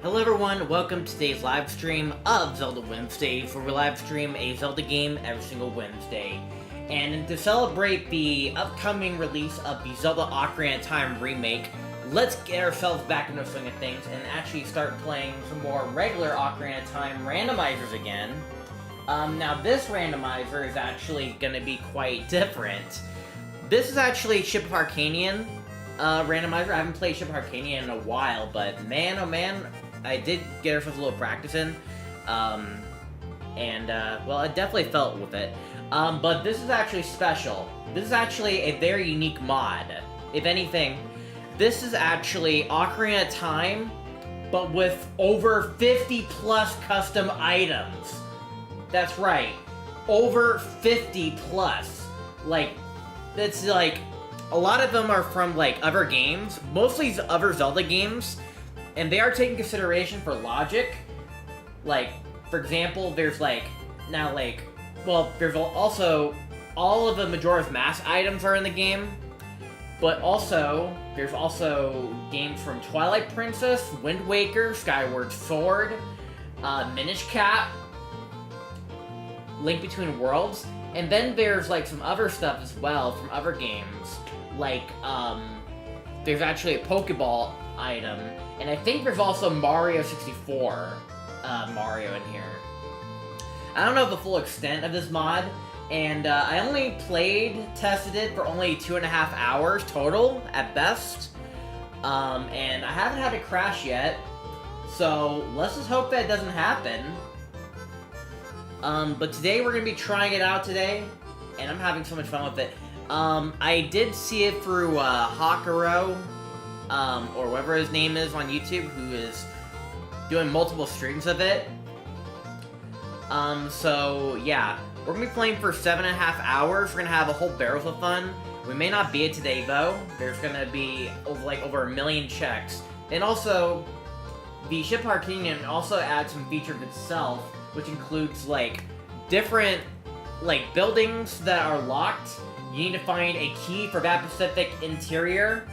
Hello everyone, welcome to today's live stream of Zelda Wednesdays, where we live stream a Zelda game every single Wednesday. And to celebrate the upcoming release of the Zelda Ocarina of Time remake, let's get ourselves back into the swing of things and actually start playing some more regular Ocarina of Time randomizers again. Now this randomizer is actually going to be quite different. This is actually Ship of Arcanian randomizer. I haven't played Ship of Arcanian in a while, but man, oh man, I did get ourselves a little practice in, well, I definitely felt with it. But this is actually special. This is actually a very unique mod. If anything, this is actually Ocarina of Time, but with over 50 plus custom items. That's right, over 50 plus. Like, it's like, a lot of them are from, like, other games, mostly other Zelda games, and they are taking consideration for logic. Like, for example, there's, like, now, like, well, there's also, all of the Majora's Mask items are in the game, but also, there's also games from Twilight Princess, Wind Waker, Skyward Sword, Minish Cap, Link Between Worlds, and then there's, like, some other stuff as well from other games, like, there's actually a Pokeball item, and I think there's also Mario 64 Mario in here. I don't know the full extent of this mod, and I only tested it for only 2.5 hours total, at best, and I haven't had it crash yet, so let's just hope that doesn't happen. But today we're going to be trying it out today, and I'm having so much fun with it. I did see it through Hakuro, or whatever his name is on YouTube, who is doing multiple streams of it. So yeah, we're gonna be playing for 7.5 hours. We're gonna have a whole barrel of fun. We may not be it today though. There's gonna be over 1 million checks, and also the Ship of Arcanian also adds some features itself, which includes like different buildings that are locked. You need to find a key for that specific interior.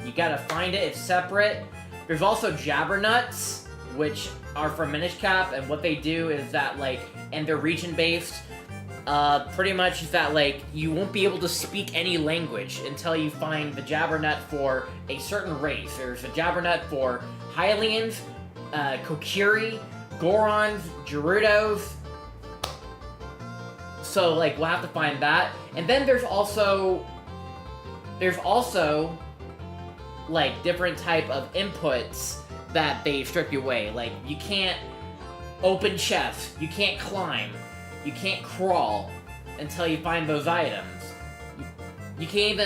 You gotta find it, it's separate. There's also Jabbernuts, which are from Minish Cap, and what they do is that, and they're region-based. Pretty much is that, you won't be able to speak any language until you find the Jabbernut for a certain race. There's a Jabbernut for Hylians, Kokiri, Gorons, Gerudos. So, we'll have to find that. And then there's also, different type of inputs that they strip you away. Like, you can't open chests, you can't climb, you can't crawl until you find those items. You can't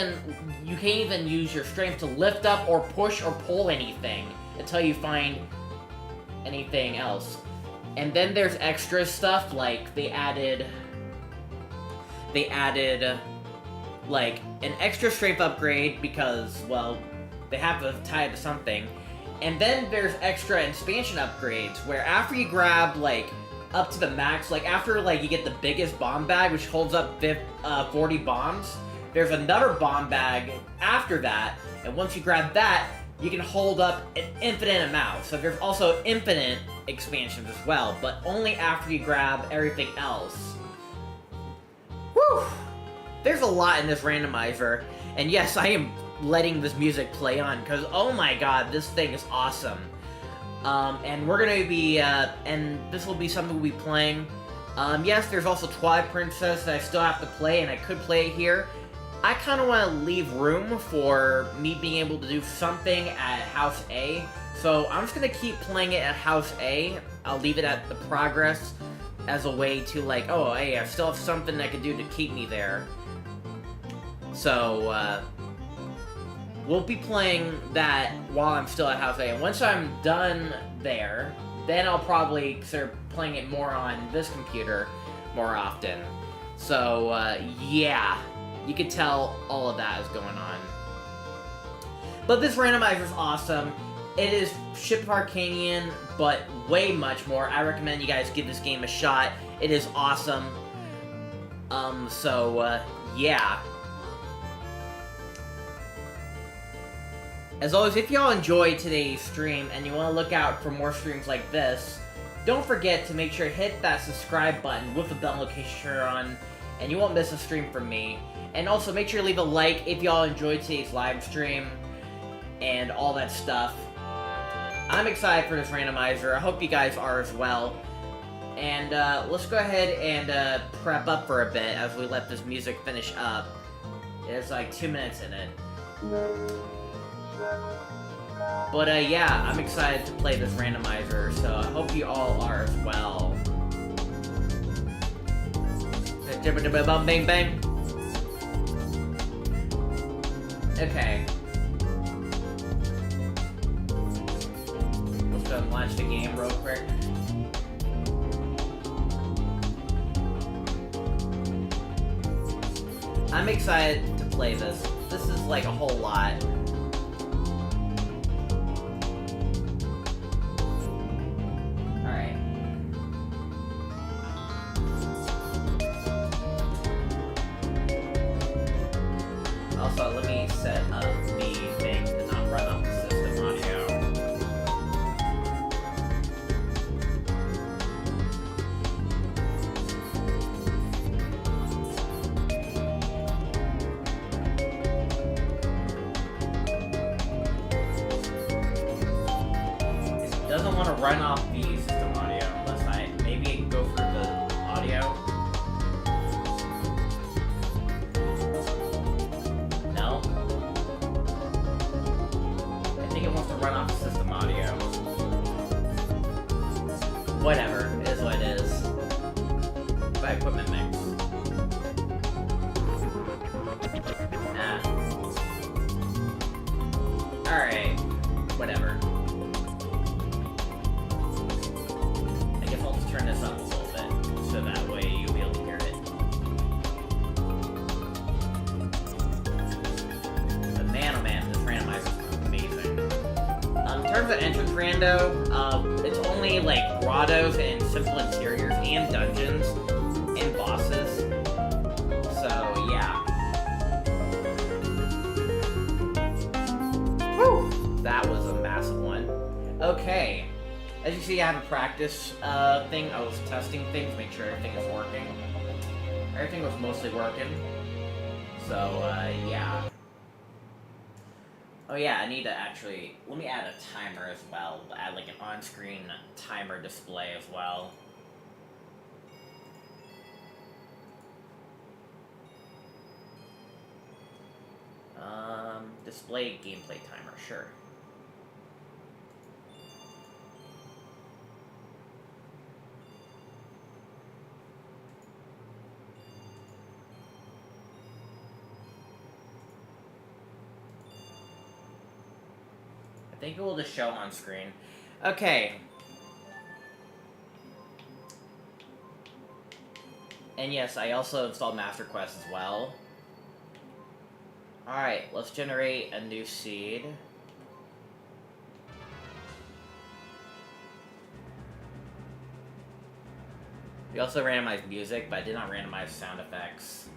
even use your strength to lift up or push or pull anything until you find anything else. And then there's extra stuff, like they added an extra strength upgrade because, well, they have to tie it to something. And then there's extra expansion upgrades, where after you grab, up to the max, after, you get the biggest bomb bag, which holds up 40 bombs, there's another bomb bag after that, and once you grab that, you can hold up an infinite amount. So there's also infinite expansions as well, but only after you grab everything else. Whew! There's a lot in this randomizer, and yes, I am letting this music play on, because oh my god, this thing is awesome. And we're gonna be, and this will be something we'll be playing. Yes, there's also Twilight Princess that I still have to play, and I could play it here. I kind of want to leave room for me being able to do something at House A, so I'm just gonna keep playing it at House A. I'll leave it at the progress as a way to, oh, hey, I still have something I can do to keep me there. So, we'll be playing that while I'm still at House A, and once I'm done there, then I'll probably start playing it more on this computer more often. So, yeah, you can tell all of that is going on. But this randomizer is awesome. It is Ship of Arcanian, but way much more. I recommend you guys give this game a shot. It is awesome. Yeah. As always, if y'all enjoyed today's stream and you want to look out for more streams like this, don't forget to make sure to hit that subscribe button with the bell notification on, and you won't miss a stream from me. And also, make sure to leave a like if y'all enjoyed today's live stream and all that stuff. I'm excited for this randomizer. I hope you guys are as well. And let's go ahead and prep up for a bit as we let this music finish up. There's like 2 minutes in it. But yeah, I'm excited to play this randomizer, so I hope you all are as well. Bang bang. Okay. Let's go and launch the game real quick. I'm excited to play this. This is like a whole lot. Alright. Also, let me set up the thing to not run off the system audio. It doesn't want to run off the system audio unless I maybe go through the audio. No. I think it wants to run off the system audio. Whatever, it is what it is. By equipment mix. Nah. Alright. Whatever. I guess I'll just turn this up a little bit, so that way you'll be able to hear it. But man, oh man, this randomizer is amazing. In terms of entrance rando, it's only like grottos and simple interiors and dungeons and bosses. So yeah. Whew! That was a massive one. Okay. As you see, I have a practice thing. I was testing things, make sure everything is working. Everything was mostly working. So, yeah. Oh yeah, I need to actually... Let me add a timer as well. Add like an on-screen timer display as well. Display gameplay timer, sure. I think it will just show on screen. Okay. And yes, I also installed Master Quest as well. Alright, let's generate a new seed. We also randomized music, but I did not randomize sound effects.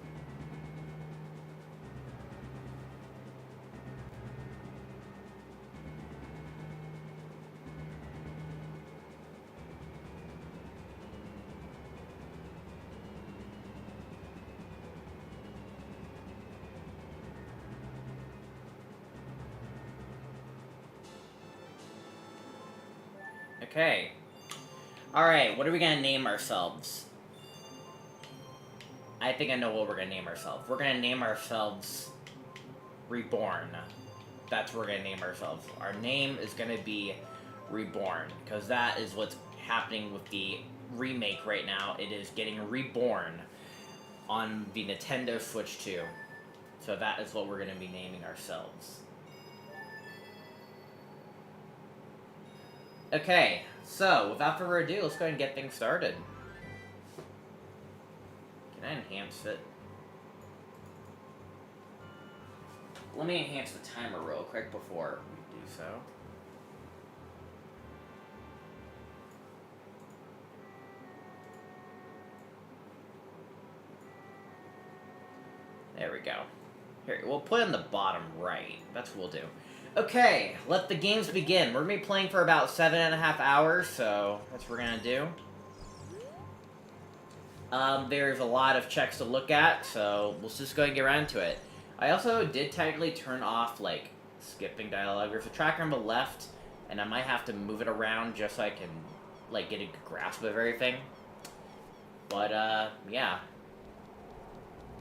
Okay. Alright, what are we gonna name ourselves? I think I know what we're gonna name ourselves. We're gonna name ourselves Reborn. That's what we're gonna name ourselves. Our name is gonna be Reborn, because that is what's happening with the remake right now. It is getting reborn on the Nintendo Switch 2. So that is what we're gonna be naming ourselves. Okay, so without further ado, let's go ahead and get things started. Can I enhance it? Let me enhance the timer real quick before we do so. There we go. Here, we'll put it in the bottom right. That's what we'll do. Okay, let the games begin. We're gonna be playing for about 7.5 hours, so that's what we're gonna do. There's a lot of checks to look at, so we'll just go and get right into it. I also did technically turn off, like, skipping dialogue. There's a tracker on the left, and I might have to move it around just so I can, like, get a grasp of everything. But, yeah.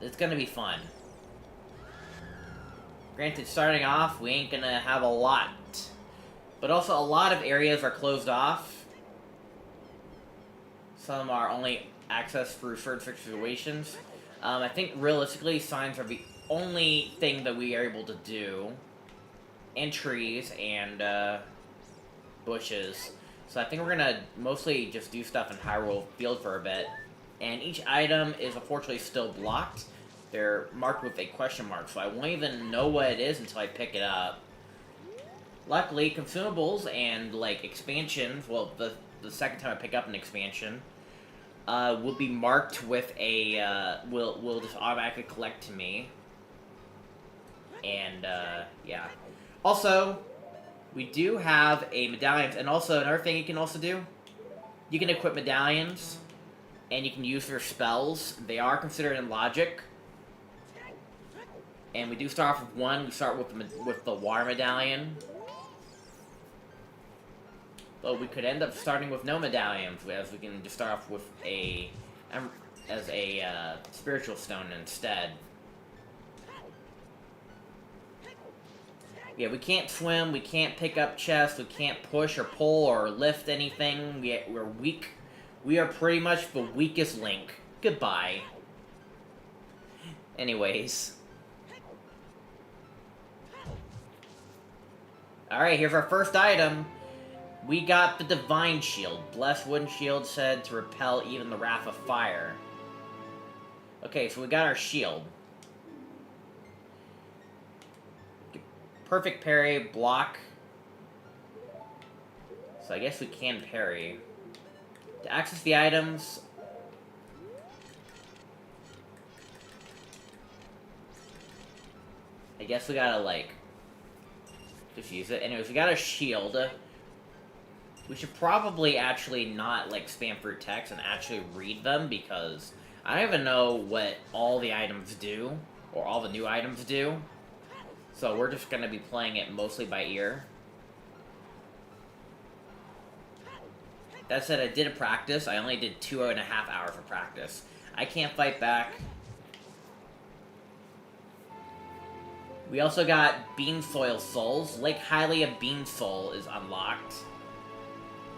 It's gonna be fun. Granted, starting off, we ain't gonna have a lot. But also, a lot of areas are closed off. Some are only accessed through certain situations. I think, realistically, signs are the only thing that we are able to do. And trees, and, bushes. So I think we're gonna mostly just do stuff in Hyrule Field for a bit. And each item is, unfortunately, still blocked. They're marked with a question mark, so I won't even know what it is until I pick it up. Luckily, consumables and, like, expansions, well, the second time I pick up an expansion, will be marked with a, will just automatically collect to me. And, yeah. Also, we do have a medallions, and also, another thing you can also do, you can equip medallions, and you can use their spells. They are considered in logic. And we do start off with one. We start with the water medallion. But we could end up starting with no medallions, as we can just start off with a spiritual stone instead. Yeah, we can't swim, we can't pick up chests, we can't push or pull or lift anything. We're weak. We are pretty much the weakest Link. Goodbye. Anyways. Alright, here's our first item. We got the Divine Shield. Blessed wooden shield said to repel even the wrath of fire. Okay, so we got our shield. Perfect parry, block. So I guess we can parry. To access the items... I guess we gotta, like... just use it. Anyways, we got a shield. We should probably actually not, like, spam through text and actually read them, because I don't even know what all the items do, or all the new items do. So we're just gonna be playing it mostly by ear. That said, I did a practice. I only did 2.5 hours of practice. I can't fight back. We also got Bean Soil Souls. Lake Hylia Bean Soul is unlocked.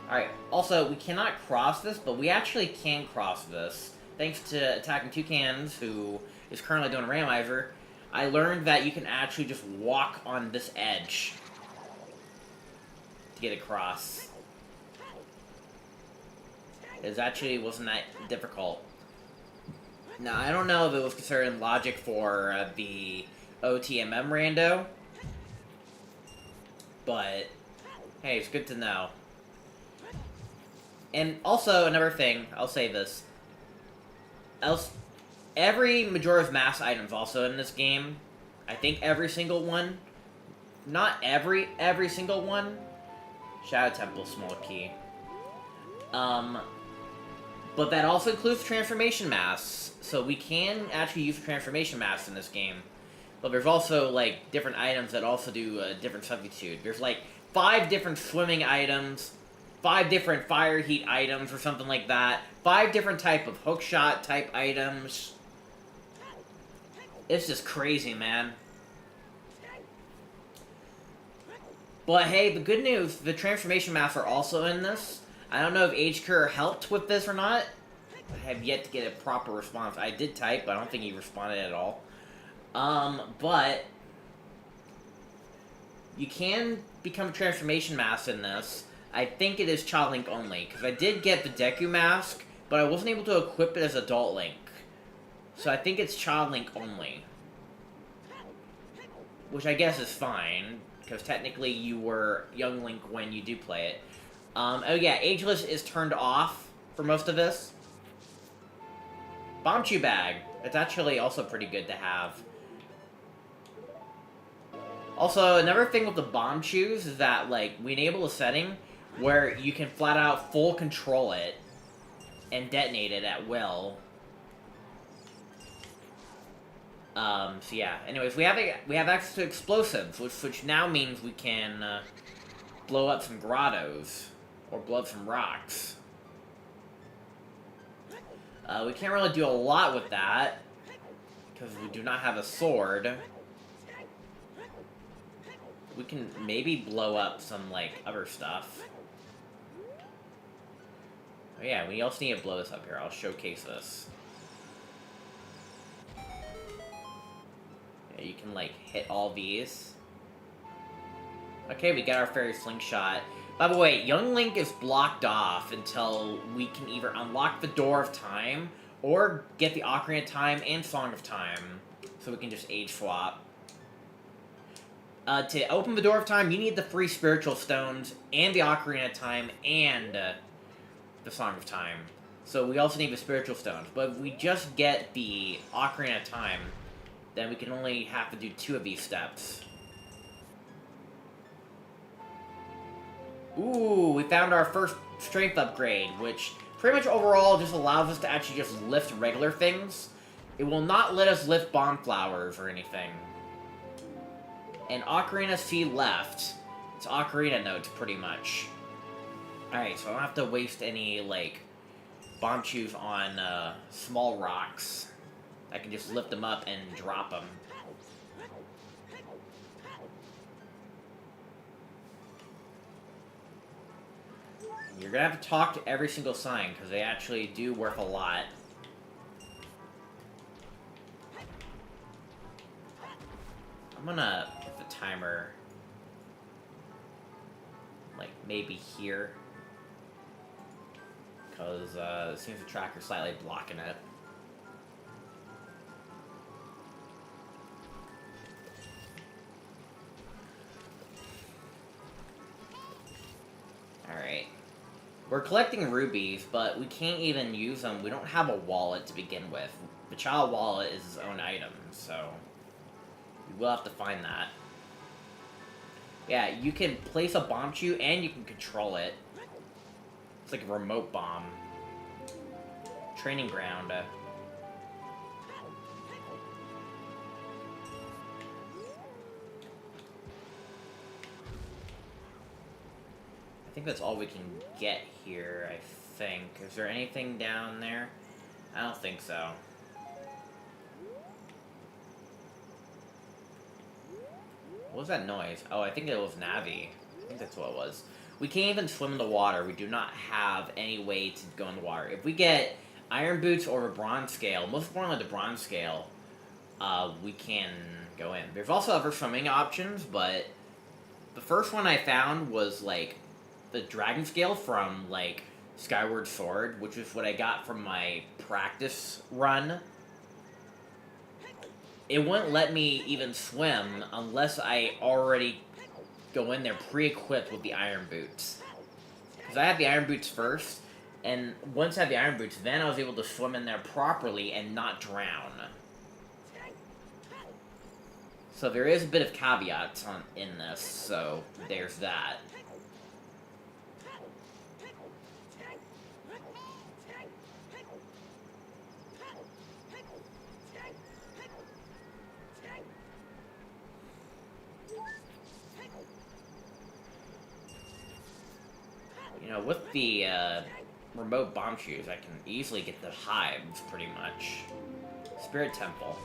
Alright, also, we cannot cross this, but we actually can cross this. Thanks to Attacking Toucans, who is currently doing Randomizer, I learned that you can actually just walk on this edge to get across. It actually wasn't that difficult. Now, I don't know if it was considered in logic for the OTMM rando, but hey, it's good to know. And also, another thing, I'll say this. Every Majora's Mask item's also in this game. I think every single one. Not every single one. Shadow Temple, small key. But that also includes transformation masks. So we can actually use transformation masks in this game. But there's also, like, different items that also do a different substitute. There's, like, 5 different swimming items, 5 different fire heat items or something like that, 5 different type of hookshot type items. It's just crazy, man. But hey, the good news, the transformation masks are also in this. I don't know if HCur helped with this or not. I have yet to get a proper response. I did type, but I don't think he responded at all. But you can become a transformation mask in this. I think it is Child Link only, because I did get the Deku mask, but I wasn't able to equip it as Adult Link. So I think it's Child Link only. Which I guess is fine, because technically you were Young Link when you do play it. Oh yeah, Ageless is turned off for most of this. Bomb Chew Bag. It's actually also pretty good to have. Also, another thing with the bomb shoes is that, like, we enable a setting where you can flat out full control it and detonate it at will. So yeah. Anyways, we have access to explosives, which now means we can blow up some grottos or blow up some rocks. We can't really do a lot with that because we do not have a sword. We can maybe blow up some, like, other stuff. Oh yeah, we also need to blow this up here. I'll showcase this. Yeah, you can, like, hit all these. Okay, we got our fairy slingshot. By the way, Young Link is blocked off until we can either unlock the Door of Time or get the Ocarina of Time and Song of Time, so we can just age swap. To open the Door of Time, you need the 3 Spiritual Stones, and the Ocarina of Time, and the Song of Time. So we also need the Spiritual Stones. But if we just get the Ocarina of Time, then we can only have to do 2 of these steps. Ooh, we found our first strength upgrade, which pretty much overall just allows us to actually just lift regular things. It will not let us lift bomb flowers or anything. And Ocarina C left. It's Ocarina notes, pretty much. Alright, so I don't have to waste any, like, bomb shoes on small rocks. I can just lift them up and drop them. You're gonna have to talk to every single sign, because they actually do worth a lot. I'm gonna put the timer, like, maybe here. Because, it seems the tracker's slightly blocking it. Alright. We're collecting rubies, but we can't even use them. We don't have a wallet to begin with. The child wallet is his own item, so we will have to find that. Yeah, you can place a bomb shoe and you can control it. It's like a remote bomb. Training ground. I think that's all we can get here, I think. Is there anything down there? I don't think so. What was that noise? Oh, I think it was Navi. I think that's what it was. We can't even swim in the water. We do not have any way to go in the water. If we get iron boots or a bronze scale, most importantly the bronze scale, we can go in. There's also other swimming options, but the first one I found was, like, the dragon scale from, like, Skyward Sword, which is what I got from my practice run. It wouldn't let me even swim unless I already go in there pre-equipped with the iron boots. Because I had the iron boots first, and once I had the iron boots, then I was able to swim in there properly and not drown. So there is a bit of caveats in this, so there's that. You know, with the remote bomb shoes, I can easily get the hives, pretty much. Spirit Temple.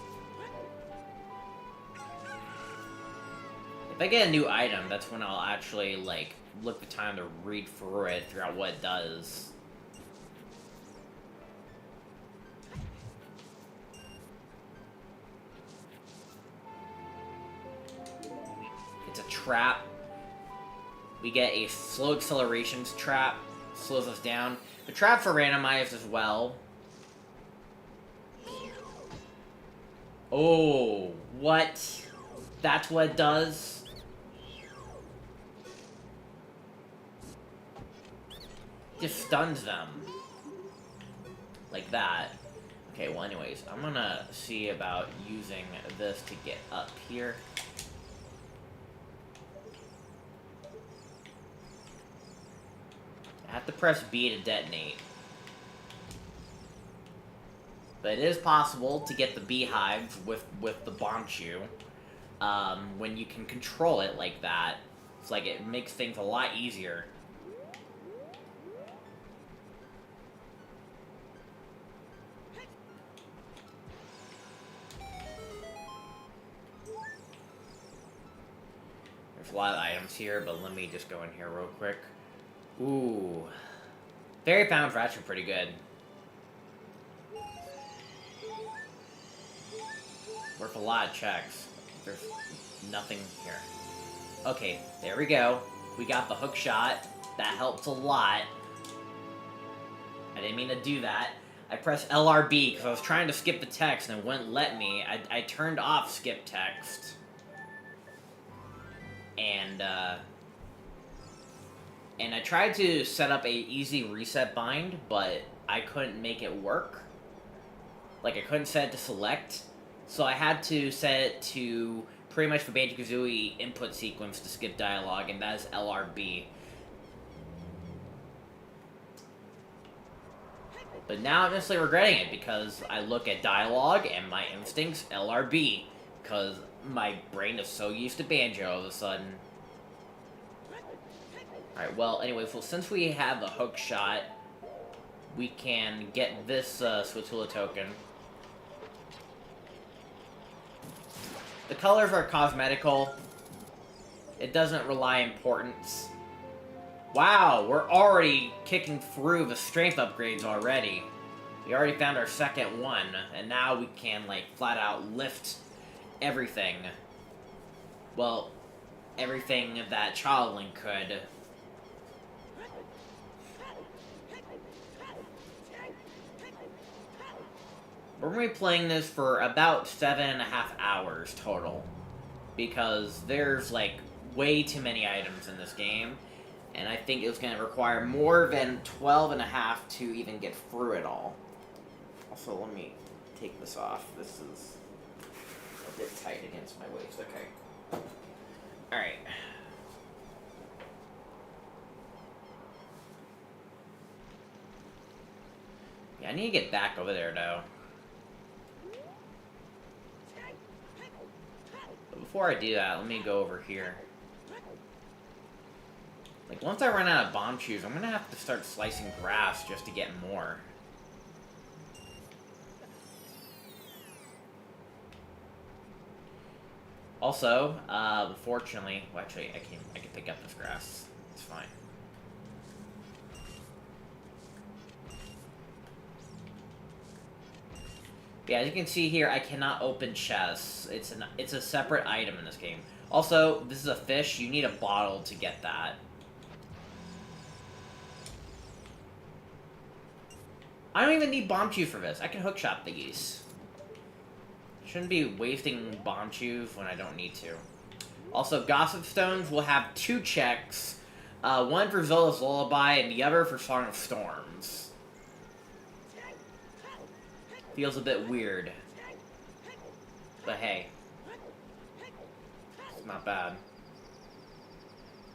If I get a new item, that's when I'll actually, like, look the time to read through it, figure out what it does. It's a trap. We get a slow accelerations trap. Slows us down. The traps are randomized as well. Oh, what? That's what it does? Just stuns them. Like that. Okay, well anyways, I'm gonna see about using this to get up here. I have to press B to detonate. But it is possible to get the beehives with the Bombchu. When you can control it like that. It's like it makes things a lot easier. There's a lot of items here, but let me just go in here real quick. Ooh. Fairy Fountains are actually pretty good. Worth a lot of checks. There's nothing here. Okay, there we go. We got the hook shot. That helps a lot. I didn't mean to do that. I pressed LRB because I was trying to skip the text and it wouldn't let me. I turned off skip text. And I tried to set up a easy reset bind, but I couldn't make it work. Like, I couldn't set it to select. So I had to set it to pretty much the Banjo-Kazooie input sequence to skip dialogue, and that is LRB. But now I'm just like regretting it, because I look at dialogue, and my instincts, LRB. Because my brain is so used to Banjo all of a sudden. Alright, well, anyway, so since we have the hook shot, we can get this Switula token. The colors are cosmetical. It doesn't rely importance. Wow, we're already kicking through the strength upgrades already. We already found our second one, and now we can, like, flat out lift everything. Well, everything that Child Link could. We're going to be playing this for about 7.5 hours total. Because there's, like, way too many items in this game. And I think it's going to require more than 12.5 to even get through it all. Also, let me take this off. This is a bit tight against my waist. Okay. Alright. Yeah, I need to get back over there, though. But before I do that, let me go over here. Like, once I run out of bomb shoes, I'm gonna have to start slicing grass just to get more. Also, fortunately, well, actually, I can pick up this grass. It's fine. Yeah, as you can see here, I cannot open chests. It's a separate item in this game. Also, this is a fish. You need a bottle to get that. I don't even need bomb chew for this. I can hookshot these. Shouldn't be wasting bomb chews when I don't need to. Also, Gossip Stones will have 2 checks. One for Zelda's Lullaby and the other for Song of Storms. Feels a bit weird. But hey. It's not bad.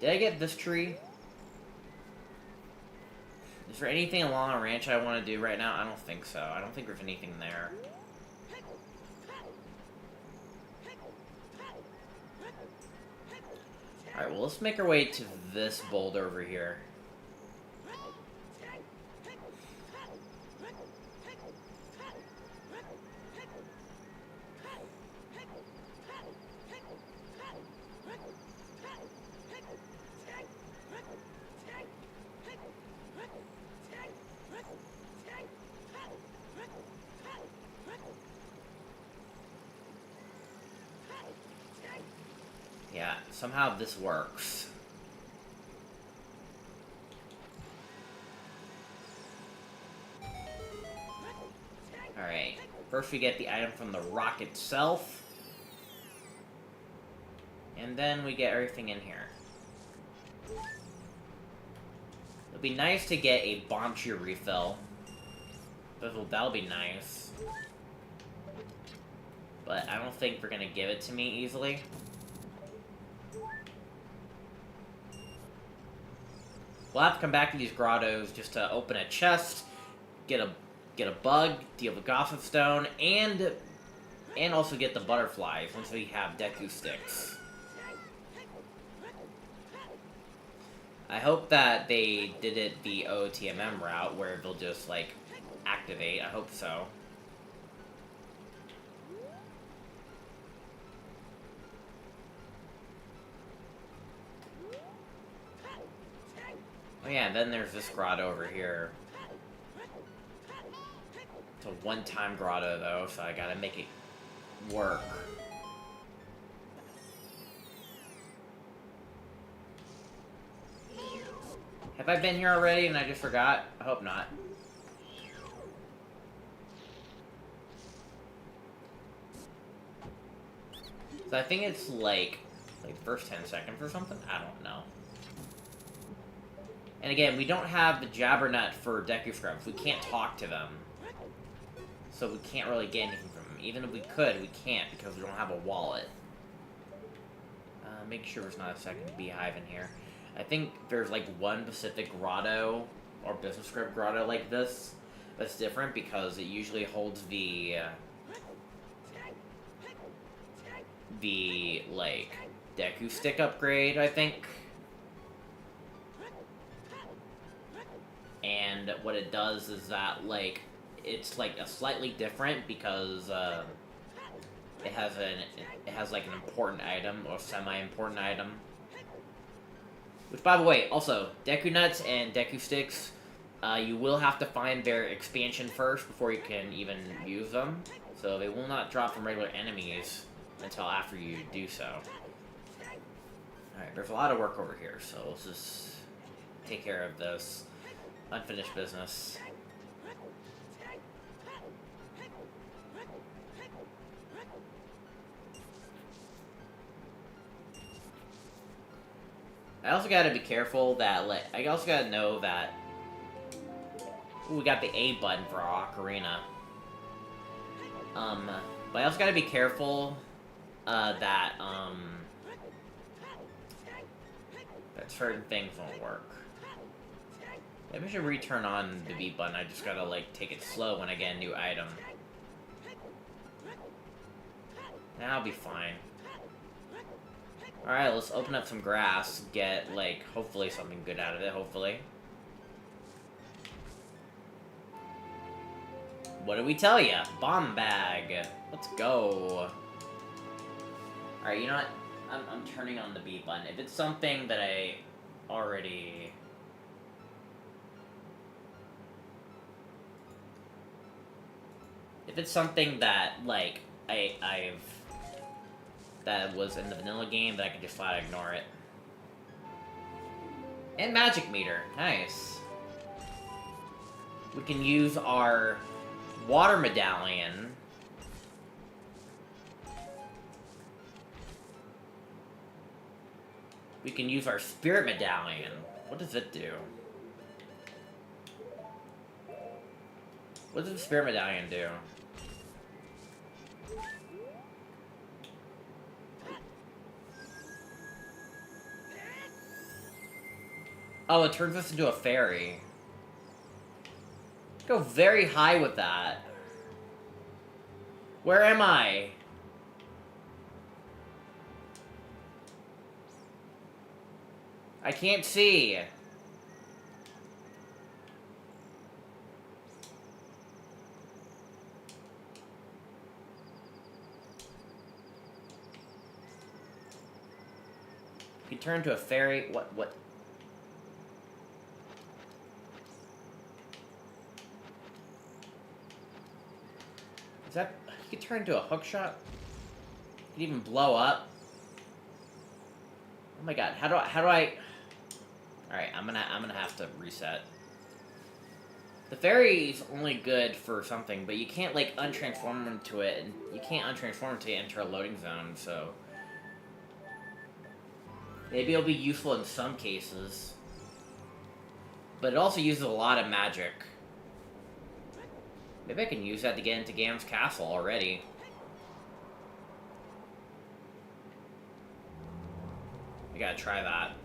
Did I get this tree? Is there anything along a ranch I want to do right now? I don't think so. I don't think there's anything there. Alright, well, let's make our way to this boulder over here. Yeah, somehow this works. Alright, first we get the item from the rock itself. And then we get everything in here. It'd be nice to get a bomb cheer refill. That'll be nice. But I don't think they're gonna give it to me easily. we'll have to come back to these grottos just to open a chest, get a bug, deal with Gossip Stone, and also get the butterflies once we have Deku Sticks. I hope that they did it the OTMM route where they'll just, like, activate. I hope so. Oh yeah, then there's this grotto over here. It's a one-time grotto, though, so I gotta make it work. Have I been here already and I just forgot? I hope not. So I think it's like the first 10 seconds or something? I don't know. And again, we don't have the Jabbernut for Deku Scrubs. We can't talk to them. So we can't really get anything from them. Even if we could, we can't because we don't have a wallet. Make sure there's not a second beehive in here. I think there's like one Pacific grotto or business script grotto like this that's different because it usually holds the like Deku Stick upgrade, I think. And what it does is that like it's like a slightly different because it has like an important item or semi-important item. Which, by the way, also, Deku Nuts and Deku Sticks, you will have to find their expansion first before you can even use them. So they will not drop from regular enemies until after you do so. Alright, there's a lot of work over here, so let's just take care of this unfinished business. I also gotta be careful that, like, I also gotta know that we got the A button for our Ocarina. But I also gotta be careful, that certain things won't work. Maybe I should return on the B button, I just gotta, like, take it slow when I get a new item. Now I'll be fine. Alright, let's open up some grass, get, like, hopefully something good out of it, hopefully. What did we tell ya? Bomb bag. Let's go. Alright, you know what? I'm turning on the B button. If it's something that I already... If it's something that, like, that was in the vanilla game, that I can just flat ignore it. And magic meter. Nice. We can use our water medallion. We can use our spirit medallion. What does it do? What does the spirit medallion do? Oh, it turns us into a fairy. Go very high with that. Where am I? I can't see. You turn into a fairy. What? Is that... You could turn into a hookshot? You could even blow up? Oh my god, how do I... Alright, I'm gonna have to reset. The fairy's only good for something, but you can't, like, untransform into it, and you can't untransform until you enter a loading zone, so... Maybe it'll be useful in some cases. But it also uses a lot of magic. Maybe I can use that to get into Gam's castle already. I gotta try that.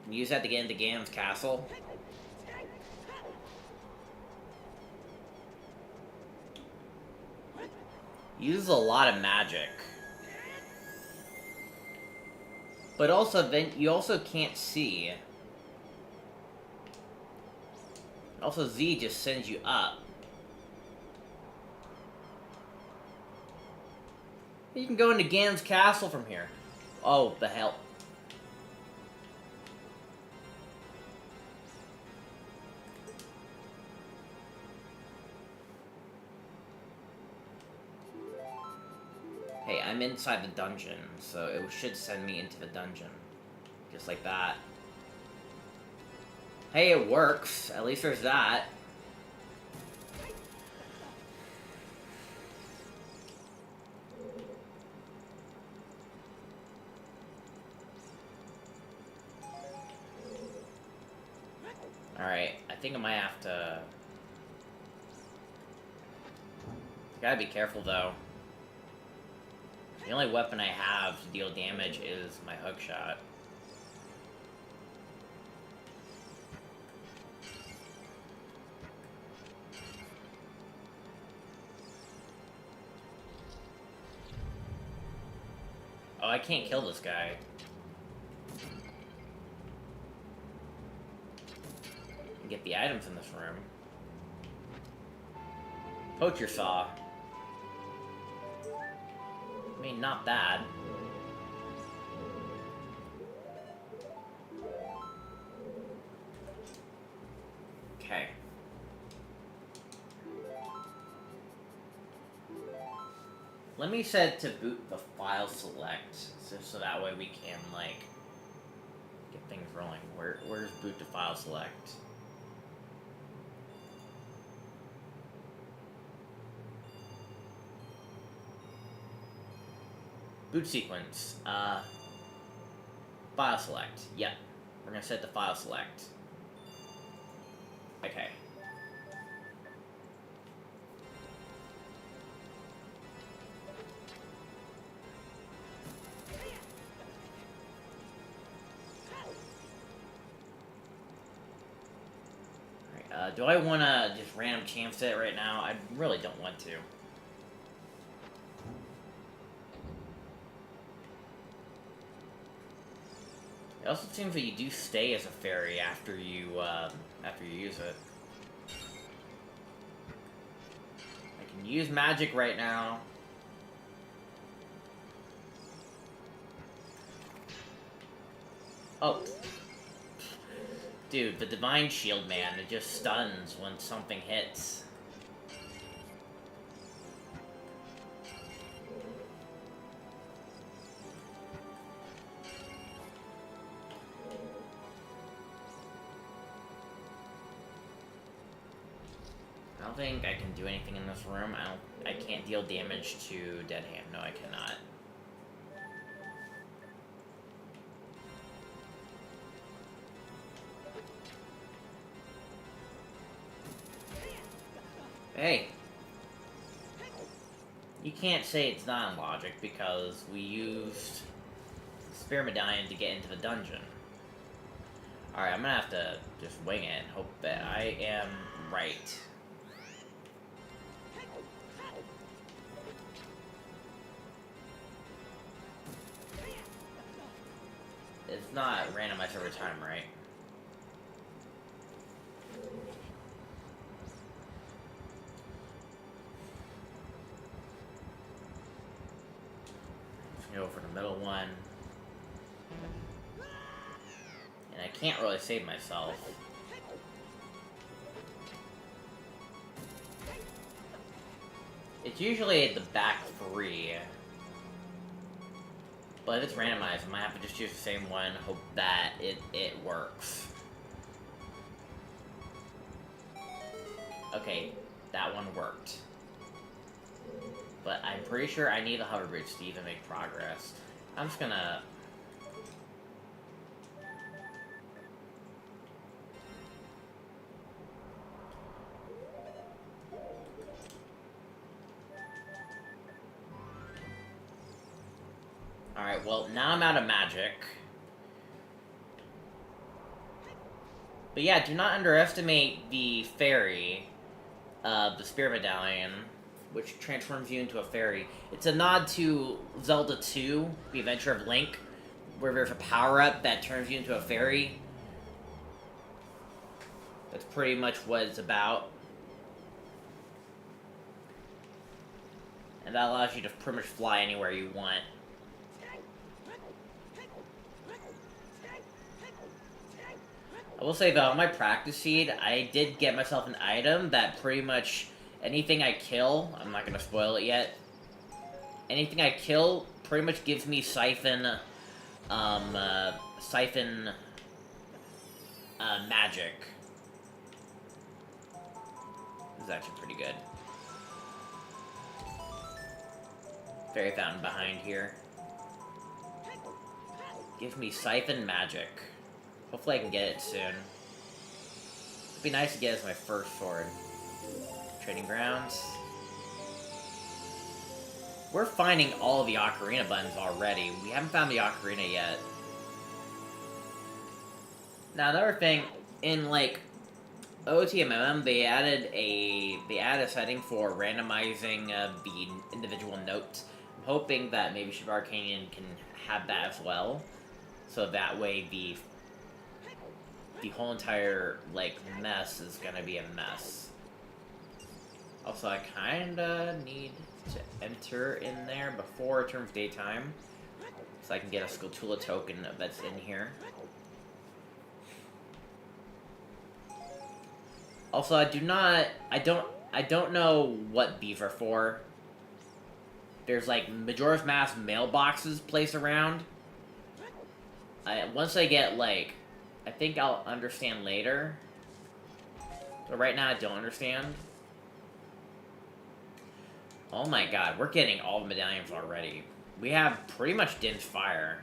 Use that to get into Ganon's castle. Uses a lot of magic. But also, then you also can't see. Also, Z just sends you up. You can go into Ganon's castle from here. Oh, the hell. Hey, I'm inside the dungeon, so it should send me into the dungeon. Just like that. Hey, it works. At least there's that. Alright, I think I might have to... Gotta be careful, though. The only weapon I have to deal damage is my hookshot. Oh, I can't kill this guy. Get the items in this room. Poacher saw. I mean, not bad. Okay. Let me set to boot the file select, so that way we can, like, get things rolling. Where's boot to file select? Boot sequence. File select. Yep. We're gonna set the file select. Okay. Alright, do I wanna just random chance it right now? I really don't want to. It also seems that you do stay as a fairy after you use it. I can use magic right now. Oh. Dude, the Divine Shield, man, it just stuns when something hits. I don't think I can do anything in this room. I can't deal damage to Dead Hand. No, I cannot. Hey! You can't say it's not in logic because we used Spirit Medallion to get into the dungeon. Alright, I'm gonna have to just wing it and hope that I am right. It's not randomized every time, right? Go for the middle one. And I can't really save myself. It's usually the back three. But if it's randomized, I might have to just use the same one, hope that it works. Okay, that one worked. But I'm pretty sure I need a hover bridge to even make progress. I'm just gonna... Alright, well, now I'm out of magic. But yeah, do not underestimate the fairy, the Spirit Medallion, which transforms you into a fairy. It's a nod to Zelda 2, The Adventure of Link, where there's a power-up that turns you into a fairy. That's pretty much what it's about. And that allows you to pretty much fly anywhere you want. I will say though, on my practice seed, I did get myself an item that pretty much anything I kill, I'm not gonna spoil it yet, anything I kill pretty much gives me Siphon magic. This is actually pretty good. Fairy fountain behind here. Gives me Siphon magic. Hopefully I can get it soon. It'd be nice to get it as my first sword. Trading grounds. We're finding all the Ocarina buttons already. We haven't found the Ocarina yet. Now another thing, in like OTMMM, they added a setting for randomizing the individual notes. I'm hoping that maybe Shiva Arcanian can have that as well, so that way the whole entire like mess is gonna be a mess. Also, I kinda need to enter in there before it turns daytime, so I can get a Skulltula token that's in here. Also, I don't know what these are for. There's like Majora's Mask mailboxes placed around. Once I get like, I think I'll understand later. But right now I don't understand. Oh my god, we're getting all the medallions already. We have pretty much Din's Fire.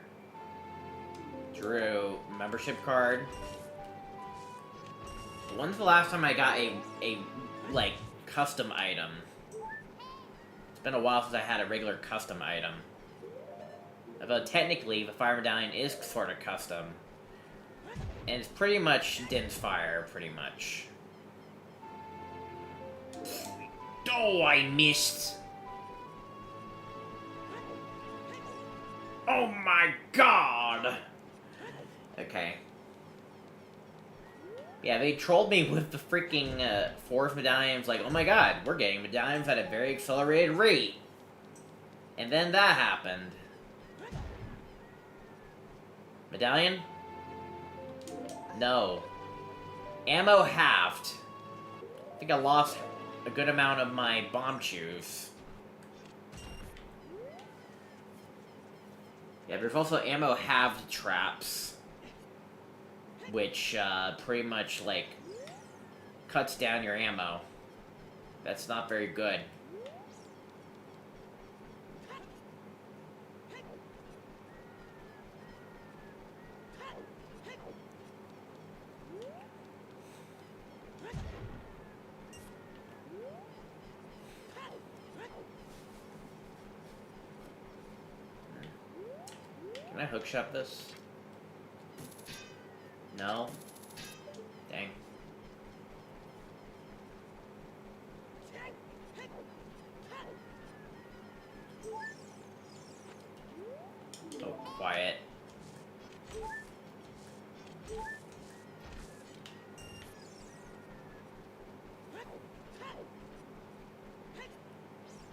Drew membership card. When's the last time I got a like, custom item? It's been a while since I had a regular custom item. Although technically, the Fire Medallion is sort of custom. And it's pretty much Din's Fire, pretty much. Oh, I missed! Oh my god! Okay. Yeah, they trolled me with the freaking forest medallions, like, oh my god, we're getting medallions at a very accelerated rate. And then that happened. Medallion? No. Ammo halved. I think I lost a good amount of my bomb chews. Yeah, there's also ammo halved traps, which pretty much like cuts down your ammo. That's not very good. Can I hookshot this? No? Dang. Oh, quiet.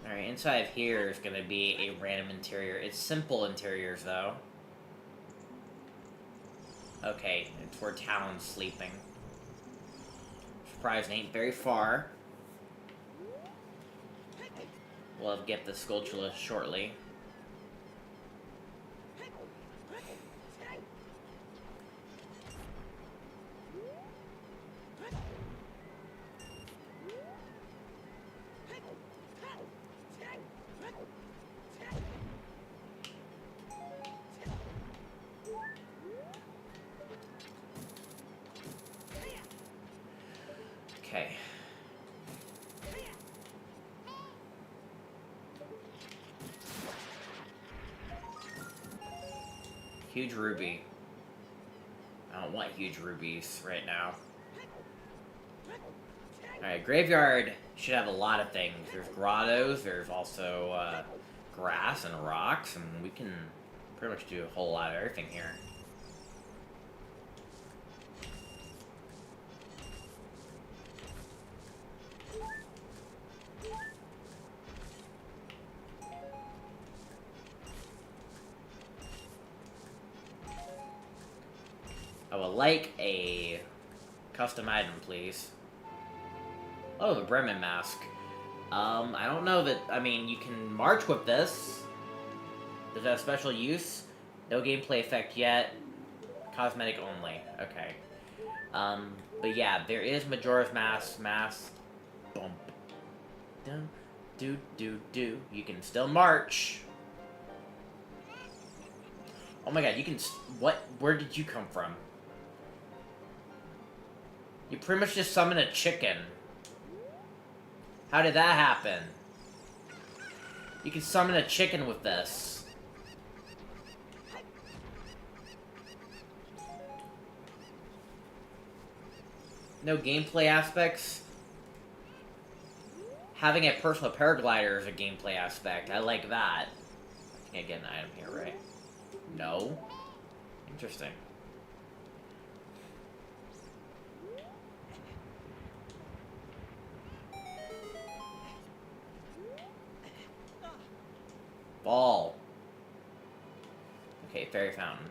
Alright, inside here is gonna be a random interior. It's simple interiors, though. Okay, it's where Talon's sleeping. Surprise, ain't very far. We'll get the Skulltula shortly. Okay. Huge ruby. I don't don't want huge rubies right now. Alright, graveyard should have a lot of things. There's grottos, there's also grass and rocks, and we can pretty much do a whole lot of everything here. I would like a custom item, please. Oh, the Bremen mask. I don't know that, I mean, you can march with this. Does that have special use? No gameplay effect yet. Cosmetic only. Okay. But yeah, there is Majora's Mask. Bump. Dun, do. You can still march. Oh my god, you can, what? Where did you come from? You pretty much just summoned a chicken. How did that happen? You can summon a chicken with this. No gameplay aspects. Having a personal paraglider is a gameplay aspect. I like that. I can't get an item here, right? No. Interesting. Ball. Okay, fairy fountain.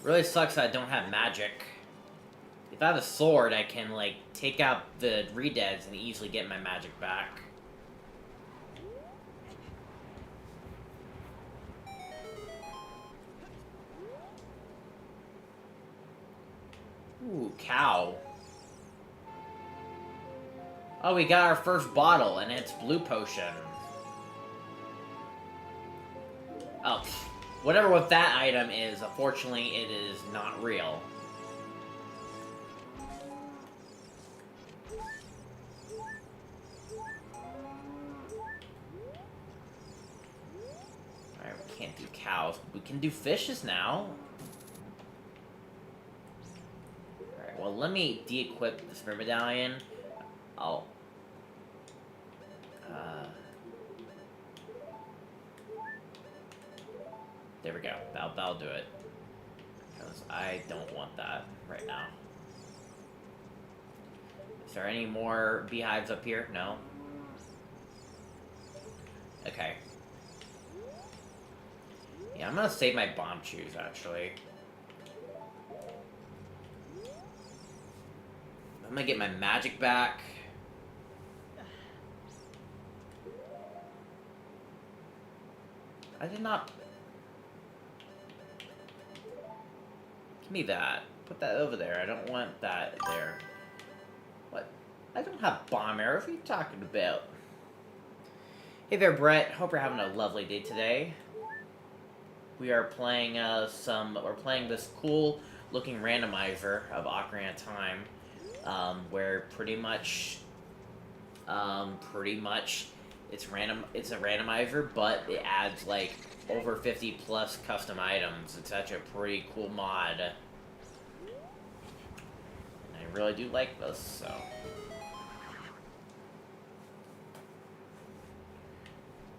Really sucks that I don't have magic. If I have a sword, I can, like, take out the redeads and easily get my magic back. Ooh, cow. Oh, we got our first bottle, and it's blue potion. Oh, whatever what that item is, unfortunately, it is not real. Alright, we can't do cows. We can do fishes now. Alright, well, let me de-equip the Spirit Medallion. I'll... there we go. That'll do it. Because I don't want that right now. Is there any more beehives up here? No? Okay. Yeah, I'm gonna save my bomb shoes, actually. I'm gonna get my magic back. I did not... Give me that. Put that over there. I don't want that there. What? I don't have bomb arrows. What are you talking about? Hey there, Brett. Hope you're having a lovely day today. We are playing we're playing this cool looking randomizer of Ocarina of Time, where pretty much it's random. It's a randomizer, but it adds like over 50 plus custom items. It's such a pretty cool mod. And I really do like this, so.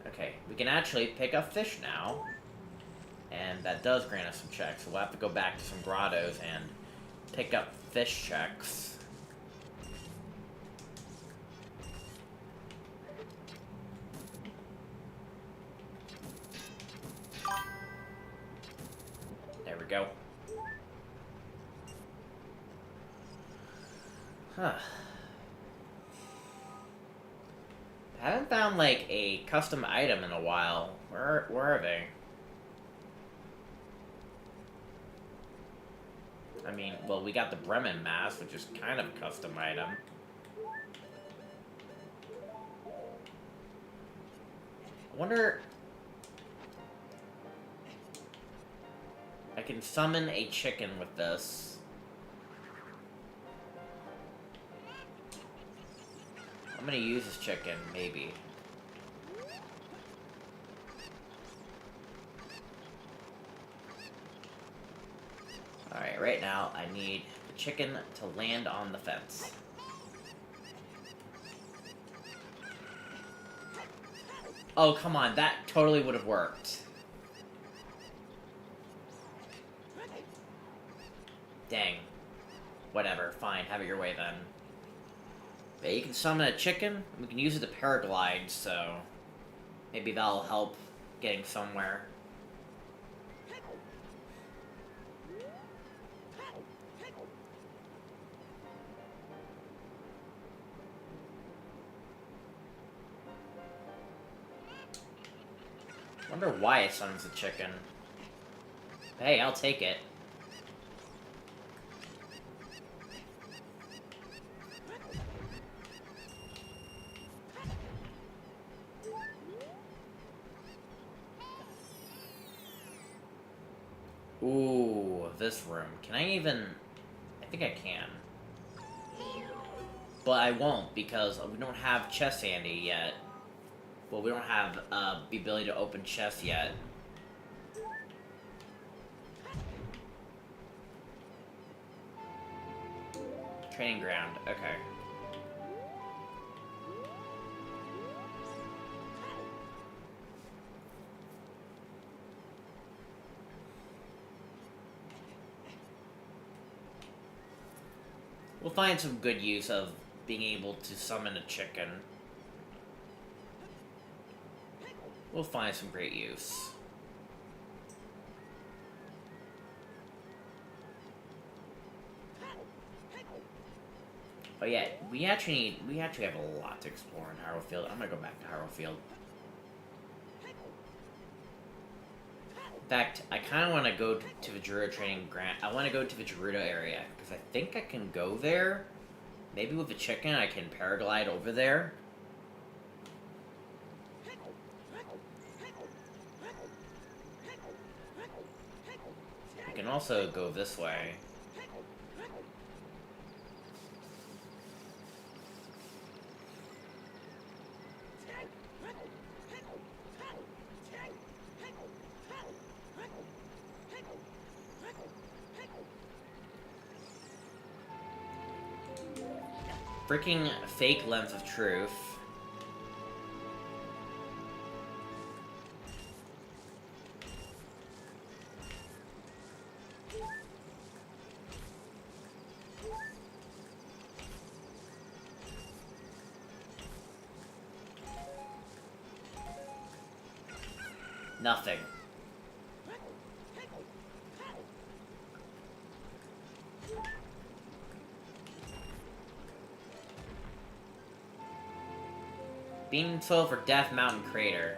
Okay, we can actually pick up fish now. And that does grant us some checks. So we'll have to go back to some grottos and pick up fish checks. There we go. Huh. I haven't found, like, a custom item in a while. Where are they? I mean, well, we got the Bremen mask, which is kind of a custom item. I wonder... I can summon a chicken with this. gonna use this chicken, maybe. Alright, right now, I need the chicken to land on the fence. Oh, come on, that totally would have worked. Dang. Whatever, fine, have it your way then. Yeah, you can summon a chicken, we can use it to paraglide, so maybe that'll help getting somewhere. Wonder why it summons a chicken. Hey, I'll take it. Ooh, this room. Can I even... I think I can. But I won't, because we don't have chest handy yet. Well, we don't have the ability to open chests yet. Training ground, okay. We'll find some good use of being able to summon a chicken. We'll find some great use. But yeah, we actually have a lot to explore in Hyrule Field. I'm gonna go back to Hyrule Field. In fact, I kind of want to go to the Gerudo training ground. I want to go to the Gerudo area because I think I can go there. Maybe with the chicken, I can paraglide over there. I can also go this way. Freaking fake lens of truth. Nothing. Beam soil for Death Mountain Crater.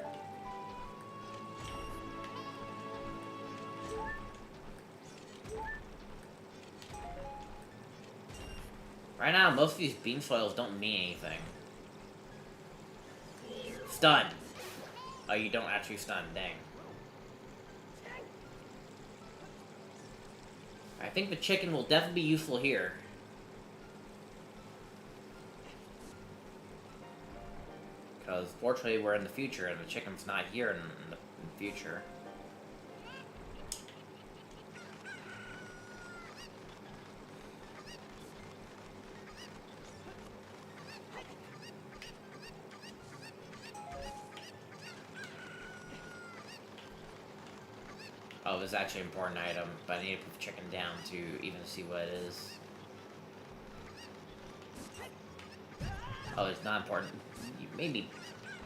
Right now, most of these beam soils don't mean anything. Stun. Oh, you don't actually stun, dang. I think the chicken will definitely be useful here. Because fortunately we're in the future and the chicken's not here in the future. Oh, it's actually an important item, but I need to put the chicken down to even see what it is. Oh, it's not important. Maybe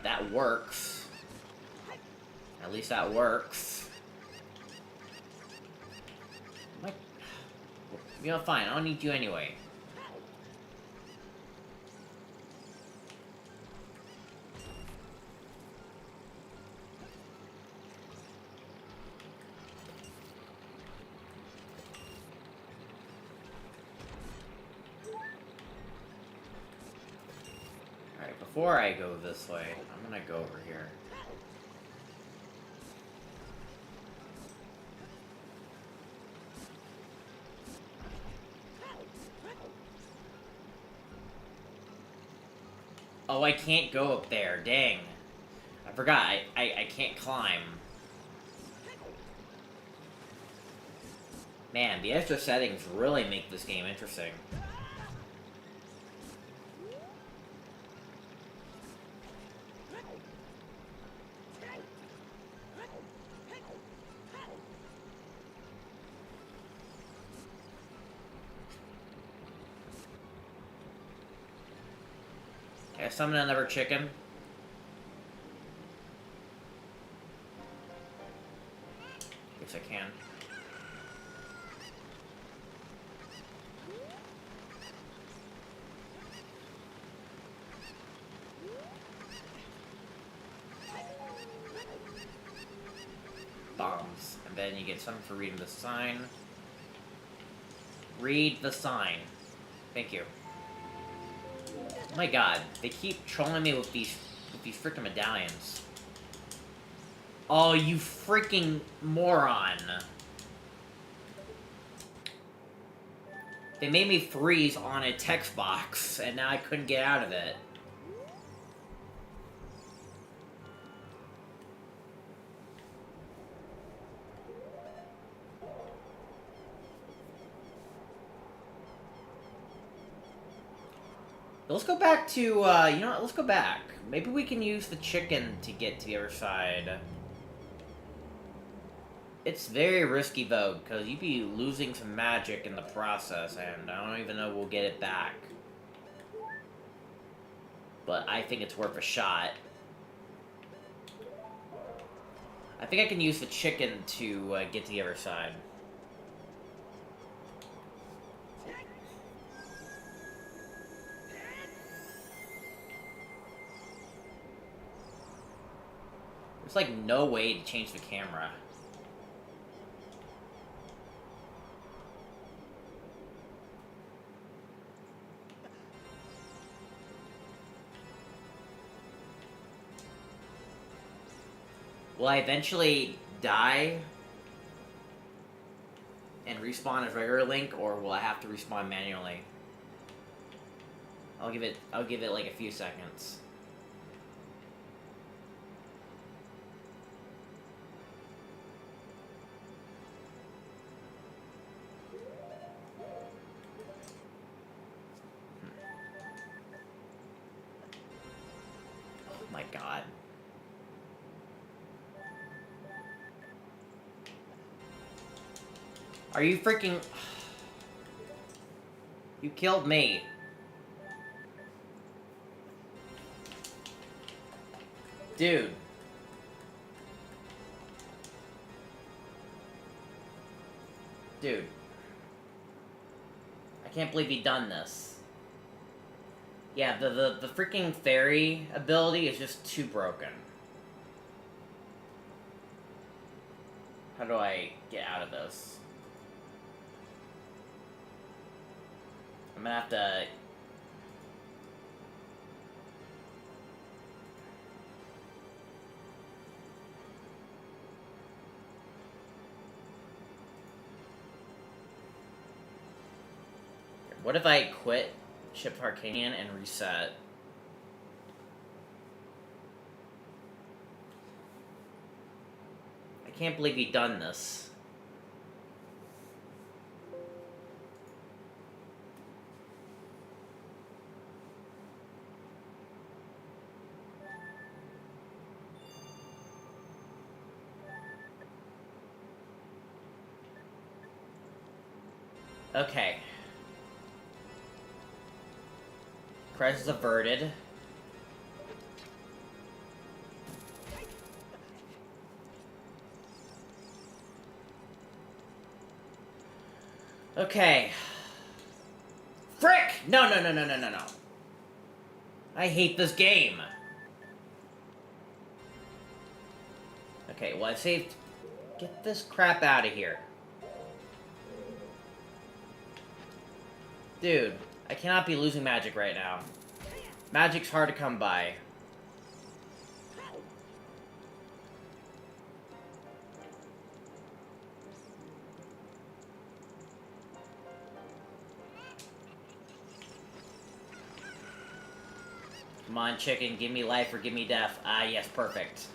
that works. At least that works. What? You know, fine. I don't need you anyway. Before I go this way, I'm gonna go over here. Oh, I can't go up there. Dang. I forgot. I can't climb. Man, the extra settings really make this game interesting. Can I summon another chicken? Yes, I can. Bombs. And then you get something for reading the sign. Read the sign. Thank you. Oh my god, they keep trolling me with these freaking medallions. Oh, you freaking moron. They made me freeze on a text box, and now I couldn't get out of it. Let's go back to, you know what, let's go back. Maybe we can use the chicken to get to the other side. It's very risky, though, because you'd be losing some magic in the process, and I don't even know we'll get it back. But I think it's worth a shot. I think I can use the chicken to get to the other side. There's like no way to change the camera. Will I eventually die and respawn as regular Link, or will I have to respawn manually? I'll give it like a few seconds. Oh my god. Are you freaking... You killed me. Dude. Dude. I can't believe he done this. Yeah, the freaking fairy ability is just too broken. How do I get out of this? I'm gonna have to... What if I quit Ship Arcanian and reset? I can't believe he done this. Okay. Crisis averted. Okay. Frick! No. I hate this game. Okay, well I saved... Get this crap out of here. Dude, I cannot be losing magic right now. Magic's hard to come by. Come on, chicken, give me life or give me death. Ah, yes, perfect.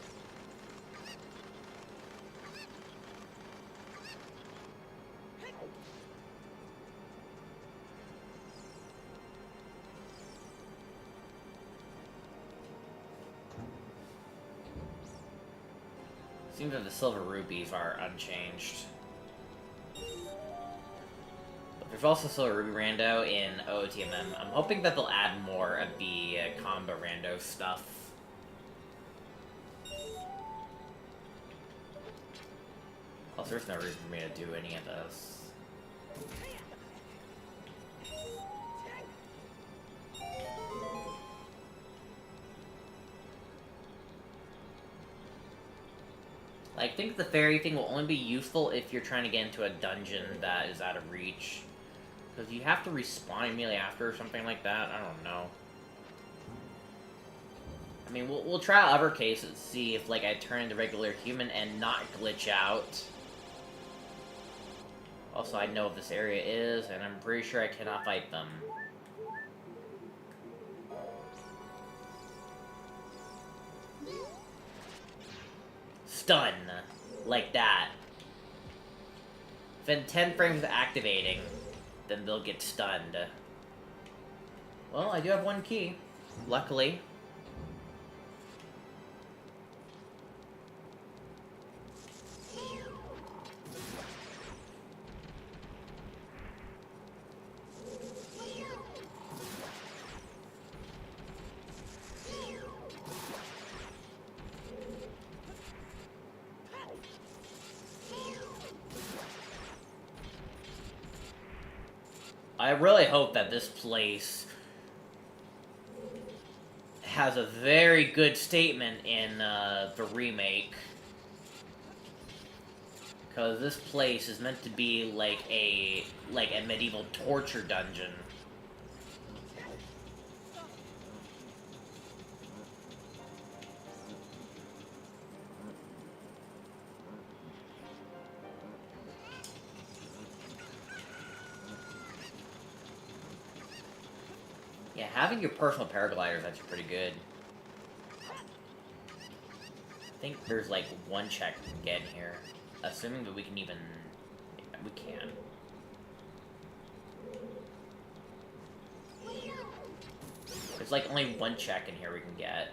Seems that the silver rubies are unchanged. But there's also silver ruby rando in OOTMM. I'm hoping that they'll add more of the combo rando stuff. Also, there's no reason for me to do any of this. I think the fairy thing will only be useful if you're trying to get into a dungeon that is out of reach. Because you have to respawn immediately after or something like that. I don't know. I mean, we'll try out other cases, see if, like, I turn into regular human and not glitch out. Also, I know what this area is, and I'm pretty sure I cannot fight them. Stun. Like that. Within 10 frames of activating, then they'll get stunned. Well, I do have one key. Luckily. I really hope that this place has a very good statement in the remake. Because this place is meant to be like a medieval torture dungeon. Yeah, having your personal paraglider is actually pretty good. I think there's like one check we can get in here. Assuming that we can even... Yeah, we can. There's like only one check in here we can get.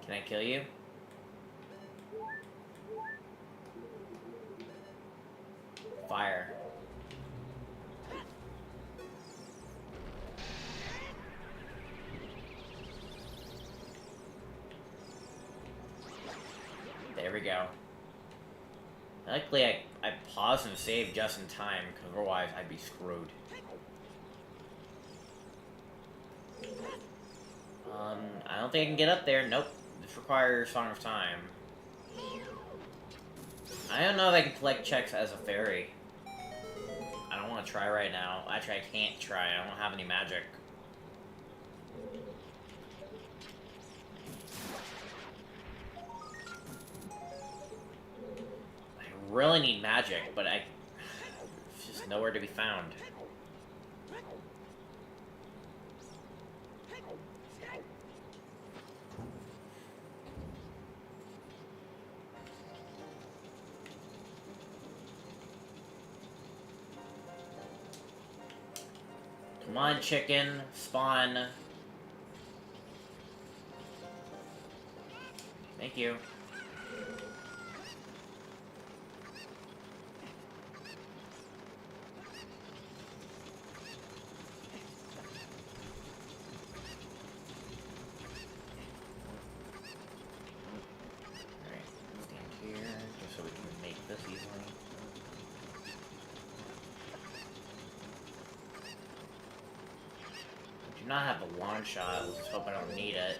Can I kill you? Fire. There we go. Luckily, I paused and saved just in time, because otherwise I'd be screwed. I don't think I can get up there. Nope. This requires Song of Time. I don't know if I can collect checks as a fairy. I don't want to try right now. Actually, I can't try. I don't have any magic. I really need magic, but it's just nowhere to be found. Come on, chicken. Spawn. Thank you. Alright, stand here, just so we can make this easily. Do not have a long shot. Let's just hope I don't need it.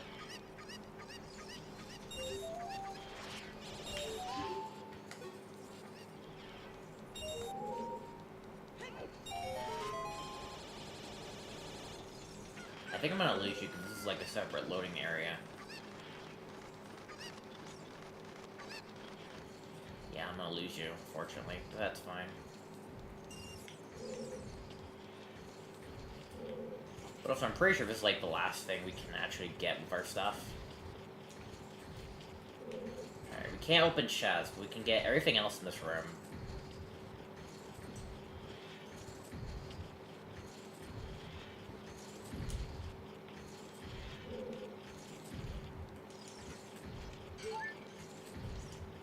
think I'm gonna lose you because this is like a separate loading area. Yeah, I'm gonna lose you, unfortunately, but that's fine. But also, I'm pretty sure this is like the last thing we can actually get with our stuff. Alright, we can't open chests, but we can get everything else in this room.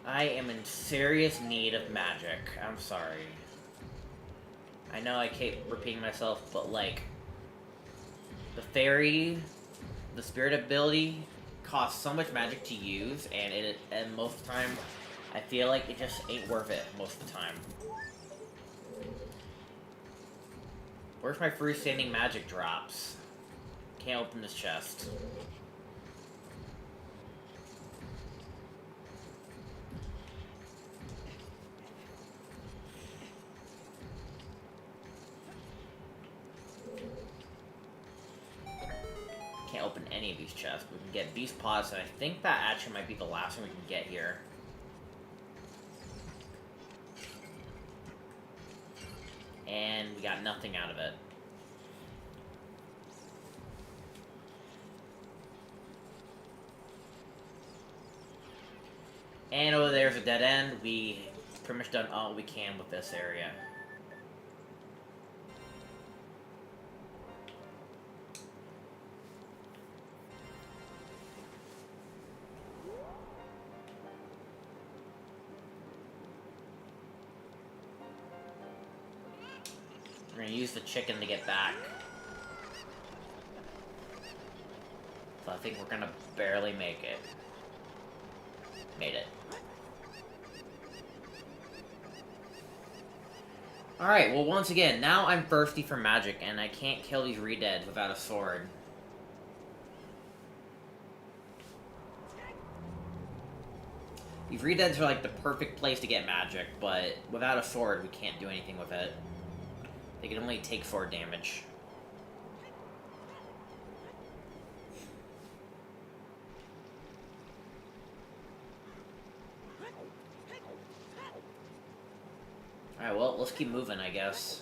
I am in serious need of magic. I'm sorry. I know I keep repeating myself, but like, the fairy, the spirit ability costs so much magic to use, and most of the time, I feel like it just ain't worth it most of the time. Where's my freestanding magic drops? Can't open this chest. Can't open any of these chests. We can get these pots, and I think that actually might be the last one we can get here. And we got nothing out of it. And over there's a dead end. We pretty much done all we can with this area. We're gonna use the chicken to get back. So I think we're gonna barely make it. Made it. Alright, well once again, now I'm thirsty for magic, and I can't kill these re-deads without a sword. These re-deads are like the perfect place to get magic, but without a sword, we can't do anything with it. They can only take sword damage. Alright, well, let's keep moving, I guess.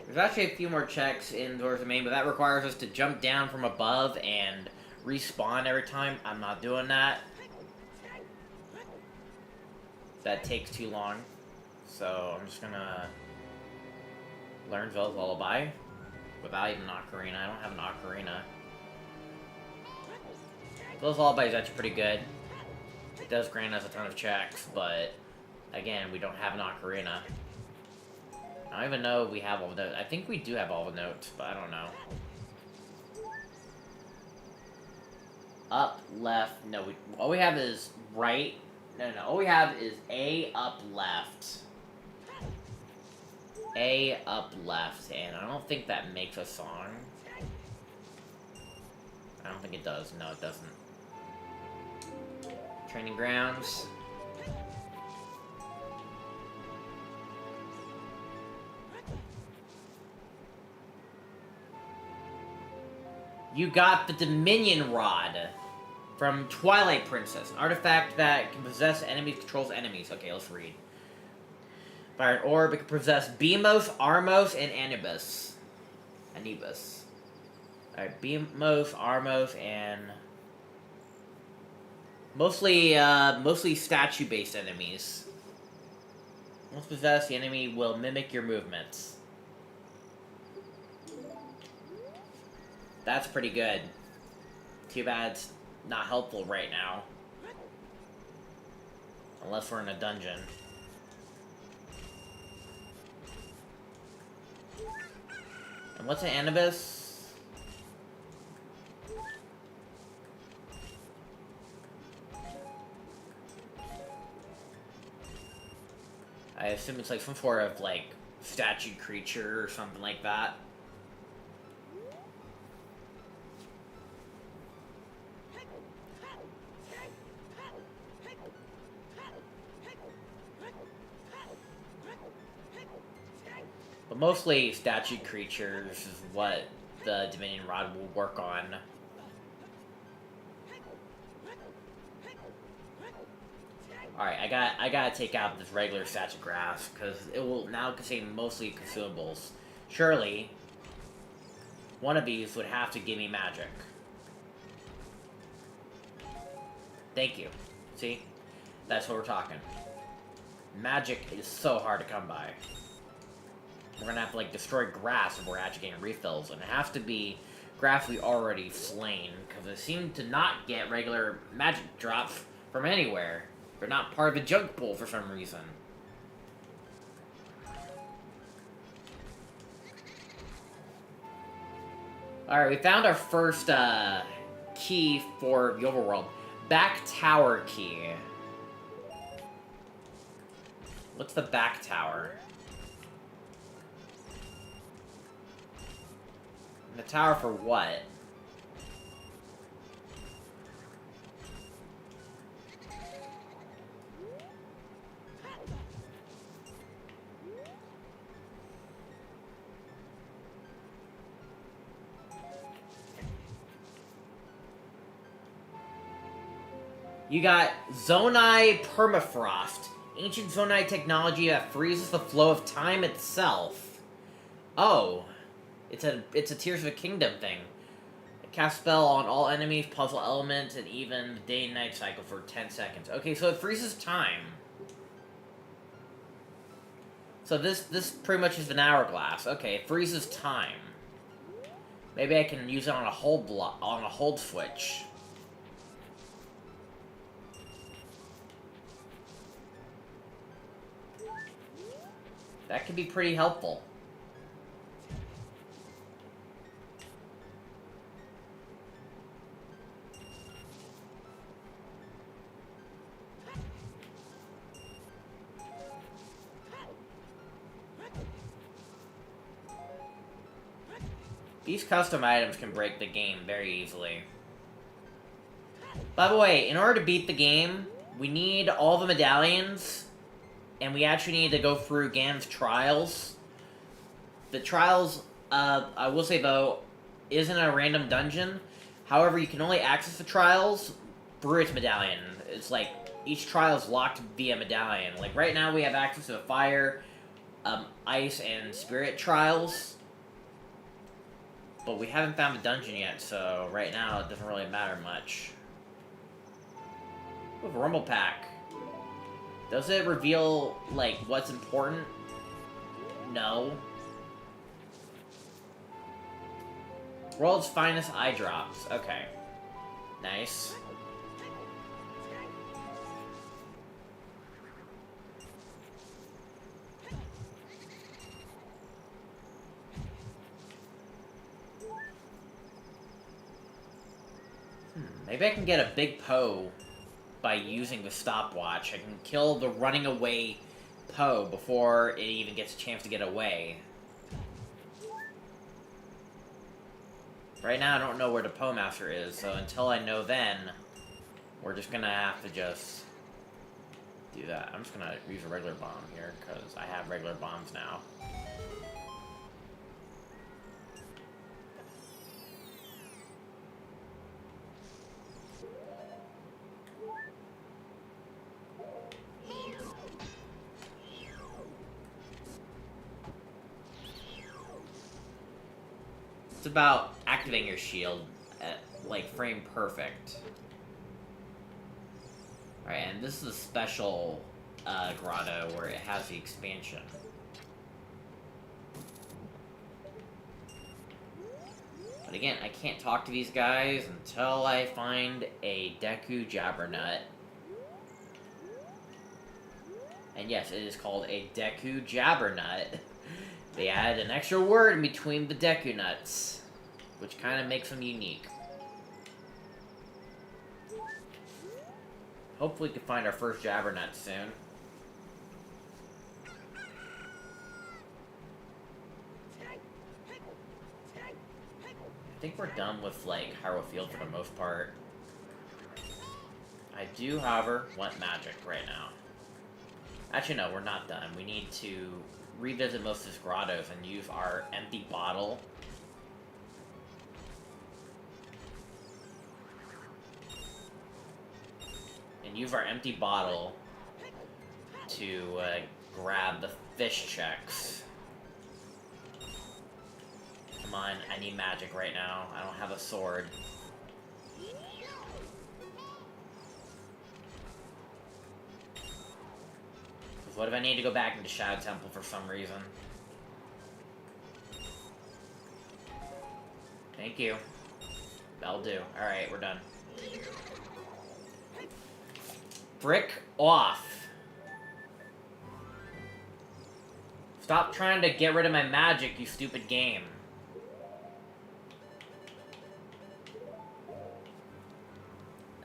There's actually a few more checks indoors the main, but that requires us to jump down from above and respawn every time. I'm not doing that. That takes too long. So I'm just gonna learn Zelda's Lullaby without even an Ocarina. I don't have an Ocarina. Zelda's Lullaby is actually pretty good. It does grant us a ton of checks, but again, we don't have an Ocarina. I don't even know if we have all the notes. I think we do have all the notes, but I don't know. Up, left, no, all we have is right. No, all we have is A, up, left. A, up, left, and I don't think that makes a song. I don't think it does. No, it doesn't. Training grounds. You got the Dominion Rod from Twilight Princess, an artifact that can possess enemies, controls enemies. Okay, let's read. Fire an orb, it can possess Beamos, Armos, and Anubis. Anubis. Alright, Beamos, Armos, and mostly statue-based enemies. Once possessed, the enemy will mimic your movements. That's pretty good. Too bad it's not helpful right now. Unless we're in a dungeon. And what's an Anubis? I assume it's like some sort of like statue creature or something like that. But mostly statue creatures is what the Dominion Rod will work on. Alright, I gotta take out this regular statue grass, because it will now contain mostly consumables. Surely, one of these would have to give me magic. Thank you. See? That's what we're talking. Magic is so hard to come by. We're gonna have to, like, destroy grass if we're actually getting refills, and it has to be grass we already slain, because it seemed to not get regular magic drops from anywhere. They're not part of the junk pool for some reason. Alright, we found our first, key for the overworld. Back tower key. What's the back tower? The tower for what? You got Zonai Permafrost. Ancient Zonai technology that freezes the flow of time itself. Oh. It's a Tears of the Kingdom thing. It casts spell on all enemies, puzzle elements, and even the day and night cycle for 10 seconds. Okay, so it freezes time. So this pretty much is an hourglass. Okay, it freezes time. Maybe I can use it on a hold switch. That could be pretty helpful. These custom items can break the game very easily. By the way, in order to beat the game, we need all the medallions. And we actually need to go through Ganon's trials. The trials, I will say though, isn't a random dungeon. However, you can only access the trials through its medallion. It's like, each trial is locked via medallion. Like, right now we have access to the fire, ice, and spirit trials. But we haven't found the dungeon yet, so right now it doesn't really matter much. We have a rumble pack. Does it reveal, like, what's important? No. World's finest eye drops. Okay. Nice. Maybe I can get a big Poe by using the stopwatch. I can kill the running away Poe before it even gets a chance to get away. Right now I don't know where the Poe Master is, so until I know then, we're just gonna have to just do that. I'm just gonna use a regular bomb here, because I have regular bombs now. It's about activating your shield at, like, frame perfect. Alright, and this is a special grotto where it has the expansion. But again, I can't talk to these guys until I find a Deku Jabbernut. And yes, it is called a Deku Jabbernut. They added an extra word in between the Deku Nuts, which kind of makes them unique. Hopefully we can find our first Jabbernut soon. I think we're done with, like, Hyrule Field for the most part. I do, however, want magic right now. Actually, no, we're not done. We need to revisit most of his grottos and use our empty bottle. And use our empty bottle to grab the fish checks. Come on, I need magic right now. I don't have a sword. What if I need to go back into Shadow Temple for some reason? Thank you. That'll do. Alright, we're done. Frick off! Stop trying to get rid of my magic, you stupid game.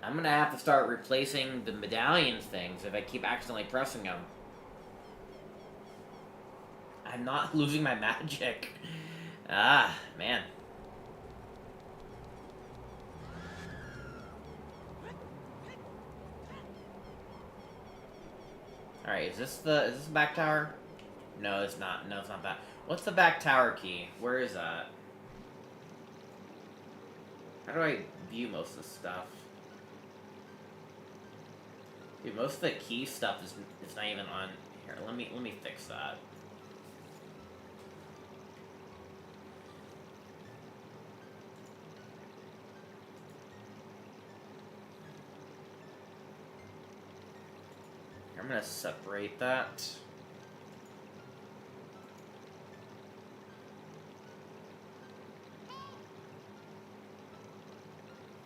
I'm gonna have to start replacing the medallion things if I keep accidentally pressing them. I'm not losing my magic. Ah, man. Alright, is this the back tower? No, it's not. No, it's not that. What's the back tower key? Where is that? How do I view most of this stuff? Dude, most of the key stuff is not even on here. Let me fix that. I'm gonna separate that.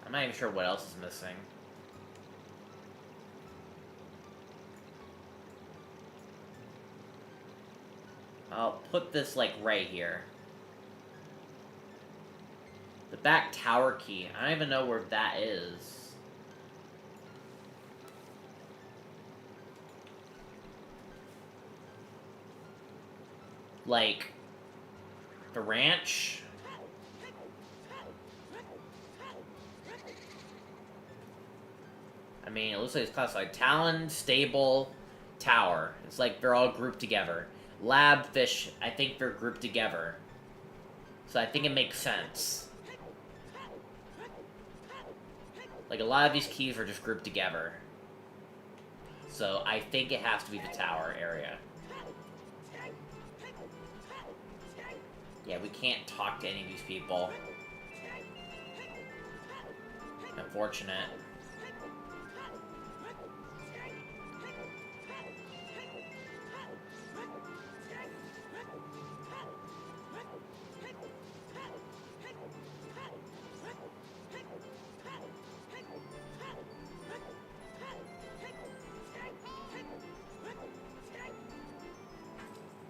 I'm not even sure what else is missing. I'll put this, like, right here. The back tower key. I don't even know where that is. Like, the ranch? I mean, it looks like it's classified. Talon, stable, tower. It's like they're all grouped together. Lab, fish, I think they're grouped together. So I think it makes sense. Like, a lot of these keys are just grouped together. So I think it has to be the tower area. Yeah, we can't talk to any of these people. Unfortunate.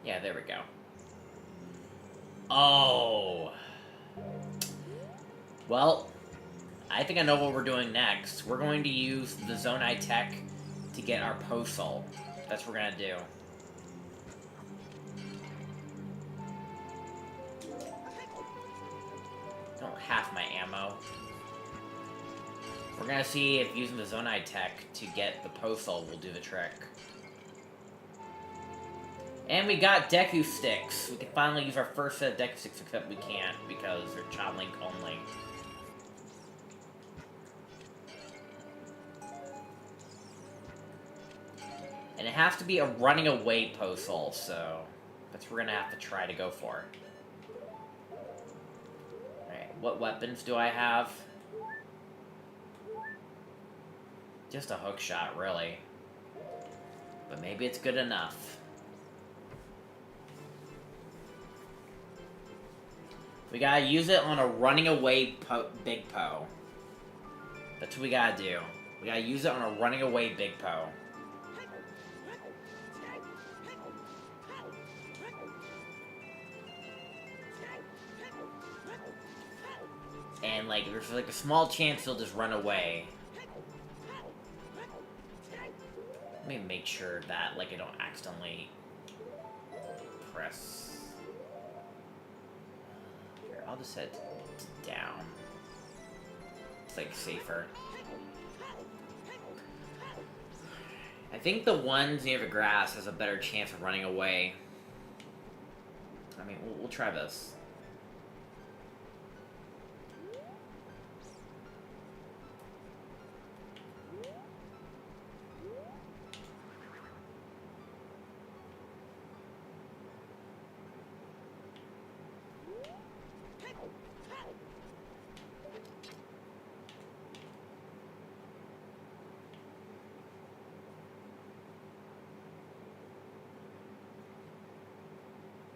Yeah, there we go. Oh. Well, I think I know what we're doing next. We're going to use the Zonai Tech to get our Postal. That's what we're gonna do. Don't half my ammo. We're gonna see if using the Zonai Tech to get the Postal will do the trick. And we got Deku Sticks. We can finally use our first set of Deku Sticks, except we can't because they're Child Link only. And it has to be a running away postal, so that's what we're gonna have to try to go for. Alright, what weapons do I have? Just a hook shot, really. But maybe it's good enough. We gotta use it on a running away Big Po. That's what we gotta do. We gotta use it on a running away Big Po. And, like, there's, like, a small chance he'll just run away. Let me make sure that, like, I don't accidentally press... Here, I'll just set it down. It's, like, safer. I think the ones near the grass has a better chance of running away. mean, we'll try this.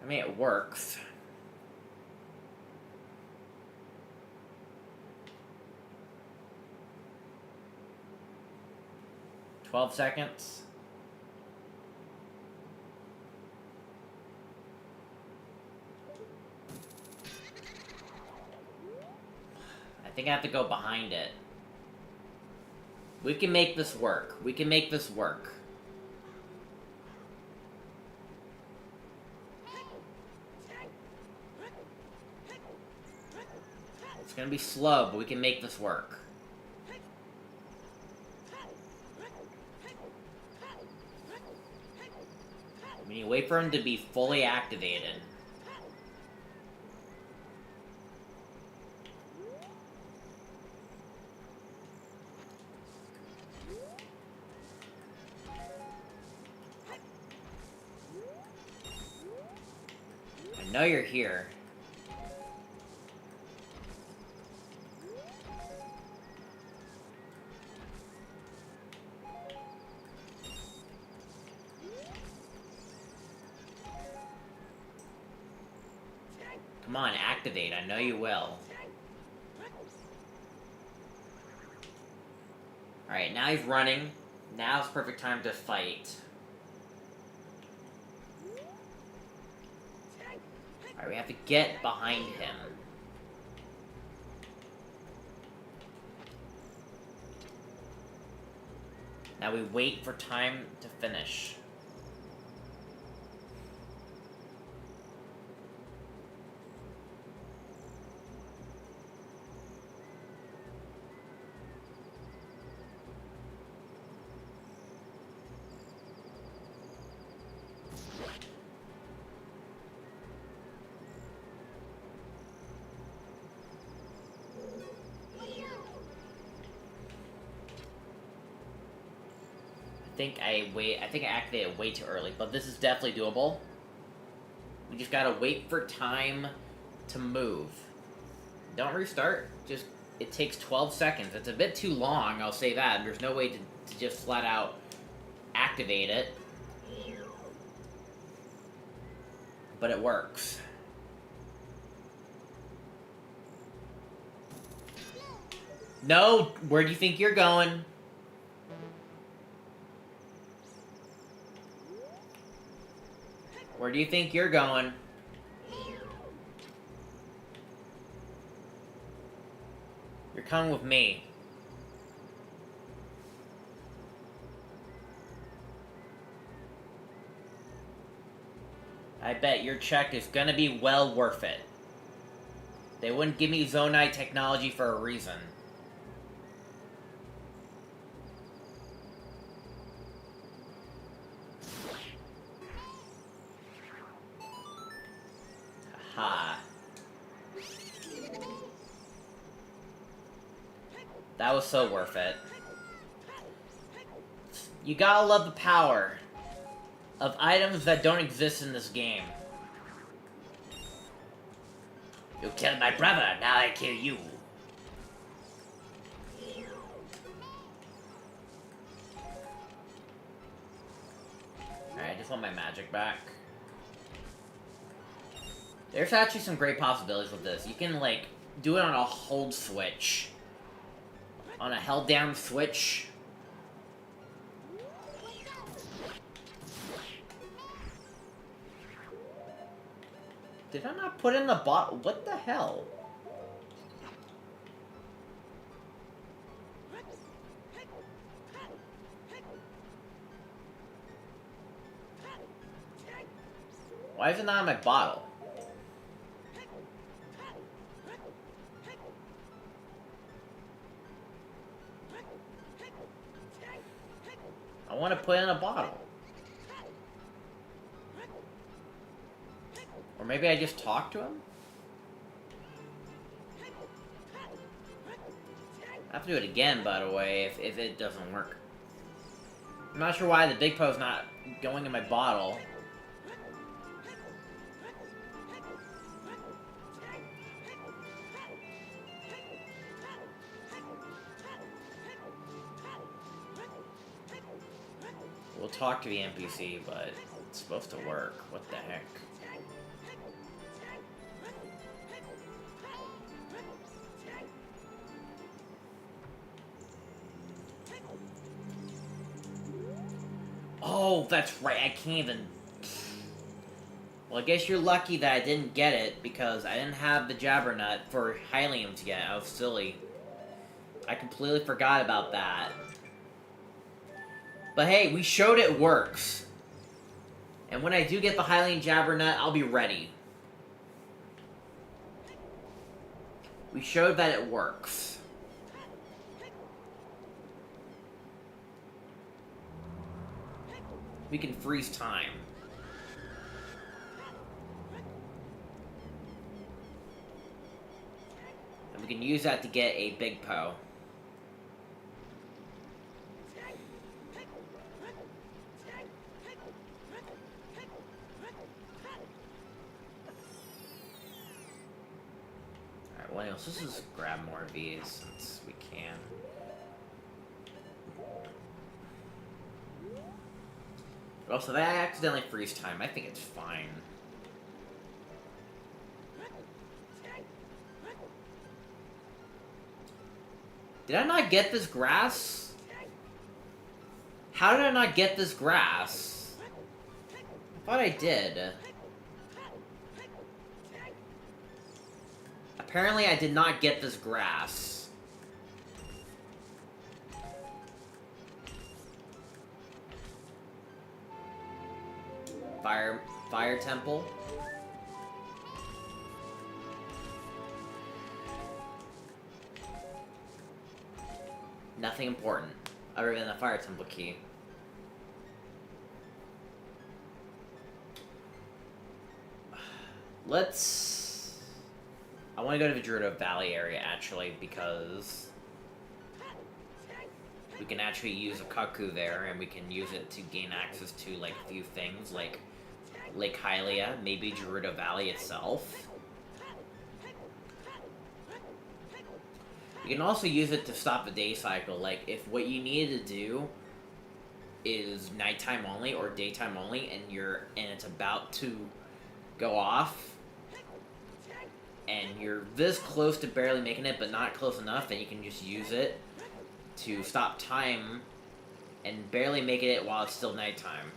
I mean, it works. "12 seconds. I think I have to go behind it. We can make this work. We can make this work. It's gonna be slow, but we can make this work. We need to wait for him to be fully activated. I know you're here. Come on, activate. I know you will. Alright, now he's running. Now's the perfect time to fight. Alright, we have to get behind him. Now we wait for time to finish. I think I activated way too early, but this is definitely doable. We just gotta wait for time to move. Don't restart, just, it takes 12 seconds. It's a bit too long, I'll say that. There's no way to just flat out activate it. But it works. No, where do you think you're going? Where do you think you're going? You're coming with me. I bet your check is gonna be well worth it. They wouldn't give me Zonite technology for a reason. Ha. That was so worth it. You gotta love the power of items that don't exist in this game. You killed my brother, now I kill you. Alright, I just want my magic back. There's actually some great possibilities with this. You can, like, do it on a hold switch. On a held down switch. Did I not put in the bottle? What the hell? Why is it not in my bottle? I want to put it in a bottle. Or maybe I just talked to him? I have to do it again, by the way, if it doesn't work. I'm not sure why the big Po's not going in my bottle. We'll talk to the NPC, but it's supposed to work. What the heck? Oh, that's right, I can't even... Well, I guess you're lucky that I didn't get it, because I didn't have the Jabbernut for Hylium to get. I was silly. I completely forgot about that. But hey, we showed it works. And when I do get the Hylian Jabbernut, I'll be ready. We showed that it works. We can freeze time. And we can use that to get a big Po. Alright, well, let's just grab more of these since we can. But also, that accidentally freeze time. I think it's fine. Did I not get this grass? How did I not get this grass? I thought I did. Apparently I did not get this grass. Fire temple. Nothing important, other than the fire temple key. I want to go to the Gerudo Valley area, actually, because we can actually use a Kaku there, and we can use it to gain access to, like, a few things, like Lake Hylia, maybe Gerudo Valley itself. You can also use it to stop the day cycle, like, if what you needed to do is nighttime only, or daytime only, and it's about to go off, and you're this close to barely making it, but not close enough, then you can just use it to stop time and barely make it while it's still nighttime.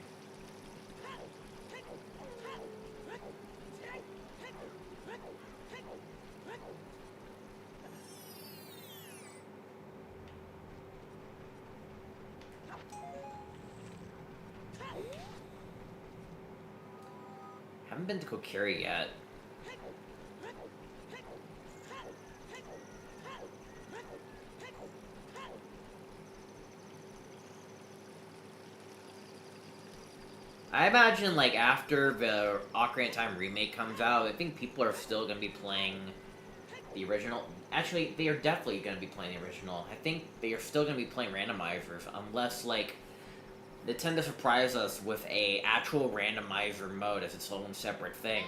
Haven't been to Kokiri yet. I imagine, like, after the Ocarina of Time remake comes out, I think people are still going to be playing the original. Actually, they are definitely going to be playing the original. I think they are still going to be playing randomizers, unless, like, Nintendo surprise us with a actual randomizer mode as its own separate thing.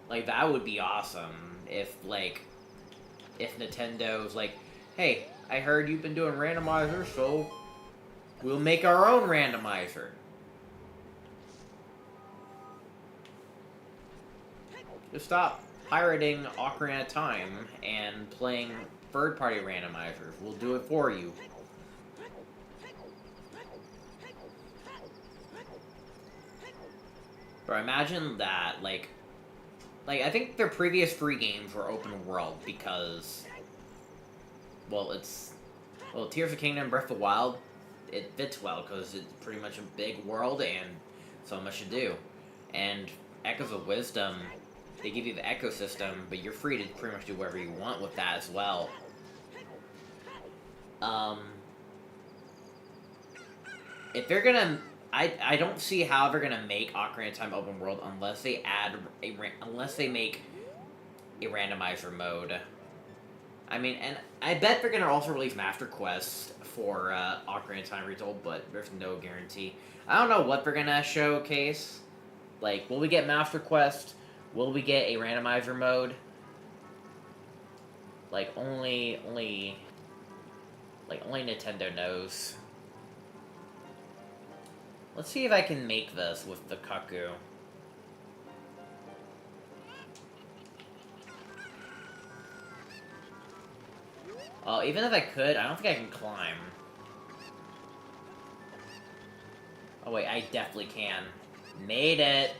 Like, that would be awesome if Nintendo's like, hey, I heard you've been doing randomizers, so we'll make our own randomizer. Just stop pirating Ocarina of Time and playing third-party randomizers. We'll do it for you. But imagine that, like, I think their previous 3 games were open world because, well, Tears of the Kingdom, Breath of the Wild, it fits well because it's pretty much a big world and so much to do. And Echoes of Wisdom, they give you the ecosystem, but you're free to pretty much do whatever you want with that as well. If they're gonna... I don't see how they're gonna make Ocarina of Time open world unless they unless they make a randomizer mode. I mean, and I bet they're gonna also release Master Quest for Ocarina of Time Retold, but there's no guarantee. I don't know what they're gonna showcase. Like, will we get Master Quest? Will we get a randomizer mode? Like, only Nintendo knows. Let's see if I can make this with the Kaku. Oh, even if I could, I don't think I can climb. Oh wait, I definitely can. Made it!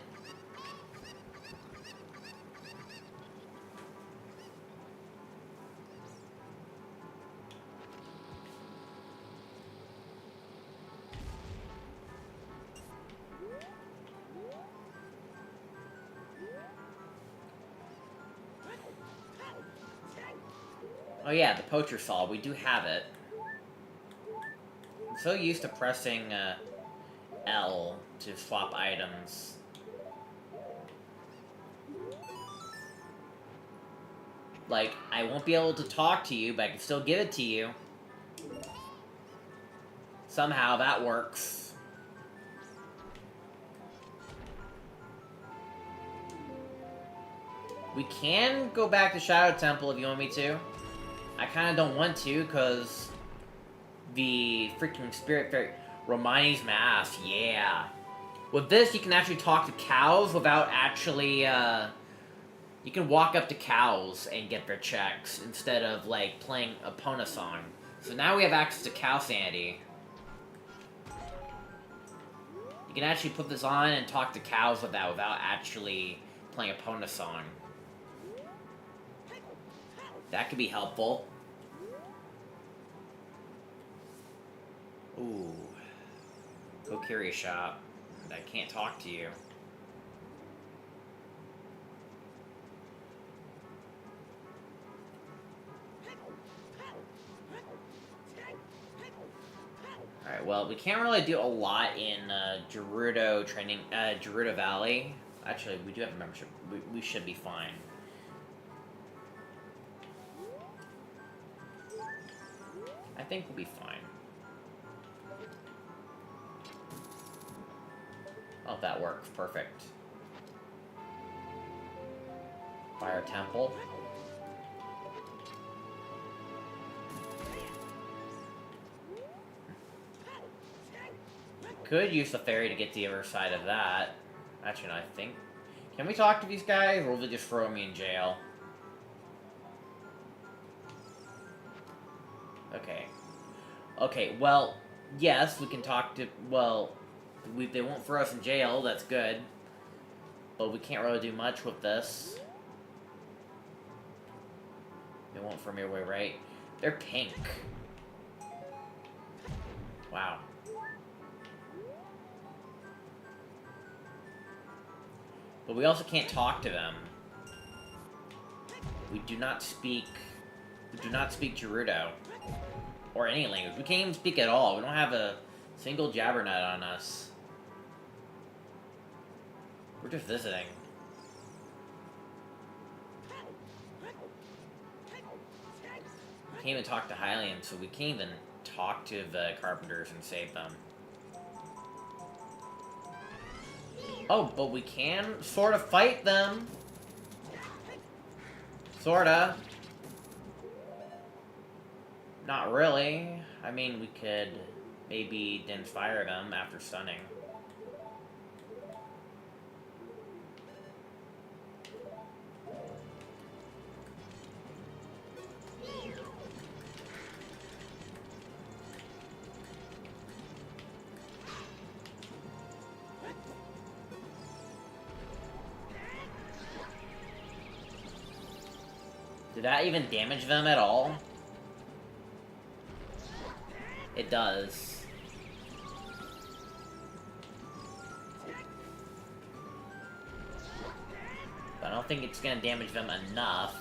Oh yeah, the poacher saw. We do have it. I'm so used to pressing L to swap items. Like, I won't be able to talk to you, but I can still give it to you. Somehow that works. We can go back to Shadow Temple if you want me to. I kind of don't want to, because the freaking Spirit Fairy... Romani's Mask, yeah. With this, you can actually talk to cows without actually, you can walk up to cows and get their checks, instead of, like, playing a Pona song. So now we have access to Cow Sanity. You can actually put this on and talk to cows without actually playing a Pona song. That could be helpful. Ooh. Go carry a shop. I can't talk to you. Alright, well, we can't really do a lot in Gerudo Gerudo Valley. Actually, we do have a membership. We should be fine. I think we'll be fine. Oh, that works. Perfect. Fire Temple. Could use the ferry to get to the other side of that. Actually, no, I think... Can we talk to these guys, or will they just throw me in jail? Okay. Okay, well, yes, we can talk to... Well, they won't throw us in jail, that's good. But we can't really do much with this. They won't throw me away, right? They're pink. Wow. But we also can't talk to them. We do not speak Gerudo. Or any language. We can't even speak at all. We don't have a single Jabbernet on us. We're just visiting. We can't even talk to Hylians, so we can't even talk to the Carpenters and save them. Oh, but we can sort of fight them. Sorta. Not really. I mean, we could maybe then fire them after stunning. Did that even damage them at all? It does. But I don't think it's gonna damage them enough.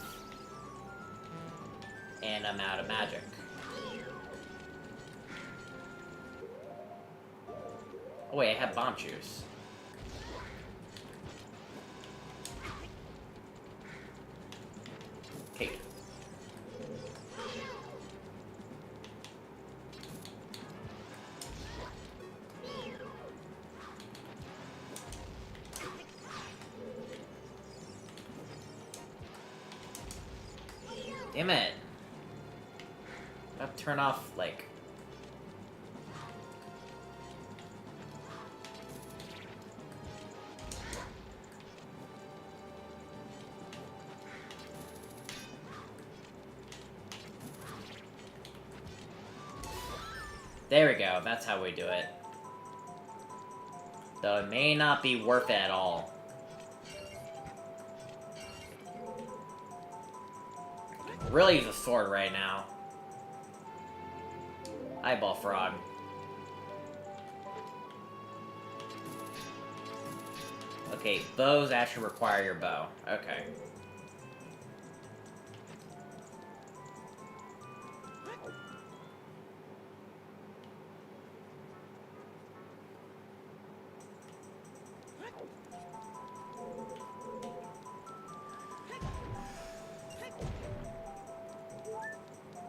And I'm out of magic. Oh wait, I have bomb juice. Okay. Damn it. I have to turn off, like... There we go, that's how we do it. Though it may not be worth it at all. Really use a sword right now. Eyeball frog. Okay, bows actually require your bow. Okay.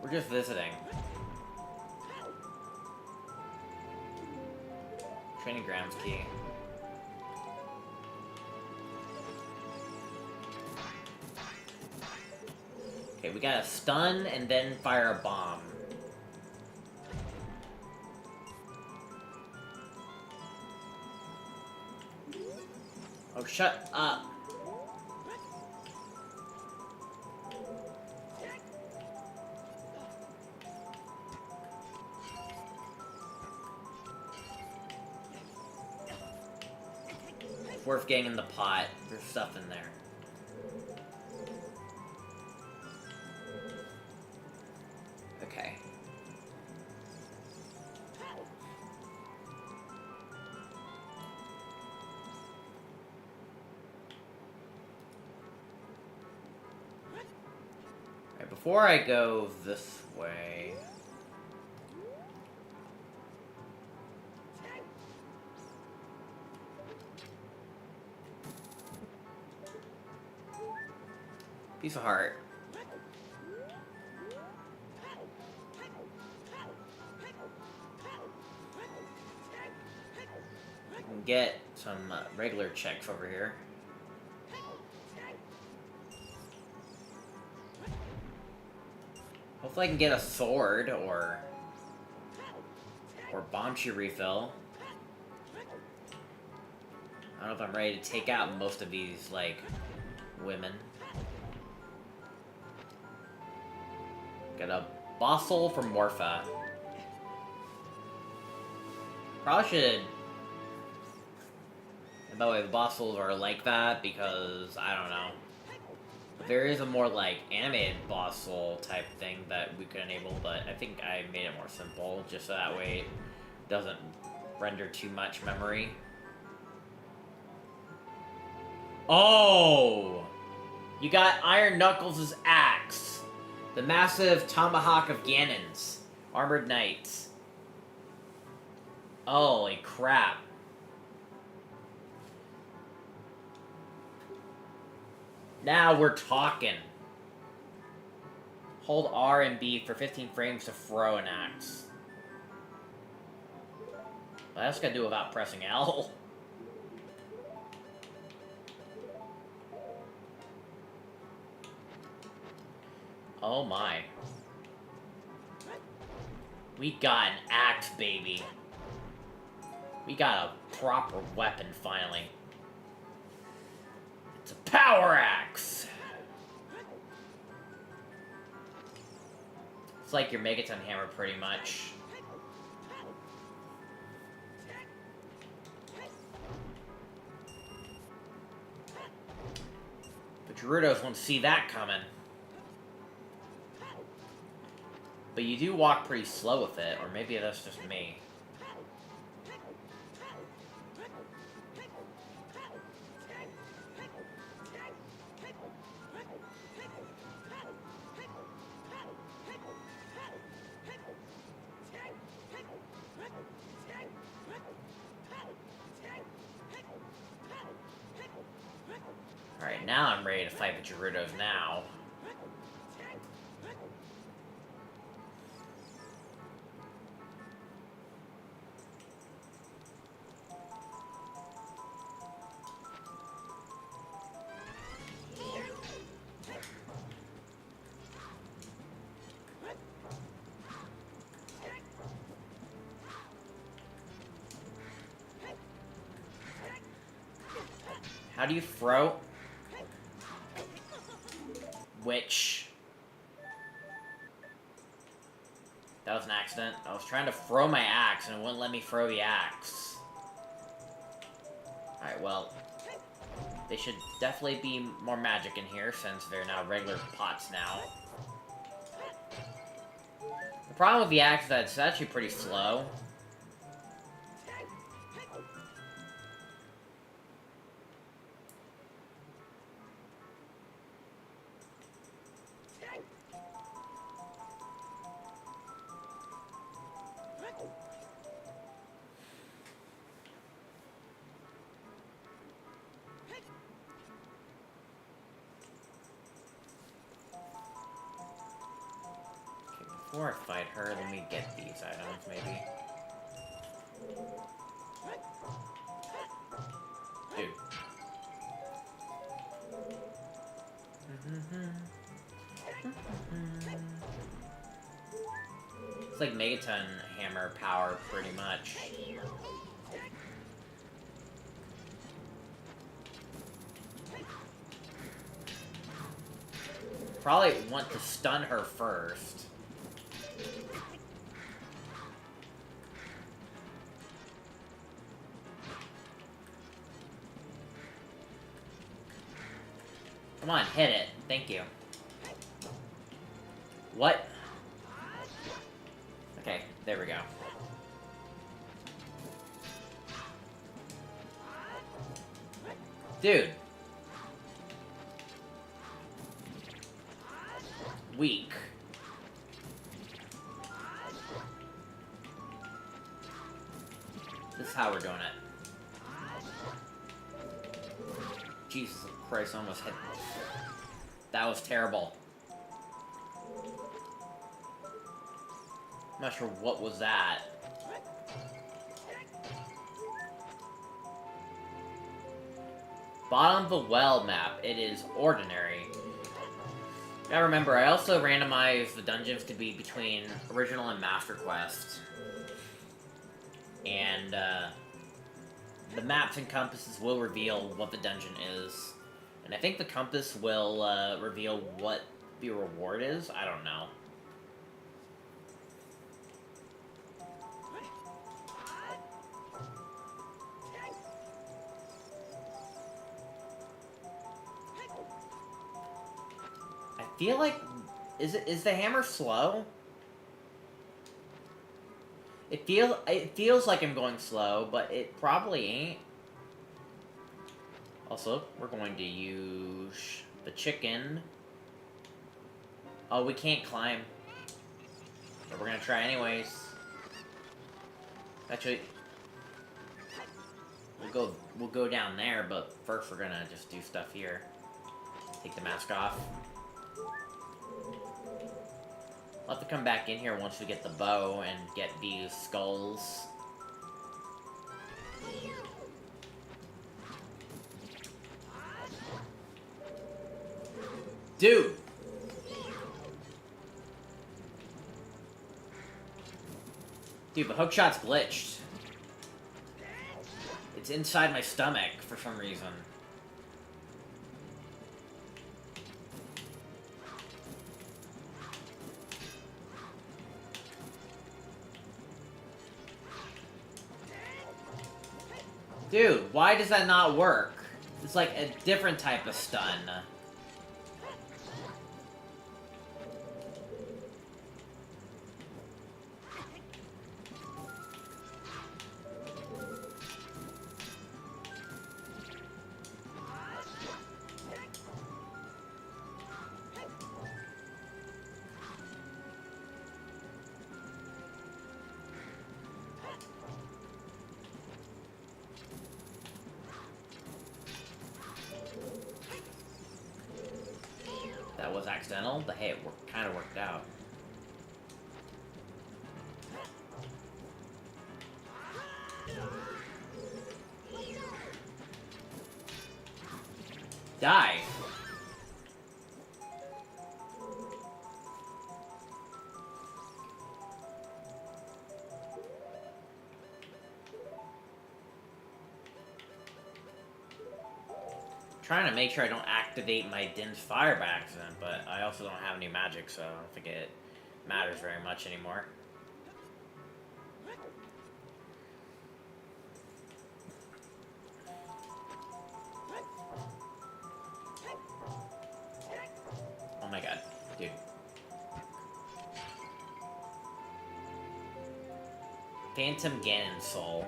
We're just visiting. Training grounds key. Okay, we gotta stun and then fire a bomb. Oh, shut up. It's worth getting in the pot. There's stuff in there. Okay. Alright, before I go this way... Piece of heart. I can get some regular checks over here. Hopefully I can get a sword or bomb shoe refill. I don't know if I'm ready to take out most of these, like, women. Got a Bossel from Morpha. Probably should... And by the way, the Bossels are like that because, I don't know. There is a more, like, animated Bossel type thing that we could enable, but I think I made it more simple, just so that way it doesn't render too much memory. Oh! You got Iron Knuckles' axe. The massive tomahawk of Ganon's. Armored Knights. Holy crap. Now we're talking. Hold R and B for 15 frames to throw an axe. Well, I just gotta do it without pressing L. Oh my. We got an axe, baby. We got a proper weapon, finally. It's a power axe! It's like your Megaton hammer, pretty much. But Gerudos won't see that coming. But you do walk pretty slow with it, or maybe that's just me. Alright, now I'm ready to fight the Gerudos now. How do you throw? Which... That was an accident. I was trying to throw my axe and it wouldn't let me throw the axe. Alright, well... They should definitely be more magic in here since they're now regular pots now. The problem with the axe is that it's actually pretty slow. Before I fight her, let me get these items, maybe. Dude. It's like Megaton hammer power, pretty much. Probably want to stun her first. Come on, hit it. Thank you. What? Okay, there we go. Dude. Weak. This is how we're doing it. Jesus Christ, I almost hit. That was terrible. I'm not sure what was that. Bottom of the well map. It is ordinary. Gotta remember, I also randomized the dungeons to be between original and master quest. And, the maps and compasses will reveal what the dungeon is. And I think the compass will, reveal what the reward is. I don't know. I feel like... Is the hammer slow? It feels like I'm going slow, but it probably ain't. Also, we're going to use the chicken. Oh, we can't climb. But we're gonna try anyways. Actually, we'll go down there, but first we're gonna just do stuff here. Take the mask off. We'll have to come back in here once we get the bow and get these skulls. Dude! Dude, the hookshot's glitched. It's inside my stomach for some reason. Dude, why does that not work? It's like a different type of stun. accidental, but hey, it kind of worked out. Die! Trying to make sure I don't activate my Din's Fire by accident, but I also don't have any magic, so I don't think it matters very much anymore. Oh my god, dude. Phantom Ganon Soul.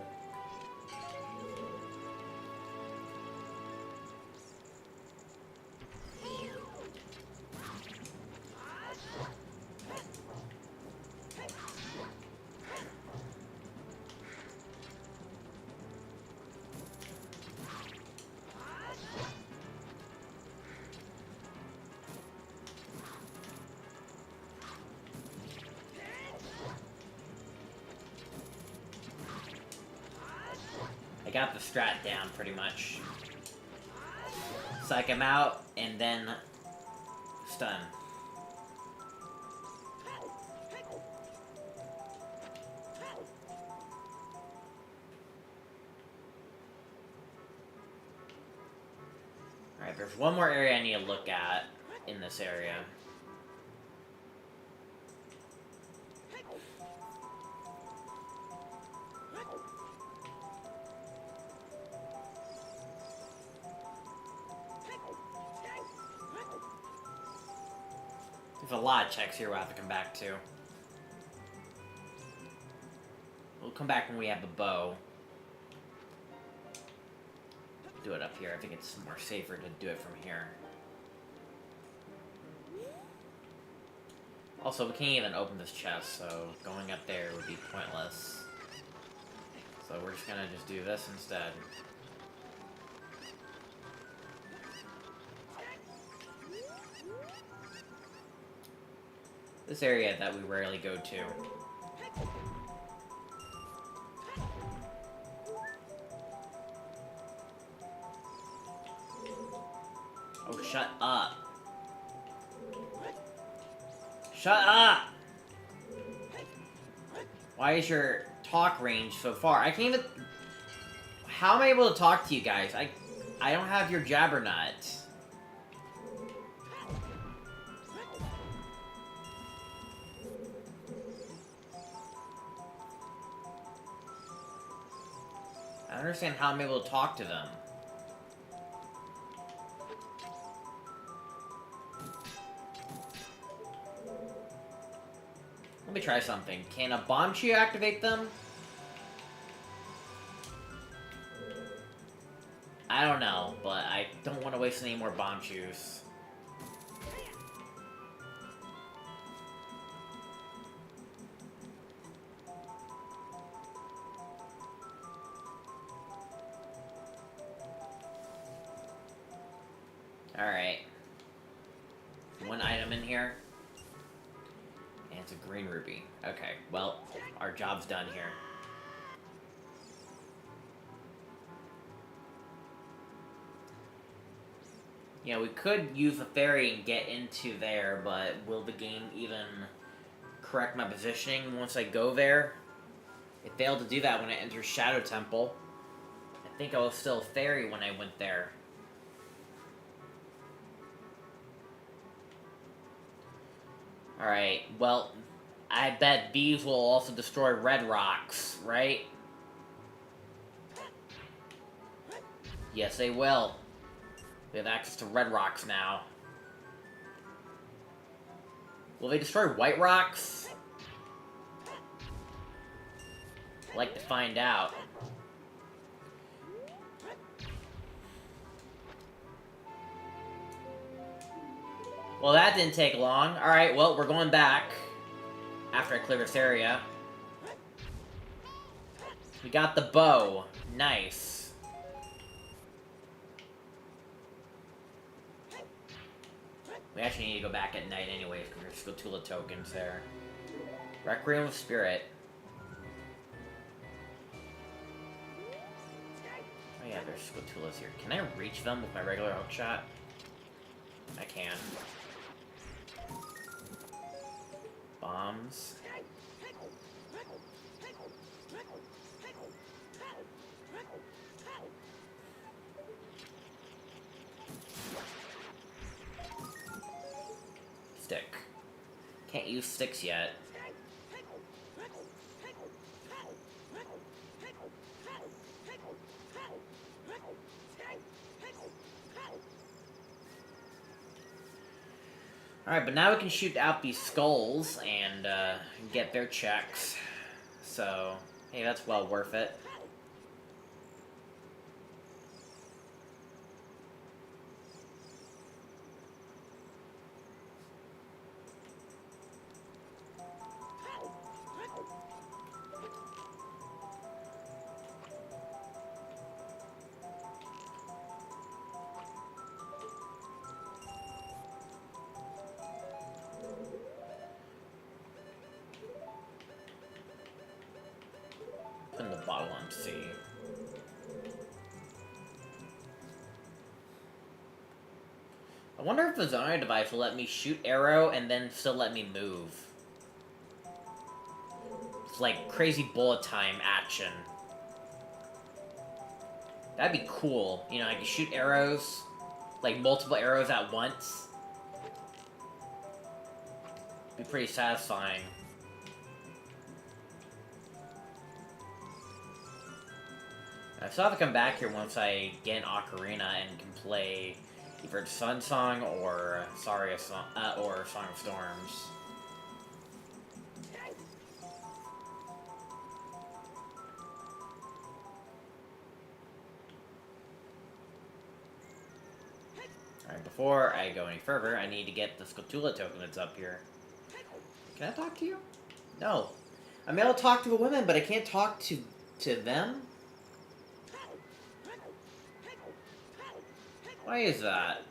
I got the strat down, pretty much. Psych him out, and then stun. Alright, there's one more area I need to look at in this area. There's a lot of checks here we'll have to come back to. We'll come back when we have the bow. Do it up here. I think it's more safer to do it from here. Also, we can't even open this chest, so going up there would be pointless. So we're just gonna just do this instead. This area that we rarely go to. Oh, shut up. Shut up! Why is your talk range so far? I can't even... How am I able to talk to you guys? I don't have your Jabbernut. I don't understand how I'm able to talk to them. Let me try something. Can a bomb shoe activate them? I don't know, but I don't want to waste any more bomb shoes. Alright. One item in here. And it's a green ruby. Okay, well, our job's done here. You know, we could use the ferry and get into there, but will the game even correct my positioning once I go there? It failed to do that when I entered Shadow Temple. I think I was still a ferry when I went there. Alright, well, I bet these will also destroy red rocks, right? Yes, they will. We have access to red rocks now. Will they destroy white rocks? I'd like to find out. Well, that didn't take long. Alright, well, we're going back. After I clear this area. We got the bow. Nice. We actually need to go back at night anyways, because there's Scotula tokens there. Requiem of Spirit. Oh yeah, there's Scotulas here. Can I reach them with my regular hookshot? I can. Bombs. Stick. Can't use sticks yet. Alright, but now we can shoot out these skulls and get their checks. So, hey, that's well worth it. Put the bottle on C. I wonder if the zoning device will let me shoot arrow and then still let me move. It's like crazy bullet time action. That'd be cool. You know, I could shoot arrows, like multiple arrows at once. Be pretty satisfying. I still have to come back here once I get an Ocarina and can play either Sun Song or or Song of Storms. Alright, before I go any further, I need to get the Scotula token that's up here. Can I talk to you? No. I'm able to talk to the women, but I can't talk to them? Why is that?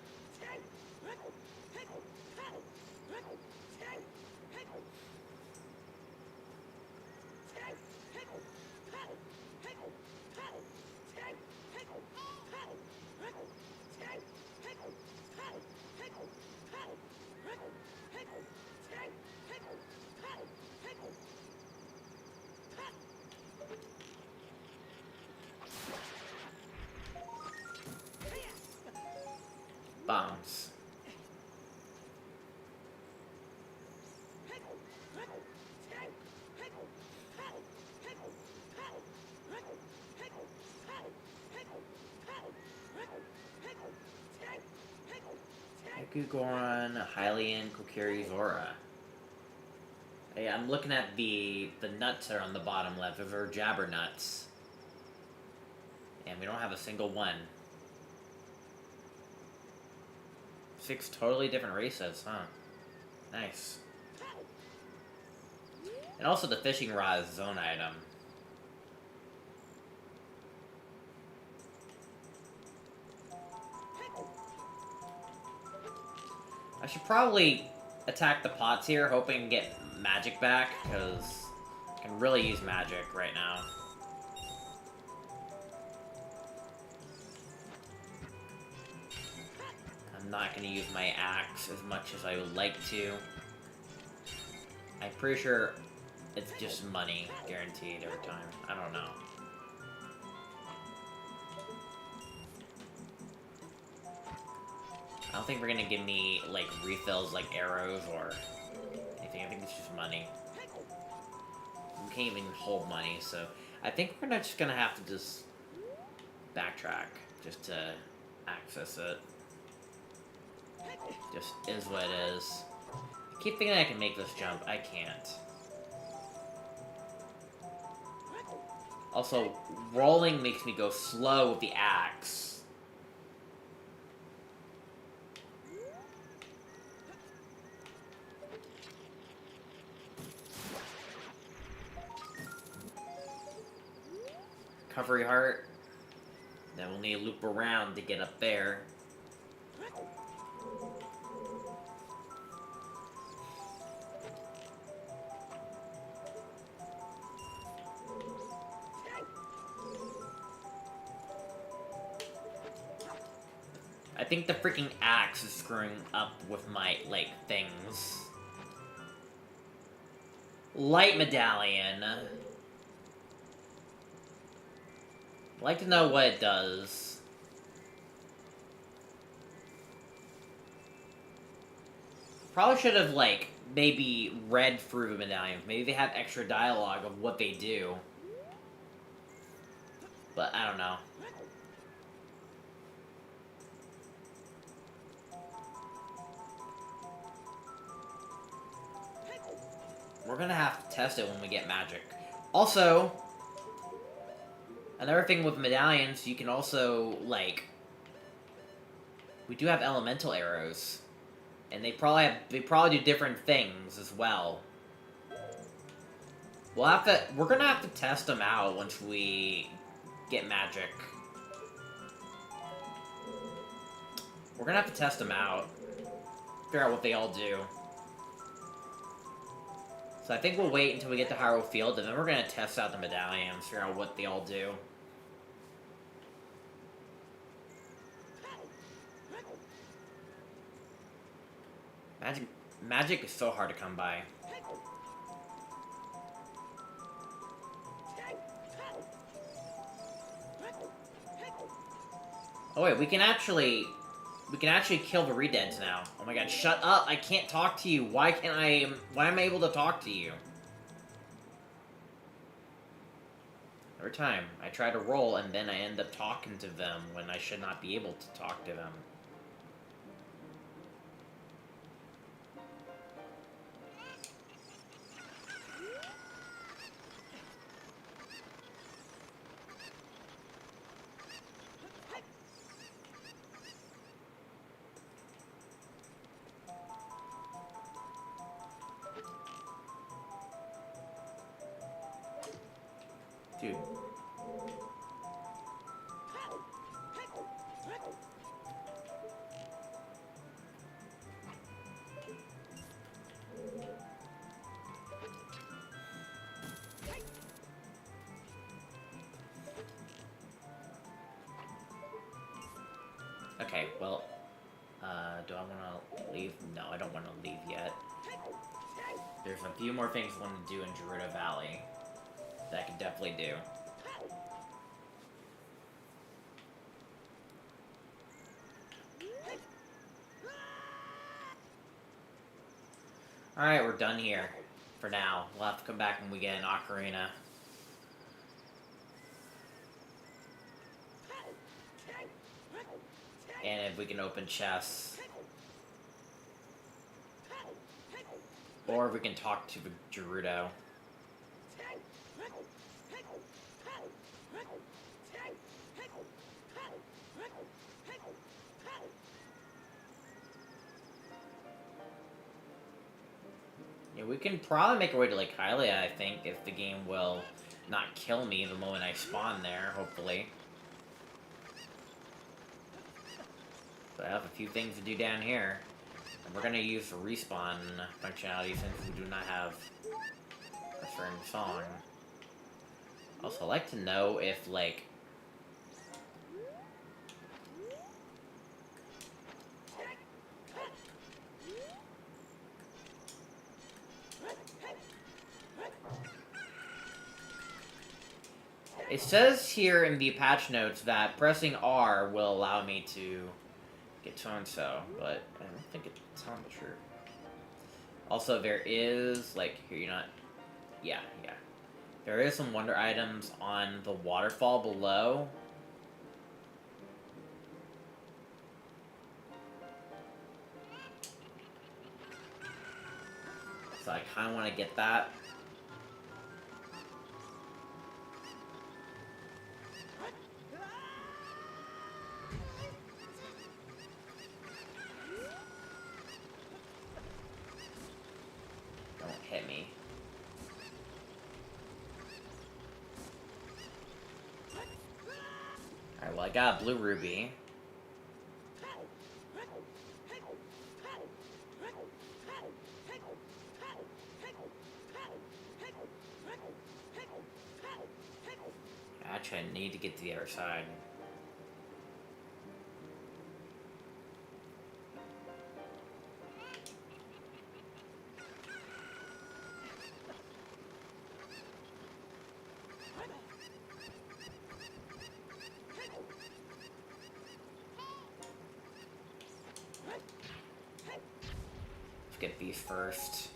Bombs. Goron, Hylian, Kokiri, Zora. Hey, I'm looking at the nuts that are on the bottom left. Those are jabber nuts. And we don't have a single one. 6 totally different races, huh? Nice. And also the fishing rod is zone item. I should probably attack the pots here, hoping to get magic back, because I can really use magic right now. I'm not going to use my axe as much as I would like to. I'm pretty sure it's just money guaranteed every time. I don't know. I don't think we're gonna give me, like, refills like arrows or anything. I think it's just money. We can't even hold money, so I think we're just gonna have to just backtrack just to access it. Just is what it is. I keep thinking I can make this jump. I can't. Also, rolling makes me go slow with the axe. Recovery heart. Then we'll need to loop around to get up there. I think the freaking axe is screwing up with my, like, things. Light medallion. I'd like to know what it does. Probably should have, like, maybe read through the medallions. Maybe they have extra dialogue of what they do. But I don't know. We're gonna have to test it when we get magic. Also, another thing with medallions, you can also, like... We do have elemental arrows. And they probably do different things as well. We're gonna have to test them out once we get magic. We're gonna have to test them out. Figure out what they all do. So I think we'll wait until we get to Hyrule Field, and then we're gonna test out the medallions, figure out what they all do. Magic is so hard to come by. Oh wait, we can actually kill the Redeads now. Oh my god, shut up! I can't talk to you. Why am I able to talk to you? Every time I try to roll and then I end up talking to them when I should not be able to talk to them. Dude. Okay, well, do I want to leave? No, I don't want to leave yet. There's a few more things I want to do in Gerudo Valley that I can definitely do. Alright, we're done here. For now. We'll have to come back when we get an Ocarina. And if we can open chests. Or if we can talk to the Gerudo. Yeah, we can probably make our way to Lake Hylia, I think, if the game will not kill me the moment I spawn there, hopefully. But I have a few things to do down here. And we're gonna use the respawn functionality since we do not have a certain song. Also, I'd like to know if, like... It says here in the patch notes that pressing R will allow me to get so-and-so, but I don't think it's on the true. Also, there is, like, here, you're not... Yeah. There is some wonder items on the waterfall below. So I kind of want to get that. Don't hit me. Alright, well I got a blue ruby. Actually, I need to get to the other side. get these first.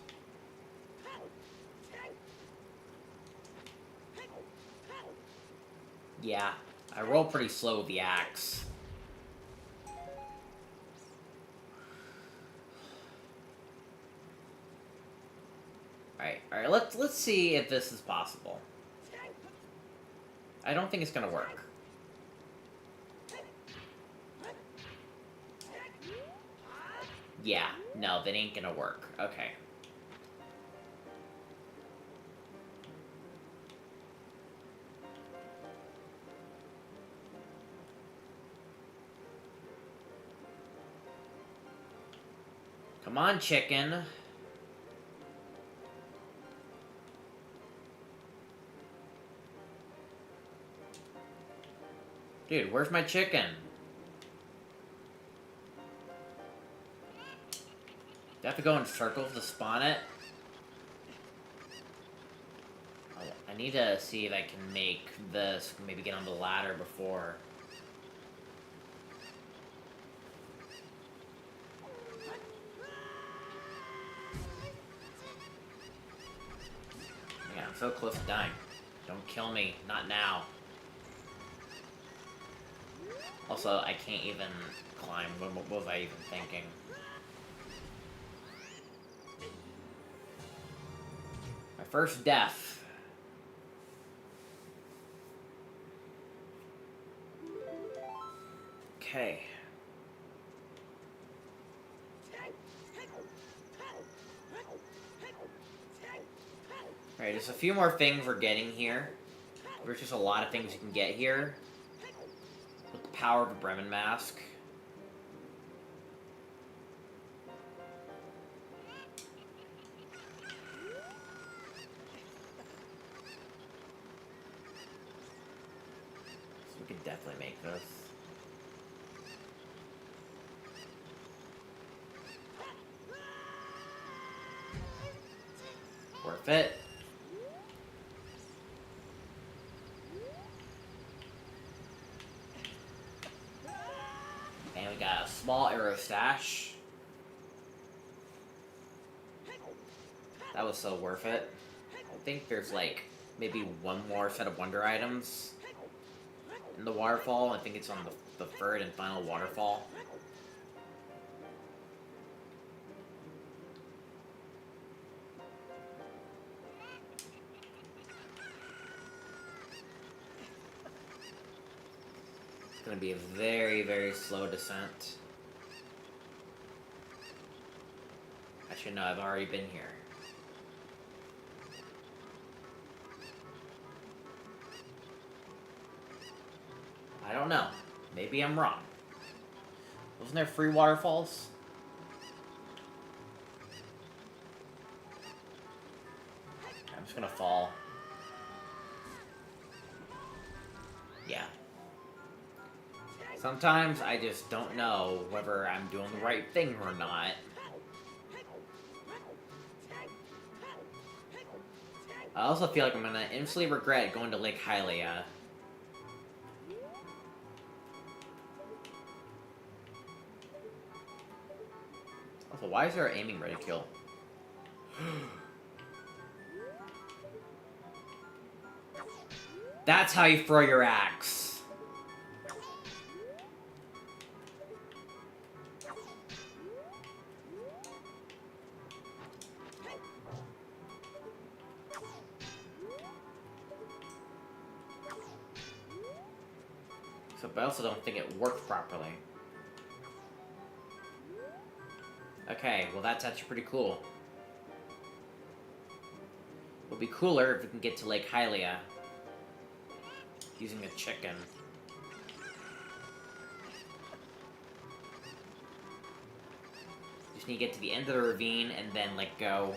Yeah, I roll pretty slow with the axe. Alright, let's see if this is possible. I don't think it's gonna work. Yeah, no, that ain't gonna work. Okay. Come on, chicken. Dude, where's my chicken? Do I have to go in circles to spawn it? I need to see if I can make this, maybe get on the ladder before. Yeah, I'm so close to dying. Don't kill me, not now. Also, I can't even climb. What was I even thinking? My first death. Okay. Alright, there's a few more things we're getting here. There's just a lot of things you can get here. With the power of a Bremen mask. So we can definitely make this. Worth it. And we got a small arrow stash. That was so worth it. I think there's like maybe one more set of wonder items in the waterfall. I think it's on the third and final waterfall. It's gonna be a very, very slow descent. Actually, no, I've already been here. I don't know. Maybe I'm wrong. Wasn't there 3 waterfalls? I'm just gonna fall. Yeah. Sometimes I just don't know whether I'm doing the right thing or not. I also feel like I'm gonna instantly regret going to Lake Hylia. Also, why is there an aiming reticule? That's how you throw your axe. But I also don't think it worked properly. Okay, well that's actually pretty cool. It would be cooler if we can get to Lake Hylia using a chicken. Just need to get to the end of the ravine and then let go.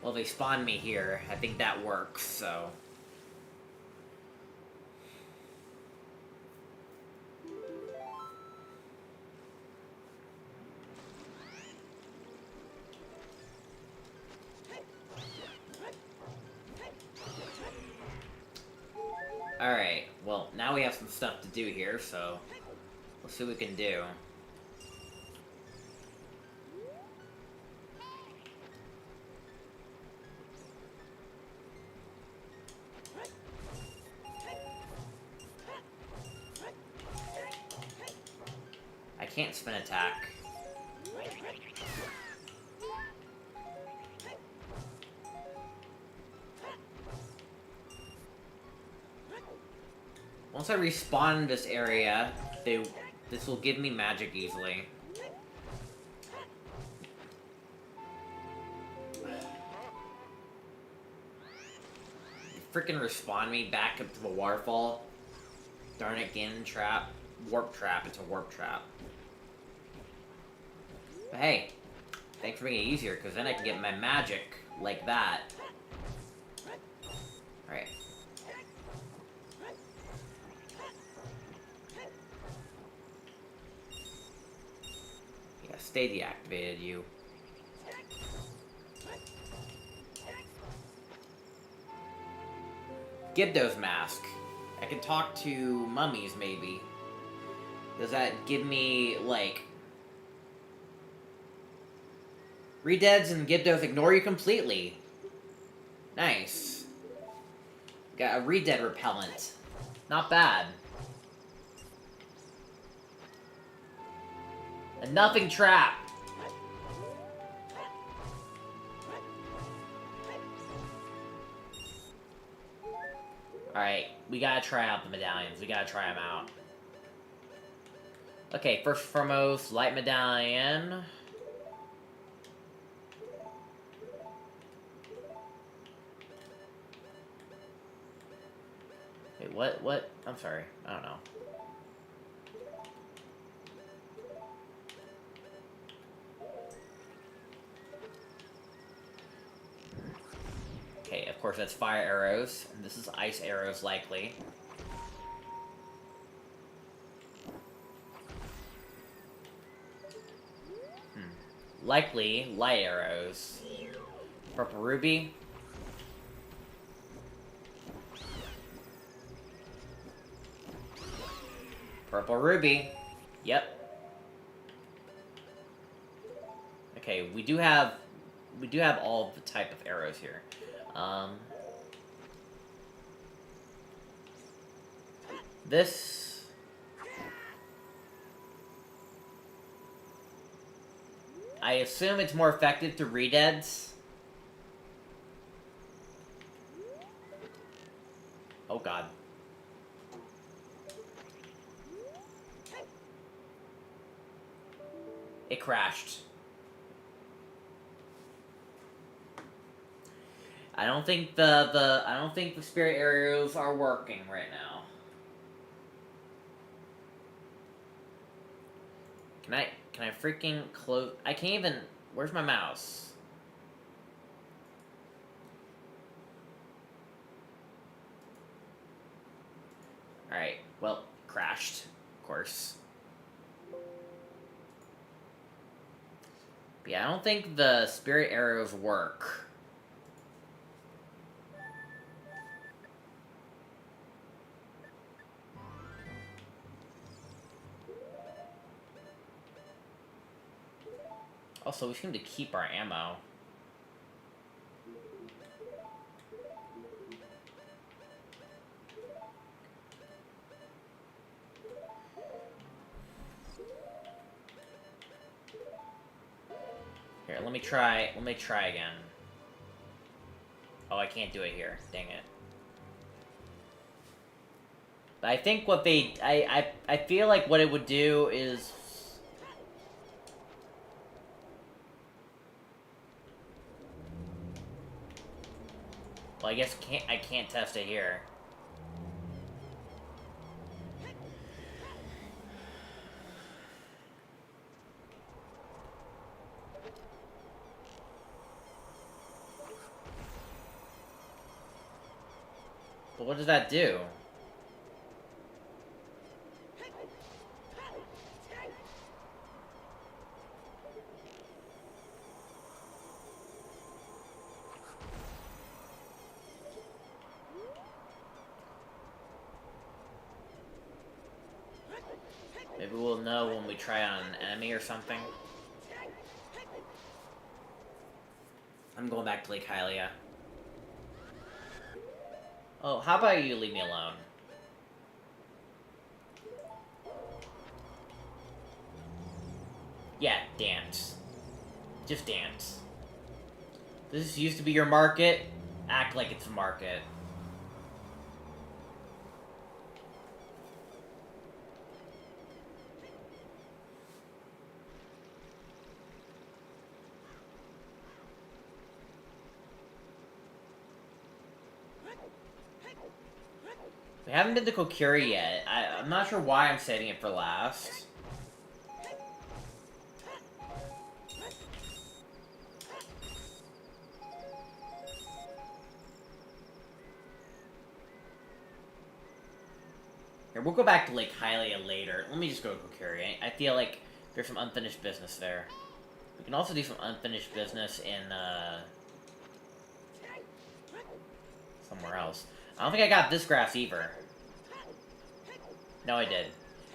Well, they spawned me here. I think that works, so... now we have some stuff to do here, so let's see what we can do. I can't spin attack. Once I respawn in this area, this will give me magic easily. Freaking respawn me back up to the waterfall. Darn it, Ganon trap. Warp trap, it's a warp trap. But hey, thanks for making it easier, because then I can get my magic like that. Alright. Yeah, stay deactivated, you. Gibdo's mask. I can talk to mummies, maybe. Does that give me, like... Redeads and Gibdos ignore you completely. Nice. Got a Redead repellent. Not bad. A nothing trap. Alright, we gotta try out the medallions. We gotta try them out. Okay, first and foremost, light medallion. Wait, what? I'm sorry. I don't know. Okay, of course that's fire arrows. And this is ice arrows, likely. Likely light arrows. Purple ruby. Purple ruby. Yep. Okay, we do have all the type of arrows here. This... I assume it's more effective to redeads. Oh god. It crashed. I don't think the spirit arrows are working right now. Can I freaking close? I can't even. Where's my mouse? All right. Well, crashed, of course. But yeah, I don't think the spirit arrows work. Also, we seem to keep our ammo. Here, let me try again. Oh, I can't do it here. Dang it. But I think what I feel like what it would do is... Well, I guess I can't test it here. But what does that do? Maybe we'll know when we try on an enemy or something. I'm going back to Lake Hylia. Oh, how about you leave me alone? Yeah, dance. Just dance. This used to be your market. Act like it's a market. We haven't been to Kokiri yet. I'm not sure why I'm saving it for last. Here, we'll go back to Lake Hylia later. Let me just go to Kokiri. I feel like there's some unfinished business there. We can also do some unfinished business in, somewhere else. I don't think I got this grass either. No, I did.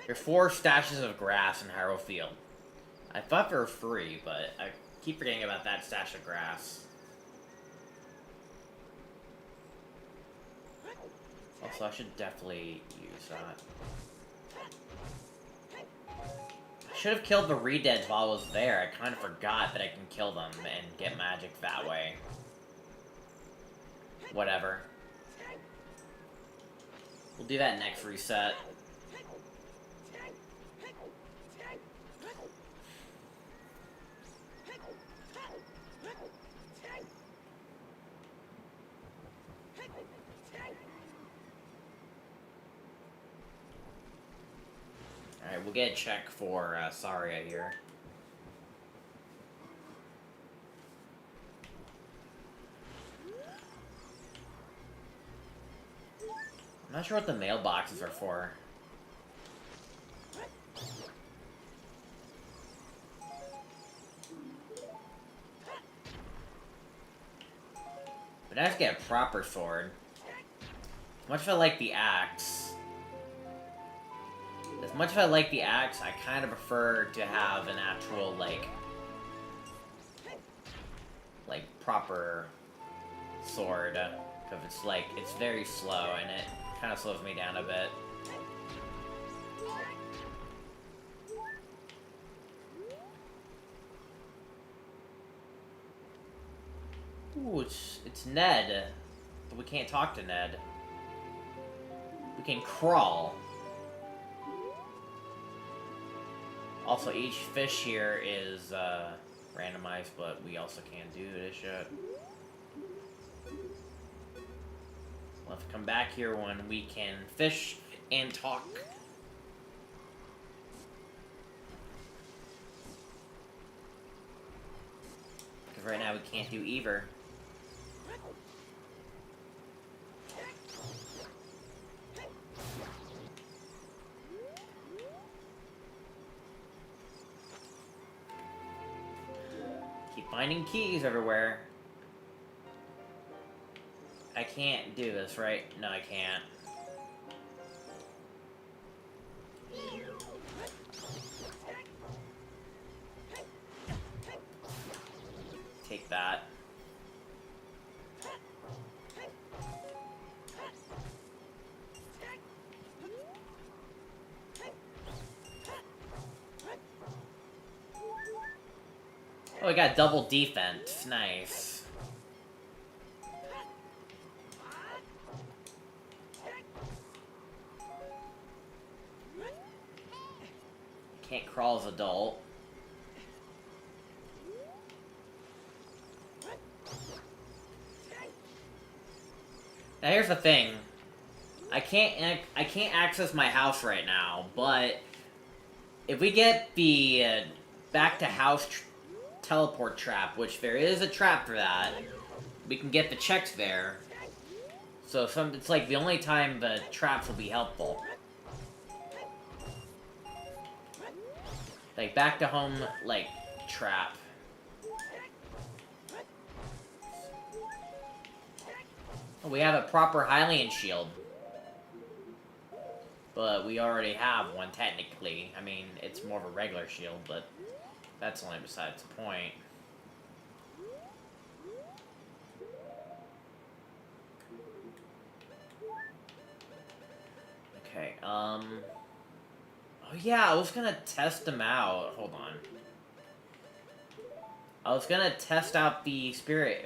There's 4 stashes of grass in Harrow Field. I thought there were 3, but I keep forgetting about that stash of grass. Also, I should definitely use that. I should have killed the Redeads while I was there. I kind of forgot that I can kill them and get magic that way. Whatever. We'll do that next reset. Alright, we'll get a check for Saria here. I'm not sure what the mailboxes are for. But I have to get a proper sword. As much as I like the axe, I kind of prefer to have an actual, like, proper sword. Because it's, like, it's very slow, and it kind of slows me down a bit. Ooh, it's Ned. But we can't talk to Ned. We can crawl. Also, each fish here is randomized, but we also can't do this shit. We'll have to come back here when we can fish and talk. Because right now we can't do either. Keep finding keys everywhere. I can't do this, right? No, I can't. Take that. Oh, we got double defense. Nice. Can't crawl as adult. Now here's the thing. I can't access my house right now, but if we get the back to house teleport trap, which there is a trap for that, we can get the checks there. So it's like the only time the traps will be helpful. Like back to home, like trap. Oh, we have a proper Hylian shield. But we already have one, technically. I mean, it's more of a regular shield, but that's only besides the point. Okay, oh yeah, I was gonna test them out. Hold on. I was gonna test out the spirit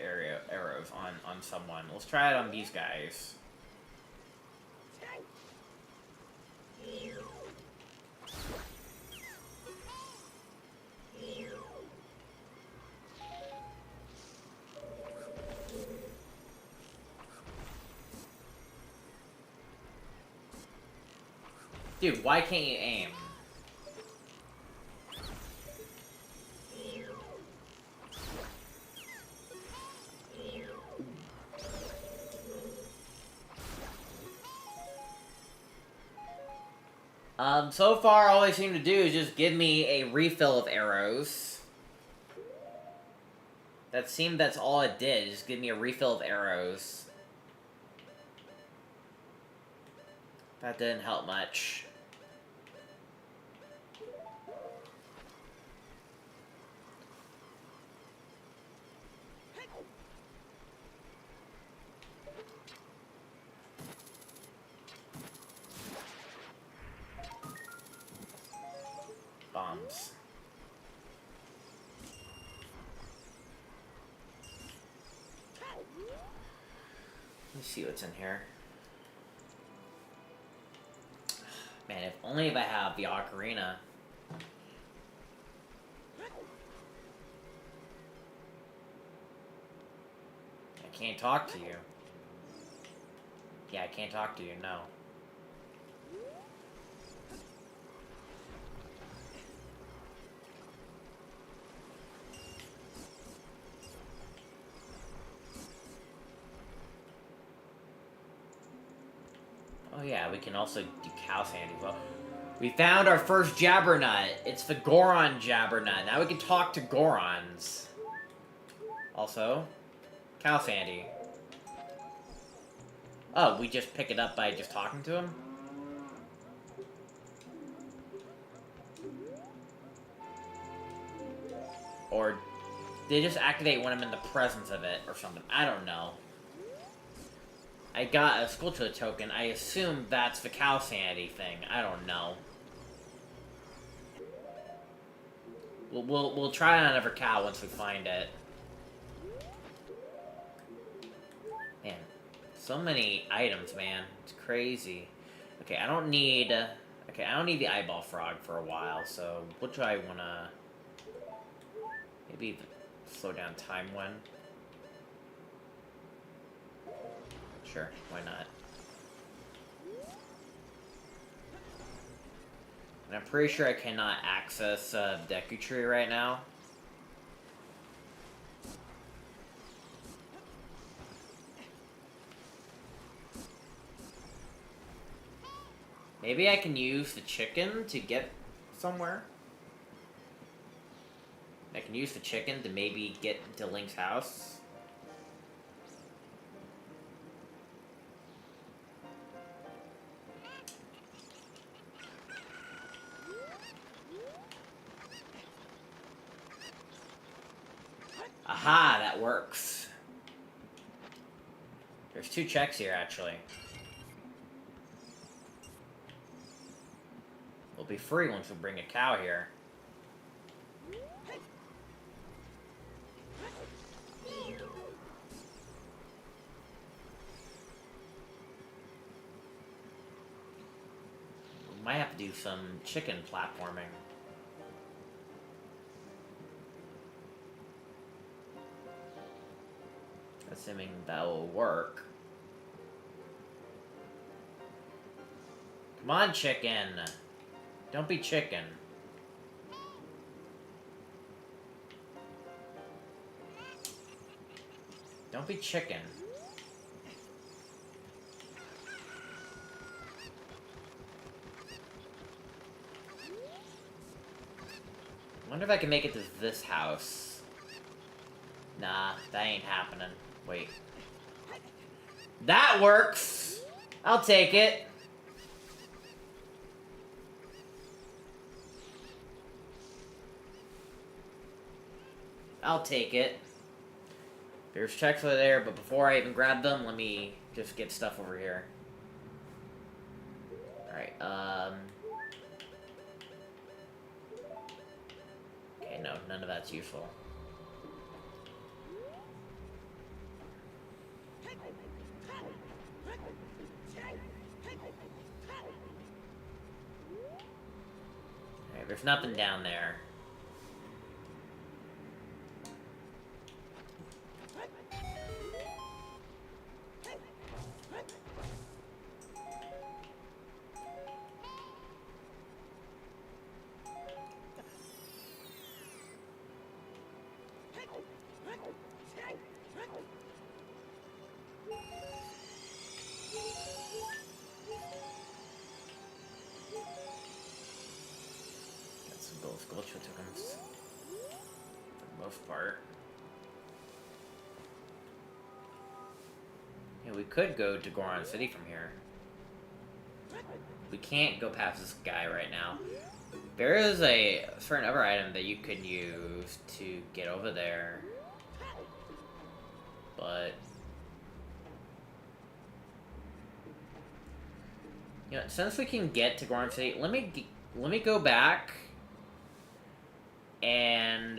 arrows on someone. Let's try it on these guys. Dude, why can't you aim? So far, all they seem to do is just give me a refill of arrows. That's all it did, just give me a refill of arrows. That didn't help much. Bombs. Let me see what's in here. Man, if only if I have the Ocarina. I can't talk to you. Yeah, I can't talk to you, no. Oh yeah, we can also do cow sandy. Well, we found our first Jabbernut. It's the Goron Jabbernut. Now we can talk to Gorons. Also, cow sandy. Oh, we just pick it up by just talking to him? Or they just activate when I'm in the presence of it or something. I don't know. I got a Skulltula token. I assume that's the cow sanity thing. I don't know. We'll try on another cow once we find it. Man, so many items, man. It's crazy. Okay, I don't need. Okay, I don't need the eyeball frog for a while. So what do I wanna? Maybe slow down time one. Sure, why not? And I'm pretty sure I cannot access Deku Tree right now. Maybe I can use the chicken to get somewhere. I can use the chicken to maybe get into Link's house. Aha, that works. There's 2 checks here, actually. We'll be free once we bring a cow here. We might have to do some chicken platforming. Assuming that will work. Come on, chicken! Don't be chicken. Don't be chicken. I wonder if I can make it to this house. Nah, that ain't happening. Wait. That works! I'll take it. I'll take it. There's checks over there, but before I even grab them, let me just get stuff over here. Alright, okay, no, none of that's useful. Alright, there's nothing down there. Tokens for the most part. Yeah, we could go to Goron City from here. We can't go past this guy right now. There is a certain other item that you could use to get over there, but you know, since we can get to Goron City, let me go back and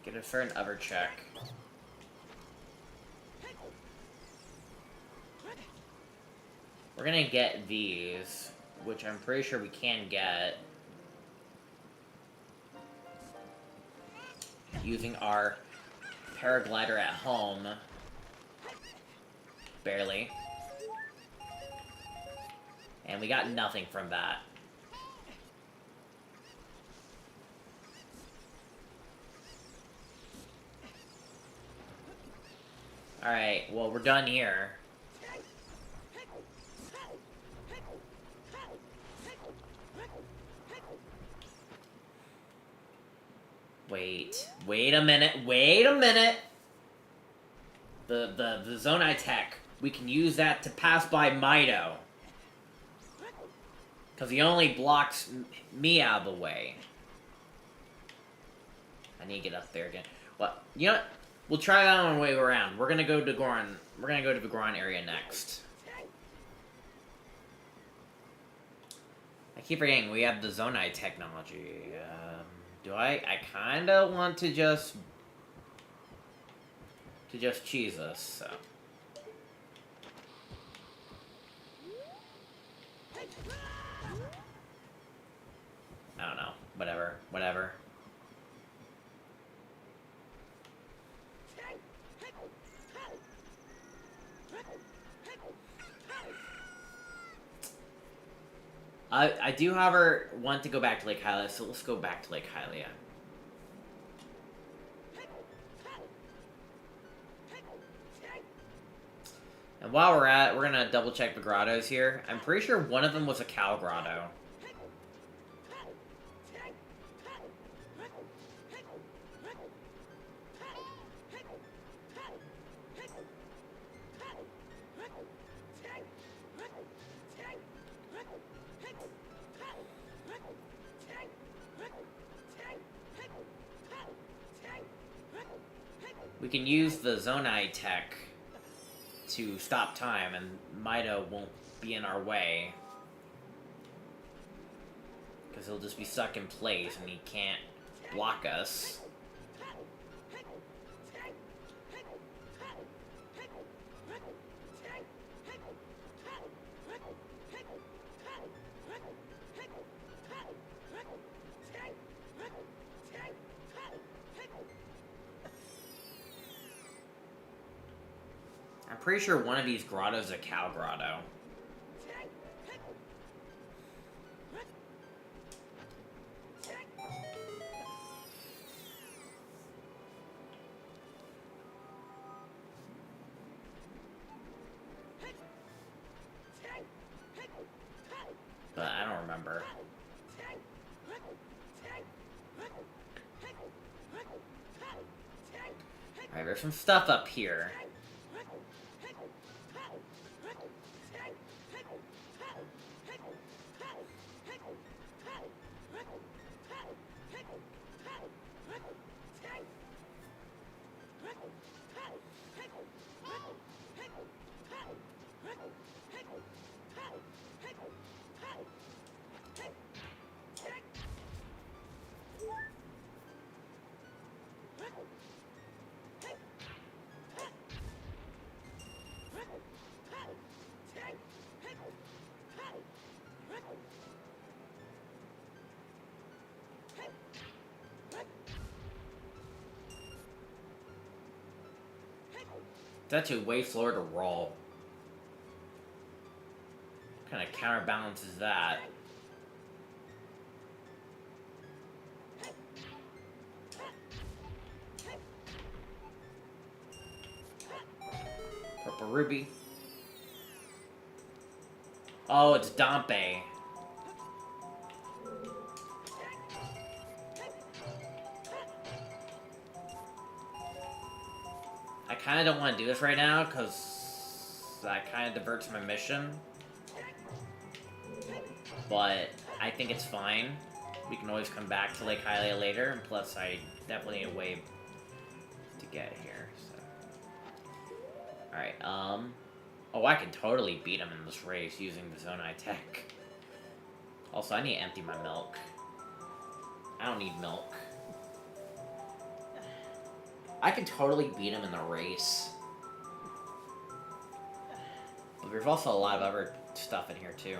get a certain other check. We're gonna get these, which I'm pretty sure we can get using our paraglider at home. Barely. And we got nothing from that. Alright, well, we're done here. Wait a minute! The Zonai tech, we can use that to pass by Mido. Because he only blocks me out of the way. I need to get up there again. Well, you know what? We'll try that on the way around. We're gonna go to Goron. We're gonna go to the Goron area next. I keep forgetting we have the Zonai technology. Do I kinda want to just cheese us, so. I don't know. Whatever. I do, however, want to go back to Lake Hylia, so let's go back to Lake Hylia. And while we're at it, we're gonna double check the grottos here. I'm pretty sure one of them was a cow grotto. We can use the Zonai tech to stop time, and Mido won't be in our way. Because he'll just be stuck in place, and he can't block us. I'm pretty sure one of these grottos is a cow grotto. But I don't remember. Alright, there's some stuff up here. It's actually way slower to roll. What kind of counterbalances that? Purple ruby. Oh, it's Dompe. I kind of don't want to do this right now, because that kind of diverts my mission. But I think it's fine. We can always come back to Lake Hylia later, and plus I definitely need a way to get here, so. Alright, oh, I can totally beat him in this race using the Zonai tech. Also, I need to empty my milk. I don't need milk. I can totally beat him in the race. But there's also a lot of other stuff in here, too.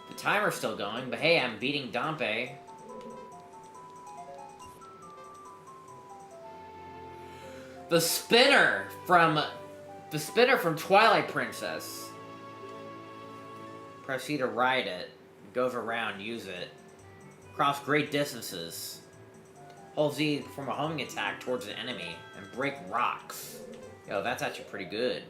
The timer's still going, but hey, I'm beating Dompe. The spinner from Twilight Princess. Press C to ride it. It goes around, use it. Cross great distances. Hold Z to perform a homing attack towards an enemy and break rocks. Yo, that's actually pretty good.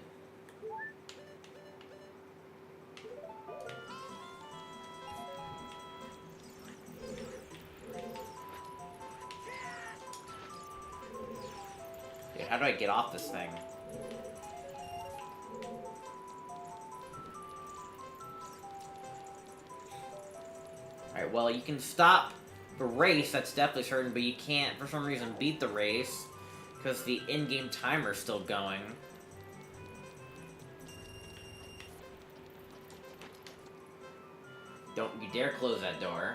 Dude, how do I get off this thing? Alright, well, you can stop the race, that's definitely certain, but you can't, for some reason, beat the race, because the in-game timer's still going. Don't you dare close that door.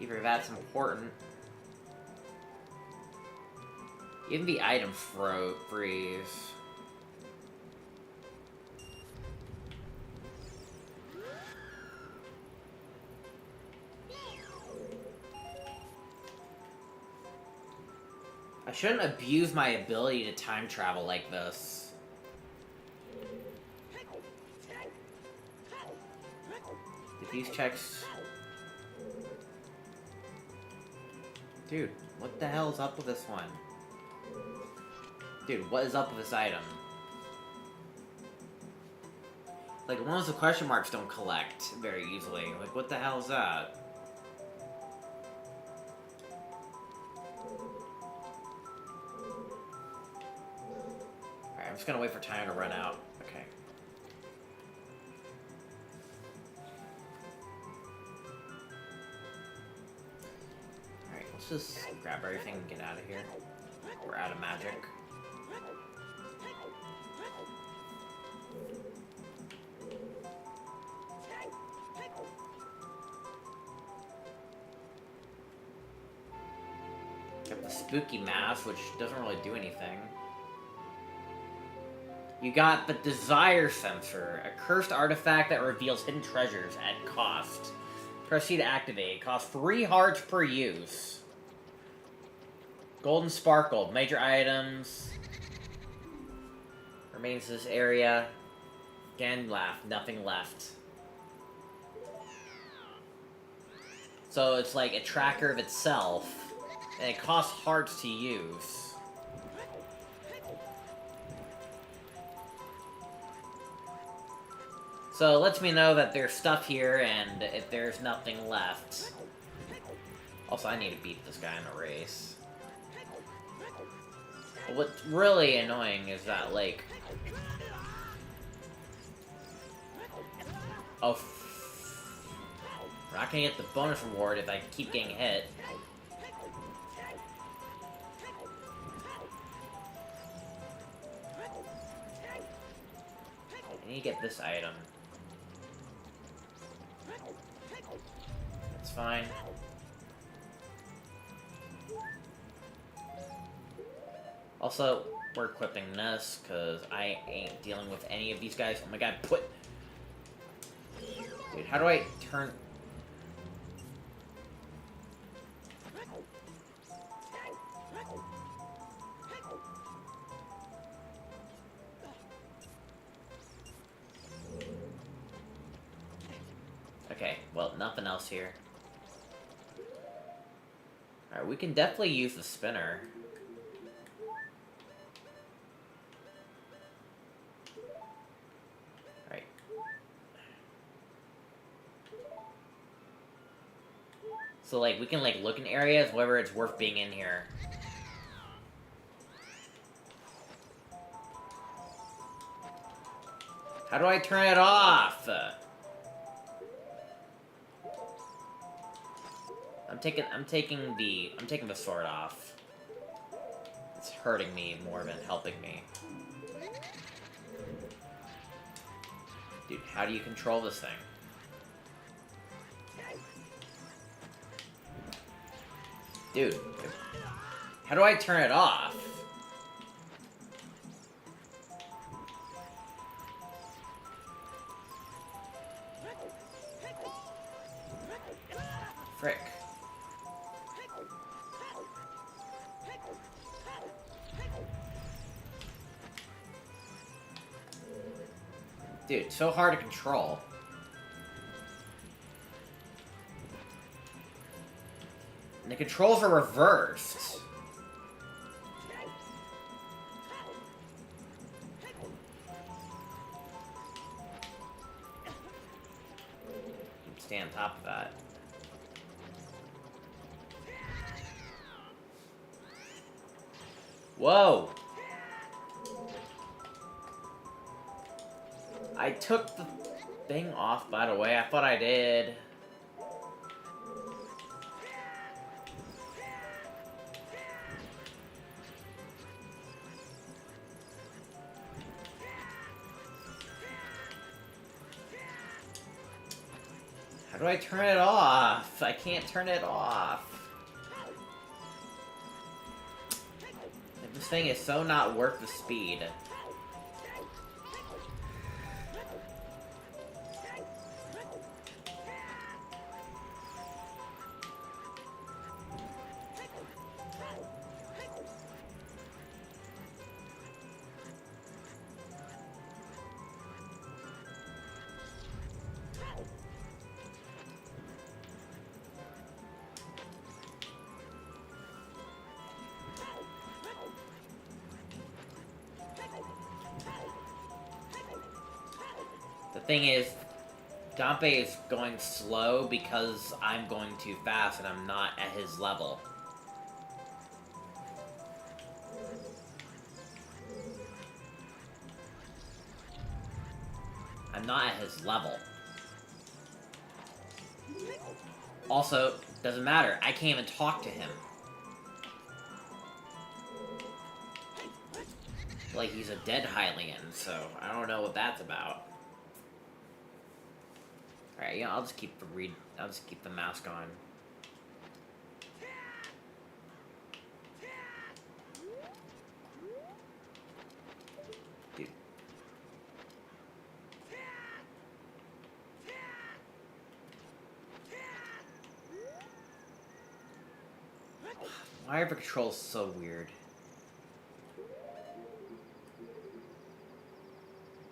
Either that's important. Even the item freeze. I shouldn't abuse my ability to time travel like this. These checks... Dude, what the hell is up with this one? Dude, what is up with this item? Like, the ones with question marks don't collect very easily. Like, what the hell is that? Alright, I'm just gonna wait for time to run out. Okay. Alright, let's just grab everything and get out of here. We're out of magic. Got the spooky mask, which doesn't really do anything. You got the Desire Sensor, a cursed artifact that reveals hidden treasures at cost. Press C to activate. It costs 3 hearts per use. Golden Sparkle, major items. Remains this area. Again, nothing left. So it's like a tracker of itself. And it costs hearts to use. So it lets me know that there's stuff here, and if there's nothing left. Also, I need to beat this guy in a race. But what's really annoying is that, like... Oh, We're not gonna get the bonus reward if I keep getting hit. I need to get this item. That's fine. Also, we're equipping this, because I ain't dealing with any of these guys. Oh my god, Dude, how do I turn... Okay, well, nothing else here. Alright, we can definitely use the spinner. Alright. So, like, we can, like, look in areas, whether it's worth being in here. How do I turn it off? I'm taking the sword off. It's hurting me more than helping me. Dude, how do you control this thing? Dude, how do I turn it off? Frick. Dude, so hard to control. And the controls are reversed. Stay on top of that. Whoa! I took the thing off, by the way. I thought I did. How do I turn it off? I can't turn it off. This thing is so not worth the speed. The thing is, Gampe is going slow because I'm going too fast and I'm not at his level. I'm not at his level. Also, doesn't matter, I can't even talk to him. Like he's a dead Hylian, so I don't know what that's about. Alright, yeah, I'll just keep the mask on. Dude. Why are the controls so weird?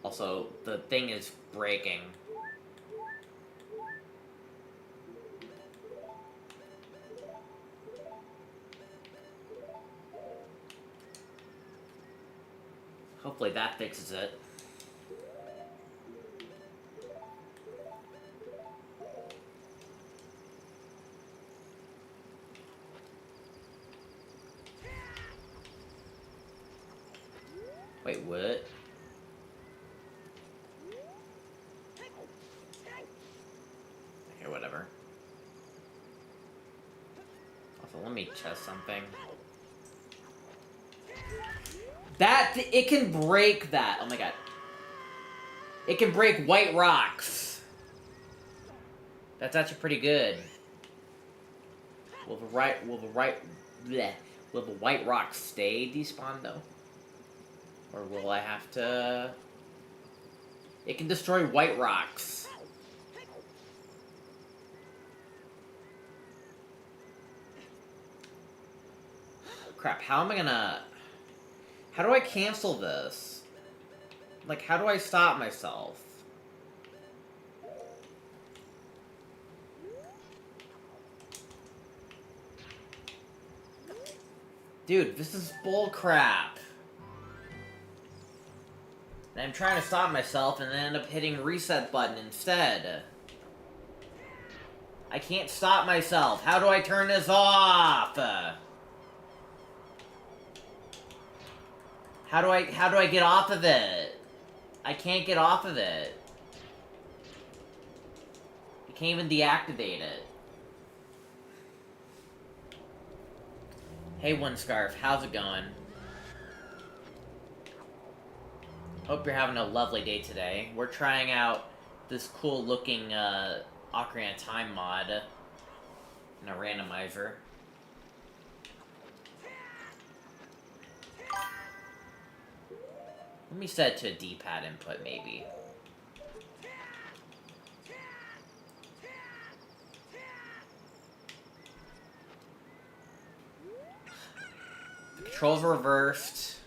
Also, the thing is breaking. Hopefully that fixes it. Wait, what? Okay, whatever. Also, let me test something. It can break that. Oh my god. It can break white rocks. That's actually pretty good. Will the white rocks stay despawned though? Or will I have to... It can destroy white rocks. Crap, how am I gonna... How do I cancel this? Like, how do I stop myself? Dude, this is bullcrap. And I'm trying to stop myself and then end up hitting reset button instead. I can't stop myself. How do I turn this off? How do I get off of it? I can't get off of it. You can't even deactivate it. Hey, One Scarf, how's it going? Hope you're having a lovely day today. We're trying out this cool looking Ocarina of Time mod in a randomizer. Let me set it to a D-pad input, maybe. The controls are reversed.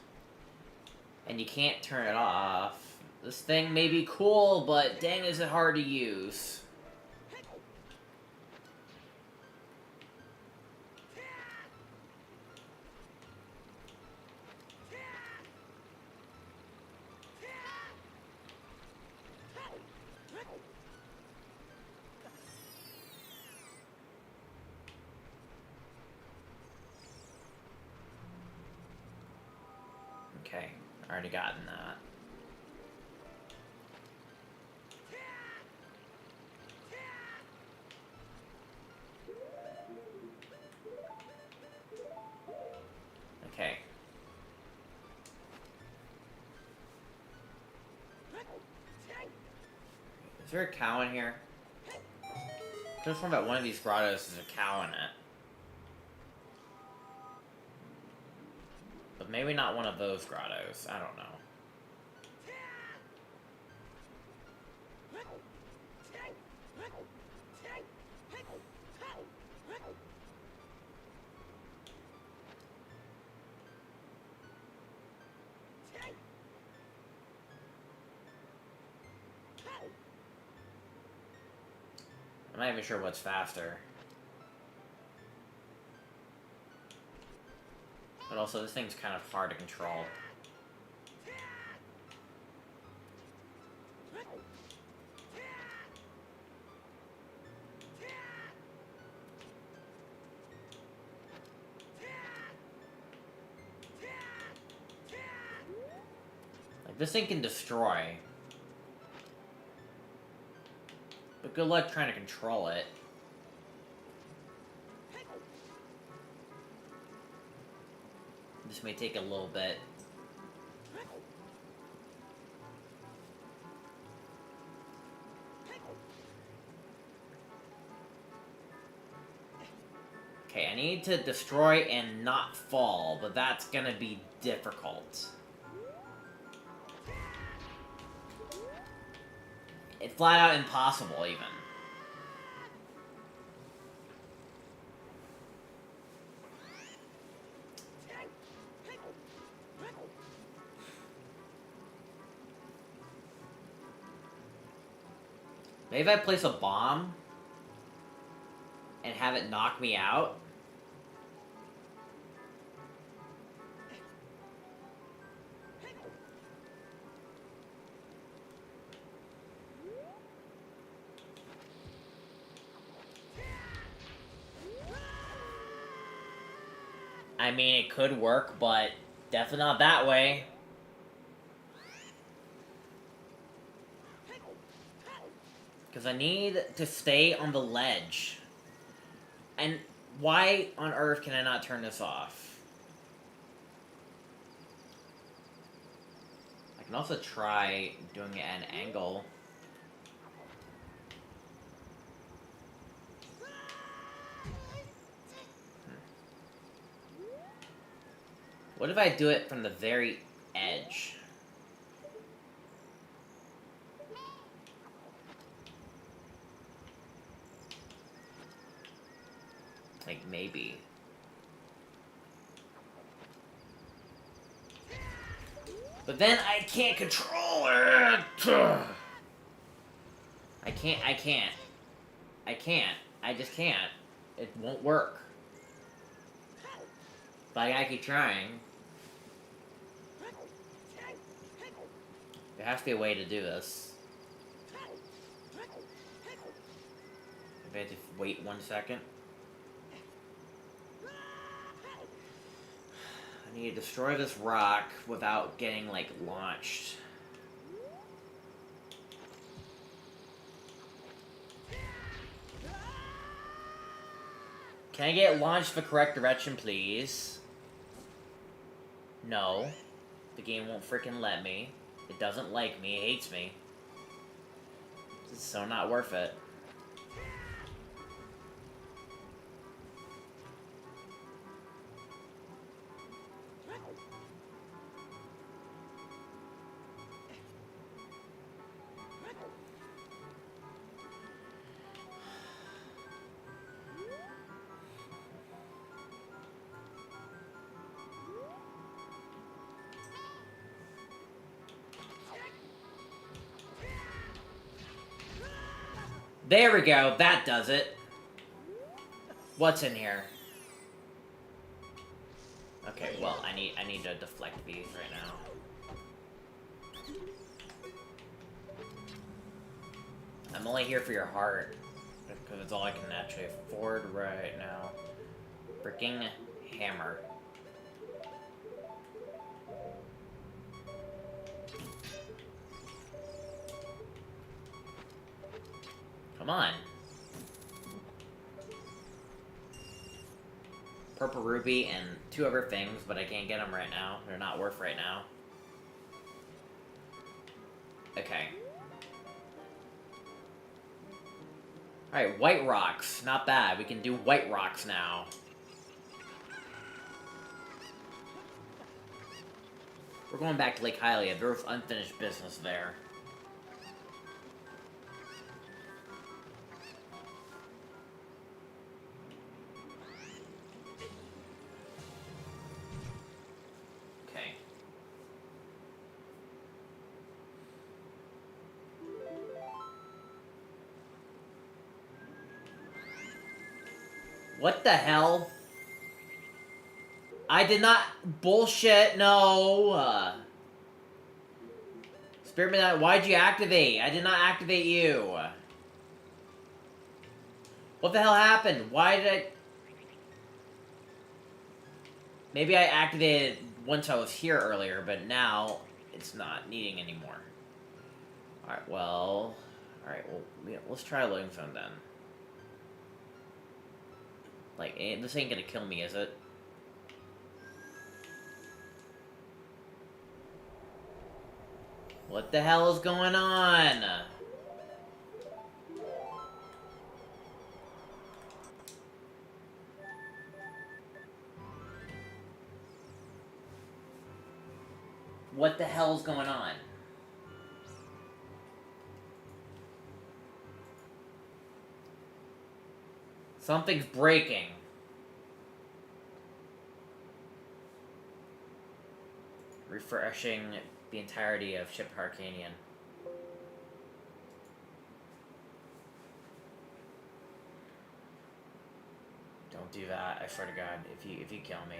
And you can't turn it off. This thing may be cool, but dang is it hard to use. Okay, already gotten that. Okay. Is there a cow in here? I could have sworn that one of these grottos is a cow in it. But maybe not one of those grottos. I don't know. I'm not even sure what's faster. But also, this thing's kind of hard to control. Like, this thing can destroy. But good luck trying to control it. This may take a little bit. Okay, I need to destroy and not fall, but that's gonna be difficult. It's flat out impossible, even. Maybe if I place a bomb and have it knock me out. I mean, it could work, but definitely not that way. Because I need to stay on the ledge. And Why on earth can I not turn this off? I can also try doing it at an angle. What if I do it from the very edge? Like, maybe. But then I can't control it! I can't. I just can't. It won't work. But I gotta keep trying. There has to be a way to do this. Maybe I have to wait 1 second. I need to destroy this rock without getting, like, launched. Can I get launched the correct direction, please? No. The game won't freaking let me. It doesn't like me. It hates me. This is so not worth it. There we go, that does it. What's in here? Okay, well, I need to deflect these right now. I'm only here for your heart, because it's all I can actually afford right now. Freaking hammer. Come on. Purple ruby and 2 other things, but I can't get them right now. They're not worth right now. Okay. Alright, white rocks. Not bad. We can do white rocks now. We're going back to Lake Hylia. There was unfinished business there. What the hell? I did not... Bullshit, no! Spirit Medallion, why'd you activate? I did not activate you. What the hell happened? Why did I... Maybe I activated once I was here earlier, but now it's not needing anymore. Alright, well... Alright, well, let's try loading zone then. Like, this ain't gonna kill me, is it? What the hell is going on? What the hell is going on? Something's breaking. Refreshing the entirety of Ship Harcanian. Don't do that, I swear to God, if you kill me.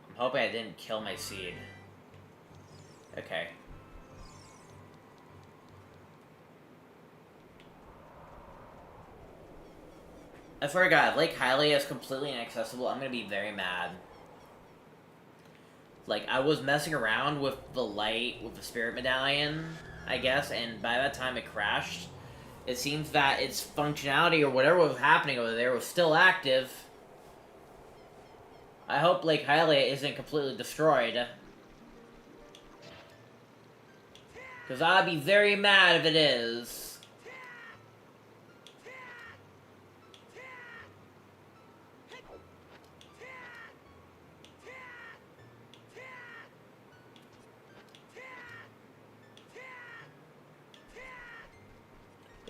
I'm hoping I didn't kill my seed. Okay. I swear to God, if Lake Hylia is completely inaccessible, I'm gonna be very mad. Like, I was messing around with the light, with the Spirit Medallion, I guess, and by that time it crashed. It seems that its functionality or whatever was happening over there was still active. I hope Lake Hylia isn't completely destroyed. Because I'd be very mad if it is.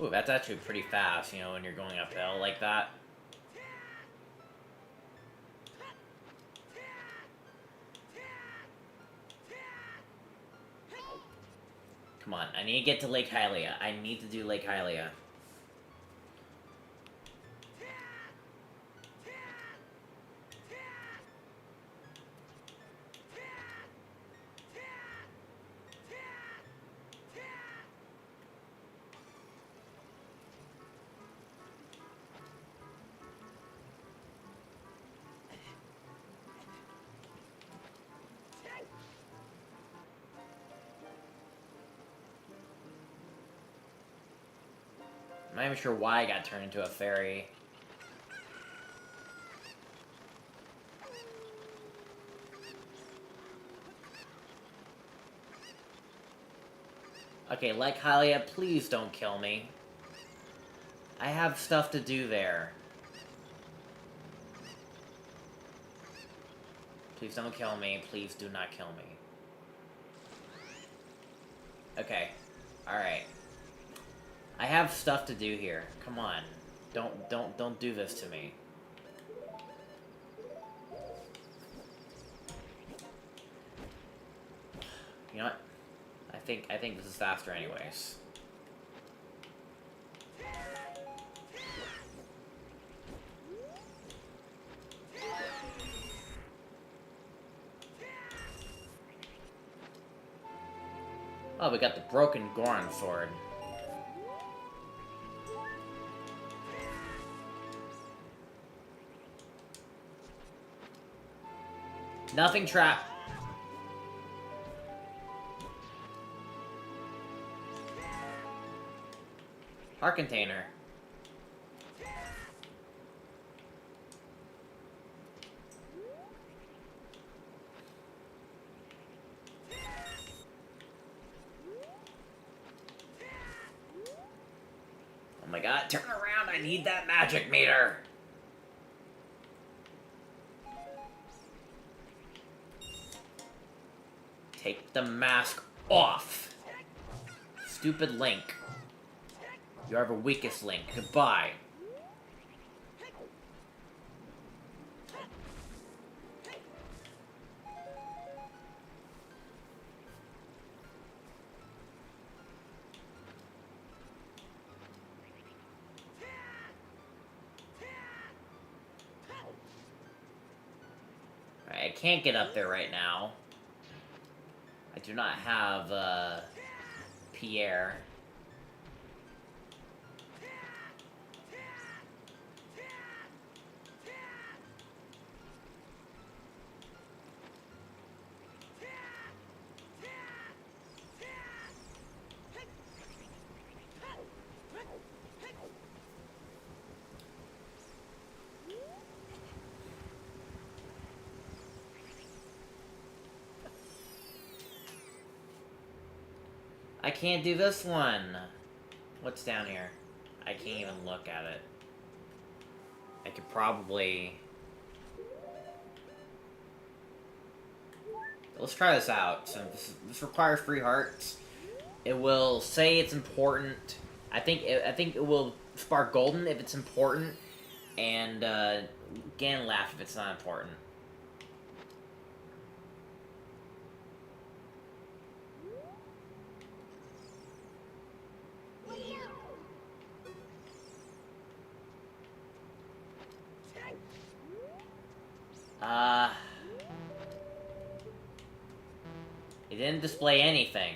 Ooh, that's actually pretty fast, you know, when you're going uphill like that. Come on, I need to get to Lake Hylia. I need to do Lake Hylia. I'm not even sure why I got turned into a fairy. Okay, Lake Hylia, please don't kill me. I have stuff to do there. Please don't kill me. Please do not kill me. Okay. Alright. I have stuff to do here. Come on. Don't do this to me. You know what? I think this is faster anyways. Oh, we got the broken Goron sword. Nothing trap. Heart container. Oh my god, turn around, I need that magic meter! Take the mask off! Stupid Link. You are the weakest Link. Goodbye. I can't get up there right now. I do not have, Pierre. I can't do this one. What's down here? I can't even look at it. I could probably... Let's try this out. So this requires 3 hearts. It will say it's important. I think it will spark golden if it's important, and Gan laugh if it's not important. It didn't display anything.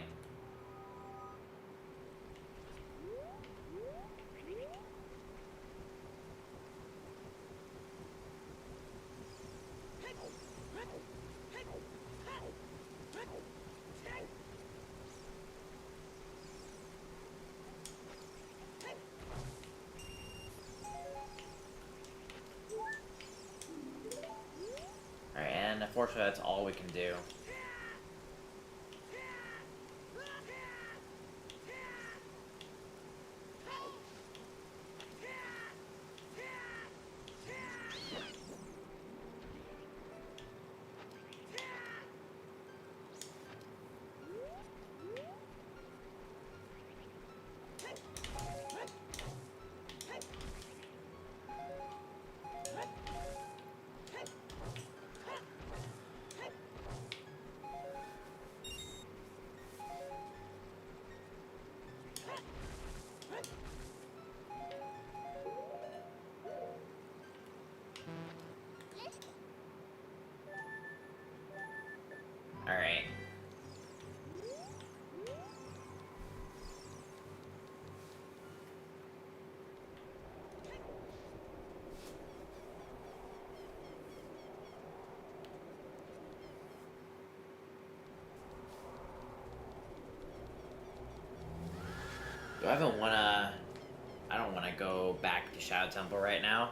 unfortunately, that's all we can do. Alright. Do I even wanna... I don't wanna go back to Shadow Temple right now.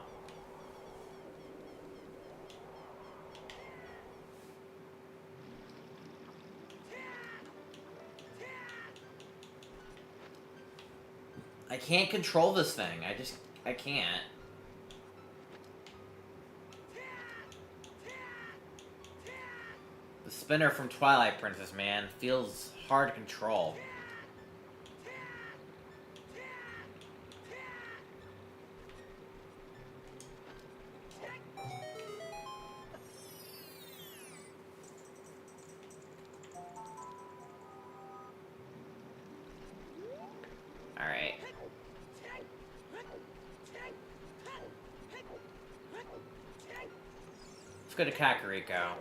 I can't control this thing. I can't. The spinner from Twilight Princess, man, feels hard to control. Alright. Let's go to Kakariko.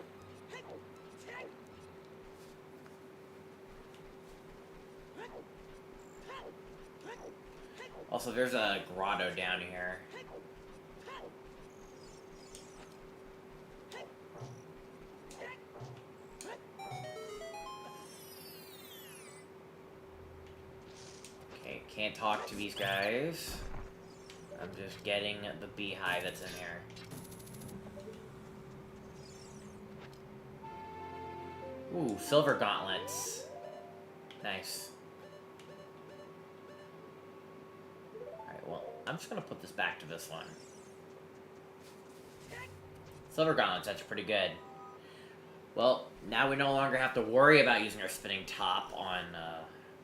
Also, there's a grotto down here. Okay, can't talk to these guys. I'm just getting the beehive that's in here. Ooh, silver gauntlets. Nice. Alright, well, I'm just gonna put this back to this one. Silver gauntlets, that's pretty good. Well, now we no longer have to worry about using our spinning top on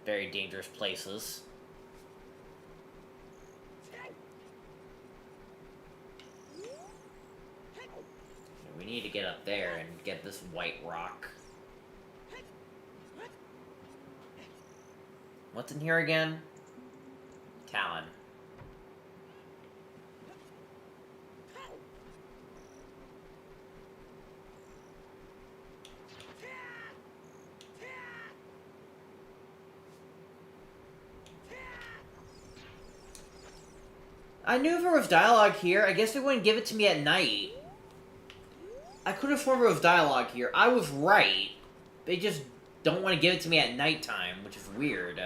very dangerous places. We need to get up there and get this white rock. What's in here again? Talon. I knew there was dialogue here. I guess they wouldn't give it to me at night. I could have sworn there was dialogue here. I was right. They just don't want to give it to me at nighttime, which is weird.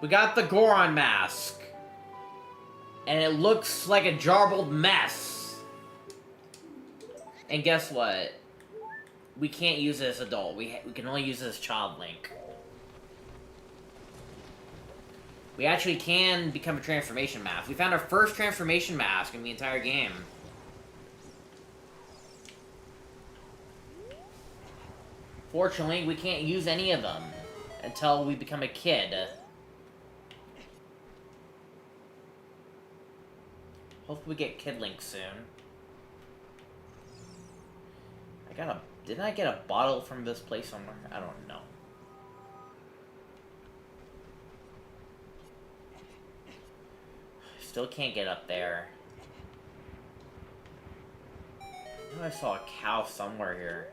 We got the Goron mask. And it looks like a jarbled mess. And guess what? We can't use it as adult. We can only use it as child Link. We actually can become a transformation mask. We found our first transformation mask in the entire game. Fortunately, we can't use any of them until we become a kid. Hopefully we get Kid Link soon. Didn't I get a bottle from this place somewhere? I don't know. Still can't get up there. I know I saw a cow somewhere here.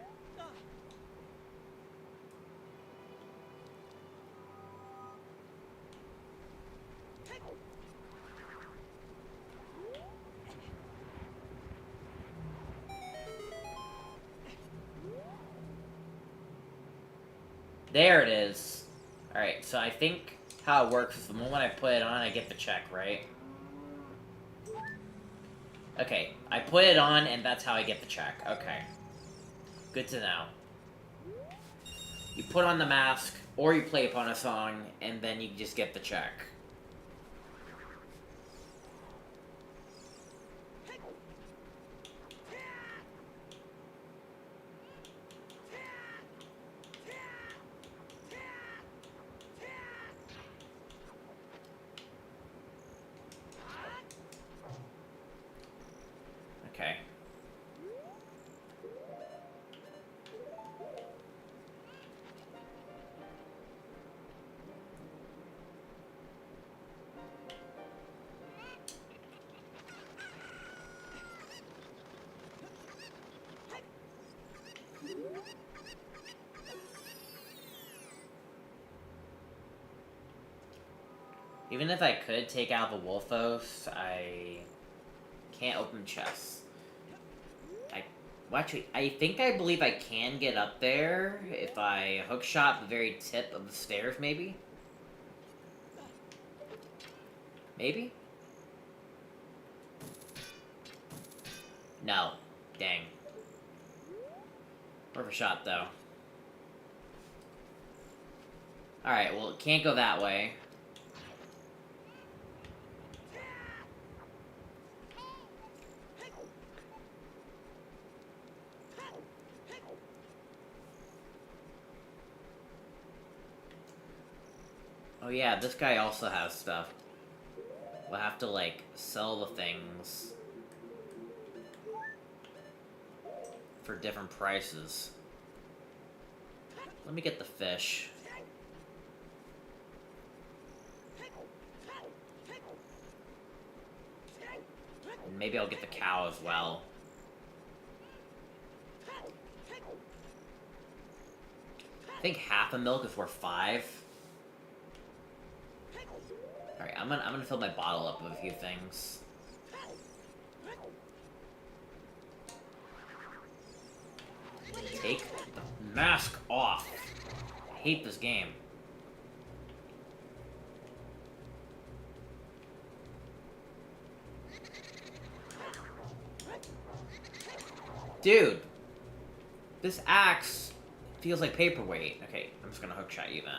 There it is. Alright, so I think how it works is the moment I put it on, I get the check, right? Okay, I put it on, and that's how I get the check. Okay. Good to know. You put on the mask, or you play upon a song, and then you just get the check. Okay. Even if I could take out the Wolfos, I can't open chests. Well, actually, I believe I can get up there if I hookshot the very tip of the stairs, maybe? Maybe? No. Dang. Worth a shot, though. Alright, well, it can't go that way. Oh yeah, this guy also has stuff. We'll have to, like, sell the things for different prices. Let me get the fish. And maybe I'll get the cow as well. I think half a milk is worth 5. Alright, I'm gonna fill my bottle up with a few things. Take the mask off. I hate this game. Dude! This axe feels like paperweight. Okay, I'm just gonna hookshot you then.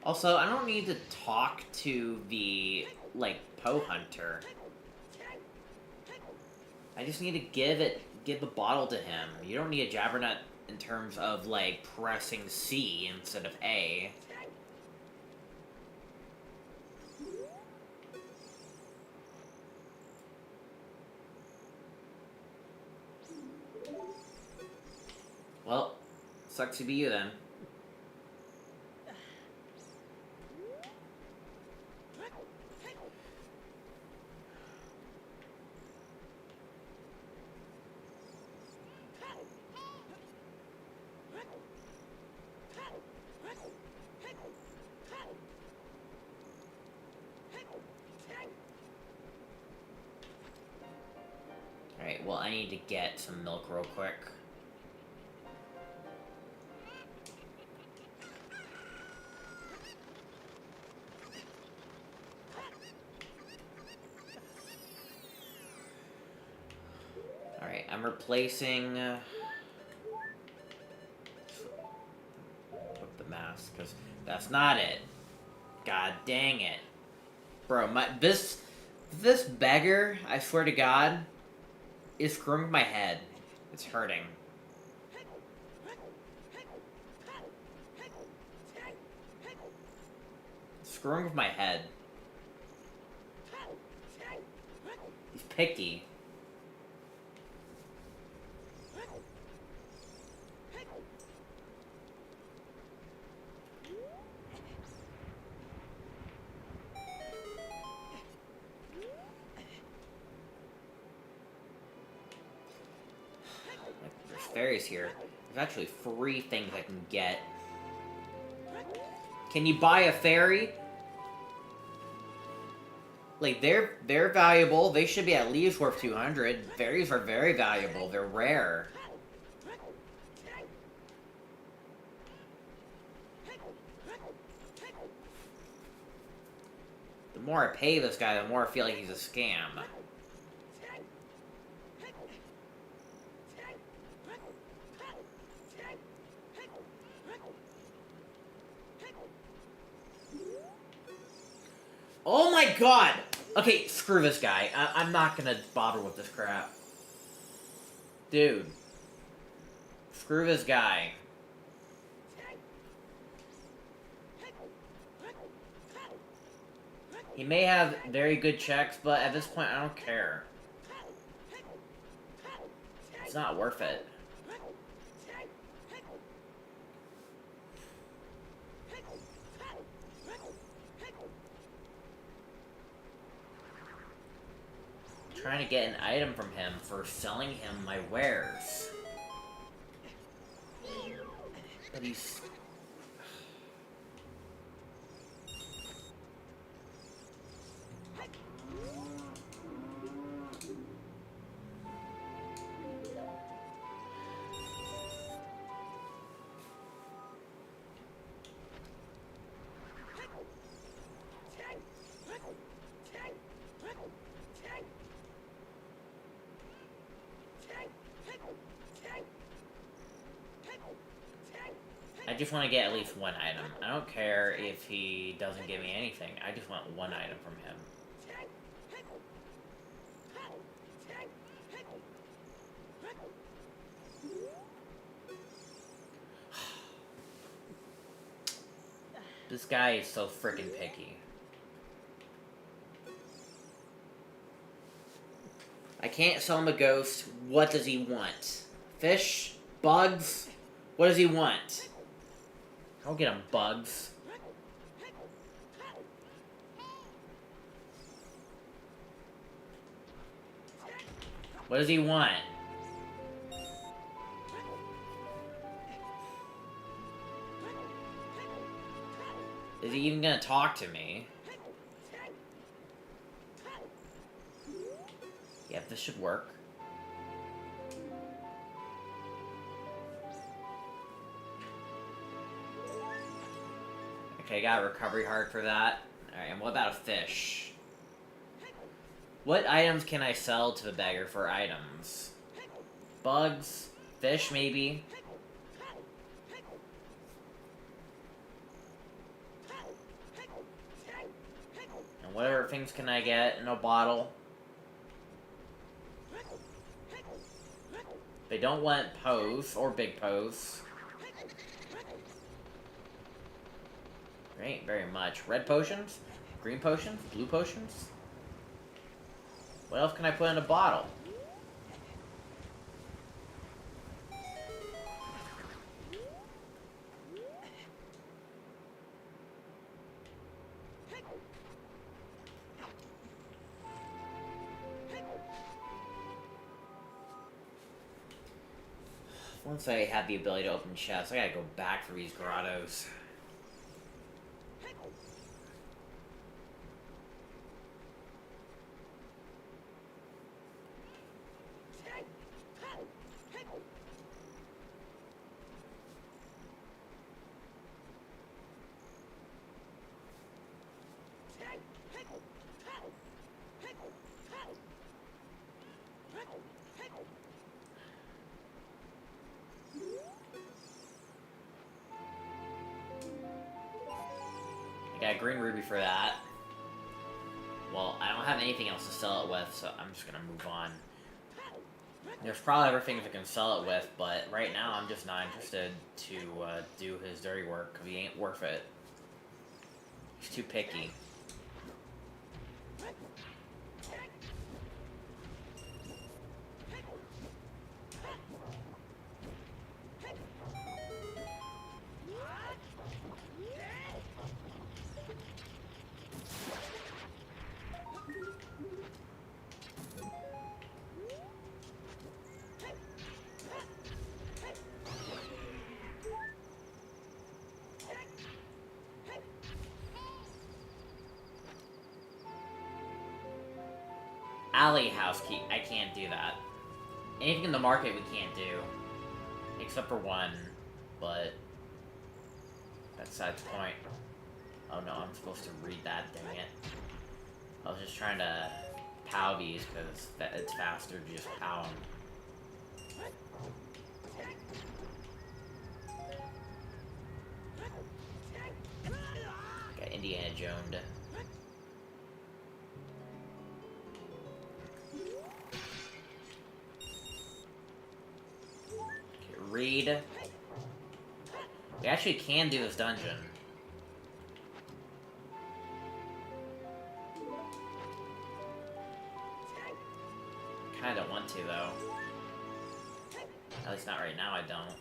Also, I don't need to talk to the, like, Poe Hunter. I just need to give the bottle to him. You don't need a Jabbernut in terms of, like, pressing C instead of A. Well, sucks to be you then. Alright, well, I need to get some milk real quick. Alright, I'm replacing... Put the mask, because that's not it. God dang it. Bro, this beggar, I swear to God, is screwing with my head. It's hurting. It's screwing with my head. He's picky. fairies here. There's actually 3 things I can get. Can you buy a fairy? Like, they're valuable. They should be at least worth 200. Fairies are very valuable. They're rare. The more I pay this guy, the more I feel like he's a scam. Oh my god! Okay, screw this guy. I'm not gonna bother with this crap. Dude. Screw this guy. He may have very good checks, but at this point, I don't care. It's not worth it. Trying to get an item from him for selling him my wares. But he's... I just want to get at least one item. I don't care if he doesn't give me anything. I just want one item from him. This guy is so freaking picky. I can't sell him a ghost. What does he want? Fish? Bugs? What does he want? I'll get him bugs. What does he want? Is he even gonna talk to me? Yeah, this should work. Okay, got a recovery heart for that. Alright, and what about a fish? What items can I sell to the beggar for items? Bugs? Fish, maybe? And what other things can I get in a bottle? They don't want pose, or big pose. Ain't very much. Red potions? Green potions? Blue potions? What else can I put in a bottle? Once I have the ability to open chests, I gotta go back for these grottos. I got a green ruby for that. Well, I don't have anything else to sell it with, so I'm just gonna move on. There's probably other things I can sell it with, but right now I'm just not interested to do his dirty work, because he ain't worth it. He's too picky. Alley housekeep. I can't do that. Anything in the market we can't do. Except for one. But that's besides the point. Oh no, I'm supposed to read that, dang it. I was just trying to pow these because it's faster to just pow them. Got Indiana Jones. Okay, read. We actually can do this dungeon. Kinda don't want to, though. At least not right now, I don't.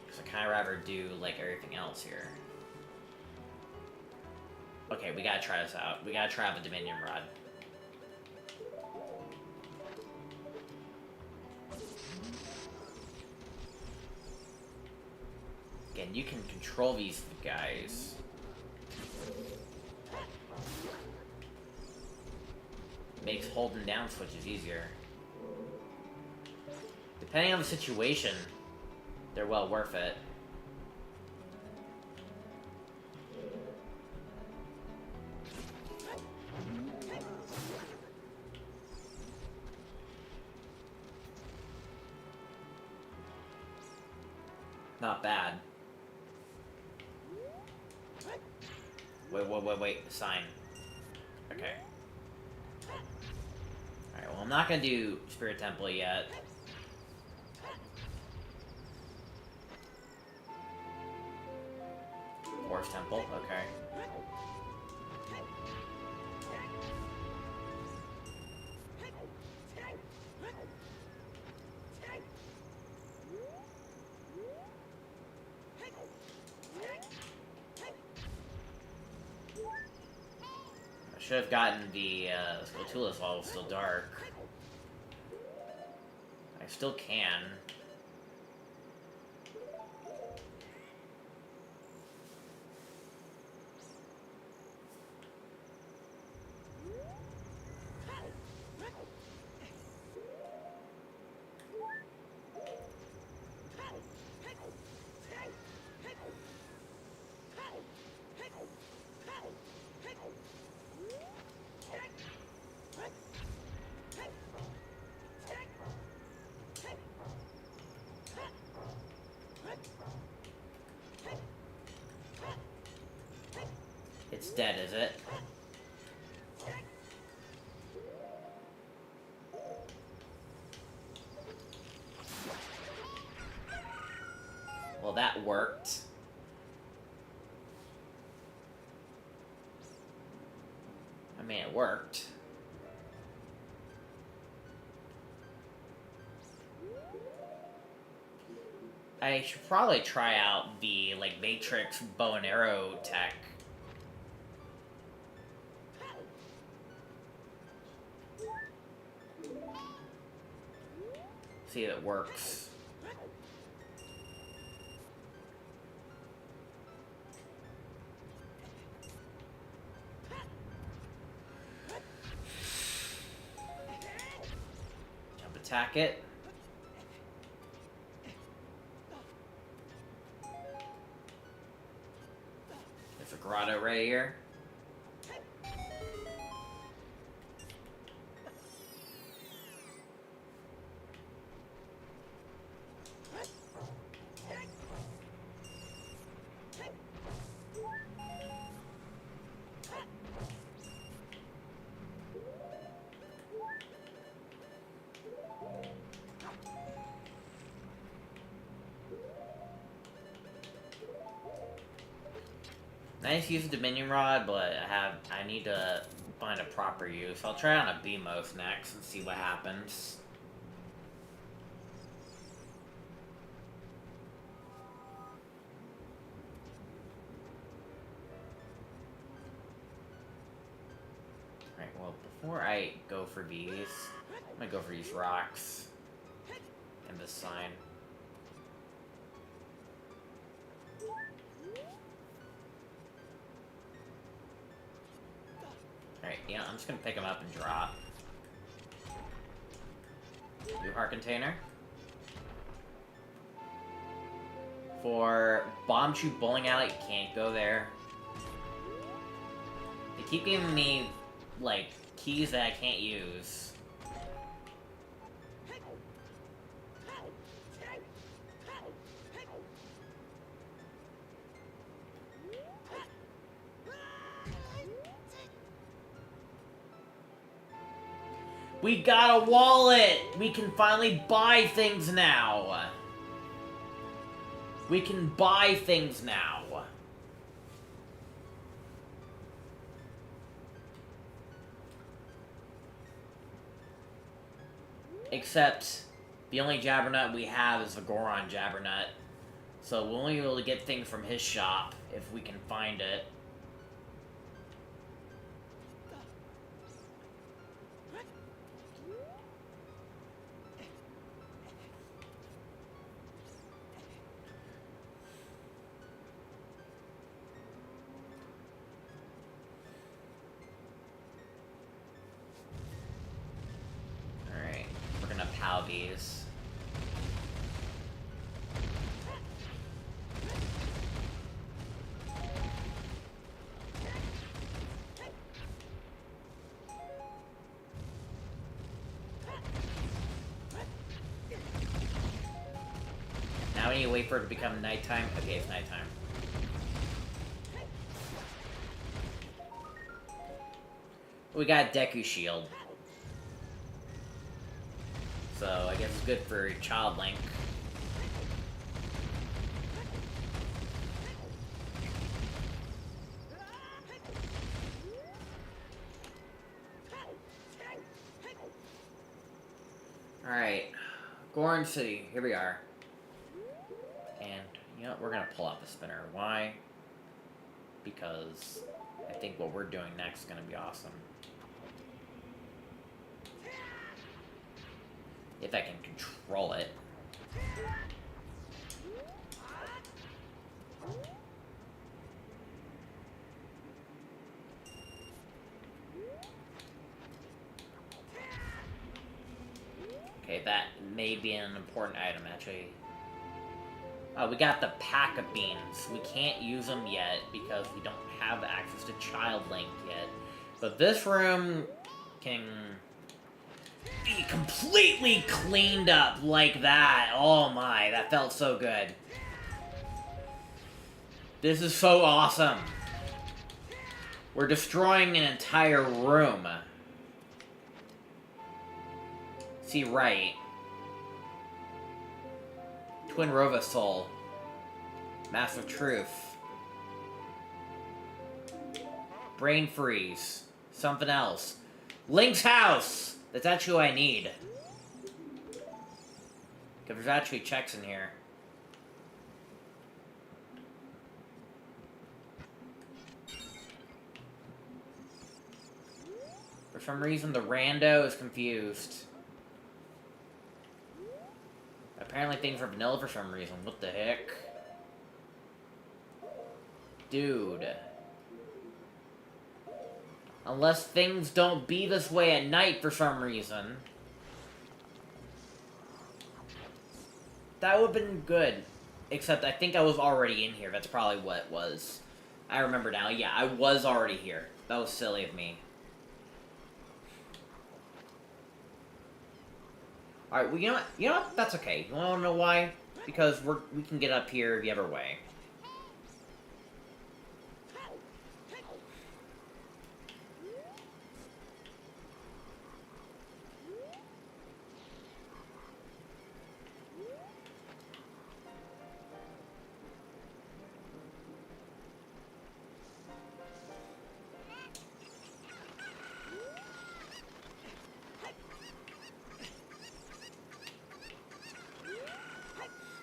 Because I kinda rather do, like, everything else here. Okay, we gotta try this out. We gotta try out the Dominion Rod. Again, you can control these guys. Makes holding down switches easier. Depending on the situation, they're well worth it. Not bad. Wait, sign. Okay. Alright, well, I'm not gonna do Spirit Temple yet. Horse Temple, okay. I should have gotten the Skulltulas while it was still dark. I still can. It's dead, is it? Well, that worked. I mean, it worked. I should probably try out the, like, Matrix bow and arrow tech. See if it works. Jump attack it. There's a grotto right here. Nice use of Dominion Rod, but I need to find a proper use. I'll try on a BMOS next and see what happens. Alright, well, before I go for these, I'm gonna go for these rocks and this sign. Alright, yeah, I'm just gonna pick them up and drop. New heart container. For Bomb Shoot Bowling Alley, you can't go there. They keep giving me, like, keys that I can't use. We got a wallet! We can finally buy things now! We can buy things now. Except, the only Jabbernut we have is the Goron Jabbernut. So we'll only be able to get things from his shop if we can find it. These. Now we need to wait for it to become nighttime. Okay, it's nighttime. We got Deku Shield. So, I guess it's good for Child Link. Alright. Goron City, here we are. And, you know what, we're gonna pull out the spinner. Why? Because I think what we're doing next is gonna be awesome. If I can control it. Okay, that may be an important item, actually. Oh, we got the pack of beans. We can't use them yet because we don't have access to Child Link yet. But this room can be completely cleaned up like that. Oh my, that felt so good. This is so awesome. We're destroying an entire room. See, right. Twin Rova Soul. Massive Truth. Brain Freeze. Something else. Link's House! That's actually what I need. Because there's actually checks in here. For some reason, the rando is confused. Apparently things are vanilla for some reason. What the heck? Dude. Unless things don't be this way at night for some reason. That would have been good. Except I think I was already in here. That's probably what it was. I remember now. Yeah, I was already here. That was silly of me. Alright, well, you know what? That's okay. You wanna know why? Because we can get up here the other way.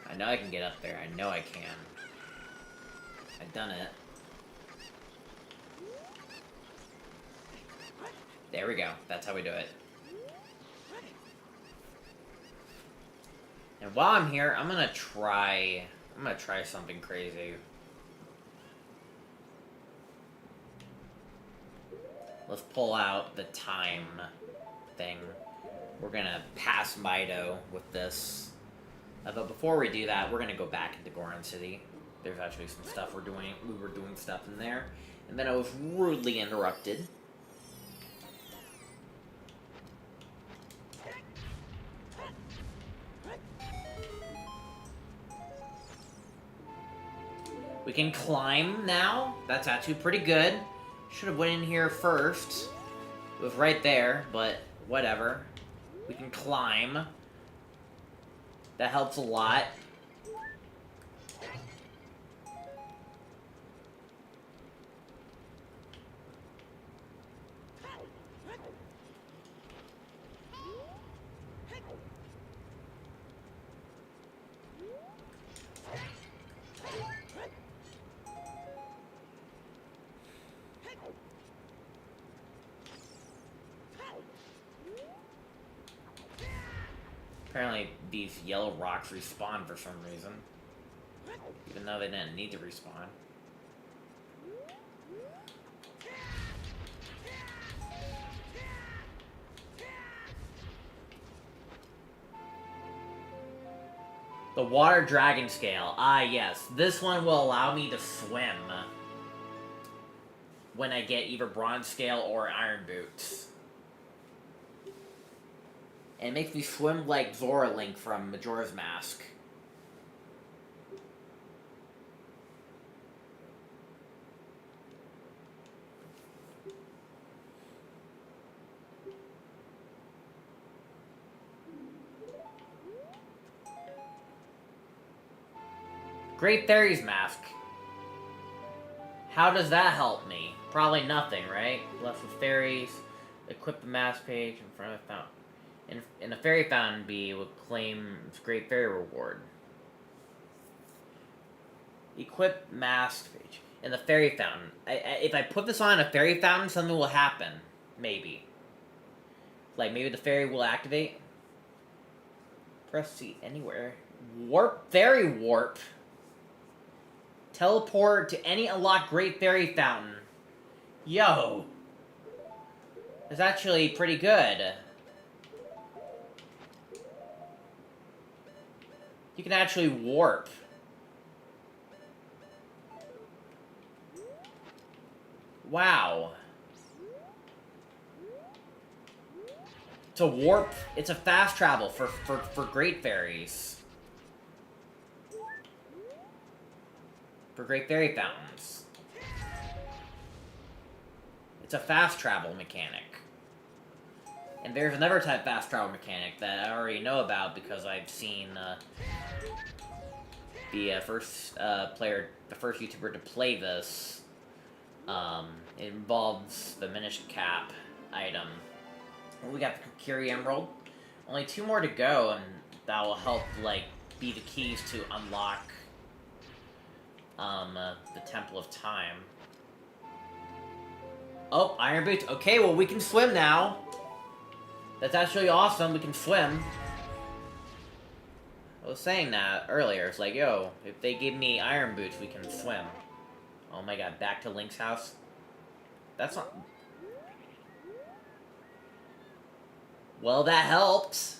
I know I can get up there. I know I can. I've done it. There we go. That's how we do it. And while I'm here, I'm gonna try something crazy. Let's pull out the time thing. We're gonna pass Mido with this. But before we do that, we're gonna go back into Goron City. There's actually some stuff we're doing. We were doing stuff in there, and then I was rudely interrupted. We can climb now. That's actually pretty good. Should have went in here first. It was right there, but whatever. We can climb. That helps a lot. Apparently, these yellow rocks respawn for some reason. Even though they didn't need to respawn. The Water Dragon Scale. Ah, yes. This one will allow me to swim when I get either Bronze Scale or Iron Boots. And it makes me swim like Zora Link from Majora's Mask. Great Fairy's Mask. How does that help me? Probably nothing, right? Blessed with fairies. Equip the mask page in front of the fountain. In the fairy fountain bee will claim its Great Fairy reward. Equip mask page. In the fairy fountain. If I put this on a fairy fountain, something will happen. Maybe. Like, maybe the fairy will activate. Press C anywhere. Warp. Fairy warp. Teleport to any unlocked Great Fairy fountain. Yo. It's actually pretty good. You can actually warp. Wow. To warp, it's a fast travel for Great Fairies. For Great Fairy fountains. It's a fast travel mechanic. And there's another type of fast travel mechanic that I already know about because I've seen the first YouTuber to play this. It involves the Minish Cap item. We got the Kokiri Emerald. Only 2 more to go, and that will help, like, be the keys to unlock the Temple of Time. Oh, Iron Boots. Okay, well, we can swim now. That's actually awesome. We can swim. I was saying that earlier. It's like, yo, if they give me Iron Boots, we can swim. Oh my god, back to Link's house? That's not... Well, that helped.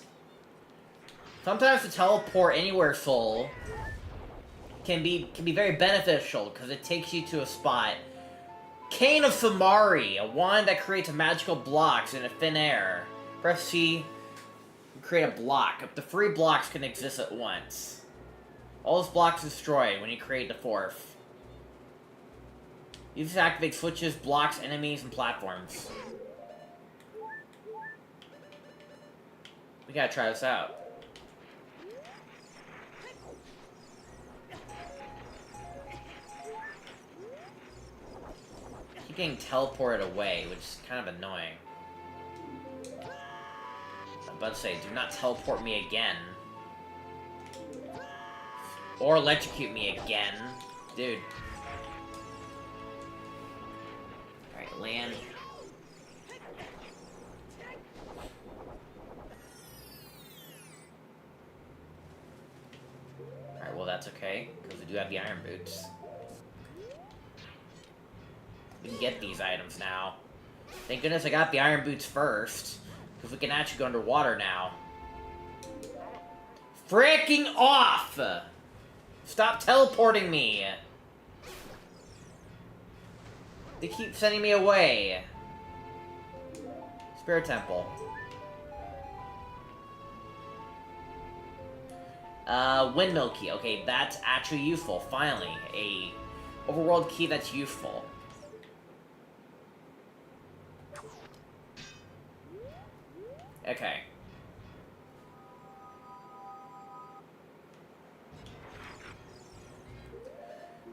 Sometimes to teleport anywhere, Soul, can be very beneficial, because it takes you to a spot. Cane of Samari, a wand that creates magical blocks in a thin air. Press C, create a block. Up to 3 blocks can exist at once. All those blocks destroyed when you create the 4th. Use this to activate switches, blocks, enemies, and platforms. We gotta try this out. Keep getting teleported away, which is kind of annoying. I'm about to say, do not teleport me again. Or electrocute me again. Dude. Alright, land. Alright, well that's okay, because we do have the Iron Boots. We can get these items now. Thank goodness I got the Iron Boots first. Because we can actually go underwater now. Freaking off! Stop teleporting me! They keep sending me away. Spirit Temple. Windmill key. Okay, that's actually useful. Finally, a overworld key that's useful. Okay.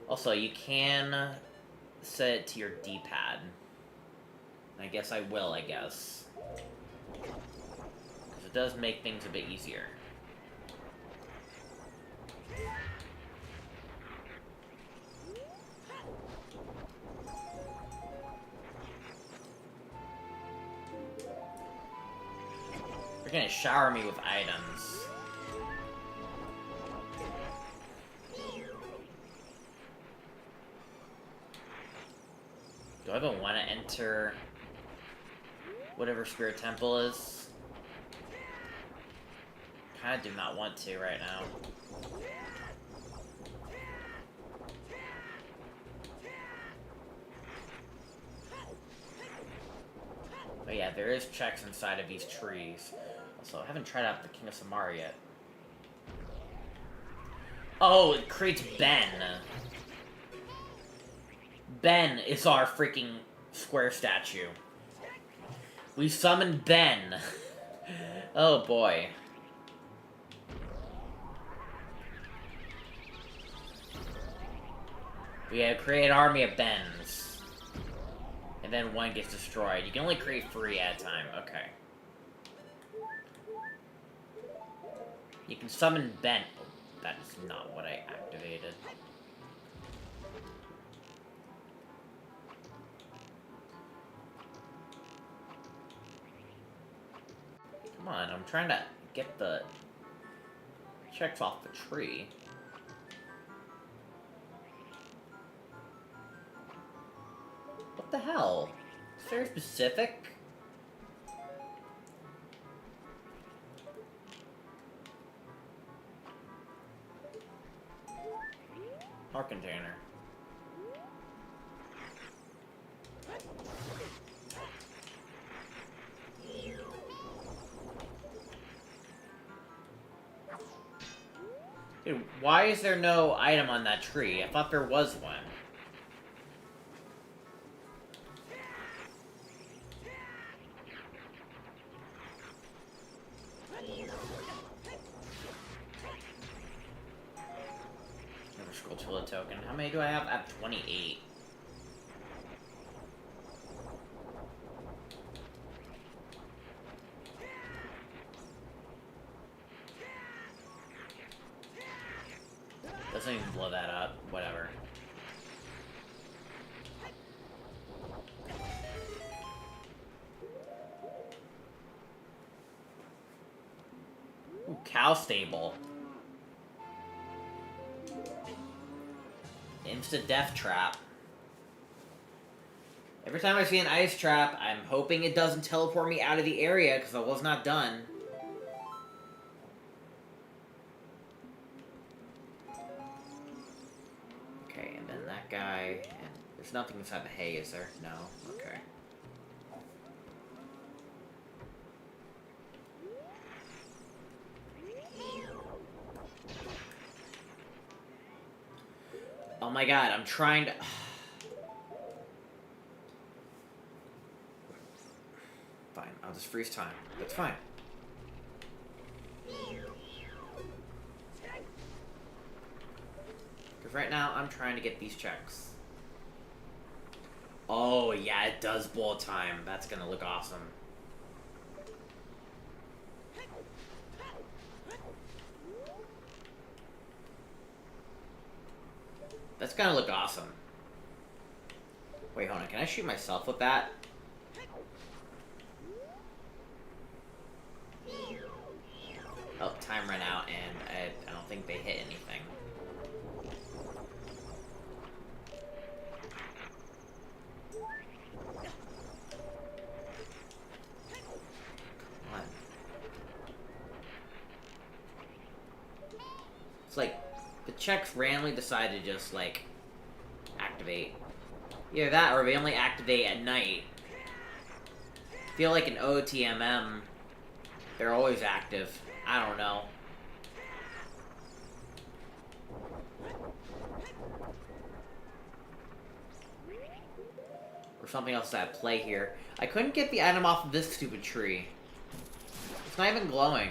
Also, you can set it to your D-pad. I guess I will, I guess. Because it does make things a bit easier. They're gonna shower me with items. Do I even want to enter whatever Spirit Temple is? Kinda do not want to right now. But yeah, there is checks inside of these trees. Also, I haven't tried out the King of Samara yet. Oh, it creates Ben. Ben is our freaking square statue. We summoned Ben. Oh boy. We gotta create an army of Bens. And then one gets destroyed. You can only create 3 at a time. Okay. You can summon Ben. Oh, that is not what I activated. Come on, I'm trying to get the checks off the tree. What the hell? Is very specific? Our container. Dude, why is there no item on that tree? I thought there was one. Never scroll to a token. How many do I have? I have 28. Doesn't even blow that up. Whatever. Ooh, cow stable. Insta death trap. Every time I see an ice trap, I'm hoping it doesn't teleport me out of the area because I was not done. Okay, and then that guy, and there's nothing inside the hay, is there? No? Okay. Oh my god, I'm trying to... Fine, I'll just freeze time. That's fine. Because right now, I'm trying to get these checks. Oh, yeah, it does blow time. That's gonna look awesome. That's gonna look awesome. Wait, hold on. Can I shoot myself with that? Oh, time ran out, and I don't think they hit anything. Come It's like, the checks randomly decide to just, like, activate. Either that, or they only activate at night. I feel like in OTMM, they're always active. I don't know. Or something else at play here. I couldn't get the item off of this stupid tree. It's not even glowing.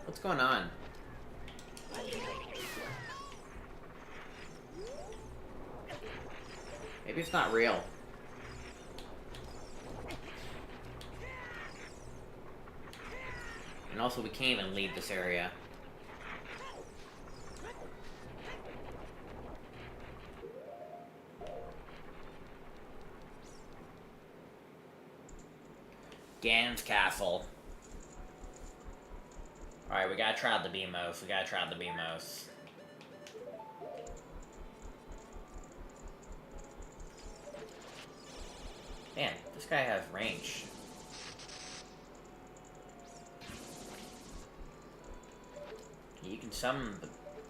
What's going on? Maybe it's not real. And also, we can't even leave this area. Ganon's Castle. Alright, we gotta try out the Beamos. We gotta try out the Beamos. Man, this guy has range. You can summon the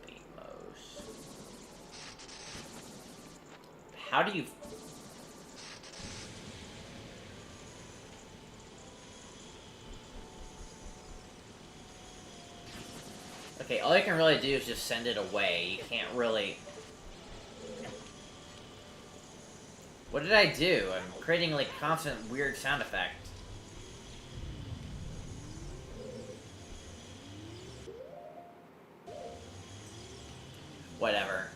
Beamos. How do you... Okay, all you can really do is just send it away. You can't really... What did I do? I'm creating, like, constant weird sound effect. Whatever.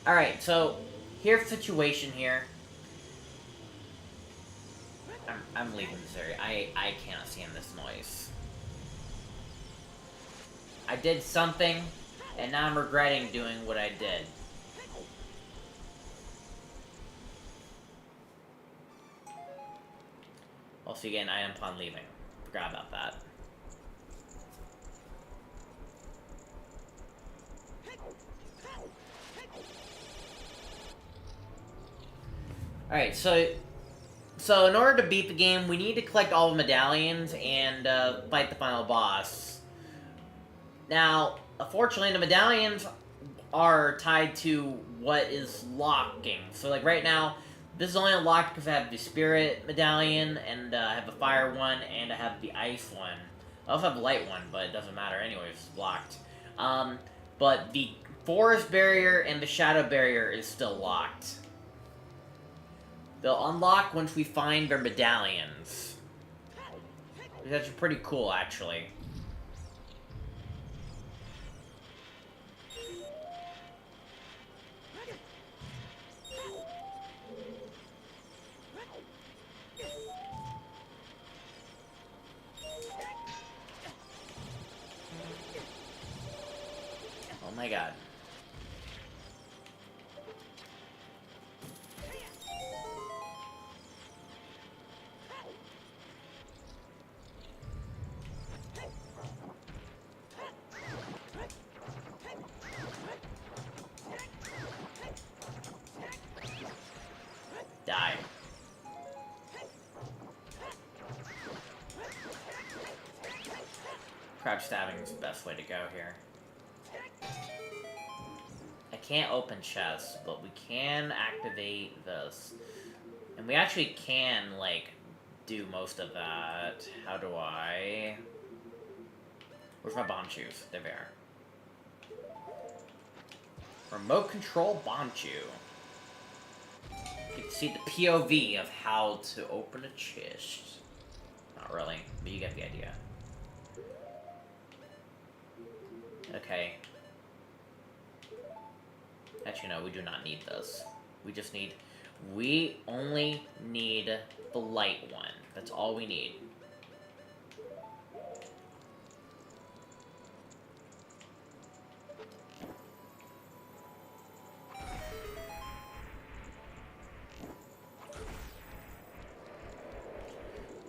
Alright, so, here's the situation here. I'm leaving this area. I cannot stand this noise. I did something, and now I'm regretting doing what I did. Also, you get an item upon leaving. Forgot about that. Alright, so in order to beat the game, we need to collect all the medallions and fight the final boss. Now, unfortunately, the medallions are tied to what is locking. So, like, right now, this is only unlocked because I have the Spirit Medallion, and I have the Fire one, and I have the Ice one. I also have the Light one, but it doesn't matter anyways, it's blocked. But the Forest Barrier and the Shadow Barrier is still locked. They'll unlock once we find their medallions. That's pretty cool, actually. Oh my god. Die. Crouch stabbing is the best way to go here. I can't open chests, but we can activate this. And we actually can, like, do most of that. How do I... Where's my bomb shoes? There they are. Remote control bomb shoe. You can see the POV of how to open a chest. Not really, but you get the idea. Okay. Actually, no, we do not need this. We only need the light one. That's all we need.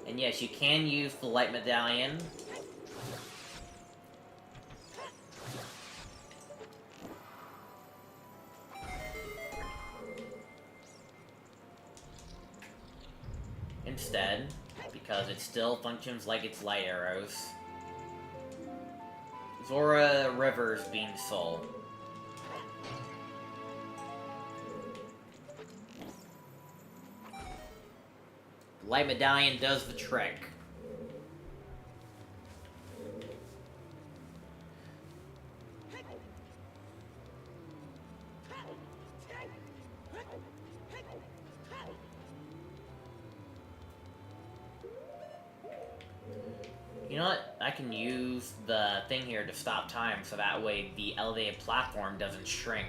And yes, you can use the light medallion. Instead, because it still functions like its light arrows. Zora Rivers Beam Soul. Light Medallion does the trick. You know what? I can use the thing here to stop time, so that way the elevated platform doesn't shrink.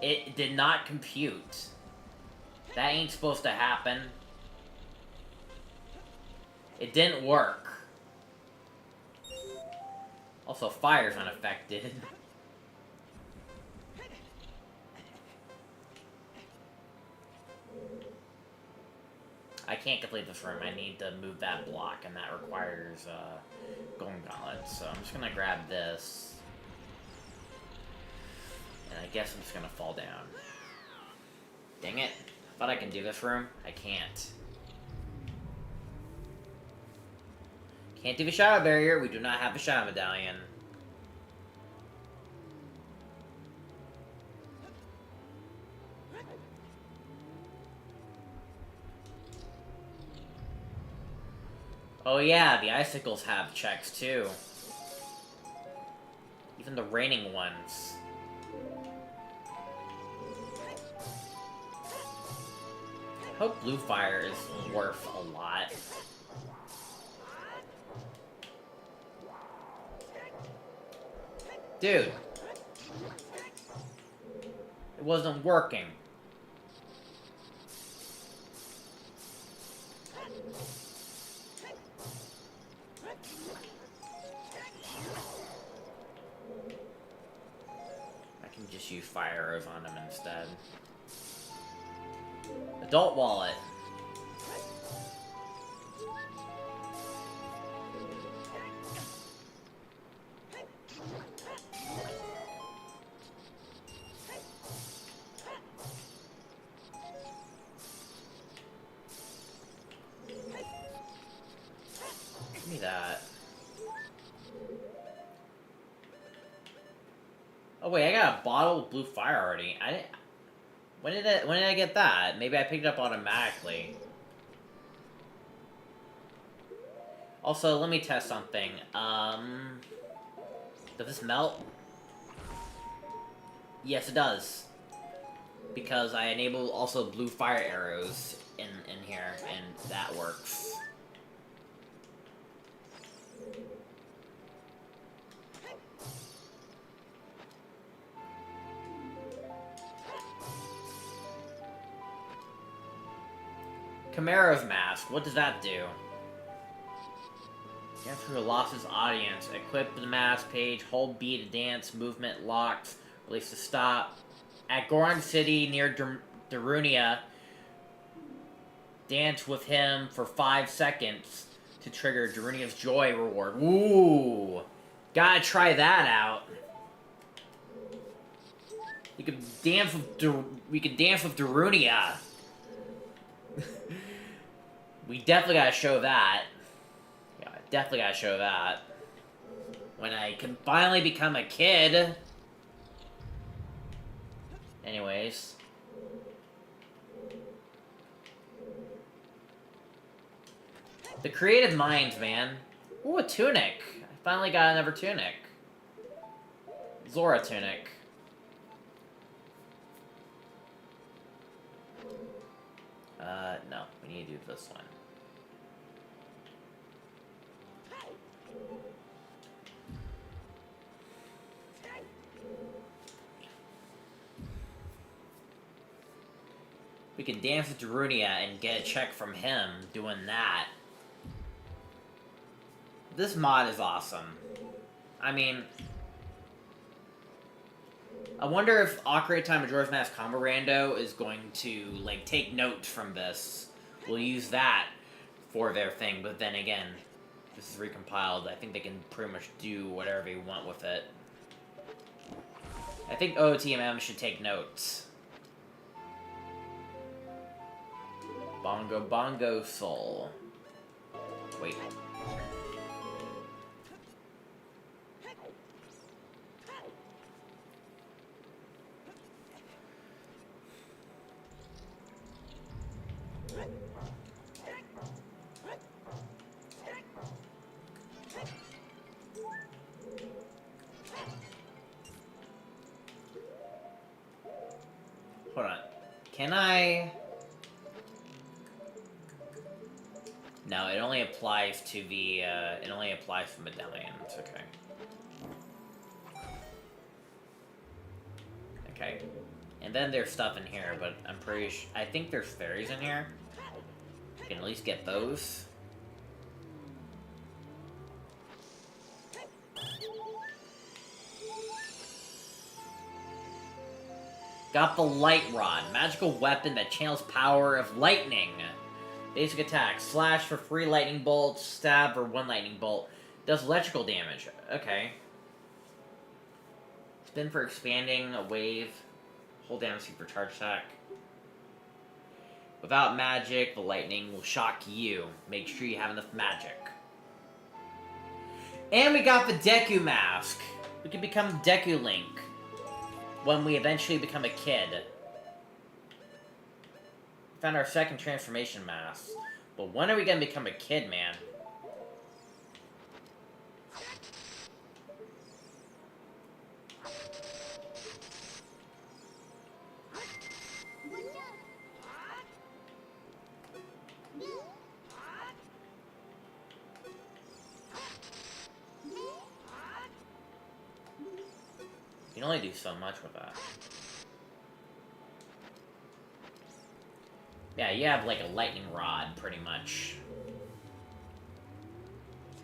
It did not compute. That ain't supposed to happen. It didn't work. Also, fire's unaffected. I can't complete this room. I need to move that block, and that requires Golden Gauntlet. So I'm just gonna grab this. And I guess I'm just gonna fall down. Dang it. I thought I can do this room. I can't. Can't do the Shadow Barrier. We do not have a Shadow Medallion. Oh yeah, the icicles have checks too. Even the raining ones. I hope blue fire is worth a lot. Dude. It wasn't working. I can just use fire arrows on him instead. Adult wallet. Give me that. Oh wait, I got a bottle of blue fire already. I didn't. When did I get that? Maybe I picked it up automatically. Also, let me test something. Does this melt? Yes, it does. Because I enable also blue fire arrows in here, and that works. Camaro's mask, what does that do? Dance who lost his audience. Equip the mask page, hold B to dance, movement locks, release to stop. At Goron City near Darunia, dance with him for 5 seconds to trigger Darunia's Joy reward. Ooh! Gotta try that out. We could dance with Darunia. We definitely gotta show that. Yeah, definitely gotta show that. When I can finally become a kid. Anyways. The creative minds, man. Ooh, a tunic. I finally got another tunic. Zora tunic. No. We need to do this one. We can dance with Darunia and get a check from him doing that. This mod is awesome. I mean, I wonder if Ocarina Time Majora's Mask Combo Rando is going to, like, take notes from this. We'll use that for their thing, but then again, this is recompiled. I think they can pretty much do whatever they want with it. I think OTMM should take notes. Bongo Bongo Soul. Wait. Hold on. Can I... No, it only applies to the, it only applies to medallions, okay. Okay. And then there's stuff in here, but I'm pretty sure... I think there's fairies in here. You can at least get those. Got the Light Rod, magical weapon that channels power of lightning. Basic attack, slash for 3 lightning bolts, stab for 1 lightning bolt. Does electrical damage. Okay. Spin for expanding a wave. Hold down C for charge attack. Without magic, the lightning will shock you. Make sure you have enough magic. And we got the Deku mask. We can become Deku Link when we eventually become a kid. Found our second transformation mask. But when are we gonna become a kid, man? You can only do so much with that. Yeah, you have like a lightning rod, pretty much.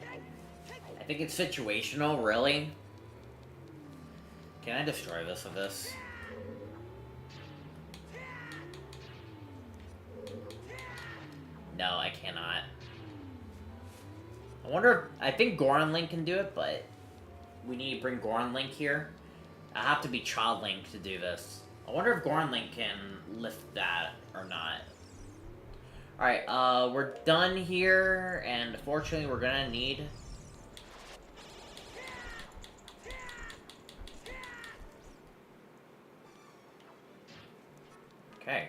I think it's situational, really. Can I destroy this with this? No, I cannot. I wonder if... I think Goron Link can do it, but... we need to bring Goron Link here. I have to be Child Link to do this. I wonder if Goron Link can lift that or not. Alright, we're done here, and fortunately we're gonna need... Okay.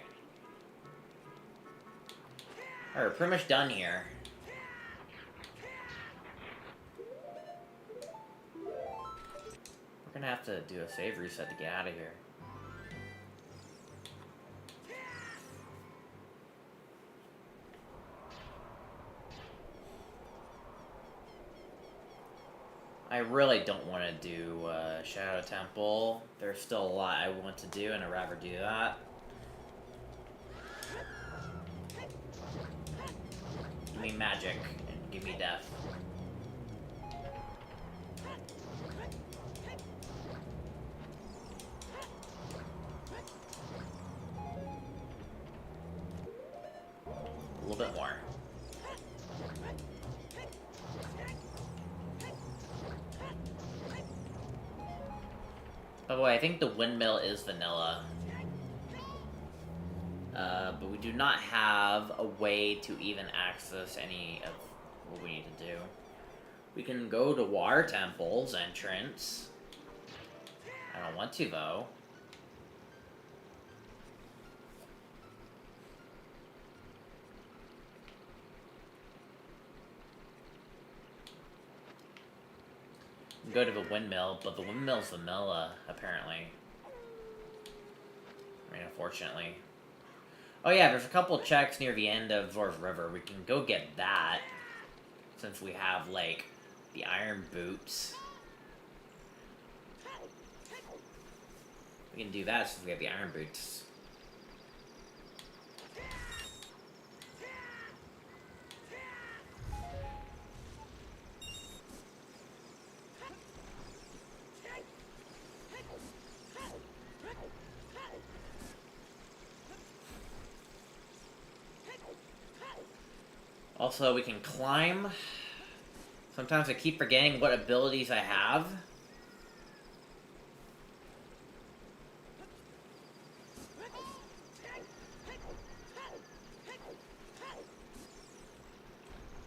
Alright, we're pretty much done here. We're gonna have to do a save reset to get out of here. I really don't want to do Shadow Temple. There's still a lot I want to do, and I'd rather do that. Give me magic, and give me death. A little bit more. By the way, I think the windmill is vanilla. But we do not have a way to even access any of what we need to do. We can go to Water Temple's entrance. I don't want to, though. Go to the windmill, but the windmill's vanilla, apparently. I mean, unfortunately. Oh yeah, there's a couple checks near the end of Zor's River. We can go get that, since we have, like, the iron boots. We can do that since we have the iron boots. Also, we can climb. Sometimes I keep forgetting what abilities I have.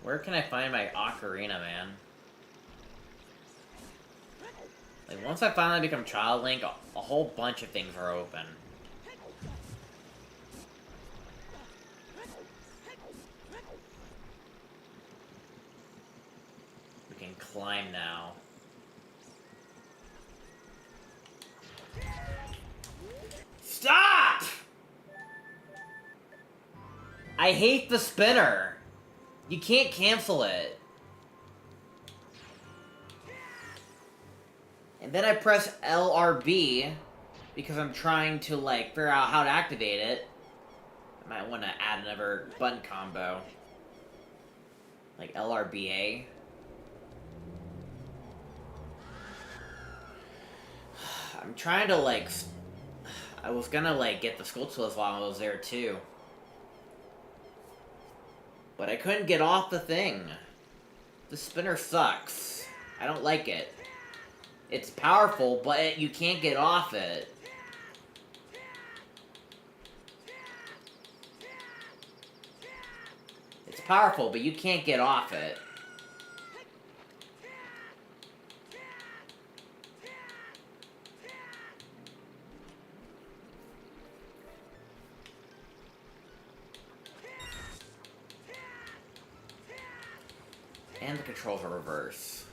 Where can I find my Ocarina, man? Like, once I finally become Child Link, a whole bunch of things are open. We can climb now. Stop! I hate the spinner. You can't cancel it. And then I press LRB because I'm trying to, like, figure out how to activate it. I might want to add another button combo. Like LRBA. I'm trying to, like... I was gonna, like, get the Skulltulas while I was there, too. But I couldn't get off the thing. The spinner sucks. I don't like it. It's powerful, but you can't get off it. It's powerful, but you can't get off it. And the controls are reverse.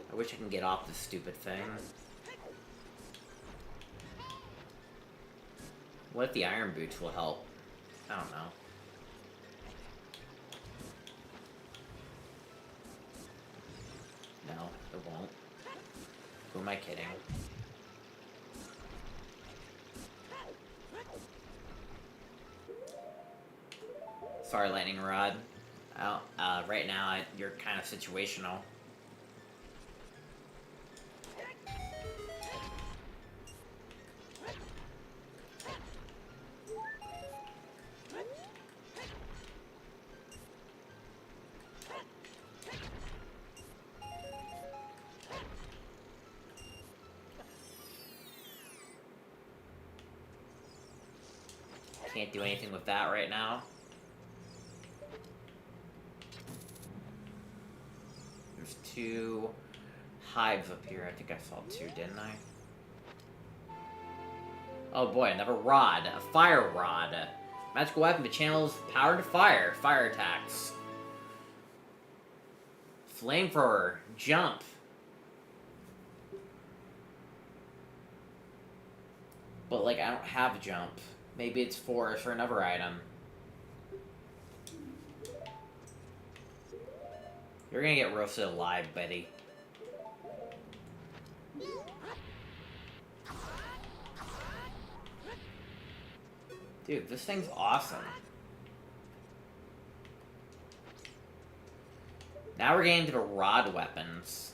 I wish I can get off this stupid thing. What if the iron boots will help? I don't know. No, it won't. Who am I kidding? Sorry, Lightning Rod. Right now, you're kind of situational. Can't do anything with that right now. There's 2 hives up here. I think I saw 2, didn't I? Oh boy, another rod. A fire rod. Magical weapon that channels power to fire. Fire attacks. Flamethrower. Jump. But, like, I don't have a jump. Maybe it's for another item. You're gonna get roasted alive, Betty. Dude, this thing's awesome. Now we're getting to the rod weapons.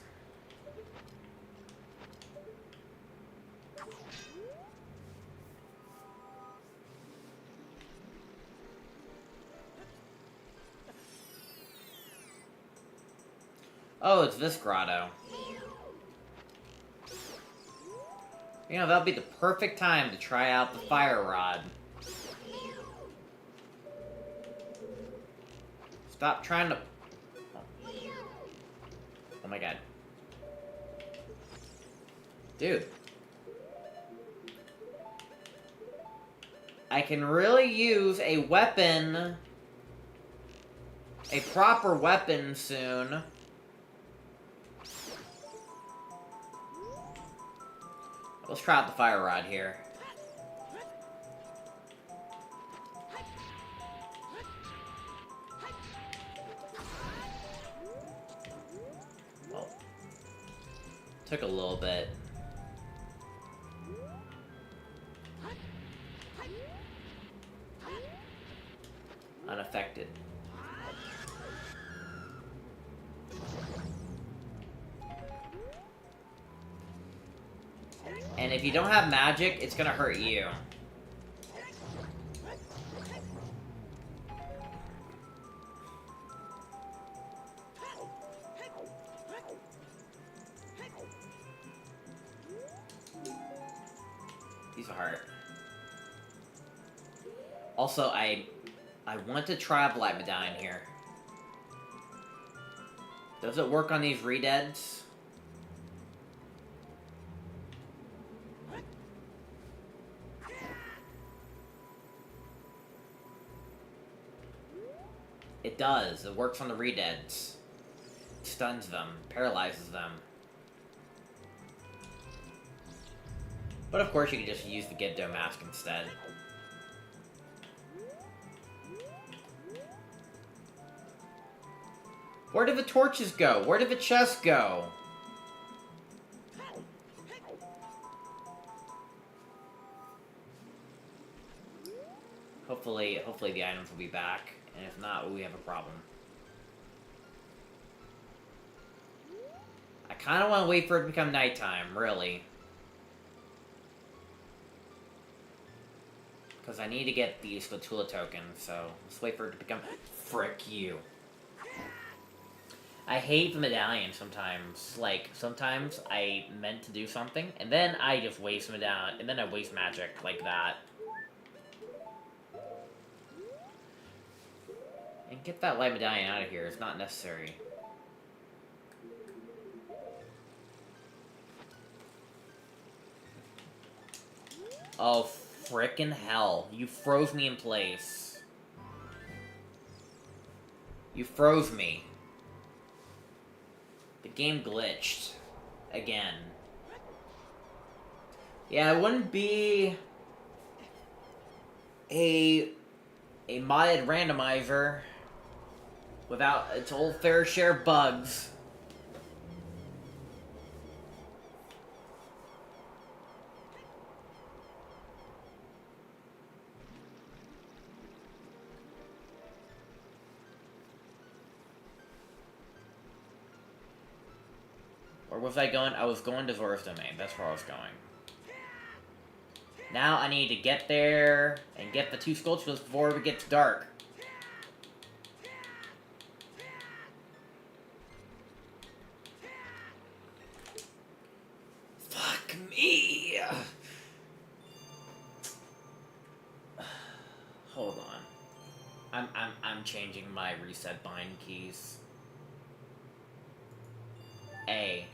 Oh, it's this grotto. You know, that'll be the perfect time to try out the fire rod. Stop trying to... Oh my god. Dude. I can really use a weapon... a proper weapon soon. Let's try out the fire rod here. Well, took a little bit. Unaffected. And if you don't have magic, it's gonna hurt you. Piece of heart. Also, I want to try a light medallion here. Does it work on these redeads? It does. It works on the redeads. Stuns them. Paralyzes them. But of course you can just use the Giddo mask instead. Where did the torches go? Where did the chest go? Hopefully the items will be back, and if not, we have a problem. I kind of want to wait for it to become nighttime, really. Because I need to get these Spatula tokens, so let's wait for it to become... Frick you. I hate the medallion sometimes. Like, sometimes I meant to do something, and then I just waste medallion, and then I waste magic like that. And get that light medallion out of here. It's not necessary. Oh, frickin' hell. You froze me in place. You froze me. The game glitched. Again. Yeah, it wouldn't be a modded randomizer without its old fair share of bugs. Where was I going? I was going to Zora's Domain. That's where I was going. Now I need to get there and get the 2 sculptures before it gets dark. Fuck me! Hold on. I'm changing my reset bind keys. A.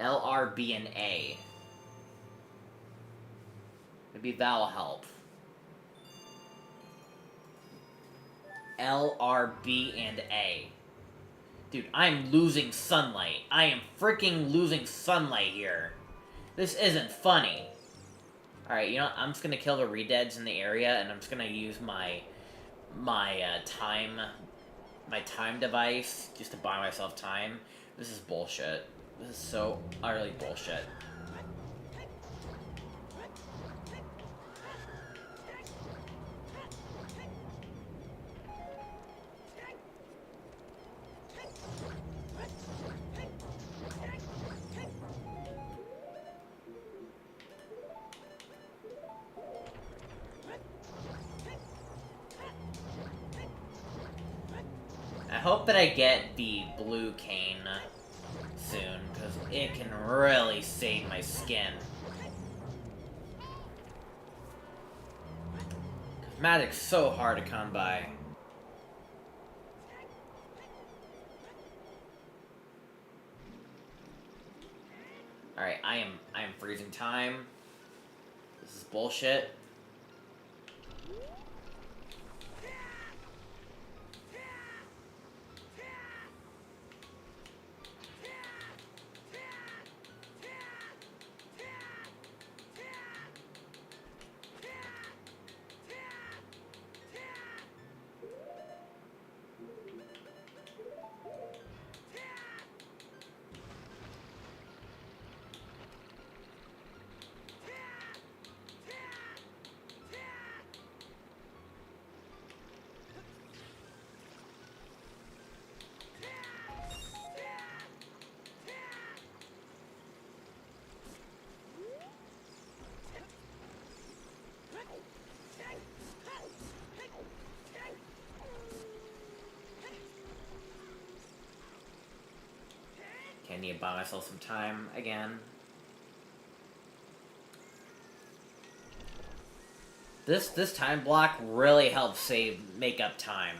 L, R, B, and A. Maybe that'll help. L, R, B, and A. Dude, I'm losing sunlight. I am freaking losing sunlight here. This isn't funny. Alright, you know what? I'm just gonna kill the redeads in the area, and I'm just gonna use my time device just to buy myself time. This is bullshit. This is so utterly bullshit. I hope that I get the blue cane soon, because it can really save my skin. Magic's so hard to come by. Alright, I am freezing time. This is bullshit. need to buy myself some time again. This time block really helps make up time.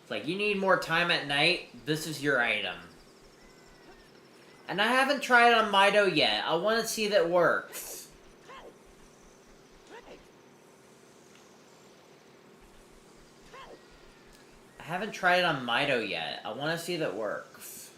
It's like, you need more time at night, this is your item. And I haven't tried it on Mido yet. I want to see if it works. I haven't tried it on Mido yet. I want to see if it works.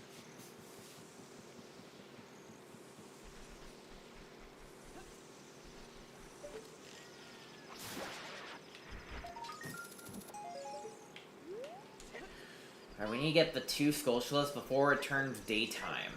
Alright, we need to get the 2 Skulltulas before it turns daytime.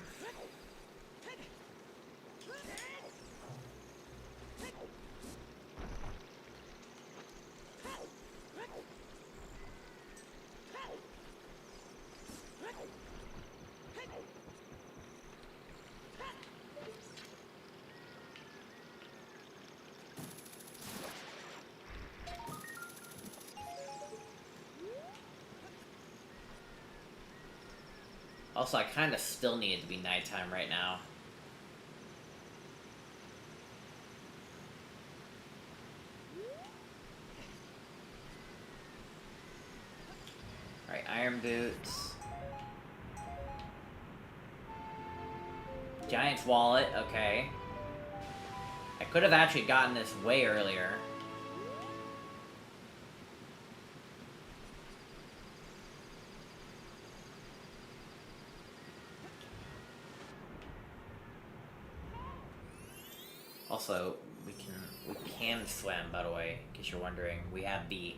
Also, I kind of still need it to be nighttime right now. Alright, iron boots. Giant's wallet, okay. I could have actually gotten this way earlier. Also, we can swim, by the way, in case you're wondering. We have the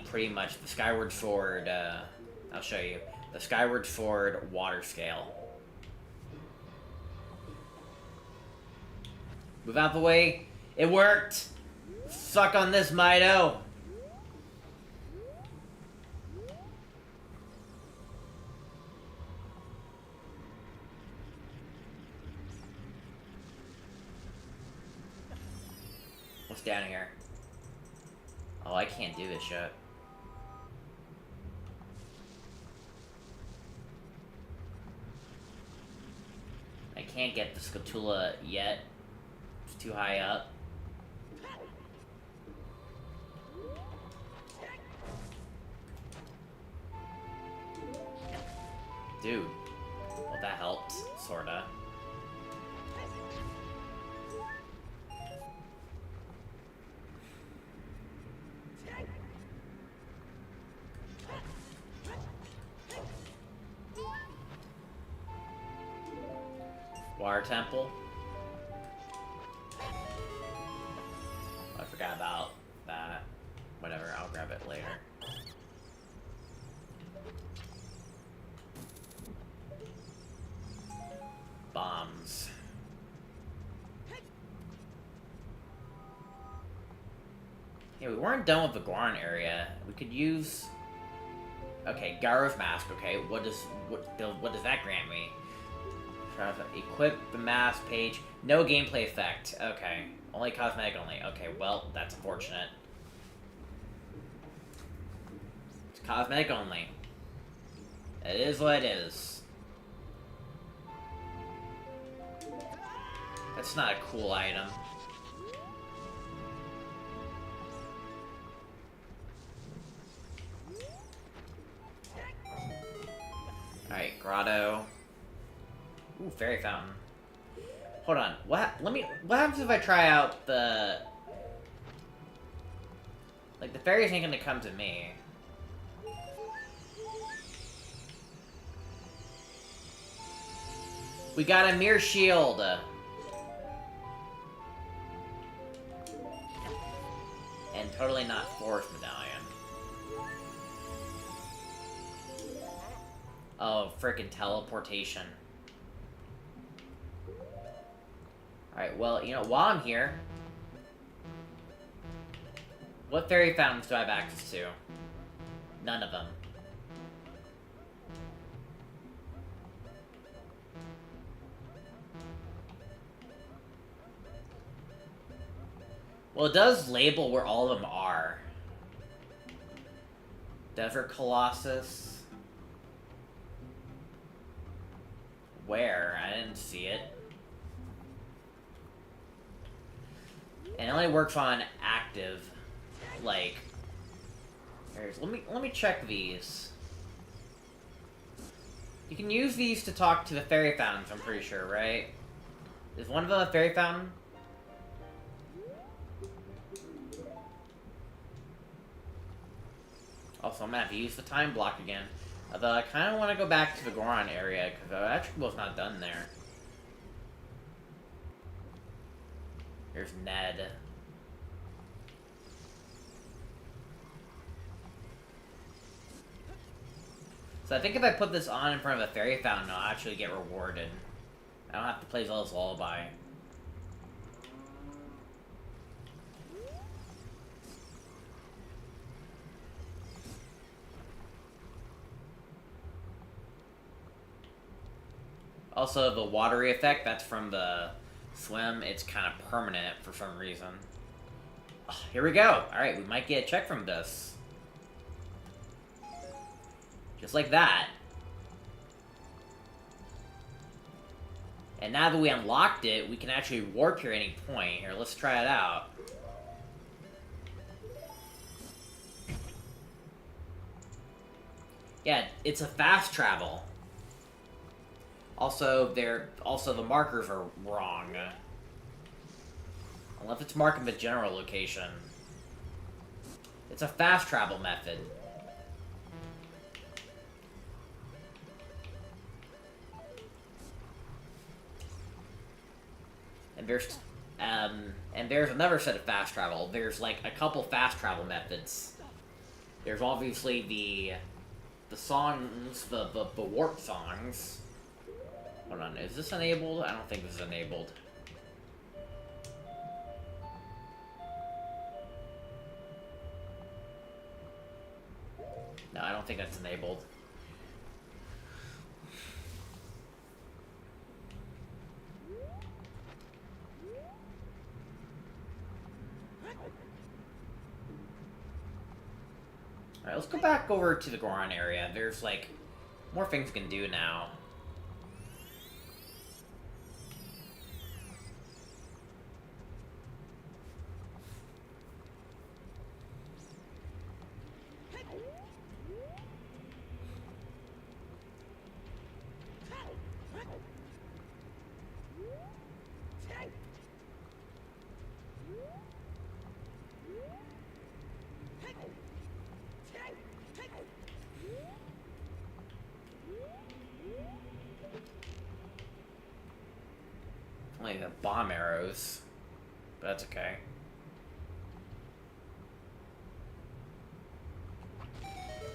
pretty much the Skyward Sword, I'll show you. The Skyward Sword water scale. Move out the way. It worked! Suck on this, Mido! What's down here? Oh, I can't do this shit. I can't get the Skulltula yet. It's too high up. Dude. Well, that helped, sorta. Water temple. I forgot about that. Whatever, I'll grab it later. Bombs. Yeah, we weren't done with the Guarn area. We could use... Okay, Garo's Mask, okay. What does that grant me? Equip the mask page. No gameplay effect. Okay. Only cosmetic only. Okay, well, that's unfortunate. It's cosmetic only. It is what it is. That's not a cool item. Alright, Grotto. Ooh, fairy fountain. Hold on. What happens if I try out the... Like, the fairies ain't gonna come to me. We got a mirror shield. And totally not forest medallion. Oh, frickin' teleportation. Alright, well, you know, while I'm here... What fairy fountains do I have access to? None of them. Well, it does label where all of them are. Desert Colossus. Where? I didn't see it. And it only works on active, like... Let me check these. You can use these to talk to the fairy fountains, I'm pretty sure, right? Is one of them a fairy fountain? Also, I'm gonna have to use the time block again. Although I kind of want to go back to the Goron area, because I actually was not done there. Here's Ned. So I think if I put this on in front of a fairy fountain, I'll actually get rewarded. I don't have to play Zelda's Lullaby. Also, the watery effect, that's from the swim. It's kind of permanent for some reason. Oh, here we go. Alright, we might get a check from this. Just like that. And now that we unlocked it, we can actually warp here at any point. Here, let's try it out. Yeah, it's a fast travel. Also, the markers are wrong. Unless it's marking the general location. It's a fast travel method. And there's another set of fast travel. There's like a couple fast travel methods. There's obviously the songs, the warp songs. Hold on, is this enabled? I don't think this is enabled. No, I don't think that's enabled. Alright, let's go back over to the Goron area. There's, like, more things we can do now. Only the bomb arrows, but that's okay.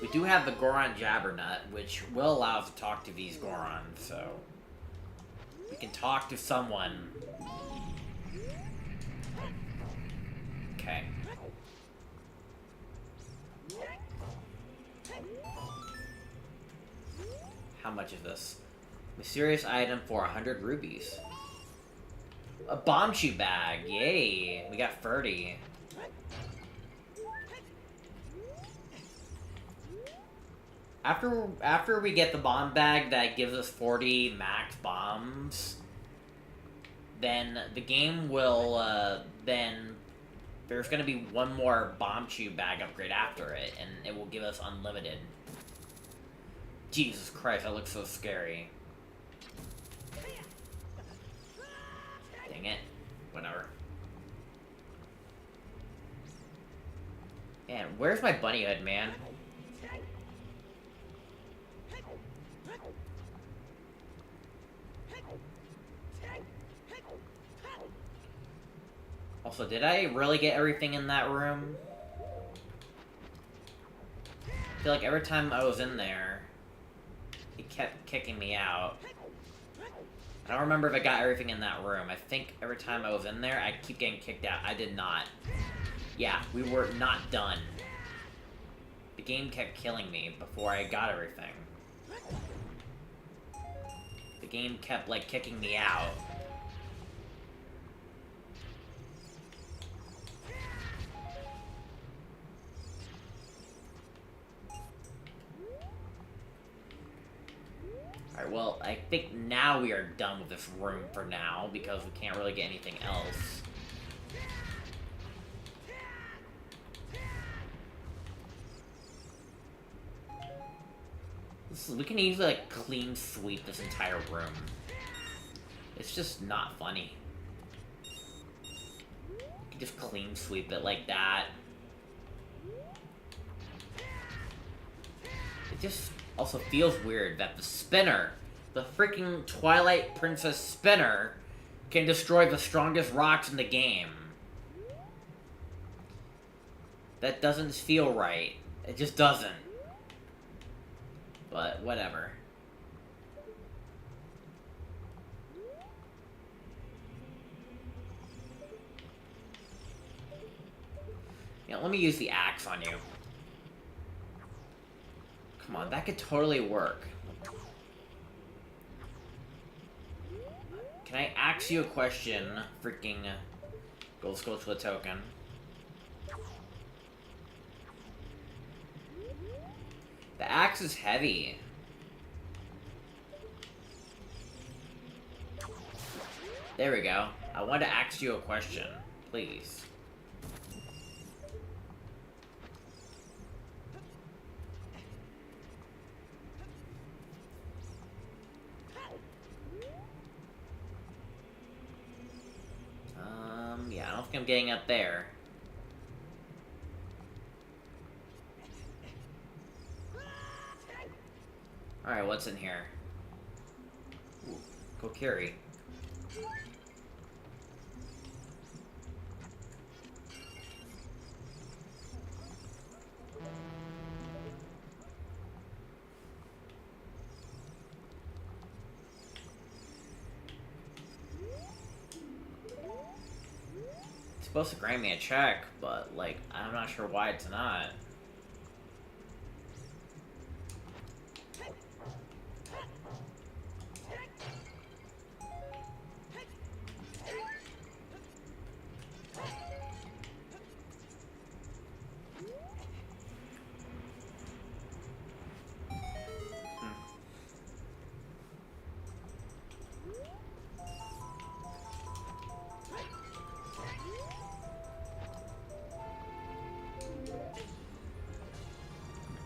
We do have the Goron Jabbernut, which will allow us to talk to these Gorons, so we can talk to someone. Okay. How much is this? Mysterious item for 100 rubies. A bomb shoe bag, yay! We got 30. After we get the bomb bag that gives us 40 max bombs, then the game will, then there's gonna be one more bomb shoe bag upgrade after it, and it will give us unlimited. Jesus Christ, that looks so scary. Dang it. Whatever. Man, where's my bunny hood, man? Also, did I really get everything in that room? I feel like every time I was in there, it kept kicking me out. I don't remember if I got everything in that room. I think every time I was in there, I keep getting kicked out. I did not. Yeah, we were not done. The game kept killing me before I got everything. The game kept, like, kicking me out. Alright, well, I think now we are done with this room for now, because we can't really get anything else. We can easily, like, clean sweep this entire room. It's just not funny. You can just clean sweep it like that. It just also feels weird that the spinner, the freaking Twilight Princess spinner, can destroy the strongest rocks in the game. That doesn't feel right. It just doesn't. But, whatever. You know, let me use the axe on you. Come on, that could totally work. Can I ask you a question? Freaking Gold Skull to a token. The axe is heavy. There we go. I want to ask you a question, please. Yeah, I don't think I'm getting up there. Alright, what's in here? Ooh, Kokiri. It's supposed to grant me a check, but, like, I'm not sure why it's not.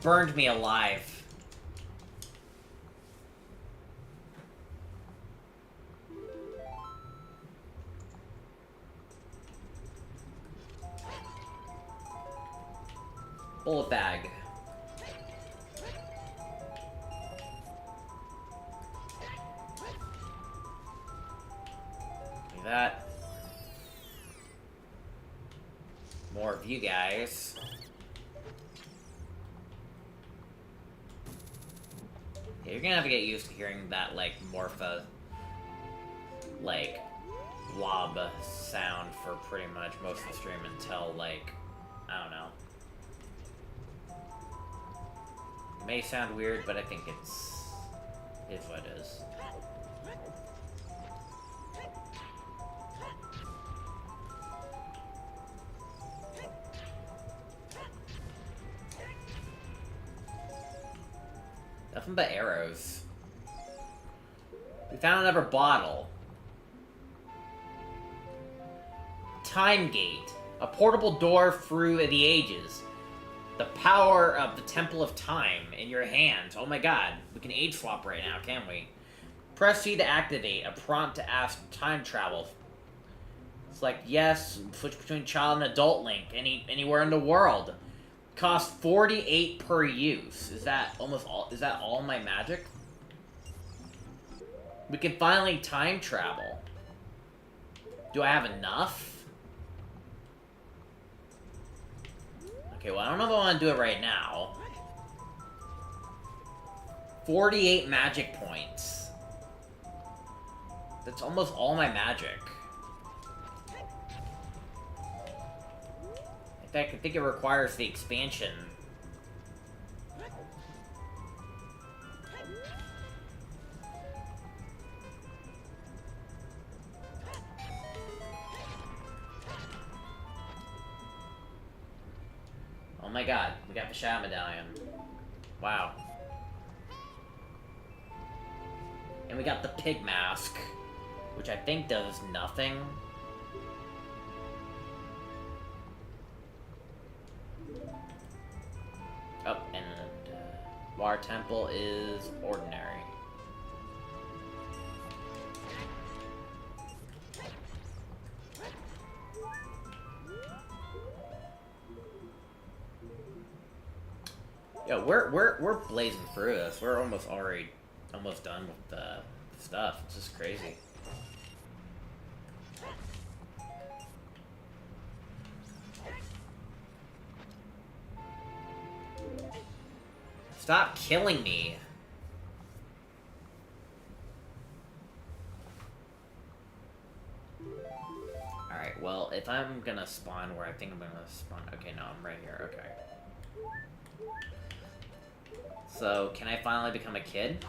Burned me alive. Bullet bag. Like that. More of you guys. Yeah, you're gonna have to get used to hearing that, like, Morpha, like, blob sound for pretty much most of the stream until, like, I don't know. It may sound weird, but I think it's what it is. Nothing but arrows. We found another bottle. Time Gate. A portable door through the ages. The power of the Temple of Time in your hands. Oh my god. We can age swap right now, can't we? Press C to activate. A prompt to ask time travel. It's like, yes, switch between child and adult Link. Anywhere in the world. Cost 48 per use. Is that almost all? Is that all my magic? We can finally time travel. Do I have enough? Okay, well, I don't know if I want to do it right now. 48 magic points. That's almost all my magic. In fact, I think it requires the expansion. Oh my god, we got the Shadow Medallion. Wow. we got the pig mask, which I think does nothing. Oh, and Water Temple is ordinary. Yo, we're blazing through this. We're almost done with the stuff. It's just crazy. Stop killing me. Alright, well, if I'm gonna spawn where I think I'm gonna spawn... Okay, no, I'm right here. Okay. So, can I finally become a kid?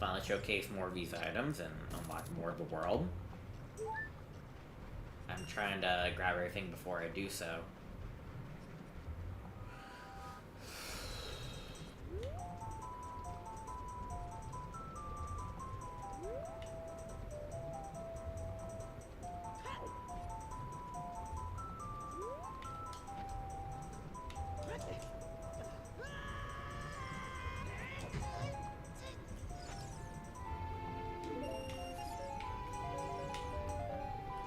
Finally showcase more of these items and unlock more of the world. I'm trying to grab everything before I do so.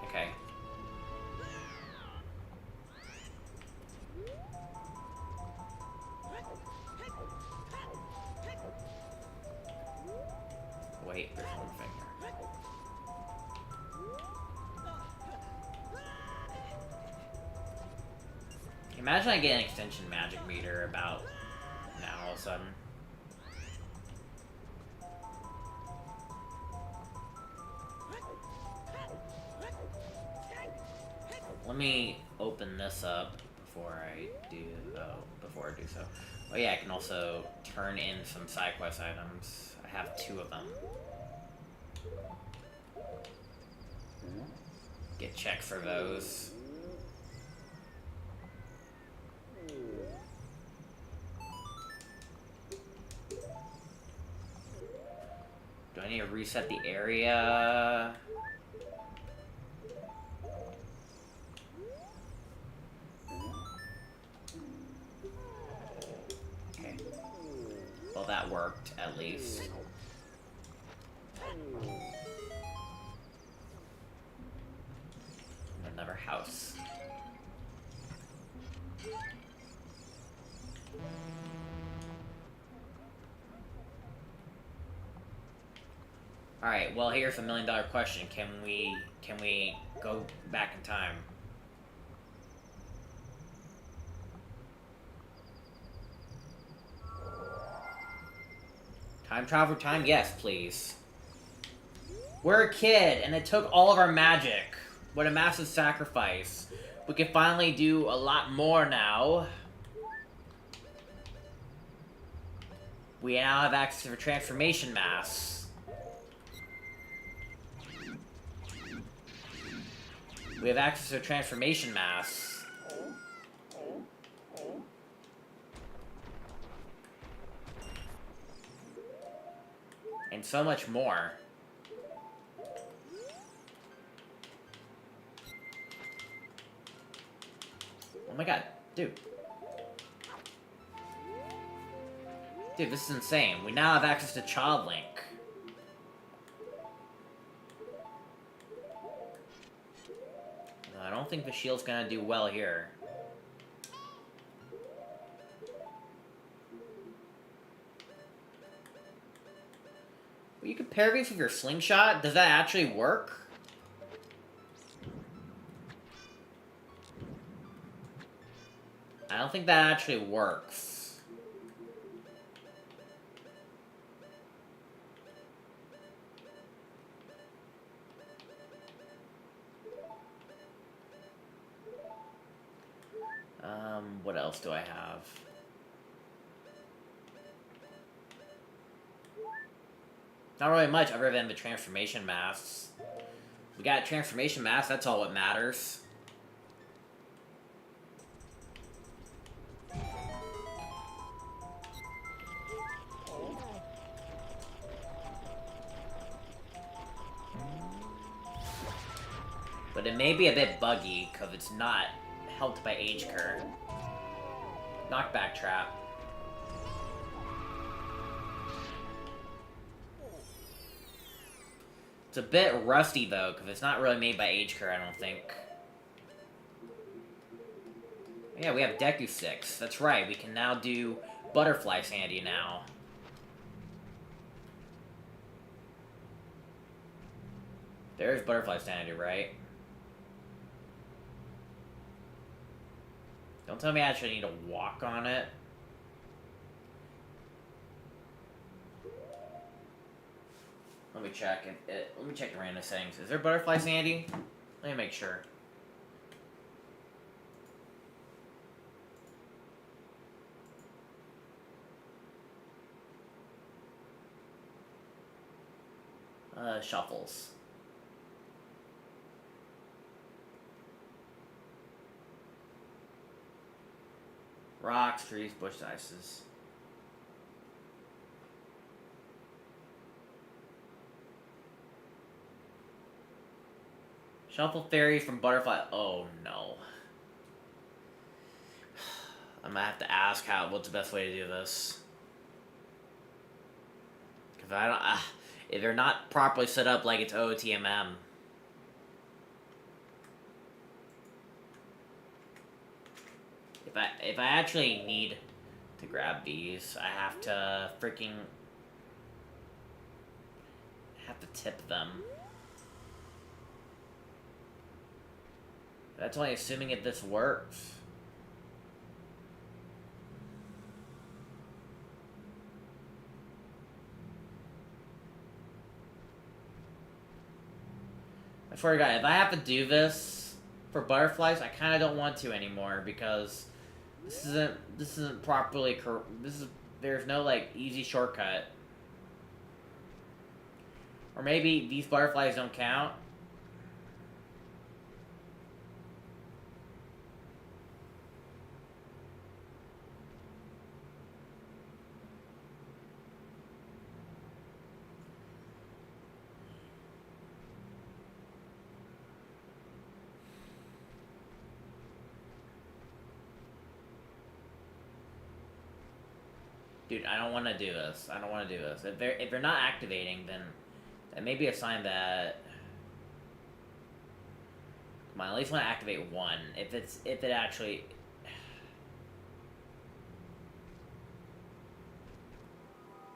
Okay. Wait, there's one finger. Imagine I get an extension magic meter about now all of a sudden. Let me open this up before I do so. Oh yeah, I can also turn in some side quest items. I have 2 of them. Get checked for those. Do I need to reset the area? Okay. Well, that worked, at least. Another house. Alright, well, here's a $1 million question. Can we go back in time? Time travel time? Yes, please. We're a kid, and it took all of our magic. What a massive sacrifice. We can finally do a lot more now. We now have access to transformation masks. We have access to transformation masks. And so much more. Oh my god, dude. Dude, this is insane. We now have access to Child Link. I don't think the shield's gonna do well here. Well, you can pair these with your slingshot? Does that actually work? I don't think that actually works. What else do I have? Not really much other than the transformation masks. We got transformation mask, that's all that matters. But it may be a bit buggy, because it's not helped by age curve. Knockback trap. It's a bit rusty, though, because it's not really made by age curve, I don't think. Yeah, we have Deku 6. That's right, we can now do Butterfly Sandy now. There's Butterfly Sandy, right? Don't tell me I actually need to walk on it. Let me check. Let me check the random settings. Is there Butterfly Sandy? Let me make sure. Shuffles. Rocks, trees, bush ices. Shuffle fairy from Butterfly. Oh no. I'm gonna have to ask what's the best way to do this. Because I don't. If they're not properly set up like it's OTMM. If I actually need to grab these, I have to tip them. That's only assuming if this works. I swear to God, if I have to do this for butterflies, I kind of don't want to anymore because this isn't properly there's no like easy shortcut. Or maybe these butterflies don't count. Dude, I don't want to do this. I don't want to do this. If they're not activating, then that may be a sign that. Come on, at least want to activate one. If it actually.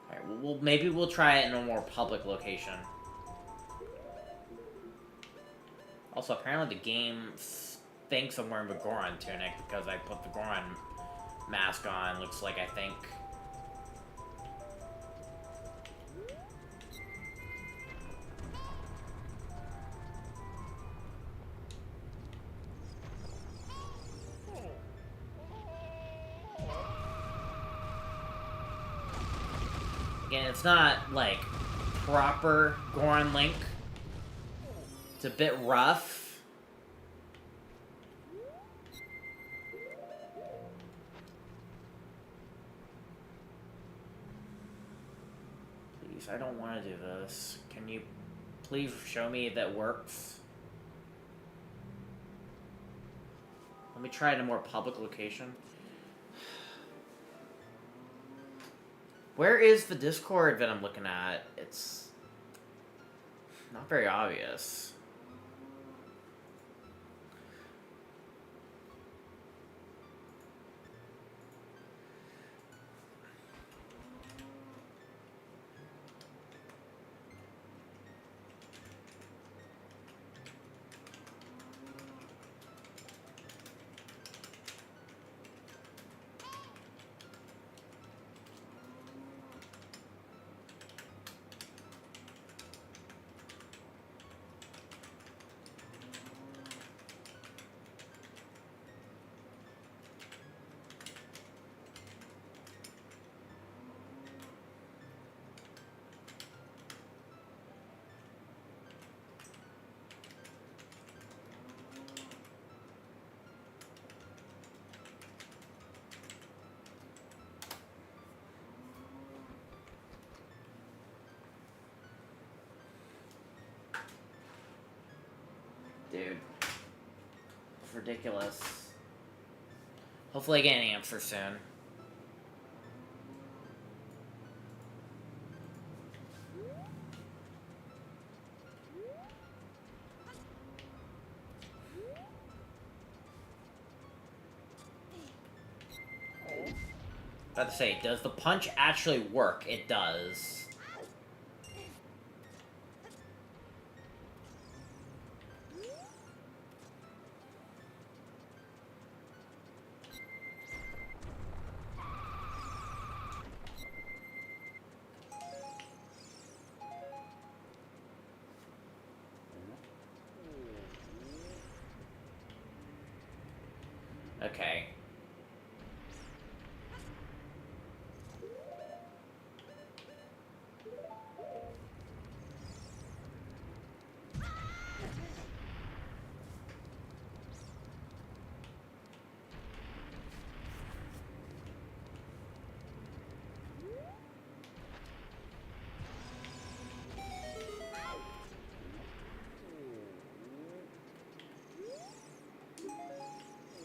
Alright, maybe we'll try it in a more public location. Also, apparently the game thinks I'm wearing the Goron tunic because I put the Goron mask on. Looks like I think. Again, it's not, like, proper Goron Link. It's a bit rough. Please, I don't want to do this. Can you please show me that works? Let me try it in a more public location. Where is the Discord that I'm looking at? It's not very obvious. ridiculous. Hopefully I get an answer soon. About to say, does the punch actually work? It does. Okay.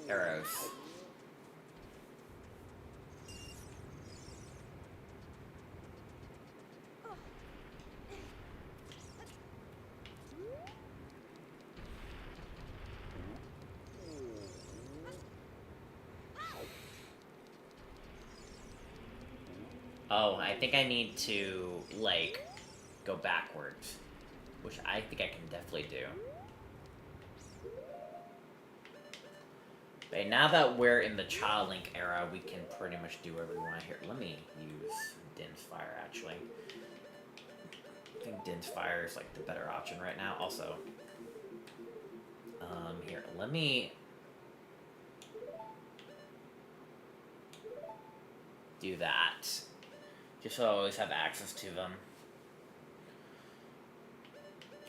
Arrows. Oh, I think I need to, like, go backwards. Which I think I can definitely do. Okay, now that we're in the Child Link era, we can pretty much do whatever we want here. Let me use Din's Fire, actually. I think Din's Fire is, like, the better option right now. Also, here, let me do that. Just so I always have access to them.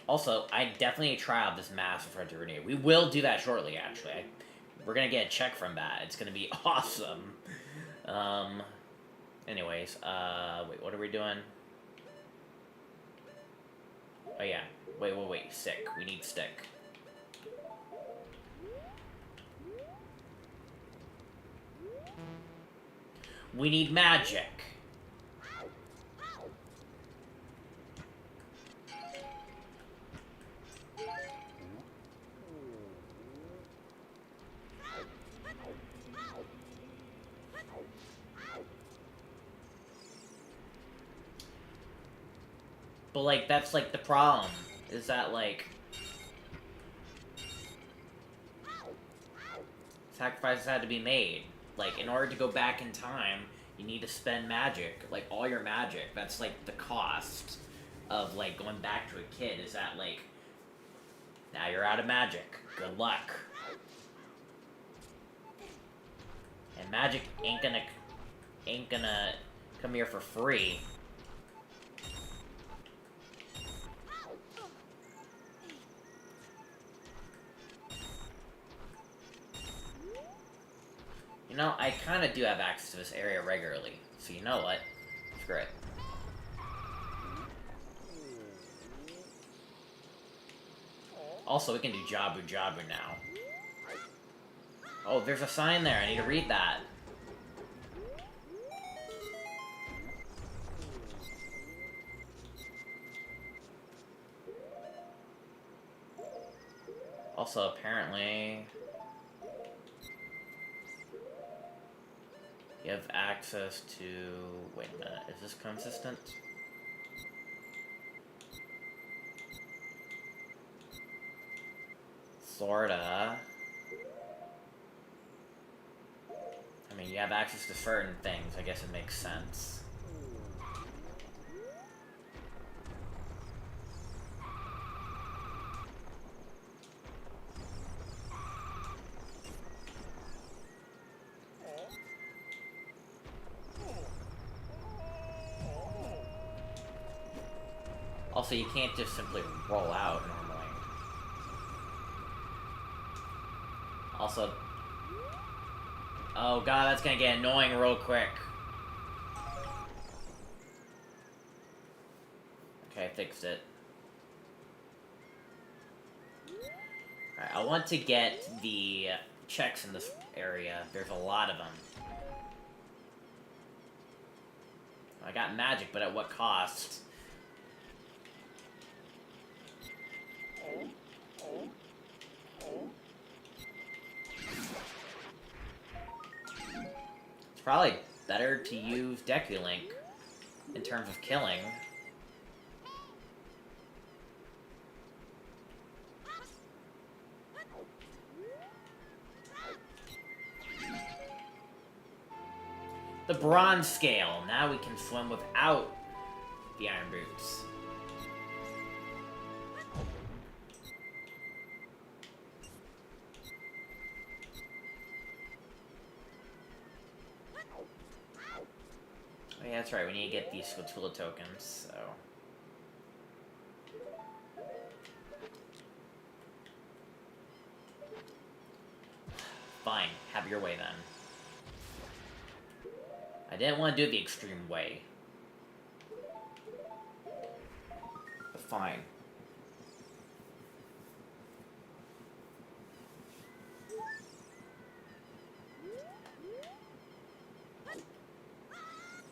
Also, I definitely try out this massive Randomizer. We will do that shortly, actually. We're gonna get a check from that. It's gonna be awesome. Anyways, wait, what are we doing? Oh yeah, wait, stick. We need stick. We need magic. But, like, that's, like, the problem. Is that, like... sacrifices had to be made. Like, in order to go back in time, you need to spend magic. Like, all your magic. That's, like, the cost of, like, going back to a kid. Is that, like... now you're out of magic. Good luck. And magic ain't gonna come here for free. You know, I kind of do have access to this area regularly, so you know what? Screw it. Also, we can do Jabu Jabu now. Oh, there's a sign there. I need to read that. Also, apparently... you have access to... wait a minute, is this consistent? Sorta. I mean, you have access to certain things, I guess it makes sense. Also, you can't just simply roll out normally. Also... oh god, that's gonna get annoying real quick. Okay, I fixed it. Alright, I want to get the checks in this area. There's a lot of them. I got magic, but at what cost? It's probably better to use Deculink in terms of killing. The bronze scale. Now we can swim without the iron boots. Oh yeah, that's right. We need to get these Squatula tokens, so... Fine. Have your way, then. I didn't want to do it the extreme way. But fine.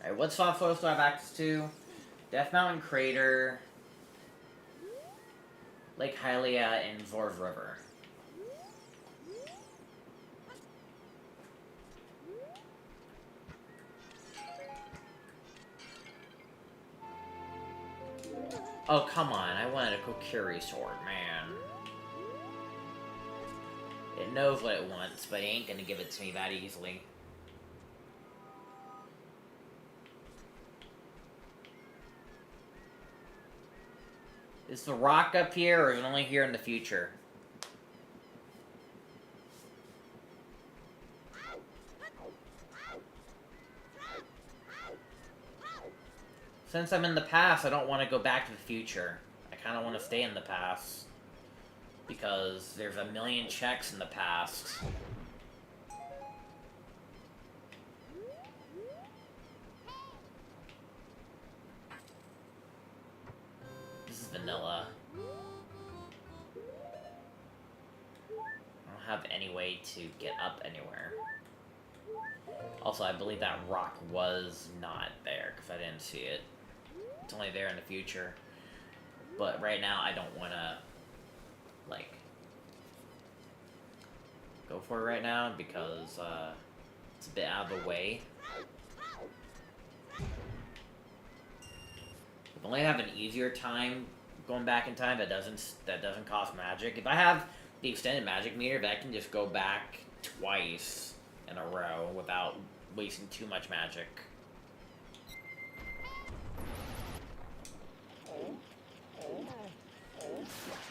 Alright, what soft photos do I have access to? Death Mountain Crater, Lake Hylia, and Zor's River. Oh, come on. I wanted a Kokiri sword, man. It knows what it wants, but it ain't gonna give it to me that easily. Is the rock up here, or is it only here in the future? Since I'm in the past, I don't want to go back to the future. I kind of want to stay in the past. Because there's a million checks in the past. This is vanilla. I don't have any way to get up anywhere. Also, I believe that rock was not there, because I didn't see it. It's only there in the future. But right now, I don't want to, like, go for it right now, because, it's a bit out of the way. If only I have an easier time going back in time that doesn't cost magic. If I have the extended magic meter, that I can just go back twice in a row without wasting too much magic.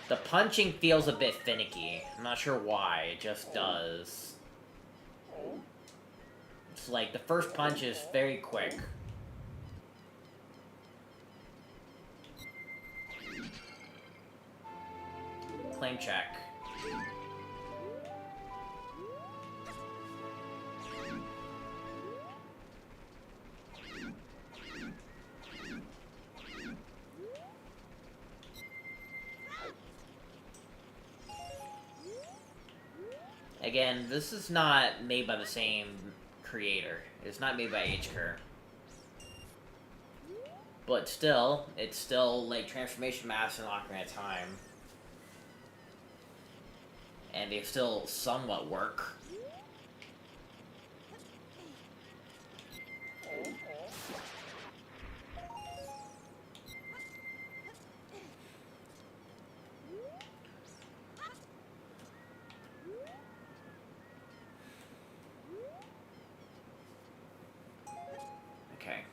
The punching feels a bit finicky. I'm not sure why, it just does. It's like, the first punch is very quick. Claim check. Again, this is not made by the same creator. It's not made by H-Cur. But still, it's still like Transformation Master and Ocarina of Time. And they still somewhat work. Okay.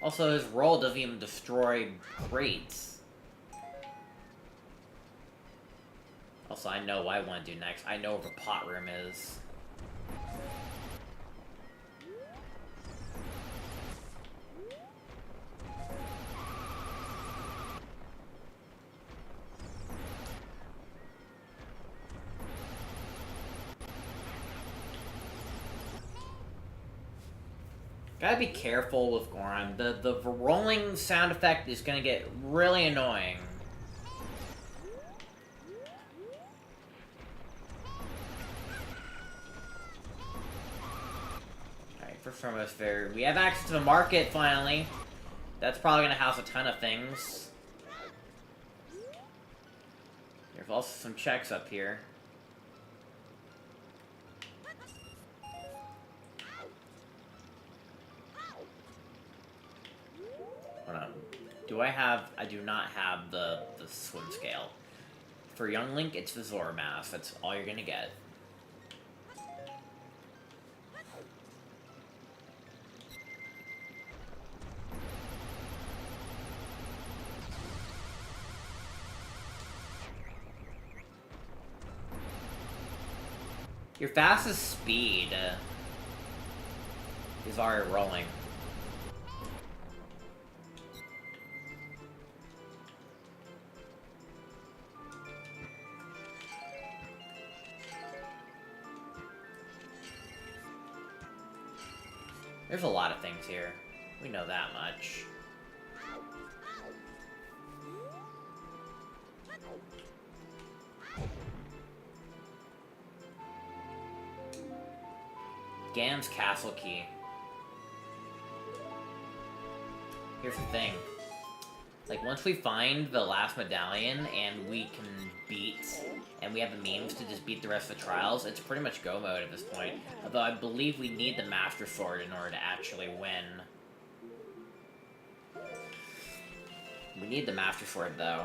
Also, his roll doesn't even destroy crates. Also, I know what I want to do next. I know where the pot room is. Gotta be careful with Goron. The rolling sound effect is gonna get really annoying. Alright, first foremost, we have access to the market finally. That's probably gonna house a ton of things. There's also some checks up here. Hold on. I do not have the swim scale. For Young Link, it's the Zora Mask. That's all you're gonna get. Your fastest speed is already rolling. There's a lot of things here. We know that much. Ganon's castle key. Here's the thing. Like, once we find the last medallion and we can and we have the means to just beat the rest of the trials, it's pretty much go mode at this point. Although I believe we need the Master Sword in order to actually win. We need the Master Sword, though.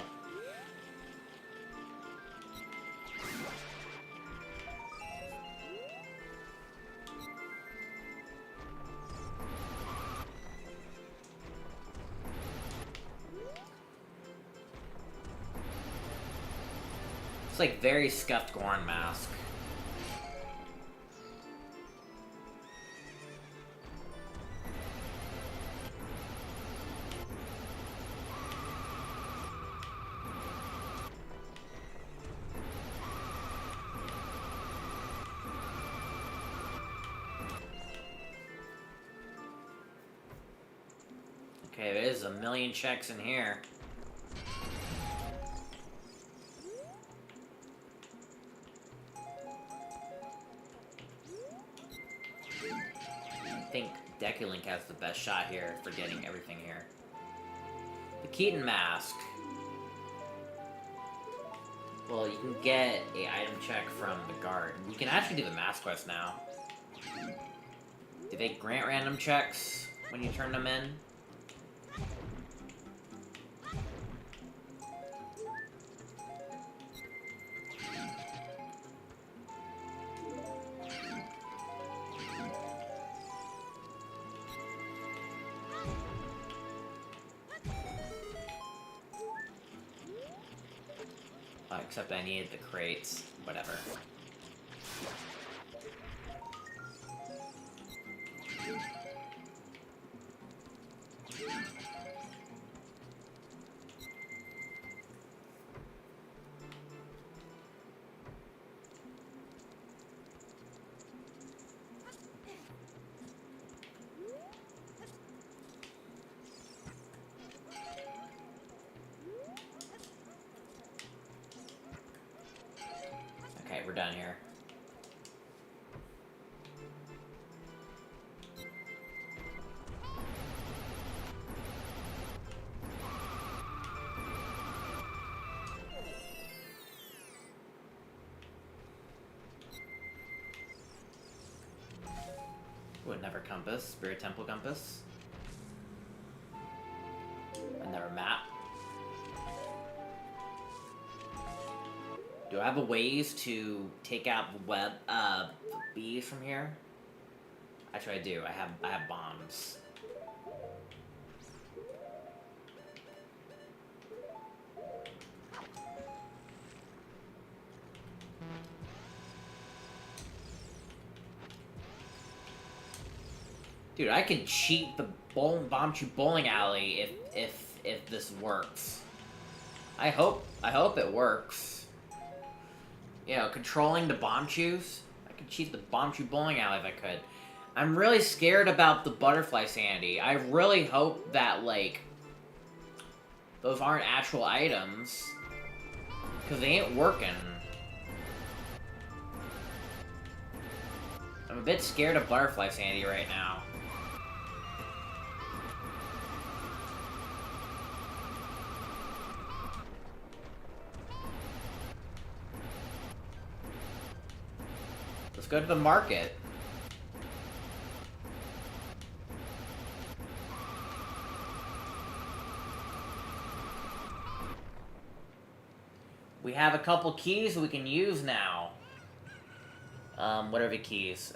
It's like very scuffed Goron mask. Okay, there's a million checks in here. I think Dekulink has the best shot here for getting everything here. The Keaton Mask. Well, you can get a item check from the guard. You can actually do the mask quest now. Do they grant random checks when you turn them in? Except I needed the crates. Whatever. Okay, we're done here. Ooh, another compass. Spirit Temple compass. Another map. Do I have a ways to take out web bees from here? Actually, I do. I have bombs. Dude, I can cheat the Bombchu bowling alley if this works. I hope it works. You know, controlling the Bombchus. I could cheat the Bombchu bowling alley if I could. I'm really scared about the butterfly sandy. I really hope that, like, those aren't actual items. Because they ain't working. I'm a bit scared of butterfly sandy right now. Let's go to the market. We have a couple keys we can use now. What are the keys?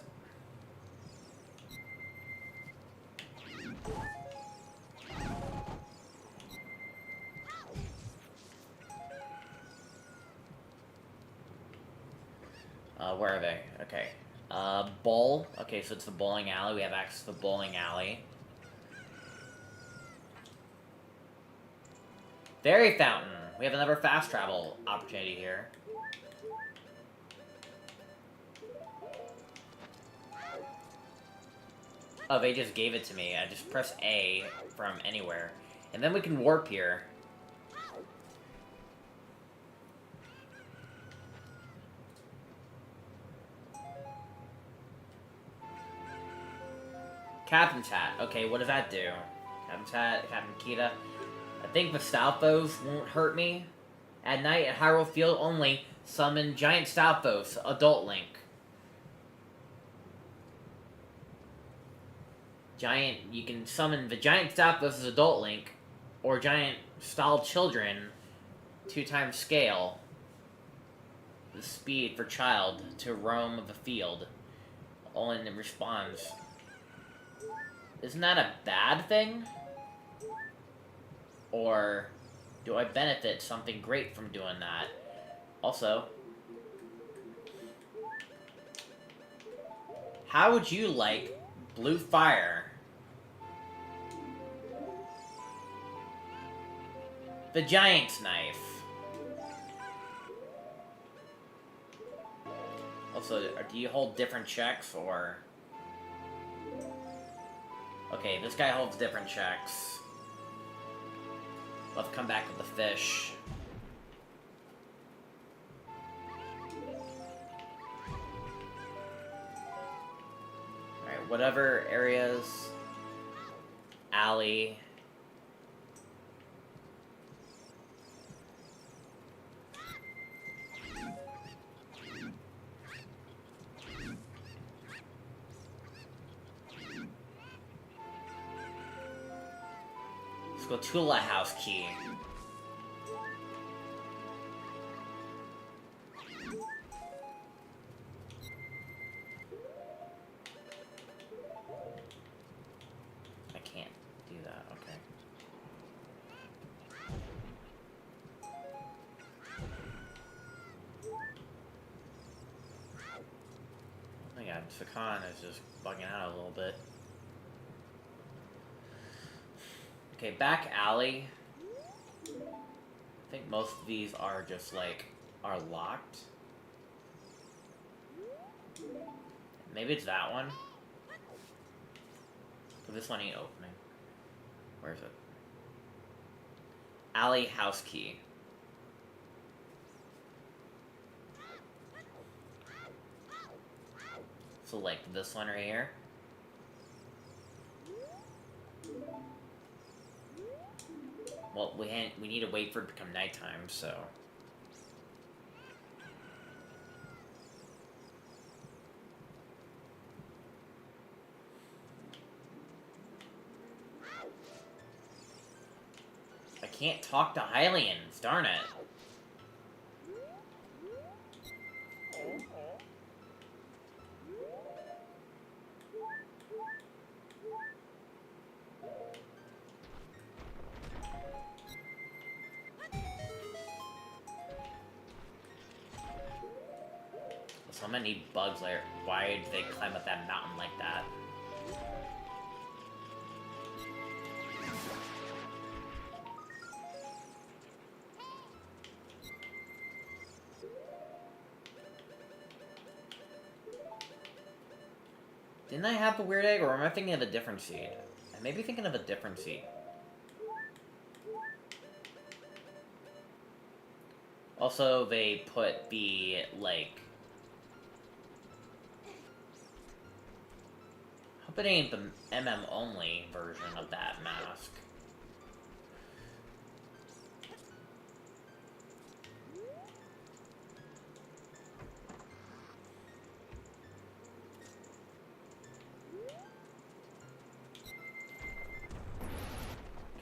Where are they? Okay. Bowl. Okay, so it's the bowling alley. We have access to the bowling alley. Fairy fountain. We have another fast travel opportunity here. Oh, they just gave it to me. I just press A from anywhere. And then we can warp here. Captain's hat. Okay, what does that do? Captain's hat, Captain Kita. I think the Stalfos won't hurt me. At night at Hyrule Field only, summon Giant Stalfos, Adult Link. You can summon the Giant Stalfos as Adult Link, or Giant Stalled Children, 2x scale. The speed for child to roam the field. Only responds. Isn't that a bad thing? Or do I benefit something great from doing that? Also, how would you like blue fire? The Giant's Knife. Also, do you hold different checks, or... Okay, this guy holds different checks. Let's come back with the fish. Alright, whatever areas... Alley... Let's go to House Key. I can't do that, okay. Oh my god, Sakan is just bugging out a little bit. Okay, back alley. I think most of these are just like, are locked. Maybe it's that one. But this one ain't opening. Where is it? Alley house key. So like this one right here. Well, we need to wait for it to become nighttime, so... I can't talk to Hylians, darn it. So I'm gonna need bugs later. Why did they climb up that mountain like that? Didn't I have the weird egg, or am I thinking of a different seed? I may be thinking of a different seed. Also, they put the, like... Hope it ain't the MM-only version of that mask.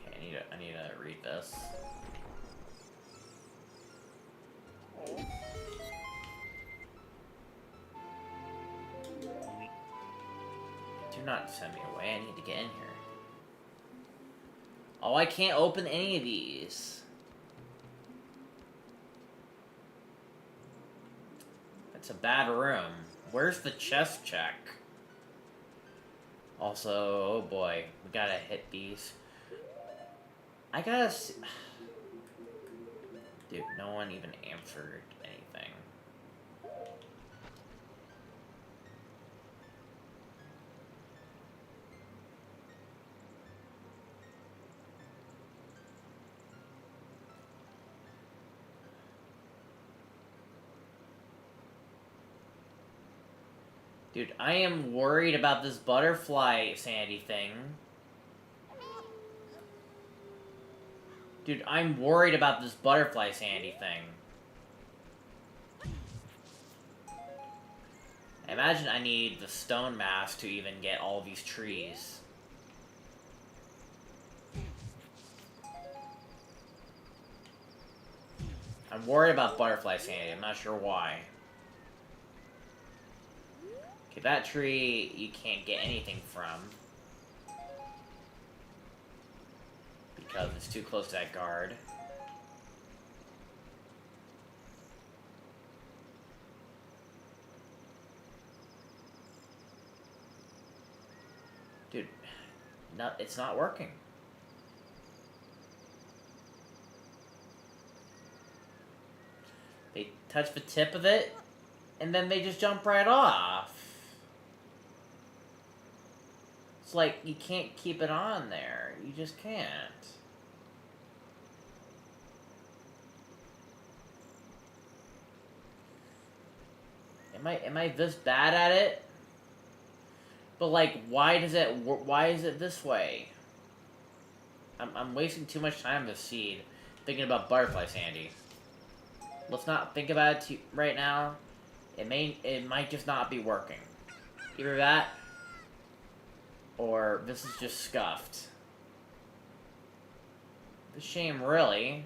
Okay, I need to read this. Do not send me away, I need to get in here. Oh, I can't open any of these. It's a bad room. Where's the chest check? Also, oh boy, we gotta hit these. I gotta see... Dude, no one even answered anything. Dude, I am worried about this butterfly sandy thing. Dude, I'm worried about this butterfly sandy thing. I imagine I need the stone mask to even get all these trees. I'm worried about butterfly sandy, I'm not sure why. Okay, that tree you can't get anything from. Because it's too close to that guard. Dude, no, it's not working. They touch the tip of it, and then they just jump right off. It's like, you can't keep it on there. You just can't. Am I this bad at it? But like, why is it this way? I'm wasting too much time with seed thinking about butterfly sandy. Let's not think about it right now. It might just not be working. Either that, or this is just scuffed. It's a shame, really.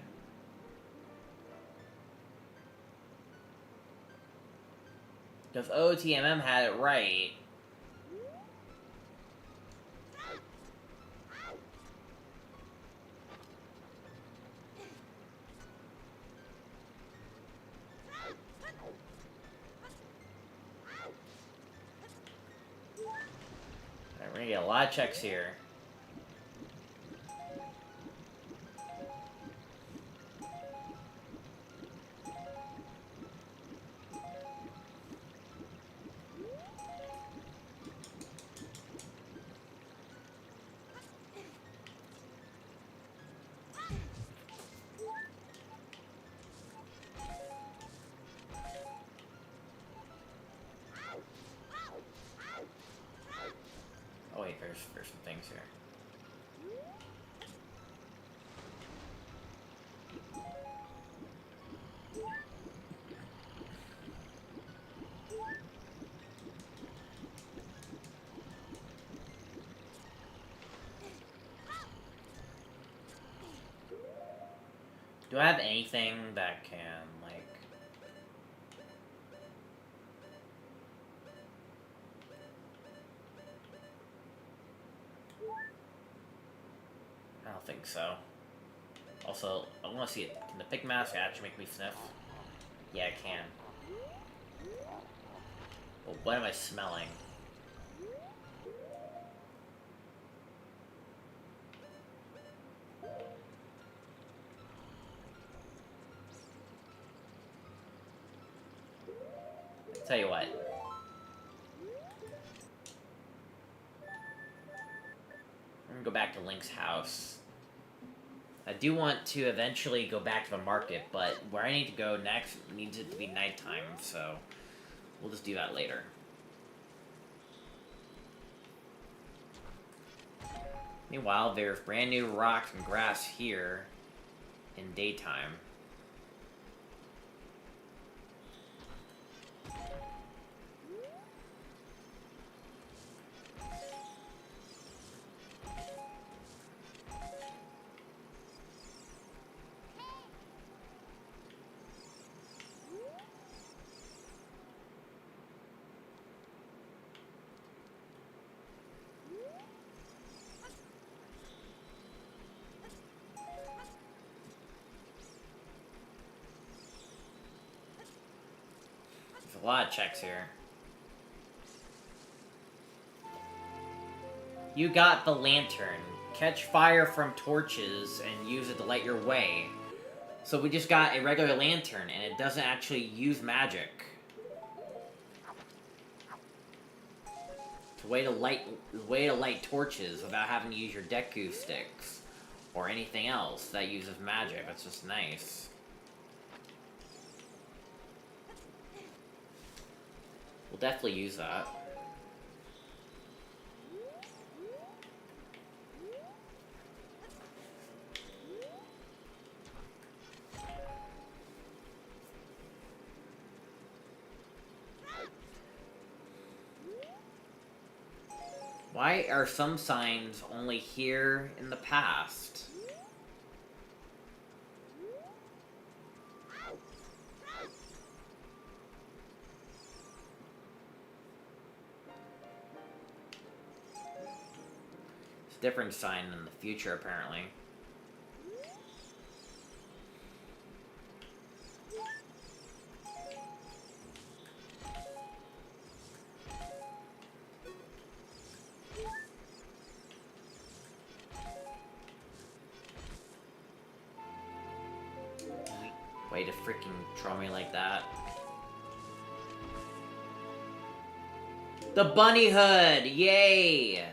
Because OTMM had it right. Alright, we're gonna get a lot of checks here. Oh wait, there's some things here. Do I have anything that can, like... I don't think so. Also, I want to see it. Can the pig mask actually make me sniff? Yeah, it can. But what am I smelling? Tell you what. go back to Link's house. I do want to eventually go back to the market, but where I need to go next needs it to be nighttime, so we'll just do that later. Meanwhile, there's brand new rocks and grass here in daytime. A lot of checks here. You got the lantern. Catch fire from torches and use it to light your way. So we just got a regular lantern and it doesn't actually use magic. It's a way to light torches without having to use your Deku sticks or anything else that uses magic. That's just nice. We'll definitely use that. Why are some signs only here in the past? Different sign in the future, apparently. Way to freaking troll me like that. The bunny hood! Yay!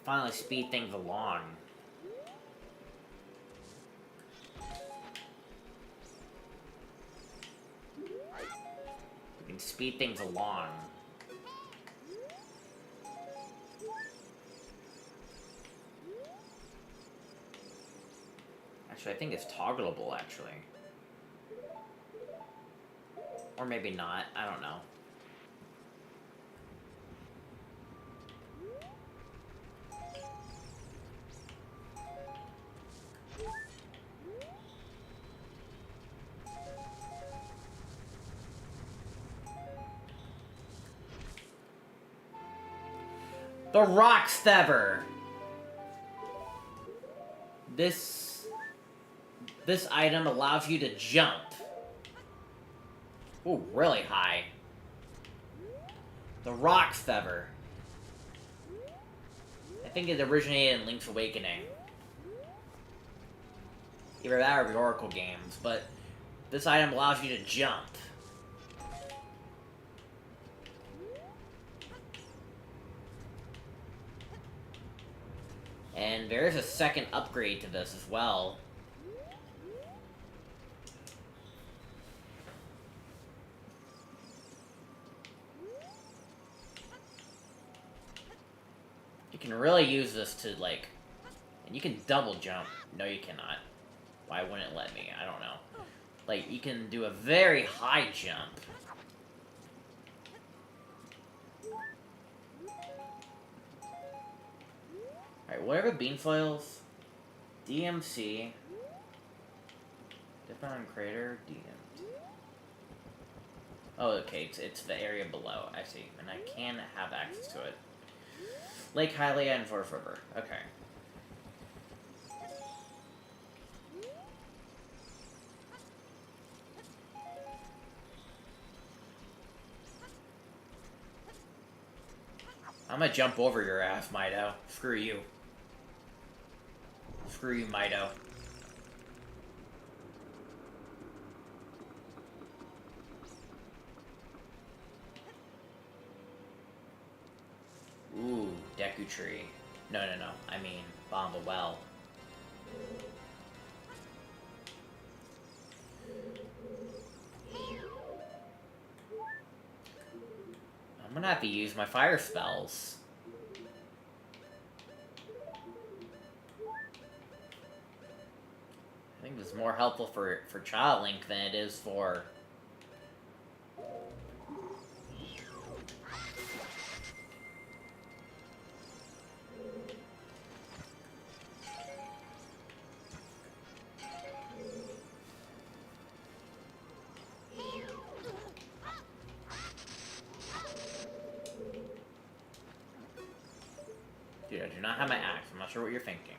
Finally speed things along. We can speed things along. Actually, I think it's toggleable, actually. Or maybe not, I don't know. The Rock Stever! This item allows you to jump. Ooh, really high. The Rock Stever. I think it originated in Link's Awakening. Either that or the Oracle games, but this item allows you to jump. And there is a second upgrade to this as well. You can really use this to, like... And you can double jump. No, you cannot. Why wouldn't it let me? I don't know. Like, you can do a very high jump. Alright, what are the bean foils? DMC. Different crater. DMC. Oh, okay, it's the area below. I see. And I can have access to it. Lake Hylia and Forth River. Okay. I'm gonna jump over your ass, Mido. Screw you. Screw you, Mido. Ooh, Deku Tree. No. I mean, Bomb the Well. I'm gonna have to use my fire spells. I think this is more helpful for Child Link than it is for... Dude, I do not have my axe. I'm not sure what you're thinking.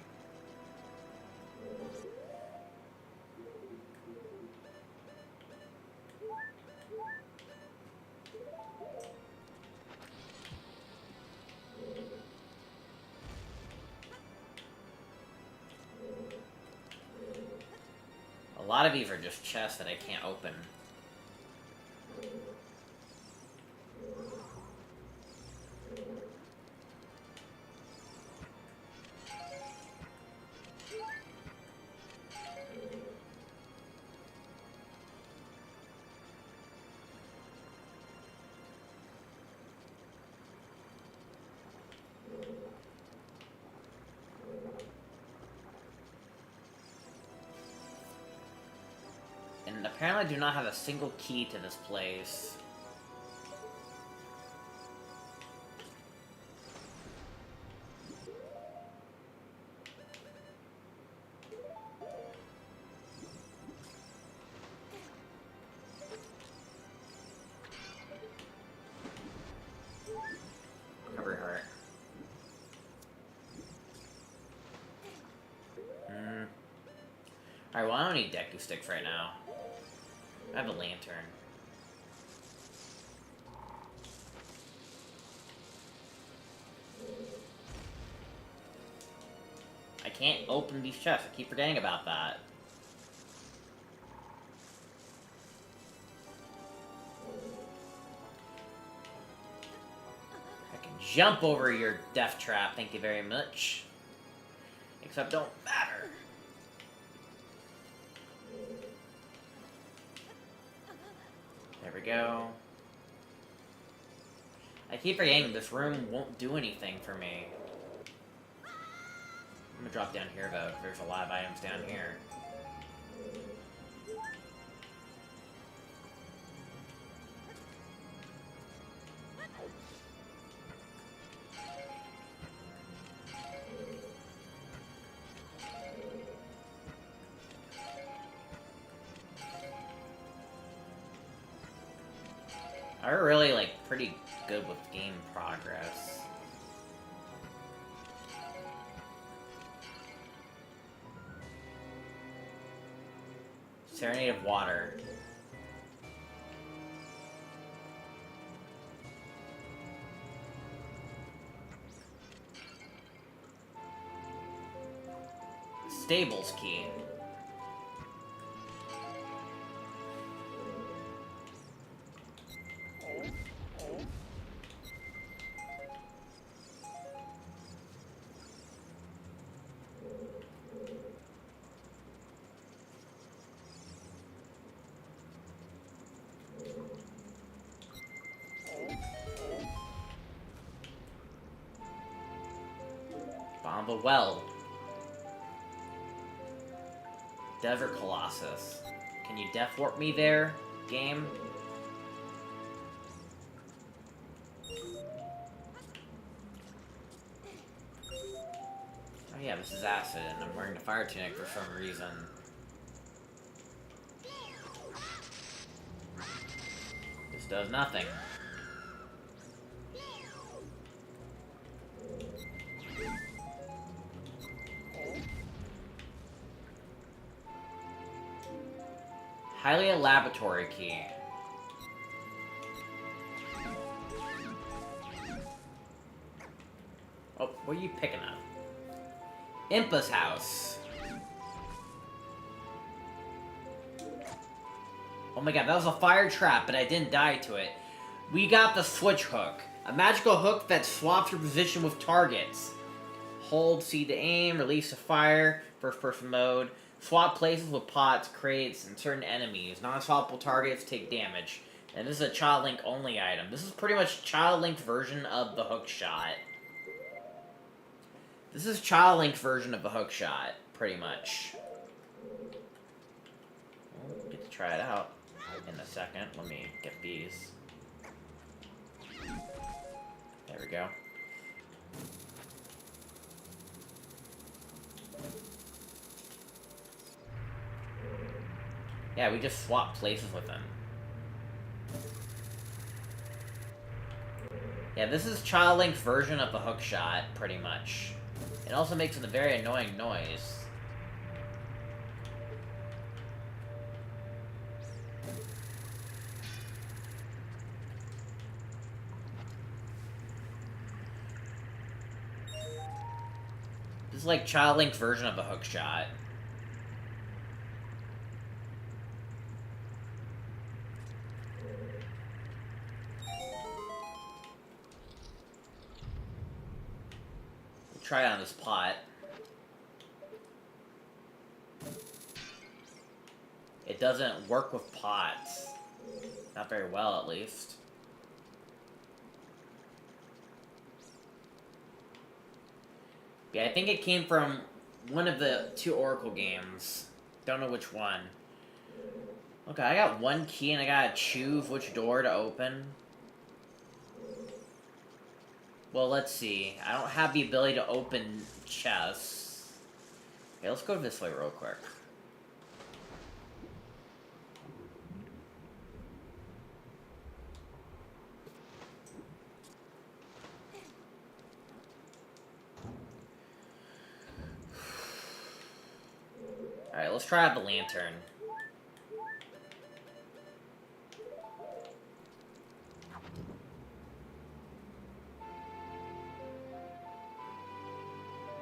A lot of these are just chests that I can't open. And apparently I do not have a single key to this place. Recovery heart. Alright, well I don't need Deku Sticks right now. I have a lantern. I can't open these chests. I keep forgetting about that. I can jump over your death trap, thank you very much. Except don't matter. There we go. I keep forgetting this room won't do anything for me. I'm gonna drop down here though, 'cause there's a lot of items down here. I'm really, like, pretty good with game progress. Serenade of Water. Stables key. Bomb the Well. Desert Colossus. Can you death warp me there, game? Oh yeah, this is acid, and I'm wearing the fire tunic for some reason. This does nothing. Hylia Laboratory key. Oh, what are you picking up? Impa's house. Oh my god, that was a fire trap, but I didn't die to it. We got the switch hook. A magical hook that swaps your position with targets. Hold C to aim, release to fire, first person mode. Swap places with pots, crates, and certain enemies. Non-swappable targets take damage. And this is a Child Link only item. This is pretty much Child Link's version of the hook shot. This is Child Link's version of the hook shot, pretty much. We'll get to try it out in a second. Let me get these. There we go. Yeah, we just swapped places with them. Yeah, this is Child Link's version of the hook shot, pretty much. It also makes a very annoying noise. This is like Child Link's version of a hook shot. Try it on this pot. It doesn't work with pots. Not very well, at least. Yeah, I think it came from one of the 2 Oracle games. Don't know which one. Okay, I got 1 key and I gotta choose which door to open. Well, let's see. I don't have the ability to open chests. Okay, let's go this way real quick. Alright, let's try out the lantern.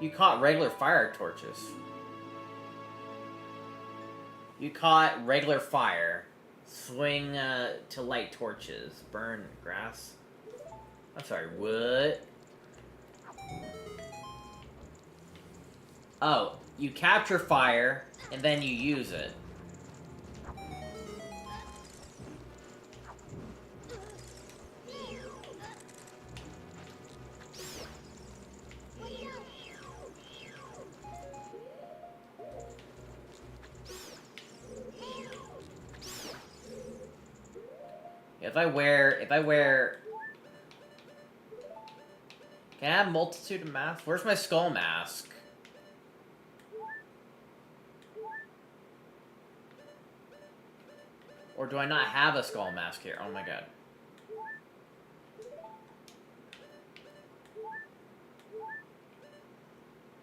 You caught regular fire torches. You caught regular fire. Swing to light torches. Burn grass. I'm sorry, wood. Oh, you capture fire, and then you use it. If I wear... Can I have multitude of masks? Where's my skull mask? Or do I not have a skull mask here? Oh my god.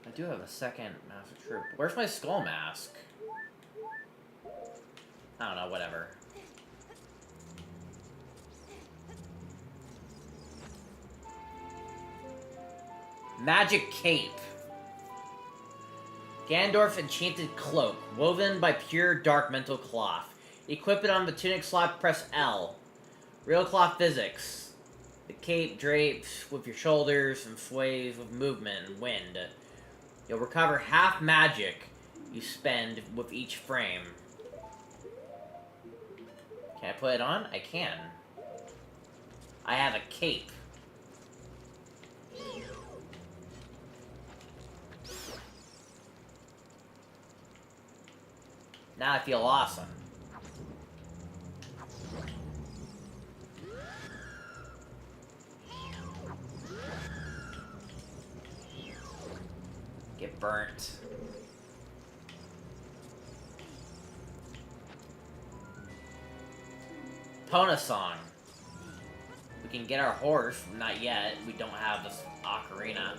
I do have a second master troop. Where's my skull mask? I don't know, whatever. Magic Cape. Ganondorf's enchanted cloak, woven by pure dark mental cloth. Equip it on the tunic slot, press L. Real cloth physics. The cape drapes with your shoulders and sways with movement and wind. You'll recover half magic you spend with each frame. Can I put it on? I can. I have a cape. Now I feel awesome. Get burnt. Pona song. We can get our horse. Not yet. We don't have this ocarina.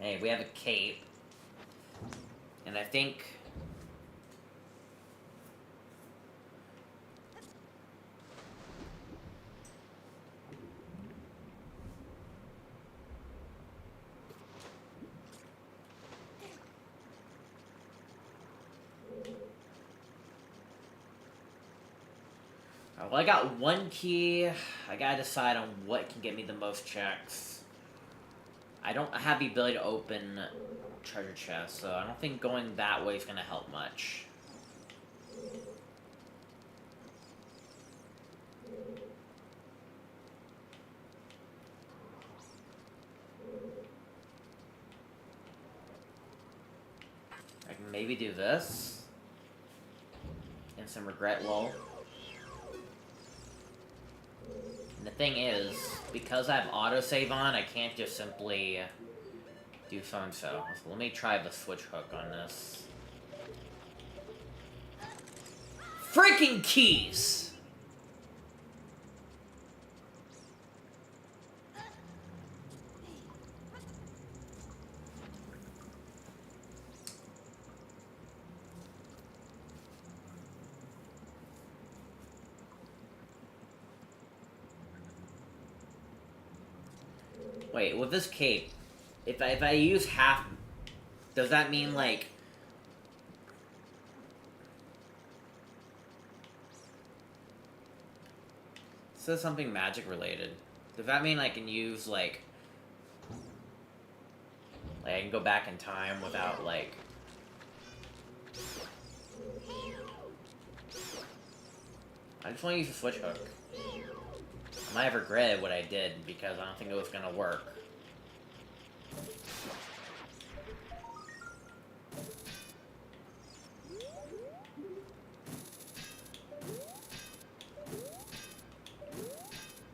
Hey, we have a cape. And I think... Well, I got one key. I gotta decide on what can get me the most checks. I don't have the ability to open treasure chests, so I don't think going that way is gonna help much. I can maybe do this. And some regret lol. And the thing is, because I have autosave on, I can't just simply do so. So let me try the switch hook on this. Freaking keys! Wait, with this cape, if I use half, does that mean, like... It says something magic related. Does that mean I can use, like I can go back in time without, like... I just want to use a switch hook. I might have regretted what I did, because I don't think it was gonna work.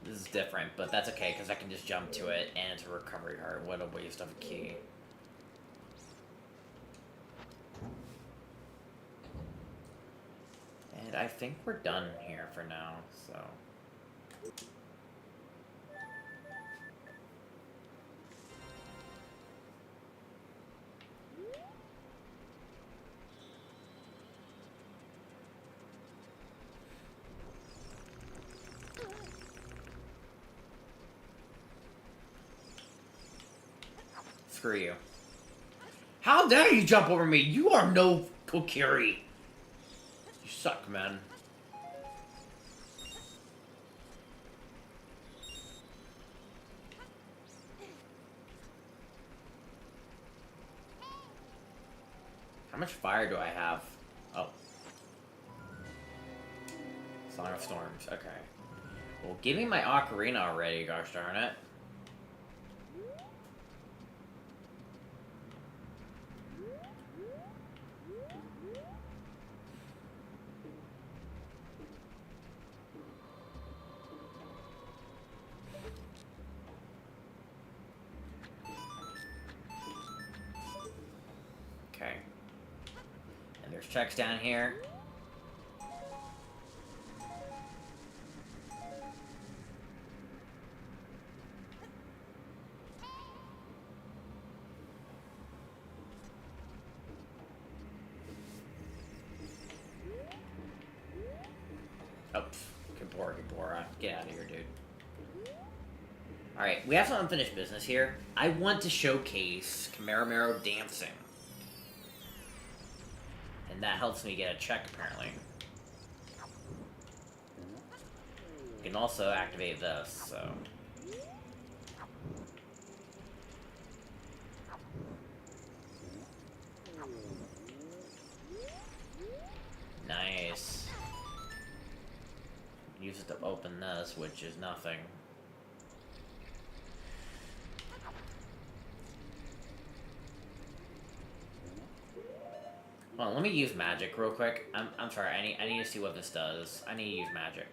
This is different, but that's okay, because I can just jump to it, and it's a recovery heart. What a waste of a key. And I think we're done here for now, so... Screw you. How dare you jump over me? You are no Kokiri. You suck, man. How much fire do I have? Oh. Song of Storms. Okay. Well, give me my Ocarina already, gosh darn it. Okay. And there's checks down here. Oh, Gabora. Get out of here, dude. Alright, we have some unfinished business here. I want to showcase Kameramero dancing. And that helps me get a check, apparently. You can also activate this, so... Nice. Use it to open this, which is nothing. Hold on, let me use magic real quick. I'm sorry, I need to see what this does. I need to use magic.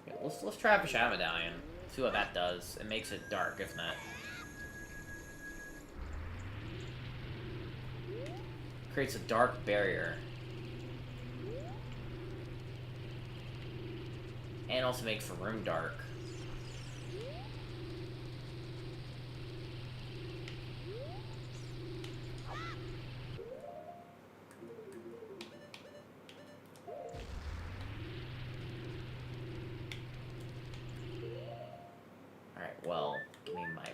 Okay, let's try a Shadow Medallion. See what that does. It makes it dark, isn't it? Creates a dark barrier. And also makes the room dark. Alright, well, give me my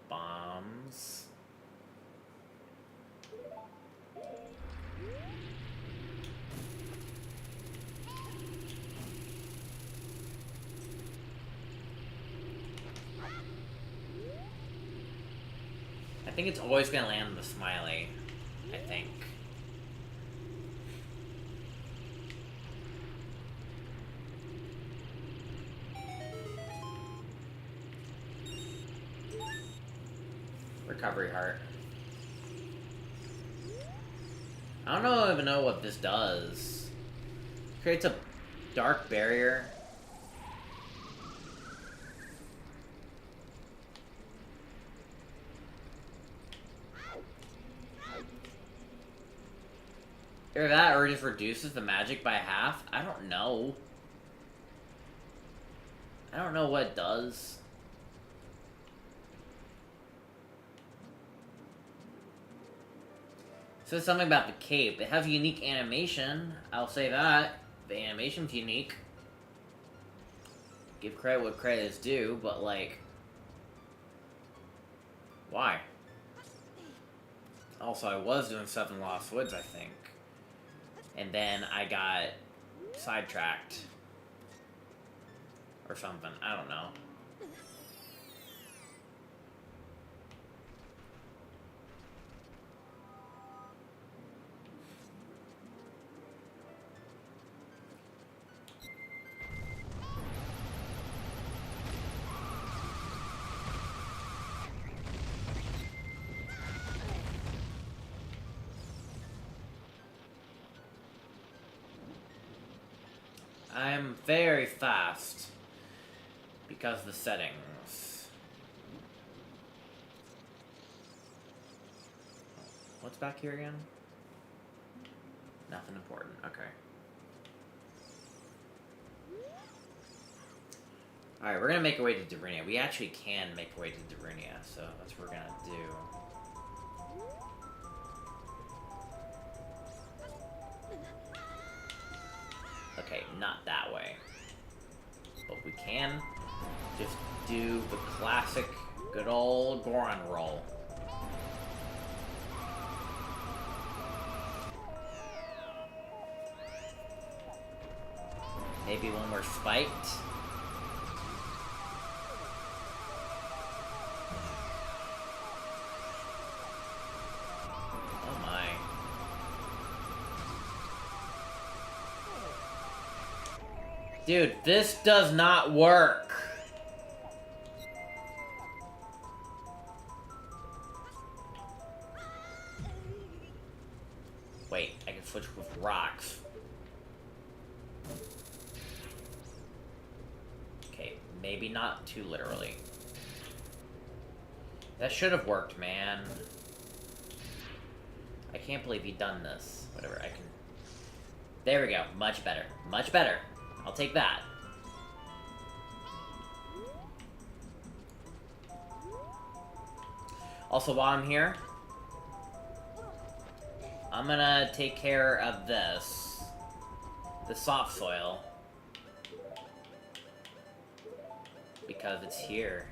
bombs. think it's always gonna land on the smiley. I think. Recovery heart. I don't even know what this does. Creates a dark barrier. Either that or it just reduces the magic by half. I don't know. I don't know what it does. It says something about the cape. It has a unique animation. I'll say that. The animation's unique. Give credit what credit is due, but like... why? Also, I was doing stuff in Lost Woods, I think. And then I got sidetracked. Or something. I don't know. I'm very fast because of the settings. What's back here again? Nothing important. Okay. Alright, we're gonna make our way to Darunia. We actually can make our way to Darunia, so that's what we're gonna do. Okay, not that way. But we can just do the classic, good old Goron roll. Maybe when we're spiked. Oh my. Dude, this does not work. Wait, I can switch with rocks. Okay, maybe not too literally. That should have worked, man. I can't believe he done this. Whatever, I can... There we go. Much better. Much better. I'll take that. Also, while I'm here, I'm gonna take care of this. The soft soil. Because it's here.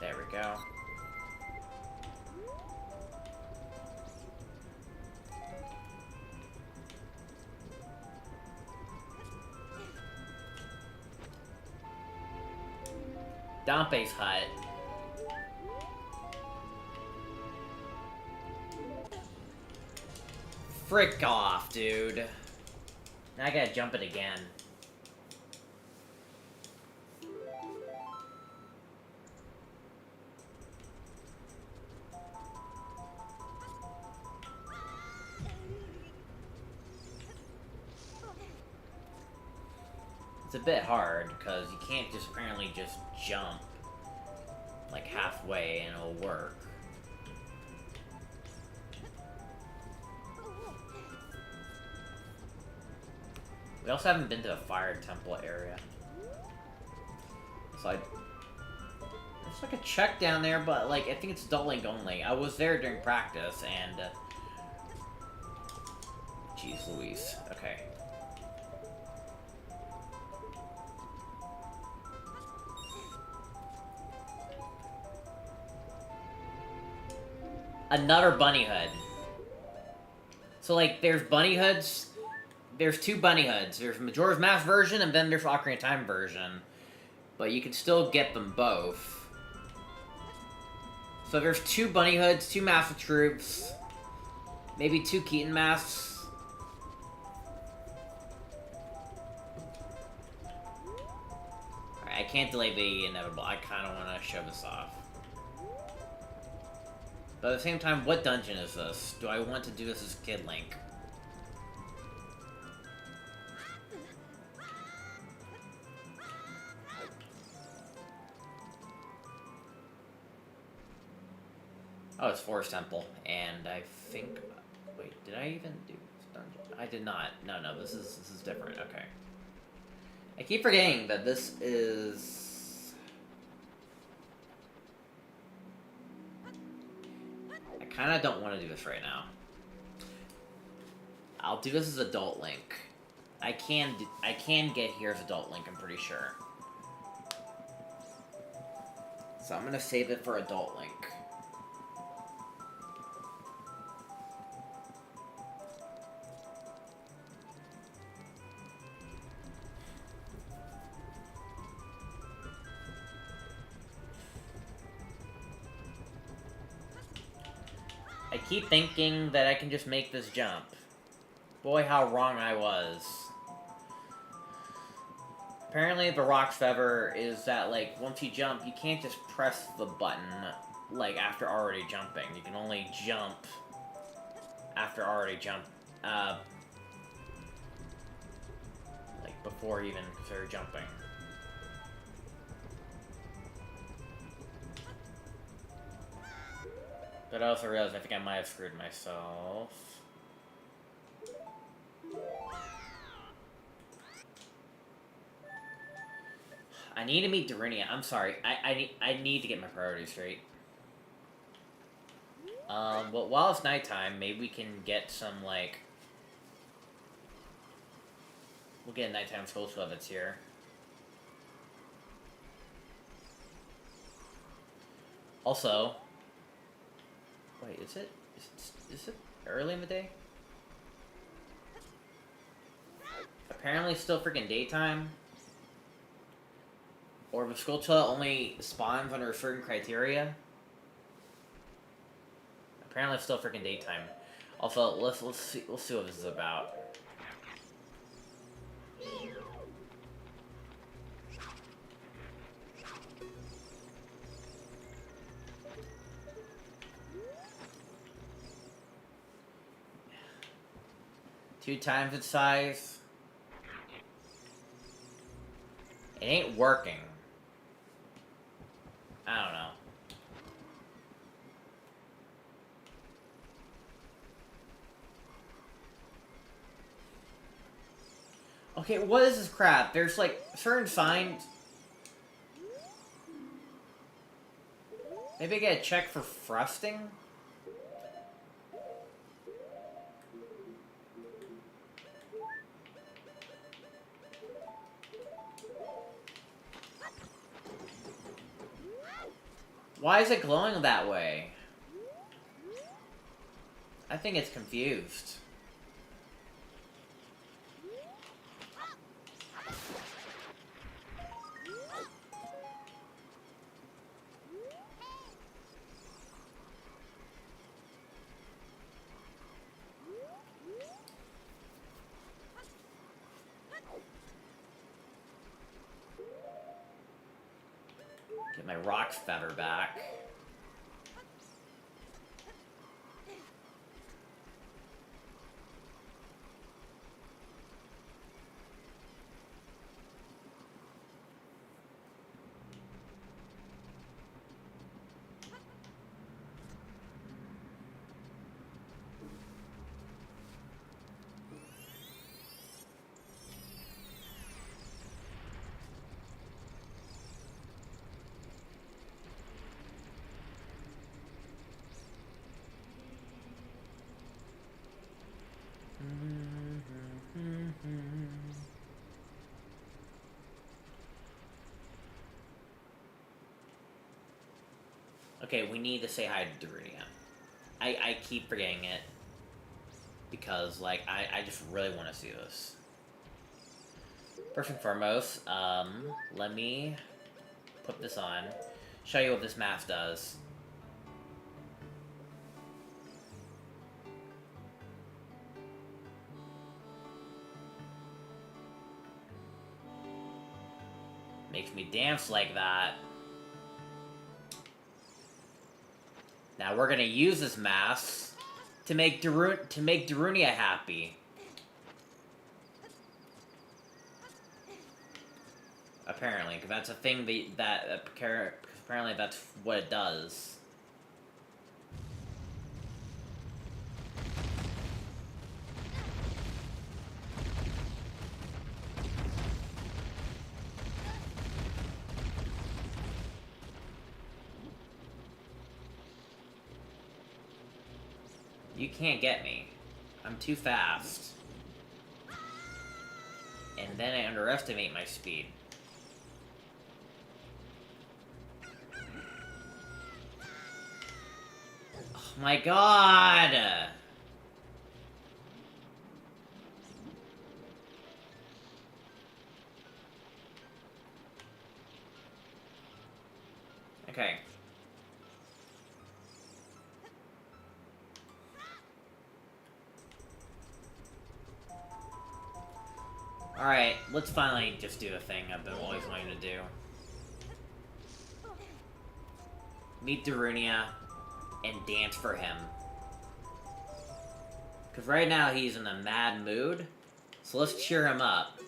There we go. Dompe's hut. Frick off, dude. Now I gotta jump it again. It's a bit hard, because you can't just apparently just jump like halfway and it'll work. We also haven't been to the Fire Temple area. So there's like a check down there, but like I think it's adult link only. I was there during practice and Jeez Louise. Okay. Another bunny hood. So, like, there's bunny hoods. There's two bunny hoods. There's Majora's Mask version, and then there's Ocarina of Time version. But you can still get them both. So there's two bunny hoods, two Master Troops, maybe two Keaton masks. Alright, I can't delay the inevitable. I kind of want to show this off. But at the same time, what dungeon is this? Do I want to do this as Kid Link? Oh, it's Forest Temple, and I think... Wait, did I even do this dungeon? I did not. No, this is different. Okay. I keep forgetting that this is... I kind of don't want to do this right now. I'll do this as Adult Link. I can get here as Adult Link, I'm pretty sure. So I'm gonna save it for Adult Link. I keep thinking that I can just make this jump. Boy, how wrong I was. Apparently, the Rock's Feather is that, like, once you jump, you can't just press the button, like, after already jumping. You can only jump after already like, before you even consider jumping. But I also realized I think I might have screwed myself. I need to meet Dorinia. I'm sorry. I need to get my priorities straight. But while it's nighttime, maybe we can get some, like... We'll get a nighttime social if it's here. Also... Wait, is it early in the day? Apparently it's still freaking daytime. Or the Skulltula only spawns under certain criteria. Apparently it's still freaking daytime. Also, let's see what this is about. Two times its size. It ain't working. I don't know. Okay, what is this crap? There's, like, certain signs. Maybe I get a check for thrusting? Why is it glowing that way? I think it's confused. Get my Rock's Feather back. Okay, we need to say hi to Darunia. I keep forgetting it. Because, like, I just really want to see this. First and foremost, let me put this on. Show you what this mask does. Makes me dance like that. Now we're gonna use this mask to make Darunia happy. Apparently, because that's a thing that apparently that's what it does. You can't get me. I'm too fast. And then I underestimate my speed. Oh my god! Okay. Alright, let's finally just do the thing I've been always wanting to do. Meet Darunia and dance for him. Because right now he's in a mad mood, so let's cheer him up.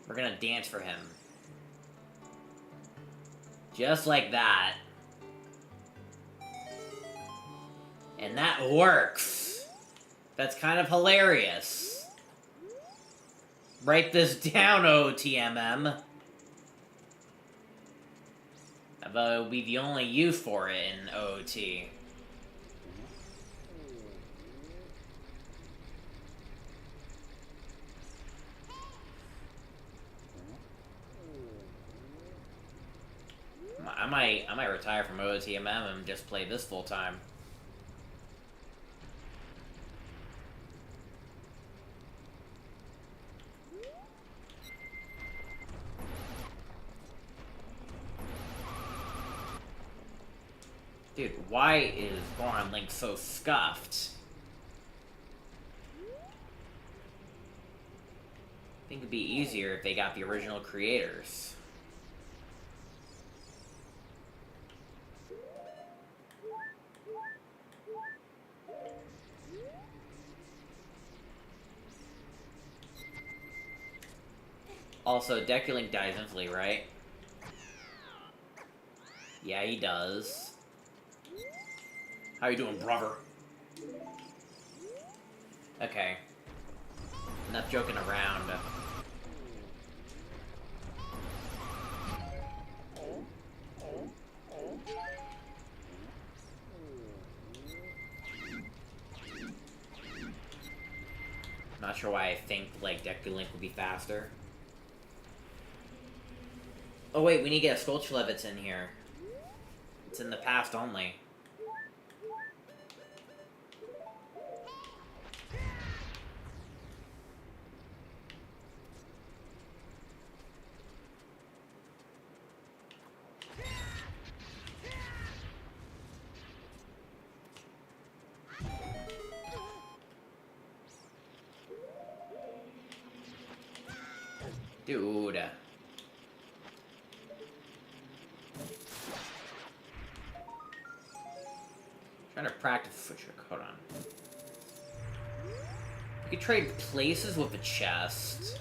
We're gonna dance for him. Just like that. And that works! That's kind of hilarious. Write this down, OTMM. Although it will be the only use for it in OOT. I might retire from OOTMM and just play this full time. Dude, why is Goron Link so scuffed? I think it'd be easier if they got the original creators. Also, Deku Link dies instantly, right? Yeah, he does. How you doing, brother? Okay. Enough joking around. Not sure why I think, like, Deku Link would be faster. Oh wait, we need to get a Sculpture Levits in here. It's in the past only. Dude. Trying to practice switcher. Hold on. You could trade places with a chest.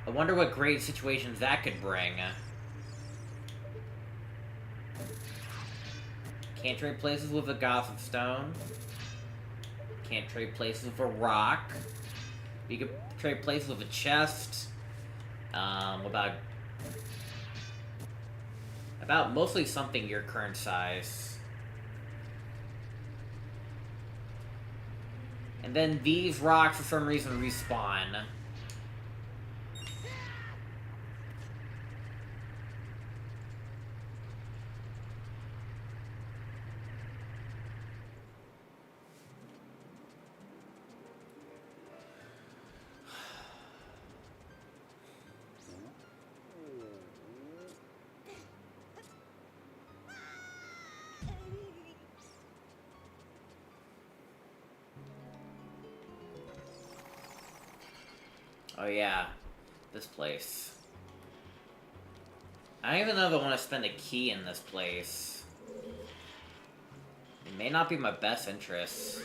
I wonder what great situations that could bring. Can't trade places with a Goth of Stone. Can't trade places with a rock. You could trade places with a chest. About mostly something your current size. And then these rocks for some reason respawn. Oh yeah, this place. I don't even know if I want to spend a key in this place. It may not be my best interest.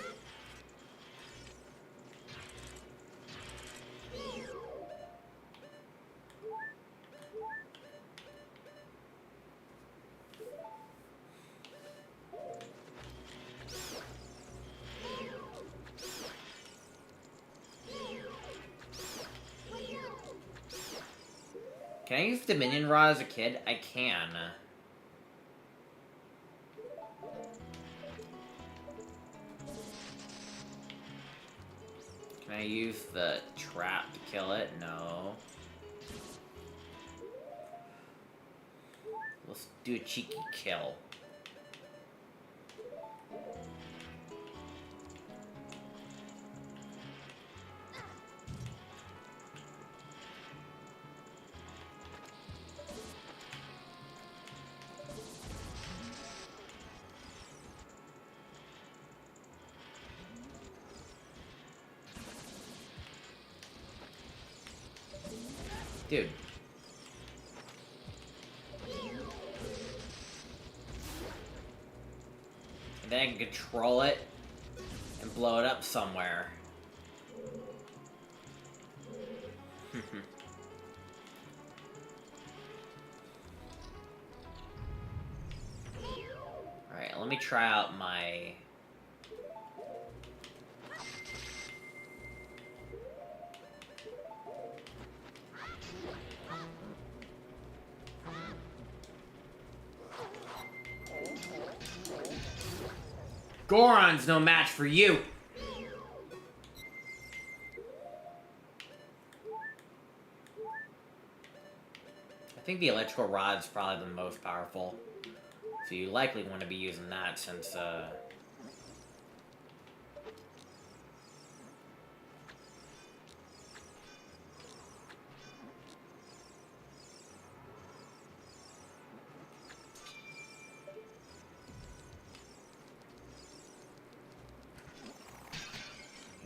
Can I use Dominion Rod as a kid? I can. Can I use the trap to kill it? No. Let's do a cheeky kill. Dude. And then I can control it and blow it up somewhere. Alright, let me try out my... Goron's no match for you! I think the electrical rod's probably the most powerful. So you likely want to be using that since, yeah,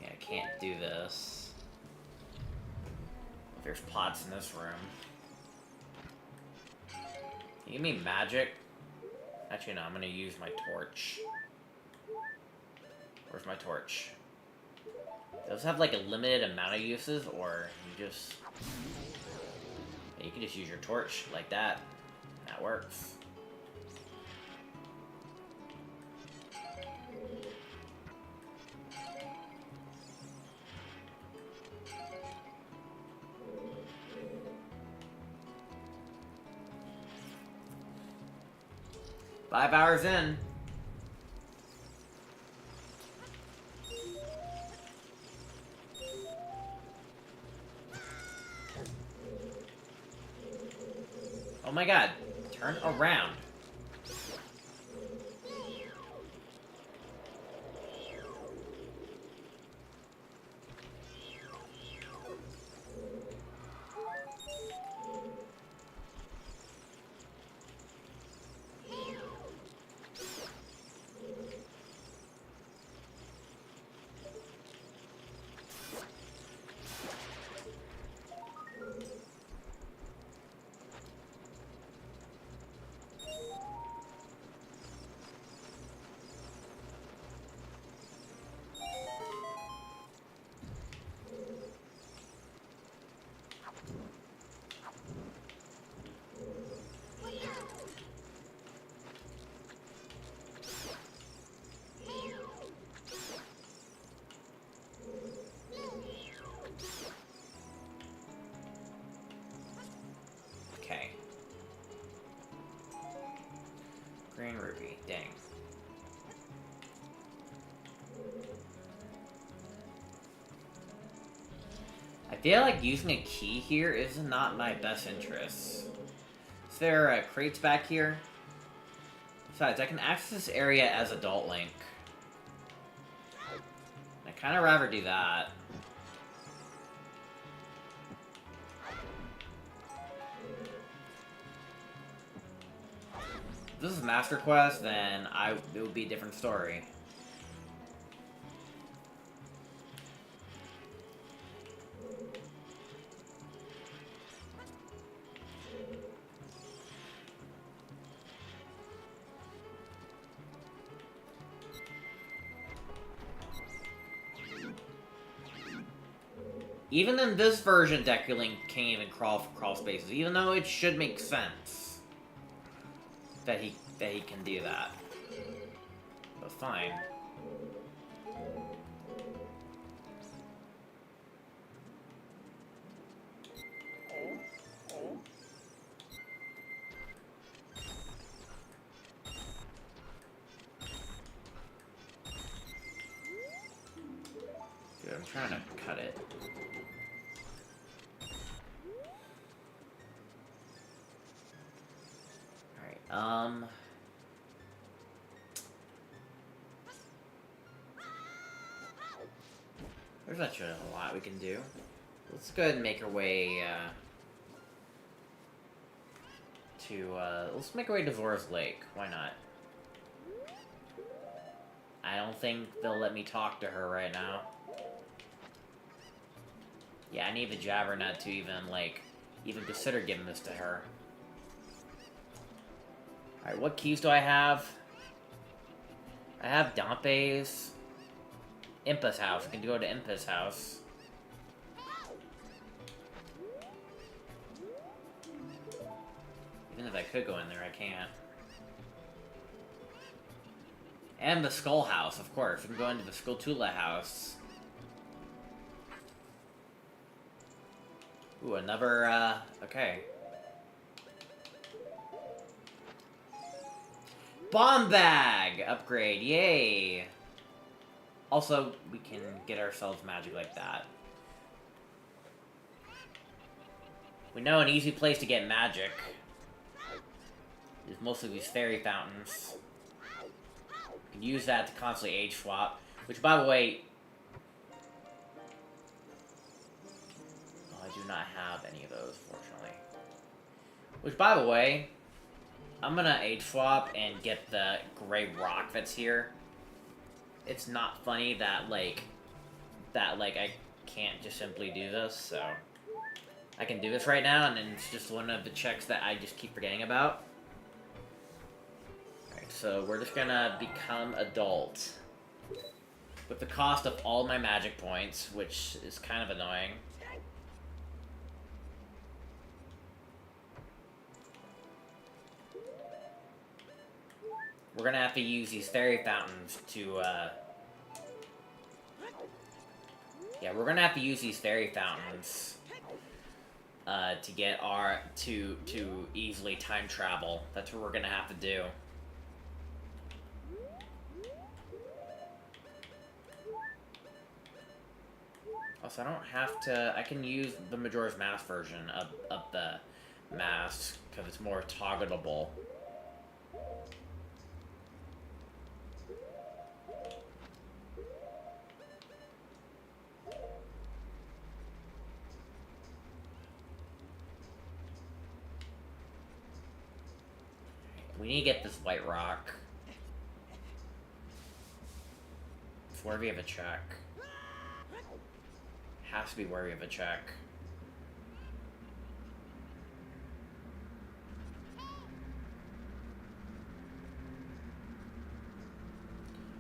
I can't do this. There's pots in this room. Can you give me magic? Actually, no, I'm gonna use my torch. Where's my torch? Does it have like a limited amount of uses, or you just... Yeah, you can just use your torch like that. That works. Five hours in. Oh my god. Turn around. Okay. Green ruby, dang. I feel like using a key here is not my best interest. Is there crates back here? Besides, I can access this area as Adult Link. I'd kind of rather do that. If this is Master Quest, then it would be a different story. Even in this version, Deku Link can't even crawl spaces, even though it should make sense that he can do that. But fine. Dude, I'm trying to cut it. Alright, there's actually a lot we can do. Let's go ahead and make our way, let's make our way to Zora's Lake. Why not? I don't think they'll let me talk to her right now. Yeah, I need the Jabbernut to even consider giving this to her. Alright, what keys do I have? I have Dampe's. Impa's house. We can go to Impa's house. Even if I could go in there, I can't. And the Skull House, of course. We can go into the Skulltula house. Ooh, another, okay. Bomb bag! Upgrade, yay! Also, we can get ourselves magic like that. We know an easy place to get magic is mostly these fairy fountains. We can use that to constantly age swap, which, by the way... Oh, I do not have any of those, fortunately. Which, by the way, I'm gonna age swap and get the gray rock that's here. It's not funny that, I can't just simply do this, so... I can do this right now, and then it's just one of the checks that I just keep forgetting about. Alright, so we're just gonna become adult. With the cost of all my magic points, which is kind of annoying. We're gonna have to use these fairy fountains to, yeah, we're gonna have to use these fairy fountains, to get to easily time travel. That's what we're gonna have to do. Also, I don't have to, I can use the Majora's Mask version of the mask, because it's more toggleable. We need to get this white rock. It's worthy of a check. Has to be worthy of a check.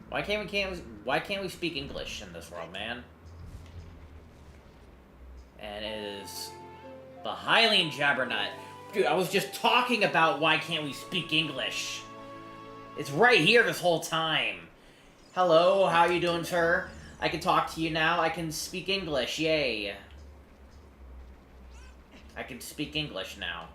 Why can't we speak English in this world, man? And it is the Hylian Jabbernut. Dude, I was just talking about why can't we speak English. It's right here this whole time. Hello, how you doing, sir? I can talk to you now. I can speak English, yay. I can speak English now.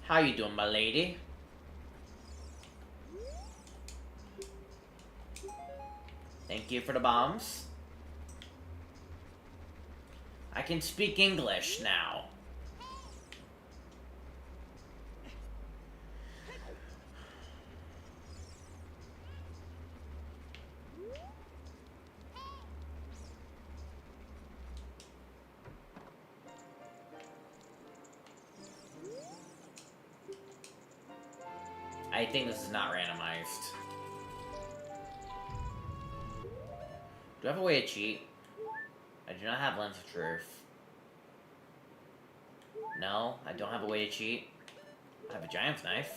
How you doing, my lady? Thank you for the bombs. I can speak English now. I think this is not randomized. Do I have a way to cheat? I do not have Lens of Truth. No, I don't have a way to cheat. I have a Giant's Knife.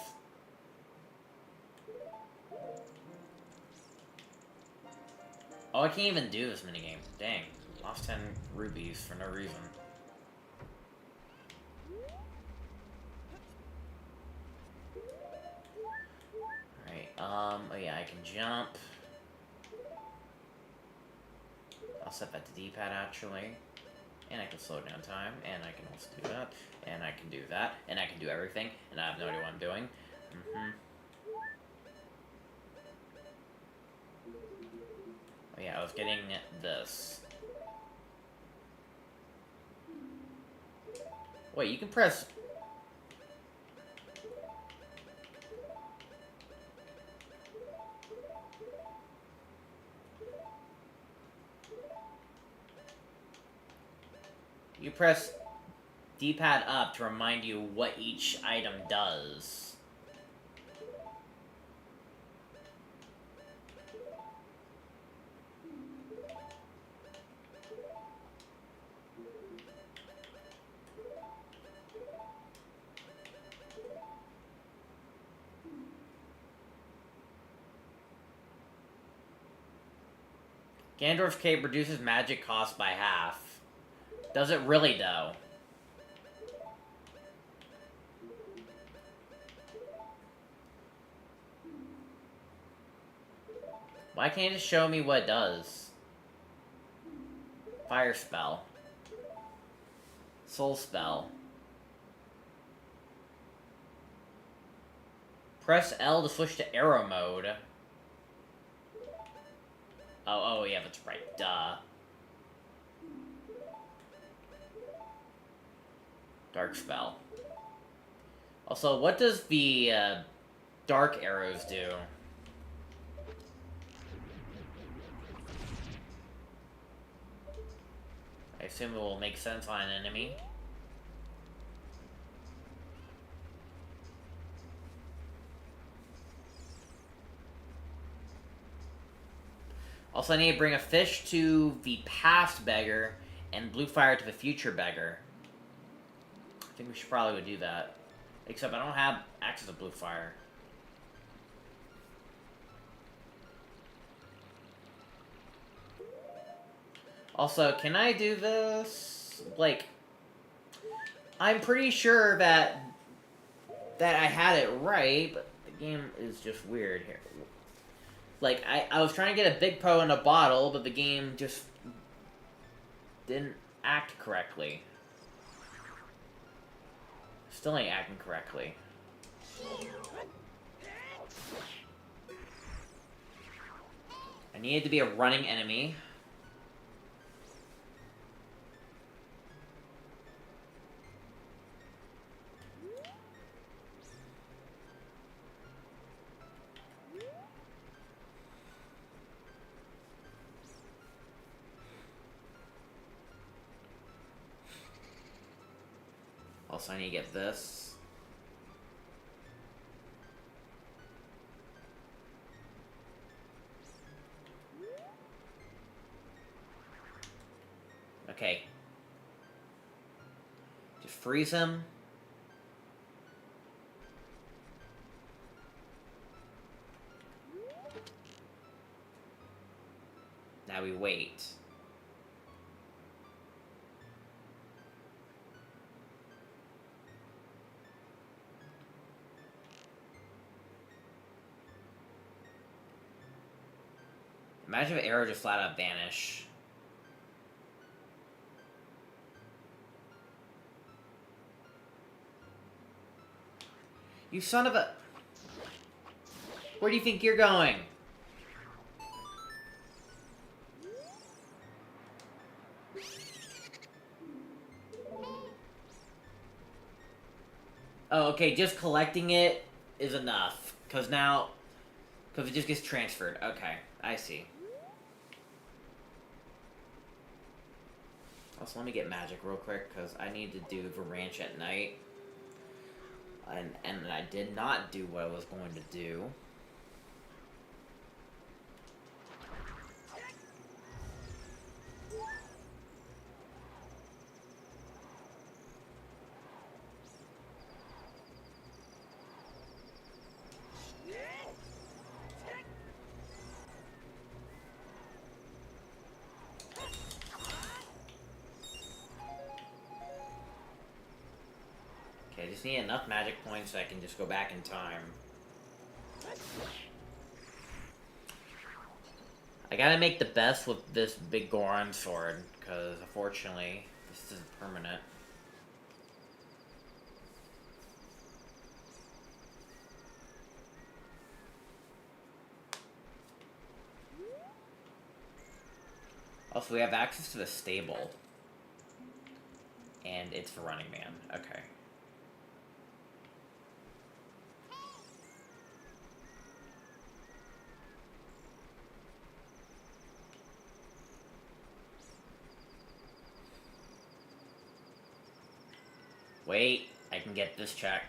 Oh, I can't even do this minigame. Dang. Lost 10 rubies for no reason. Alright, oh yeah, I can jump. I'll set that to D-pad, actually. And I can slow down time, and I can also do that, and I can do that, and I can do everything, and I have no idea what I'm doing. Oh yeah, I was getting this. Wait, you can press... You press D-pad up to remind you what each item does. Ganondorf's Cape reduces magic cost by half. Does it really, though? Why can't you just show me what it does? Fire spell. Soul spell. Press L to switch to arrow mode. Oh yeah, that's right. Duh. Dark spell. Also, what does the dark arrows do? I assume it will make sense on an enemy. Also, I need to bring a fish to the past beggar and blue fire to the future beggar. I think we should probably do that. Except I don't have access to blue fire. Also, can I do this? Like, I'm pretty sure that I had it right, but the game is just weird here. Like, I was trying to get a big pro in a bottle, but the game just didn't act correctly. Still ain't acting correctly. I needed to be a running enemy. Also, I need to get this. Okay. Just freeze him. Now we wait. Imagine if arrow just flat out vanish. You son of a... Where do you think you're going? Oh, okay, just collecting it is enough. Because it just gets transferred. Okay, I see. Also, let me get magic real quick, because I need to do the ranch at night. And I did not do what I was going to do. Okay, I just need enough magic points so I can just go back in time. I gotta make the best with this big Goron sword, because unfortunately, this isn't permanent. Also, we have access to the stable. And it's for Running Man. Okay. Wait, I can get this check.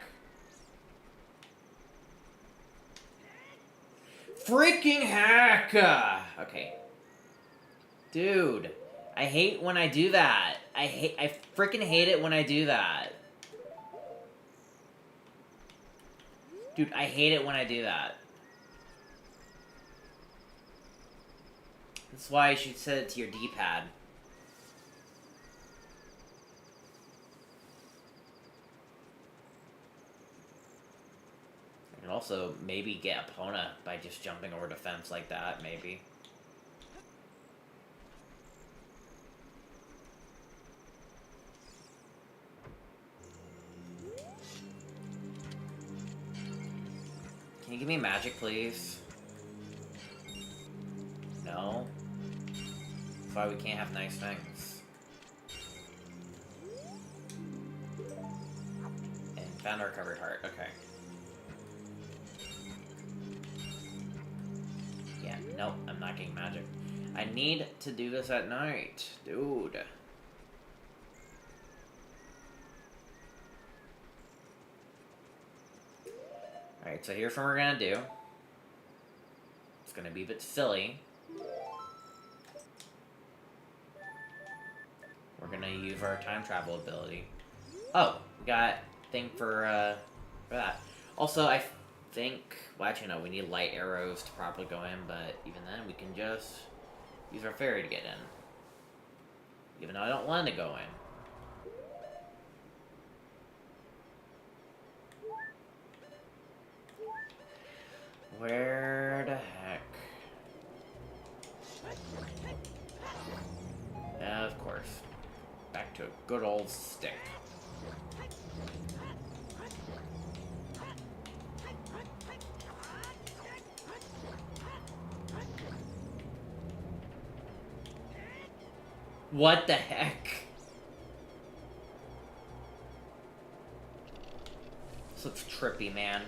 Freaking heck! Okay. Dude, I hate when I do that. I freaking hate it when I do that. Dude, I hate it when I do that. That's why you should set it to your D-pad. And also, maybe get Epona by just jumping over the fence like that, maybe. Can you give me magic, please? No? That's why we can't have nice things. And found a recovered heart, okay. Yeah, nope, I'm not getting magic. I need to do this at night, dude. Alright, so here's what we're gonna do. It's gonna be a bit silly. We're gonna use our time travel ability. Oh, we got a thing for that. Also, I think... Well, actually, no, we need light arrows to properly go in, but even then, we can just use our fairy to get in. Even though I don't want to go in. Where the heck? Of course. Back to a good old stick. What the heck? This looks trippy, man.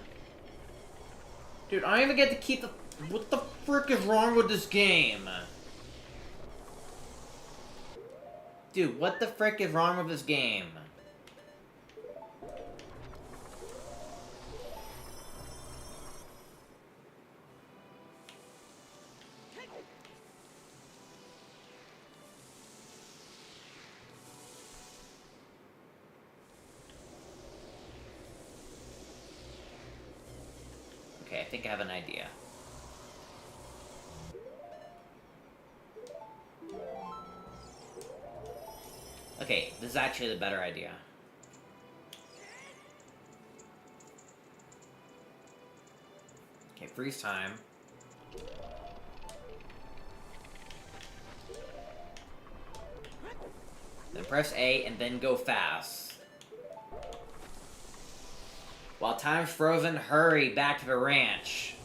Dude, I don't even get to keep the... What the frick is wrong with this game? Dude, what the frick is wrong with this game? Okay, I think I have an idea. Okay, this is actually the better idea. Okay, freeze time. Then press A and then go fast. While time's frozen, hurry back to the ranch.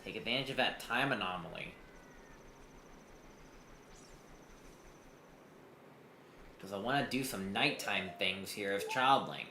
Take advantage of that time anomaly. Because I want to do some nighttime things here as Child Link.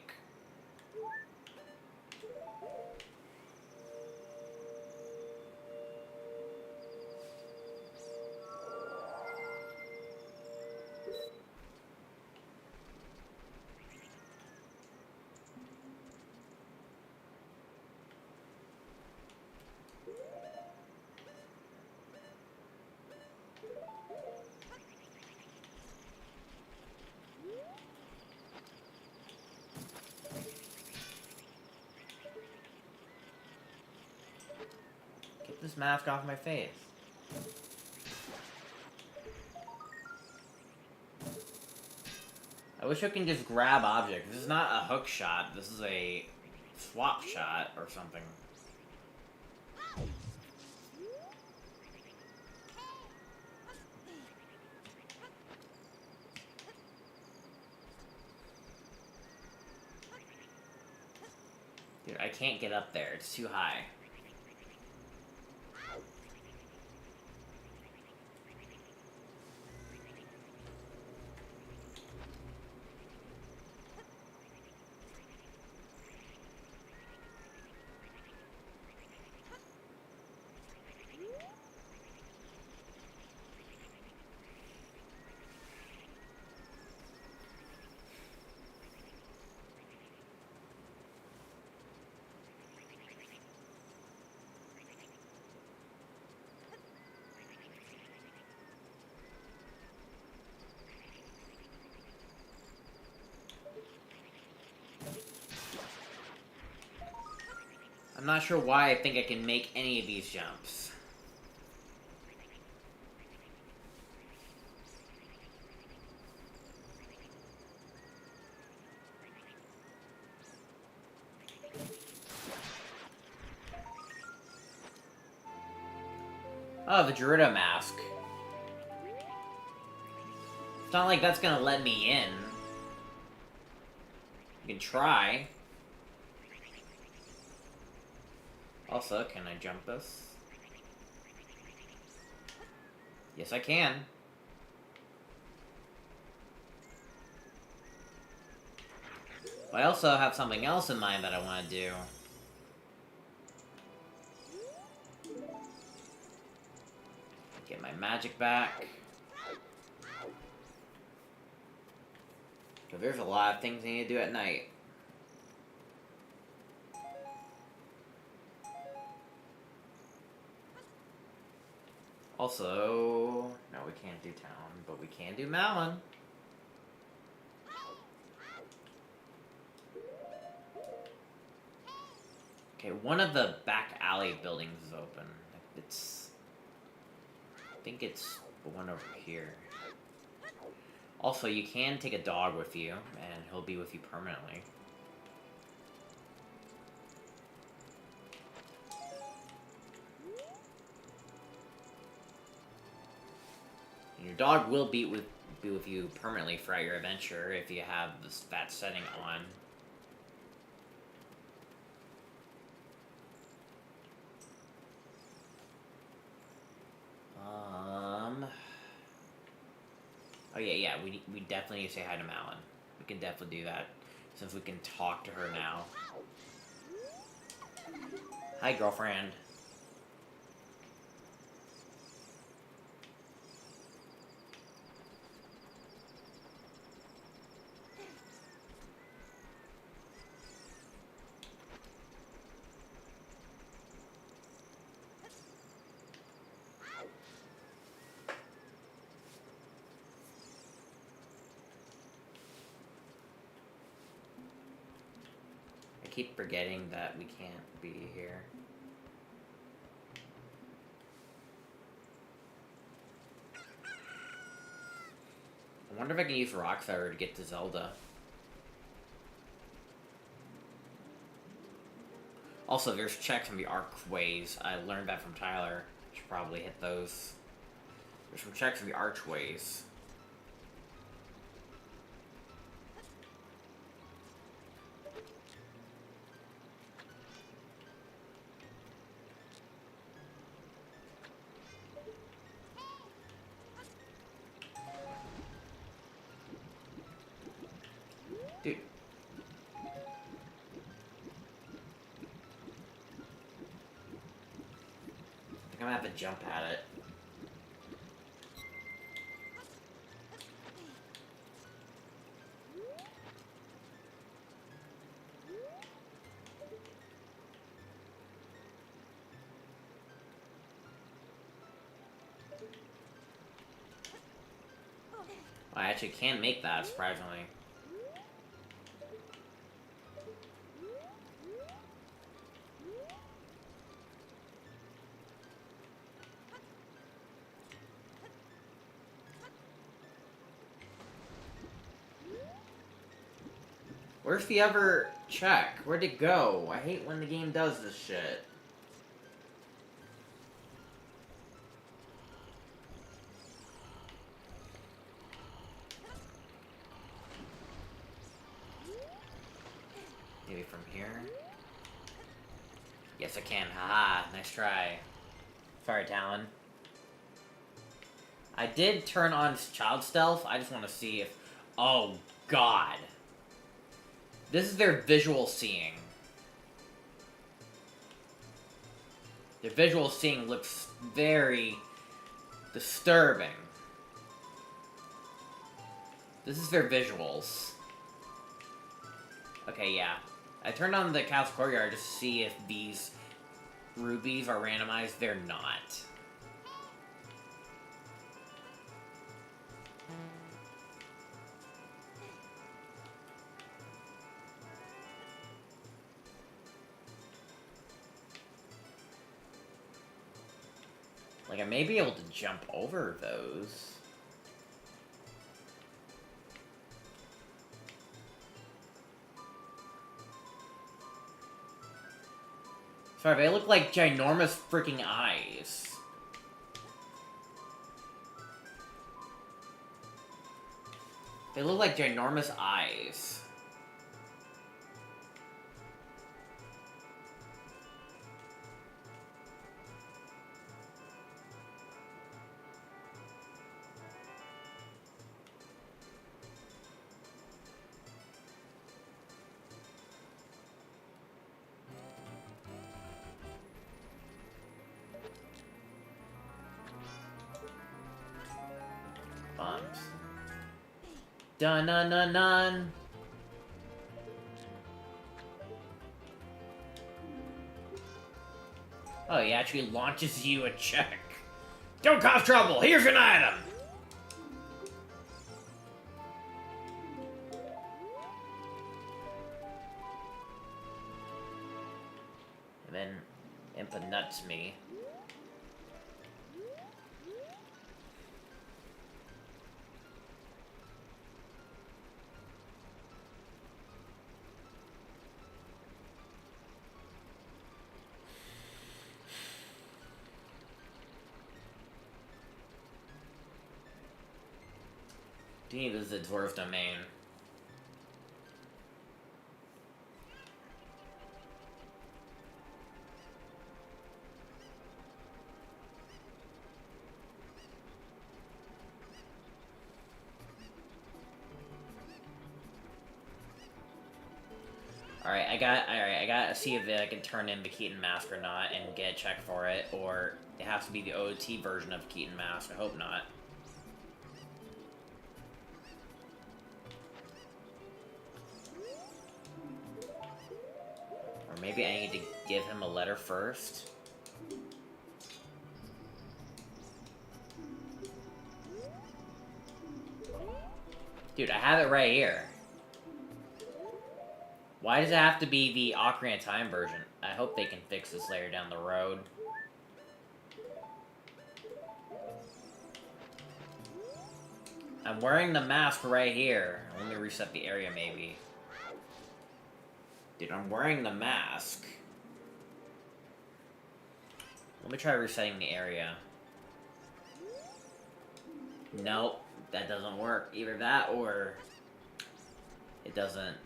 this mask off my face. I wish I can just grab objects. This is not a hook shot. This is a swap shot or something. Dude, I can't get up there. It's too high. I'm not sure why I think I can make any of these jumps. Oh, the Gerudo mask. It's not like that's gonna let me in. You can try. Also, can I jump this? Yes, I can. But I also have something else in mind that I want to do. Get my magic back. Because there's a lot of things I need to do at night. Also, no, we can't do town, but we can do Malin. Okay, one of the back alley buildings is open. I think it's the one over here. Also, you can take a dog with you, and he'll be with you permanently. Your dog will be with you permanently throughout your adventure if you have that setting on. Oh yeah, we definitely need to say hi to Malin. We can definitely do that, since we can talk to her now. Hi, girlfriend. I keep forgetting that we can't be here. I wonder if I can use Rock Feather to get to Zelda. Also, there's checks on the archways. I learned that from Tyler. Should probably hit those. There's some checks on the archways. Dude. I think I'm gonna have to jump at it. I actually can make that, surprisingly. Where's the other check? Where'd it go? I hate when the game does this shit. Maybe from here? Yes, I can. Haha, nice try. Sorry, Talon. I did turn on child stealth. I just want to see if... Oh, God. This is their visual seeing. Their visual seeing looks very disturbing. This is their visuals. Okay, yeah. I turned on the Castle Courtyard just to see if these rubies are randomized. They're not. Like, I may be able to jump over those. Sorry, they look like ginormous freaking eyes. They look like ginormous eyes. Bombs. Dun-dun-dun-dun. Oh, he actually launches you a check. Don't cause trouble! Here's an item! And then Impa nuts me. This is the dwarf domain. Alright, I gotta see if I can turn in the Keaton mask or not and get a check for it, or it has to be the OOT version of Keaton mask. I hope not. Or maybe I need to give him a letter first. Dude, I have it right here. Why does it have to be the Ocarina of Time version? I hope they can fix this later down the road. I'm wearing the mask right here. Let me reset the area, maybe. Dude, I'm wearing the mask. Let me try resetting the area. Nope, that doesn't work. Either that or it doesn't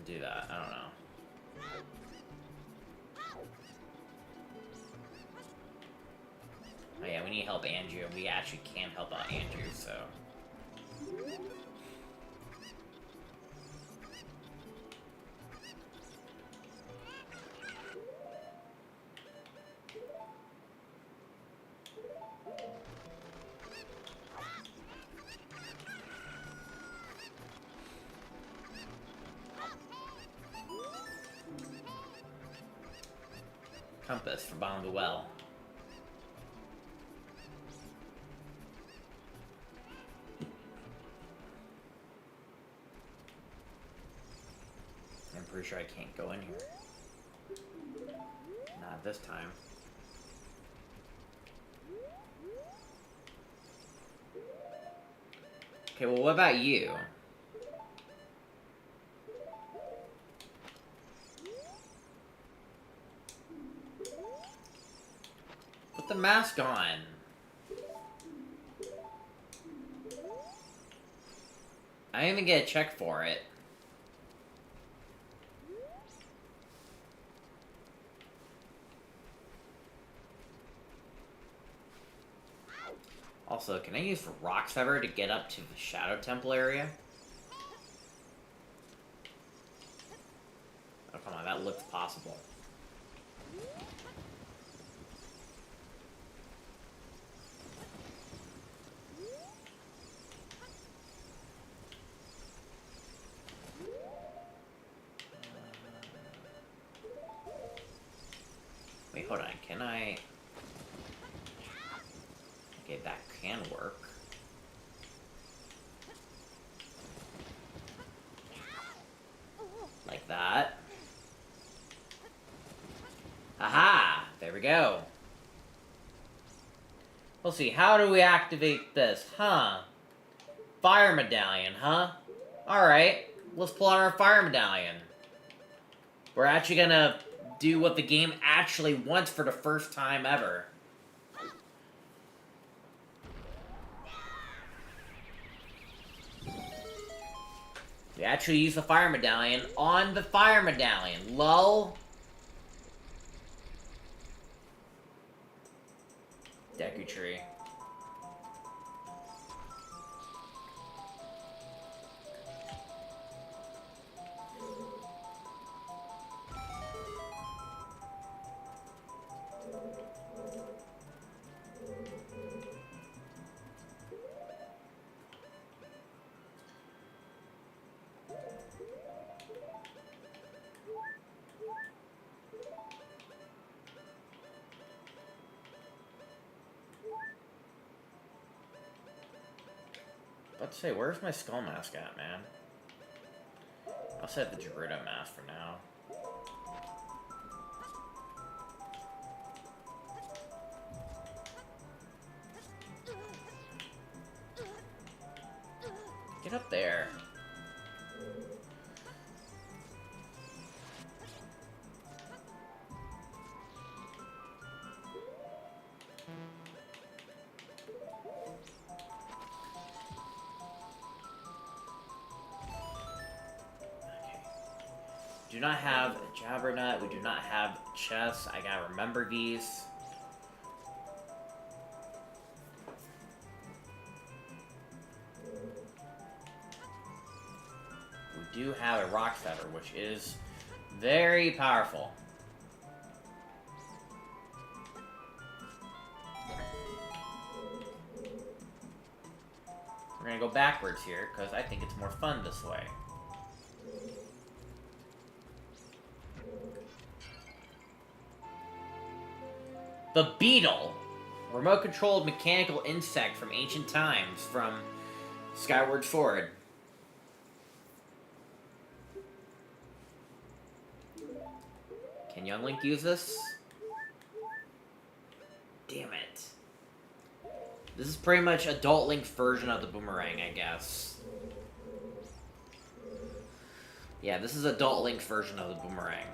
do that. I don't know. Oh yeah, we need help Andrew, and we actually can help out Andrew, so. Compass for bottom of the well. I'm pretty sure I can't go in here. Not this time. Okay, well, what about you? the mask on. I didn't even get a check for it. Also, can I use Rock Feather to get up to the Shadow Temple area? Oh, come on, that looks possible. Wait, hold on, can I... Okay, that can work. Like that. Aha! There we go. We'll see, how do we activate this? Huh? Fire Medallion, huh? Alright, let's pull out our Fire Medallion. We're actually gonna do what the game actually wants for the first time ever. We actually use the Fire Medallion on the Fire Medallion. Lol. Deku Tree. Let's say, where's my skull mask at, man? I'll set the Gerudo mask for now. Get up there. Do not have a Jabbernut, we do not have chests. I gotta remember these. We do have a Rock Feather, which is very powerful. We're gonna go backwards here, because I think it's more fun this way. The Beetle, remote-controlled mechanical insect from ancient times, from Skyward Sword. Can Young Link use this? Damn it. This is pretty much Adult Link's version of the boomerang, I guess. Yeah, this is Adult Link's version of the boomerang.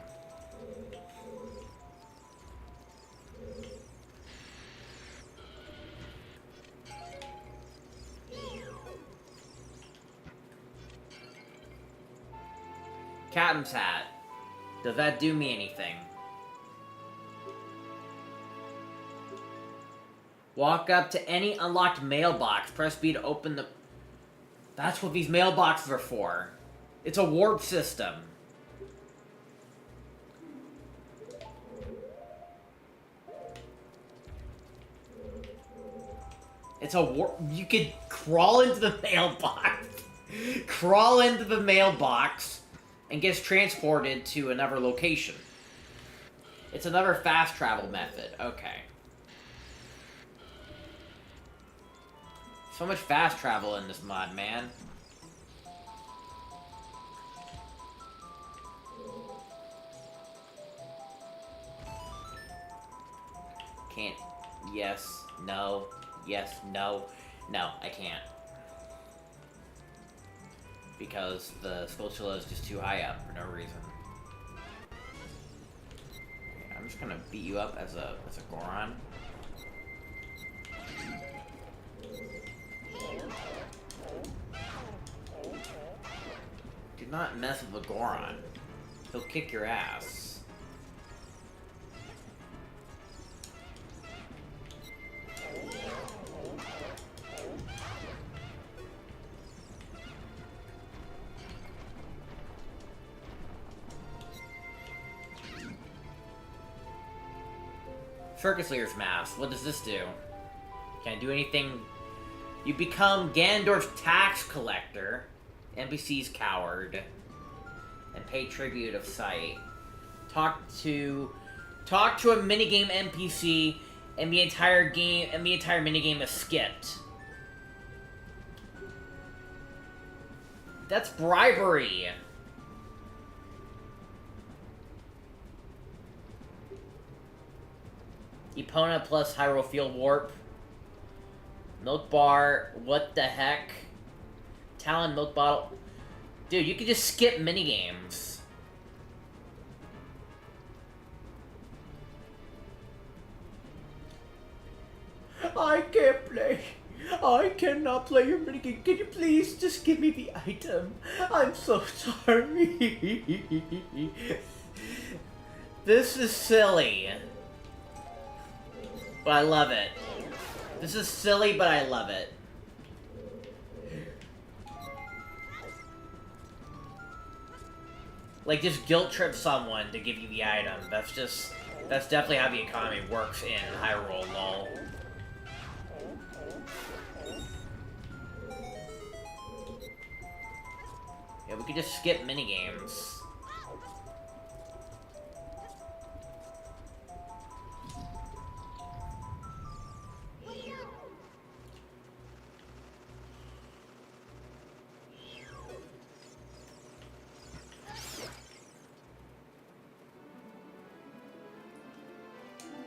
Captain's hat. Does that do me anything? Walk up to any unlocked mailbox. Press B to open the... That's what these mailboxes are for. It's a warp system. It's a warp... You could crawl into the mailbox. Crawl into the mailbox and gets transported to another location. It's another fast travel method. Okay. So much fast travel in this mod, man. Can't. Yes. No. Yes. No. No, I can't. Because the Skulltula is just too high up for no reason. Okay, I'm just gonna beat you up as a Goron. Do not mess with a Goron. He'll kick your ass. Circus Leader's Mask. What does this do? Can't do anything. You become Ganondorf's tax collector, NPC's coward, and pay tribute of sight. Talk to a minigame NPC, and the entire minigame is skipped. That's bribery. Epona plus Hyrule Field Warp. Milk Bar, what the heck? Talon Milk Bottle. Dude, you can just skip minigames. I can't play. I cannot play your minigame. Can you please just give me the item? I'm so sorry. This is silly. But I love it. This is silly, but I love it. Like, just guilt trip someone to give you the item. That's definitely how the economy works in Hyrule, lol. Yeah, we could just skip minigames.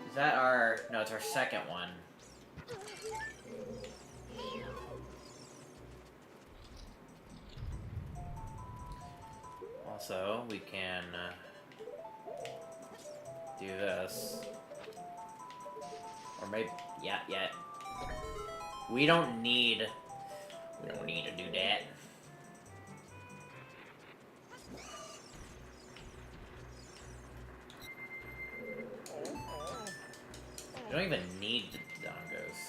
Is that our... No, it's our second one. Also, we can do this. Or maybe... Yeah. We don't need to do that. You don't even need the dongos.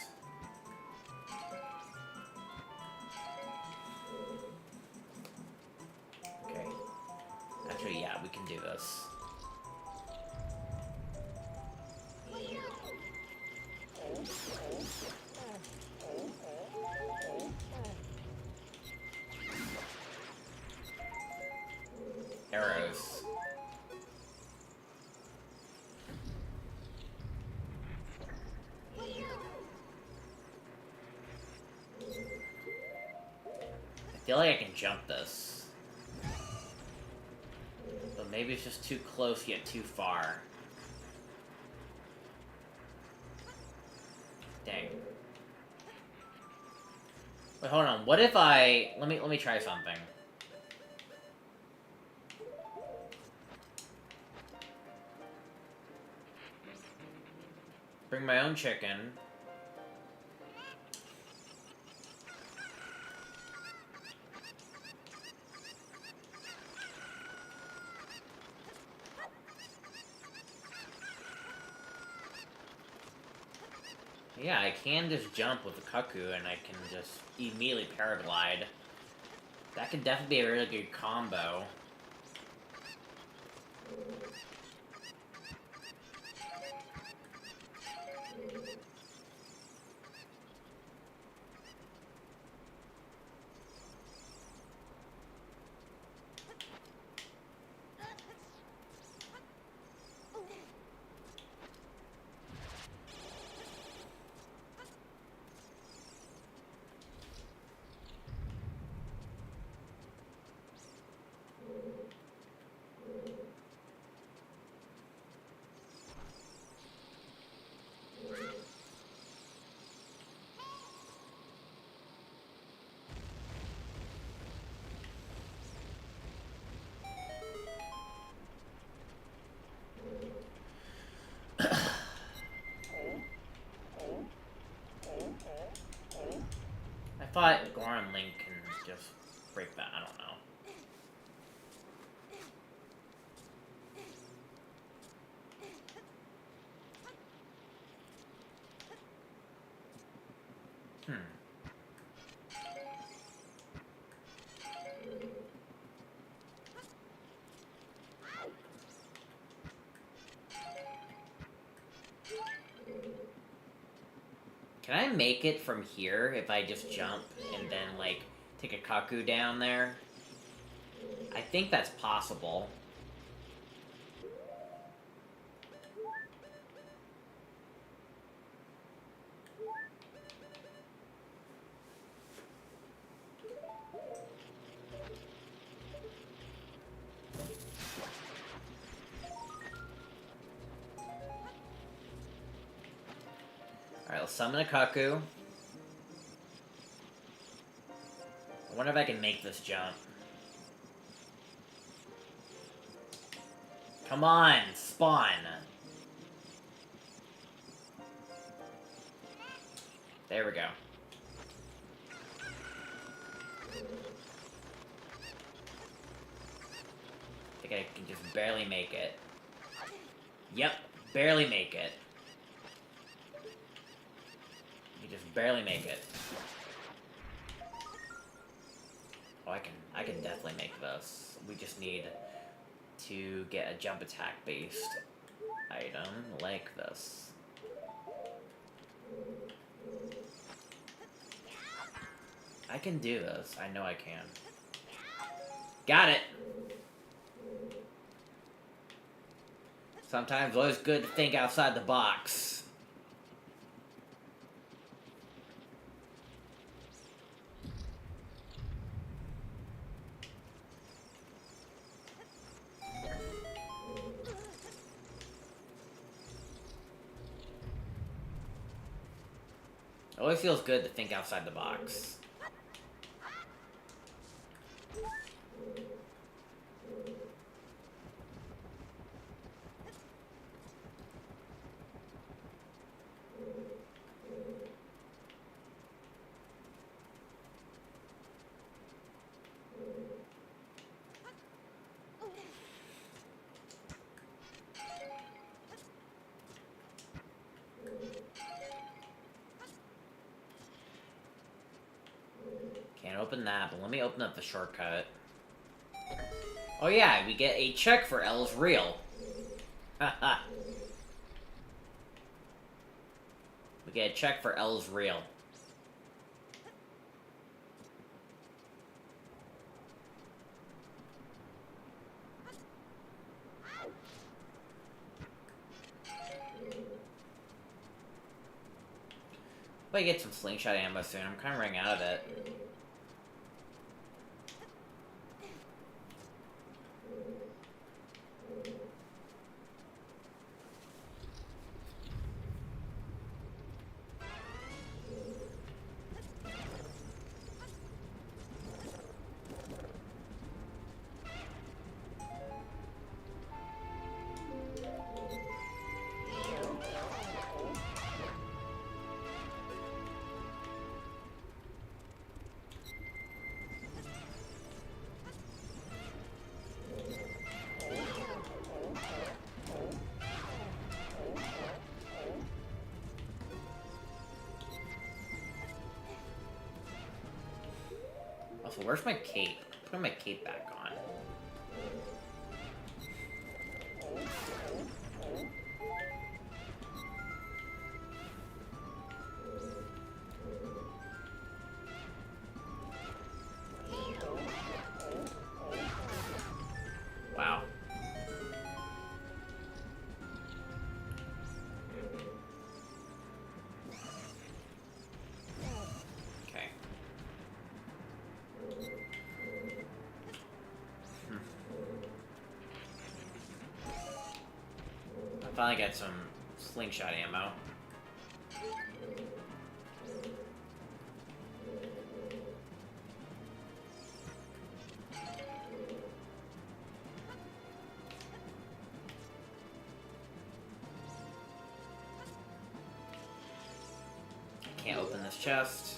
Okay. Actually, yeah, we can do this. Arrows. I feel like I can jump this. But maybe it's just too close yet too far. Dang. Wait, hold on. What if I... Let me try something. Bring my own chicken. Yeah, I can just jump with the Cuckoo, and I can just immediately paraglide. That could definitely be a really good combo. I thought Goron Link can just break that. I don't know. Hmm. Can I make it from here if I just jump and then, like, take a Kaku down there? I think that's possible. Alright, let's summon a Kaku. I wonder if I can make this jump. Come on, spawn! There we go. I think I can just barely make it. Yep, barely make it. You just barely make it. Oh, I can definitely make this. We just need to get a jump attack based item like this. I can do this. I know I can. Got it! Sometimes it's always good to think outside the box. It always feels good to think outside the box. Can't open that, but let me open up the shortcut. Oh yeah, we get a check for L's real. Haha. We get a check for L's real. If I get some slingshot ammo soon, I'm kind of running out of it. Also, where's my cape? Put my cape back on. Wow. Okay. I finally got some slingshot ammo. Can't open this chest.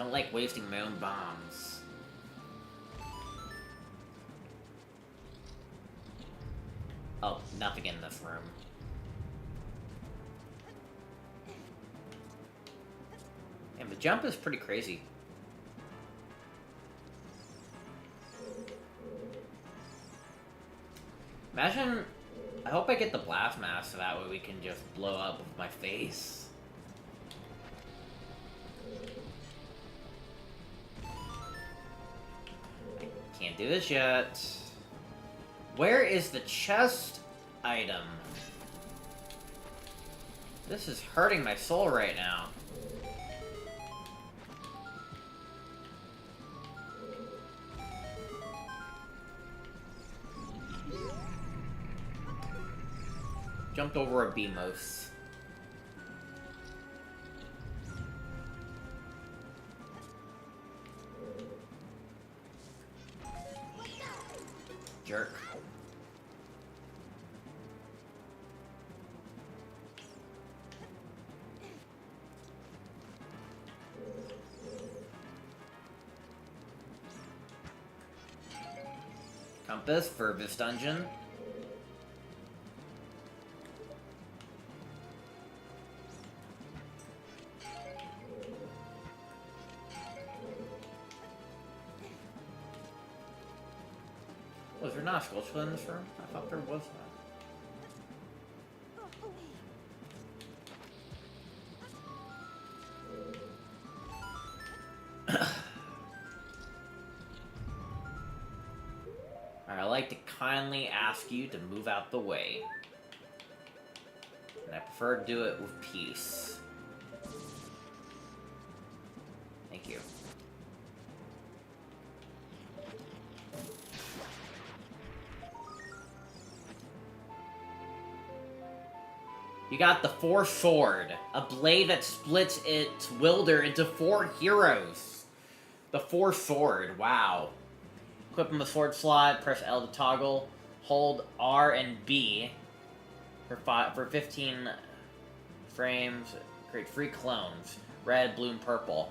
Don't like wasting my own bombs. Oh, nothing in this room. And the jump is pretty crazy. Imagine... I hope I get the blast mask so that way we can just blow up with my face. I can't do this yet. Where is the chest item? This is hurting my soul right now. Jumped over a Beamos. Jerk. Compass for this dungeon. Was there not a skull in this room? I thought there was not. Alright, I'd like to kindly ask you to move out the way. And I prefer to do it with peace. Thank you. You got the Four Sword, a blade that splits its wielder into 4 heroes. The Four Sword, wow. Equip in the sword slot, press L to toggle, hold R and B for 15 frames, create 3 clones, red, blue, and purple.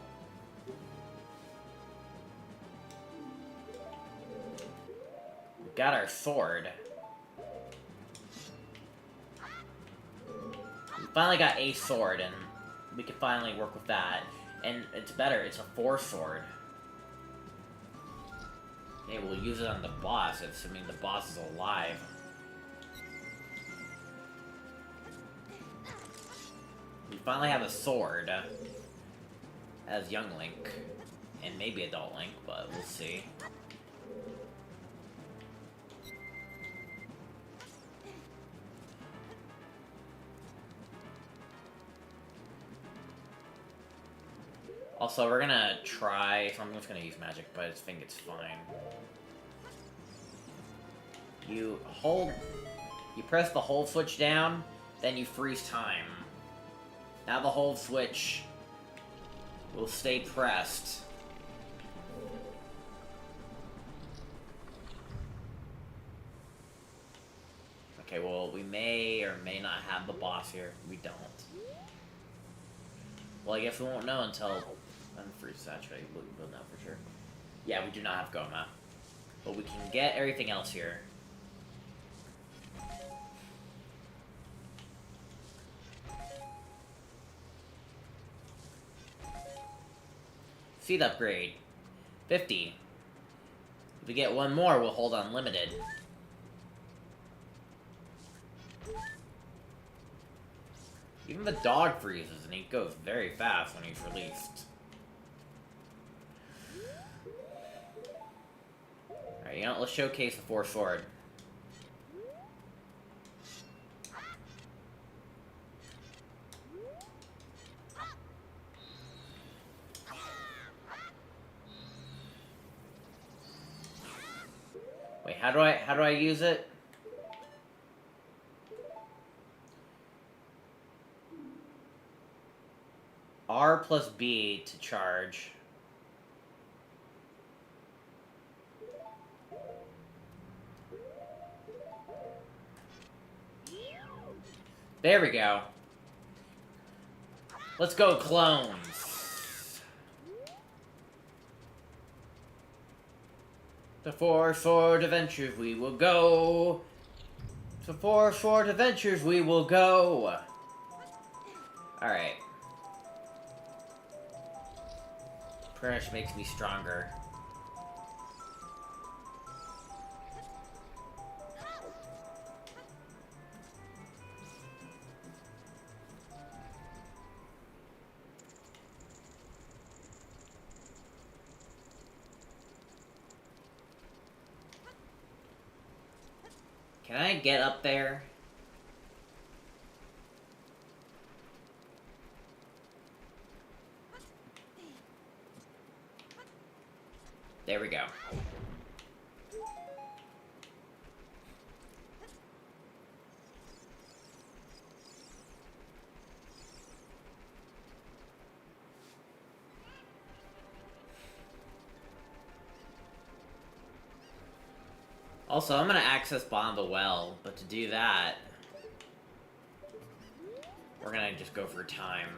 We got our sword. Finally got a sword, and we can finally work with that. And it's better, it's a 4 sword. Okay, we'll use it on the boss, assuming the boss is alive. We finally have a sword as young Link, and maybe adult Link, but we'll see. Also, we're gonna try... So I'm just gonna use magic, but I just think it's fine. You hold... You press the hold switch down, then you freeze time. Now the hold switch will stay pressed. Okay, well, we may or may not have the boss here. We don't. Well, I guess we won't know until... Unfreeze saturate, we'll know for sure. Yeah, we do not have Goma. But we can get everything else here. Seed upgrade. 50. If we get one more, we'll hold unlimited. Even the dog freezes, and he goes very fast when he's released. Alright, you know what? Let's showcase the 4 sword. Wait, how do I use it? R plus B to charge. There we go. Let's go, clones. To four short adventures we will go. To four short adventures we will go. Alright. Prayer makes me stronger. Can I get up there? There we go. Also, I'm gonna access bottom of the well, but to do that, we're gonna just go for time.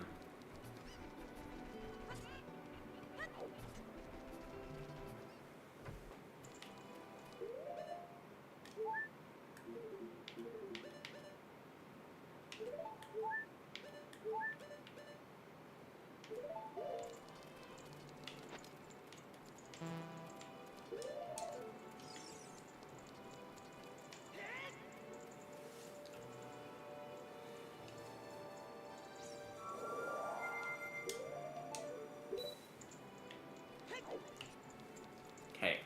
Okay.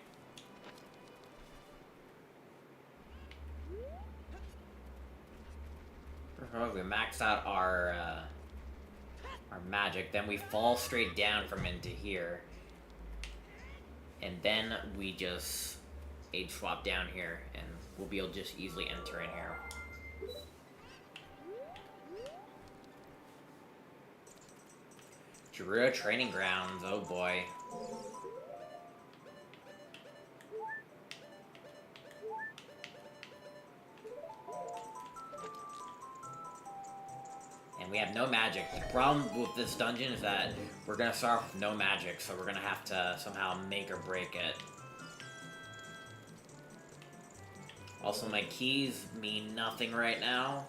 We max out our magic, then we fall straight down from into here, and then we just age swap down here, and we'll be able to just easily enter in here. Gerudo Training Grounds, oh boy. And we have no magic. The problem with this dungeon is that we're gonna start off with no magic, so we're gonna have to somehow make or break it. Also, my keys mean nothing right now,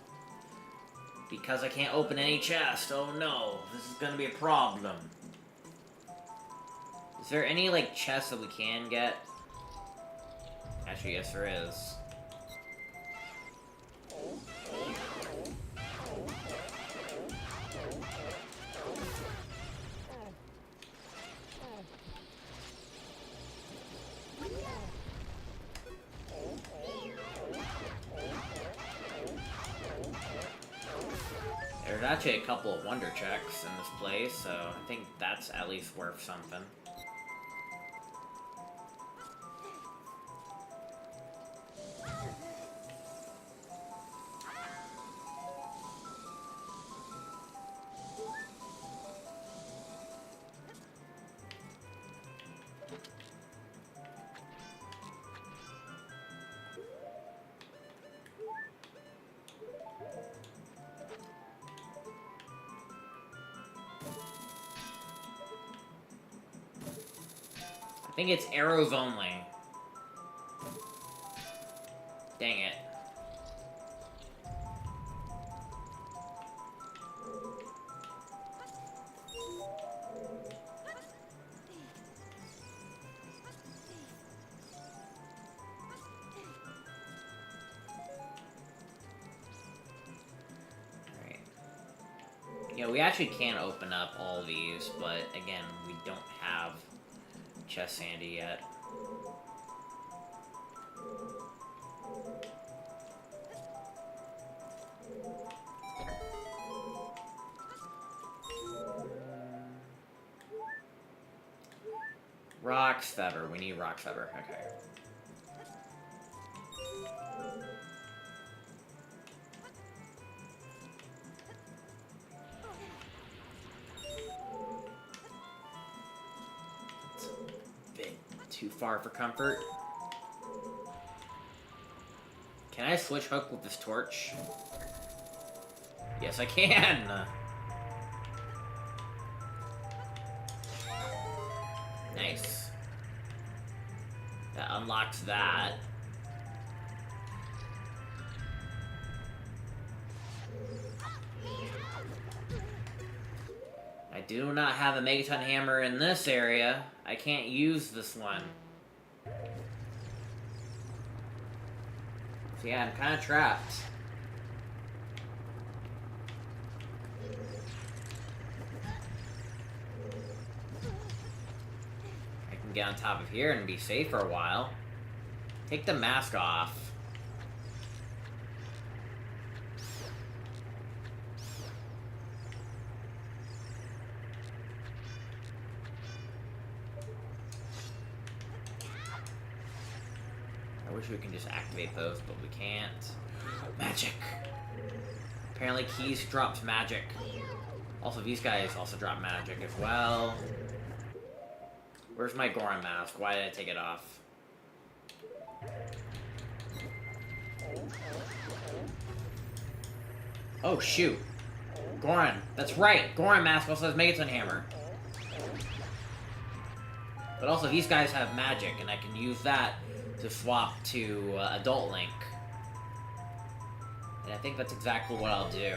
because I can't open any chest. Oh no, this is gonna be a problem. Is there any, like, chests that we can get? Actually, yes there is. There's actually a couple of wonder checks in this place, so I think that's at least worth something. I think it's arrows only. Dang it. Alright. You know, we actually can open up all these, but again, we don't have chest sandy yet. Rock feather. We need rock feather. Okay. Too far for comfort. Can I switch hook with this torch? Yes, I can! Nice. That unlocks that. I do not have a Megaton Hammer in this area. I can't use this one. So yeah, I'm kind of trapped. I can get on top of here and be safe for a while. Take the mask off. I wish we can just activate those, but we can't. Magic! Apparently Keys drops magic. Also, these guys also drop magic as well. Where's my Goron mask? Why did I take it off? Oh, shoot. Goron. That's right. Goron mask also has Megaton Hammer. But also, these guys have magic, and I can use that to swap to Adult Link. And I think that's exactly what I'll do.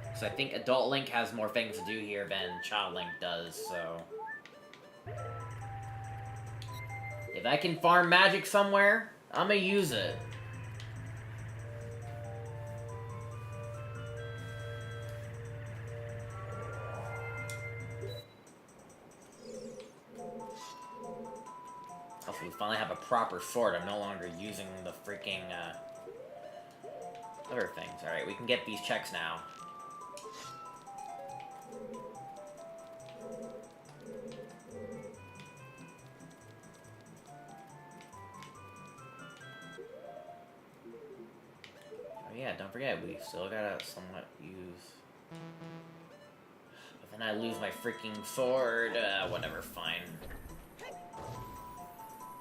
Because I think Adult Link has more things to do here than Child Link does, so... If I can farm magic somewhere, I'm gonna use it. Also, we finally have a proper sword. I'm no longer using the freaking, other things. Alright, we can get these checks now. Oh yeah, don't forget, we still gotta somewhat use... But then I lose my freaking sword. Whatever, fine.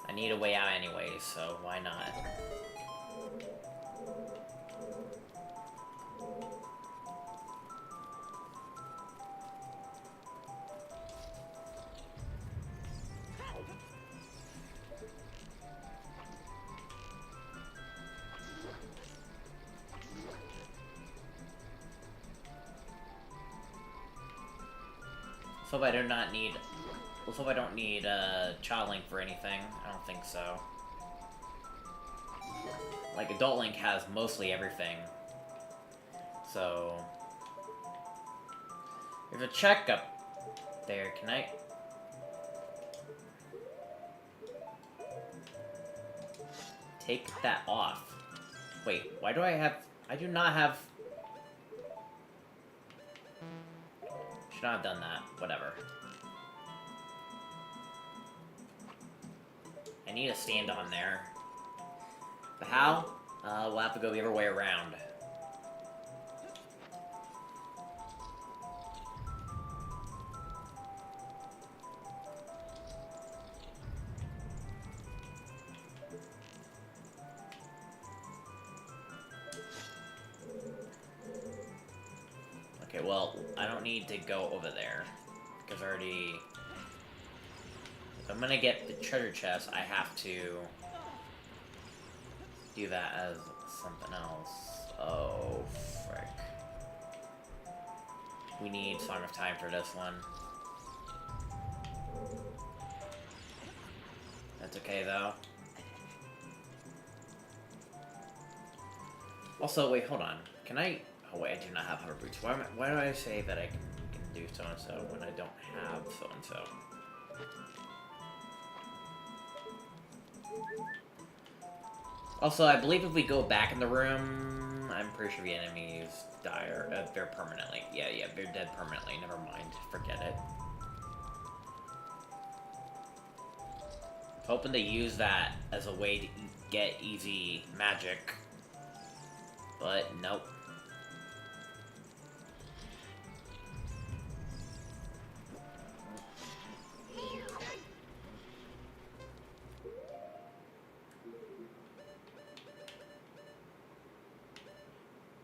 I need a way out anyway, so why not? So I do not need... Also, I don't need Child Link for anything. I don't think so. Like, Adult Link has mostly everything. So... There's a check up there. Can I... Take that off. Wait, why do I have... I do not have... Should not have done that. Whatever. I need a stand on there. But how? We'll have to go the other way around. Okay, well, I don't need to go over there. Because I already... If I'm gonna get the treasure chest, I have to do that as something else. Oh, frick. We need Song of Time for this one. That's okay, though. Also, wait, hold on. Can I... Oh, wait, I do not have hover boots. Why do I say that I can do so-and-so when I don't have so-and-so? Also, I believe if we go back in the room, I'm pretty sure the enemies die, or they're permanently. Yeah, they're dead permanently. Never mind. Forget it. Hoping to use that as a way to get easy magic. But, nope.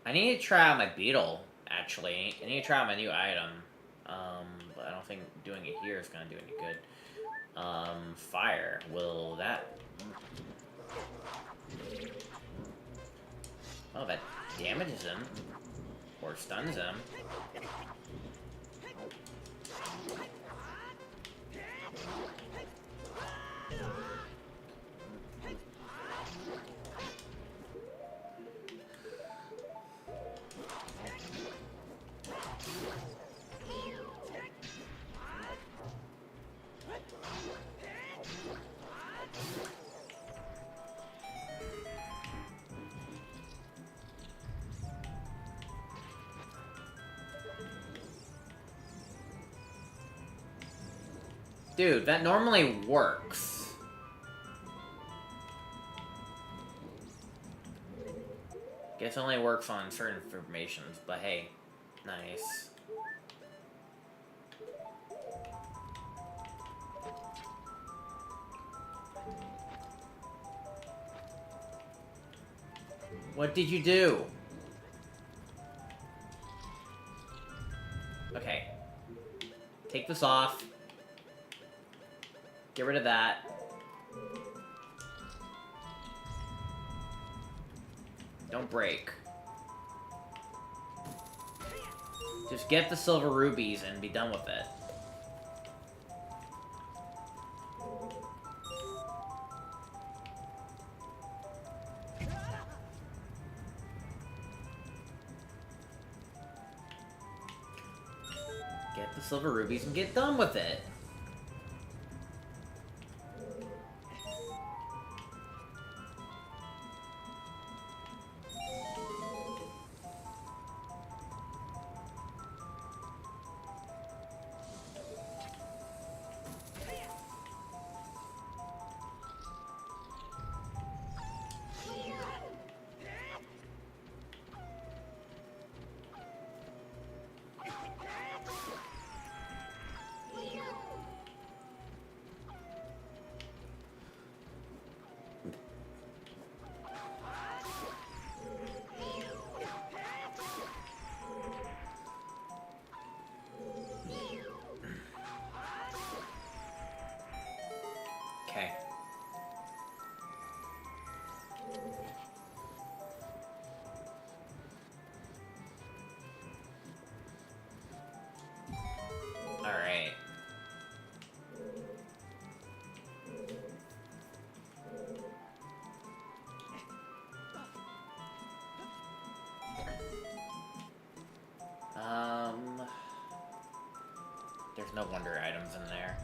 I need to try out my beetle, actually. I need to try out my new item. But I don't think doing it here is going to do any good. Fire. Will that Oh, that damages him. Or stuns him. Dude, that normally works. Guess it only works on certain formations, but hey, nice. What did you do? Okay. Take this off. Get rid of that. Don't break. Just get the silver rubies and be done with it. Get the silver rubies and get done with it. Okay. Alright. There's no wonder items in there.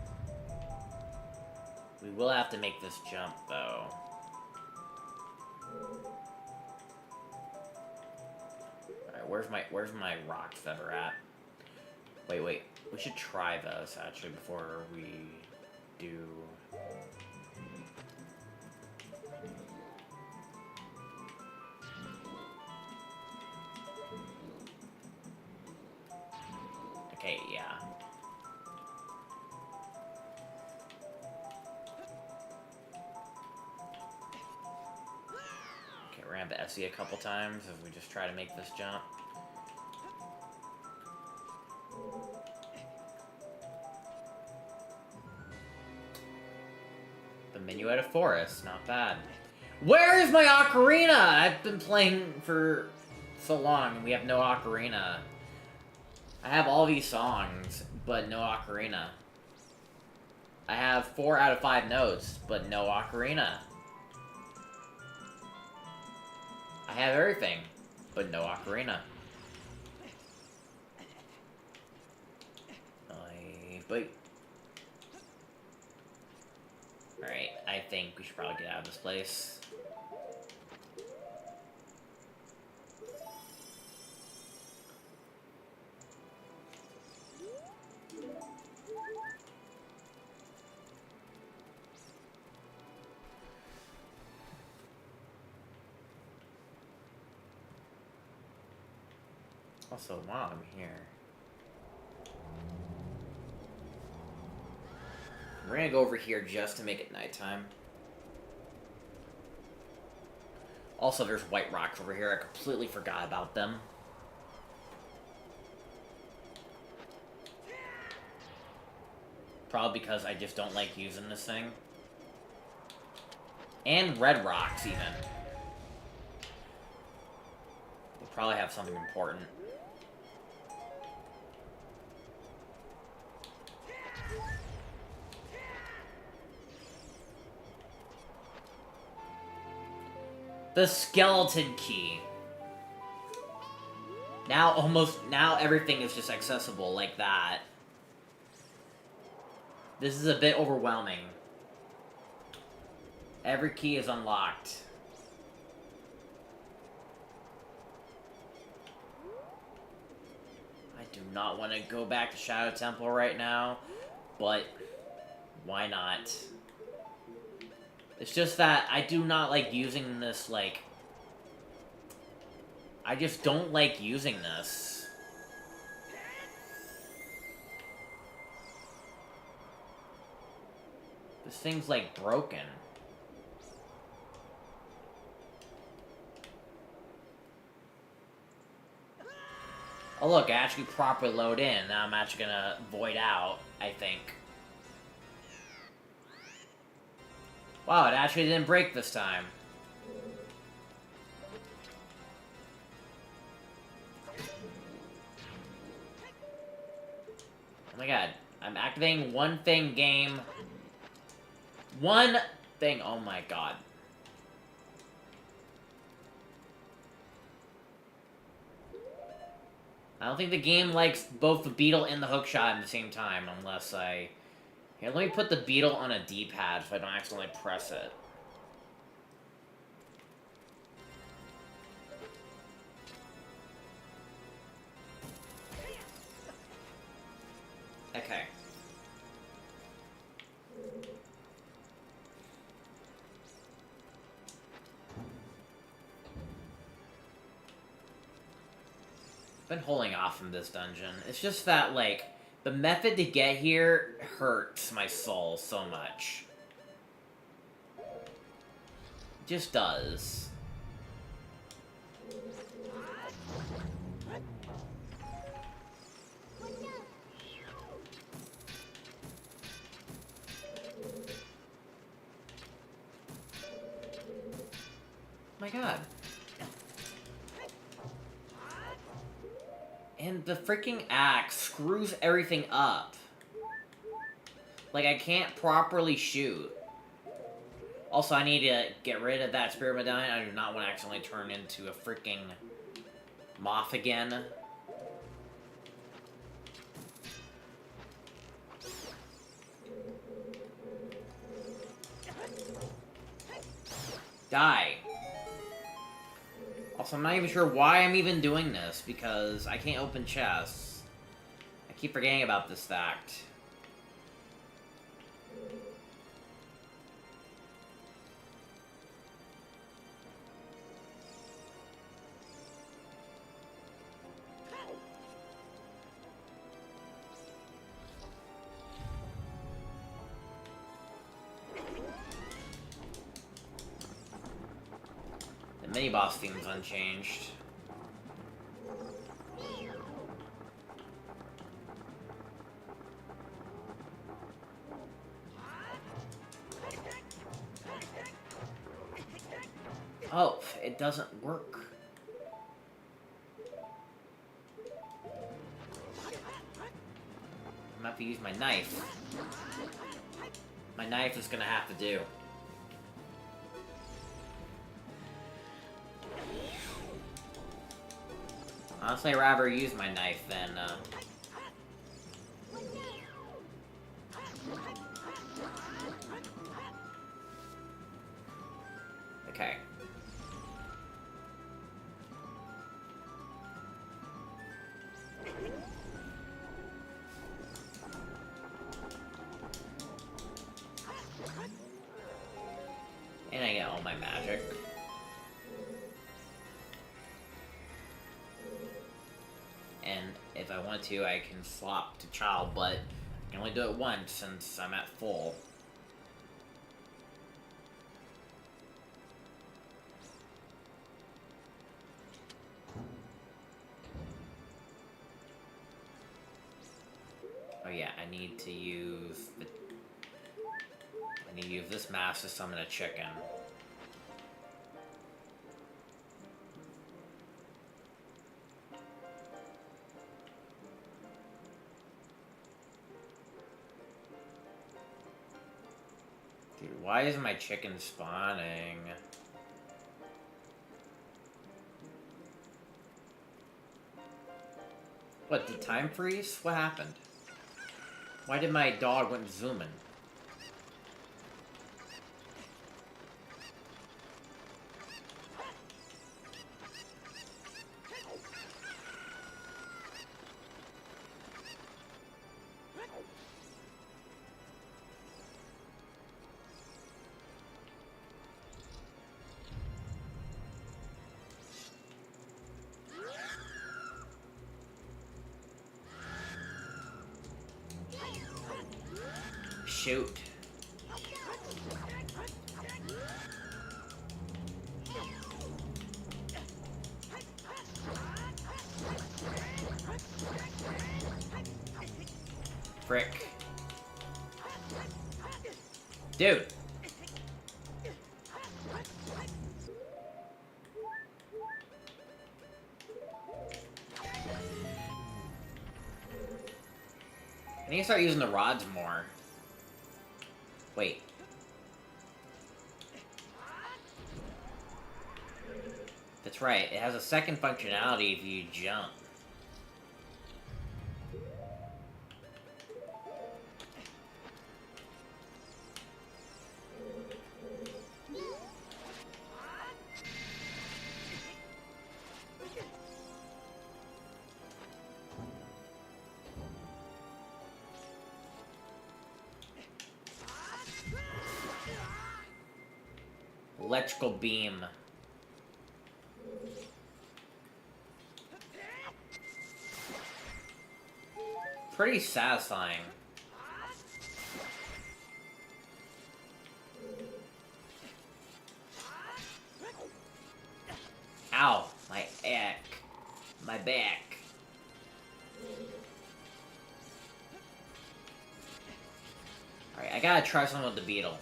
We will have to make this jump, though. Alright, where's my rocks that are at? Wait. We should try those, actually, before we do... Okay, yeah. Okay, we're gonna have to SE a couple times as we just try to make this jump. The Minuet of Forest, not bad. Where is my Ocarina? I've been playing for so long and we have no Ocarina. I have all these songs, but no Ocarina. I have 4 out of 5 notes, but no Ocarina. I have everything, but no Ocarina. But... Alright, I think we should probably get out of this place. Also, while I'm here, we're gonna go over here just to make it nighttime. Also, there's white rocks over here. I completely forgot about them. Probably because I just don't like using this thing. And red rocks, even. They probably have something important. The skeleton key. Now everything is just accessible like that. This is a bit overwhelming. Every key is unlocked. I do not want to go back to Shadow Temple right now, but why not? It's just that I do not like using this, like... I just don't like using this. This thing's, like, broken. Oh look, I actually properly load in. Now I'm actually gonna void out, I think. Wow, it actually didn't break this time. Oh my god. I'm activating one thing, game. One thing. Oh my god. I don't think the game likes both the beetle and the hookshot at the same time, unless I... Here, let me put the beetle on a D-pad so I don't accidentally press it. Okay. I've been holding off from this dungeon. It's just that, like, the method to get here hurts my soul so much. It just does. Oh my god. And the freaking axe screws everything up. Like, I can't properly shoot. Also, I need to get rid of that spirit medallion. I do not want to accidentally turn into a freaking moth again. Die. Also, I'm not even sure why I'm even doing this, because I can't open chests. I keep forgetting about this fact. The mini-boss theme is unchanged. Oh, it doesn't work. I'm gonna have to use my knife. My knife is gonna have to do. Honestly, I'd rather use my knife than, Okay. And I get all my magic. And if I want to, I can swap to child, but I can only do it once since I'm at full. Oh yeah, I need to use this mask to summon a chicken. Why is my chicken spawning? What, did time freeze? What happened? Why did my dog went zooming? Shoot. Frick. Dude. I need to start using the rods more. Wait. That's right, it has a second functionality if you jump. Electrical beam. Pretty satisfying. Ow, my back. My back. Alright, I gotta try something with the beetle.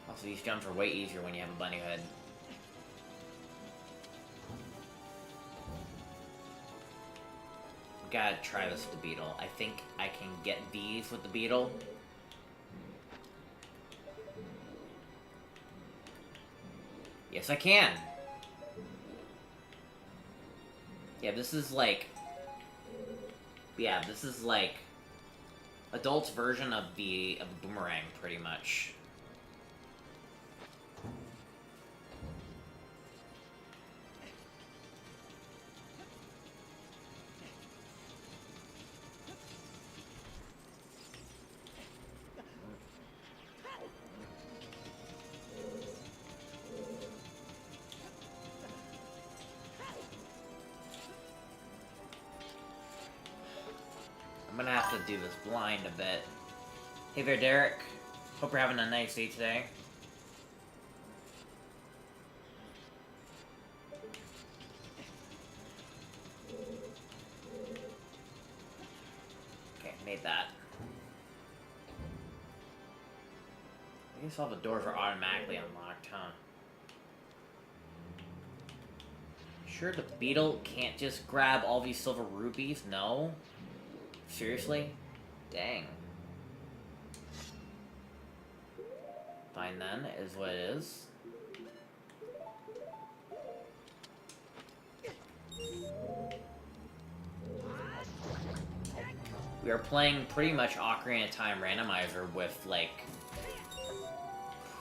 Also, these jumps are way easier when you have a bunny hood. Gotta try this with the beetle. I think I can get these with the beetle. Yes, I can! Yeah, this is like... Yeah, this is like... adult's version of the boomerang, pretty much. I'm gonna have to do this blind a bit. Hey there, Derek. Hope you're having a nice day today. Okay, made that. I guess all the doors are automatically unlocked, huh? Sure the beetle can't just grab all these silver rubies? No? Seriously? Dang. Fine then, is what it is. We are playing pretty much Ocarina of Time Randomizer with, like,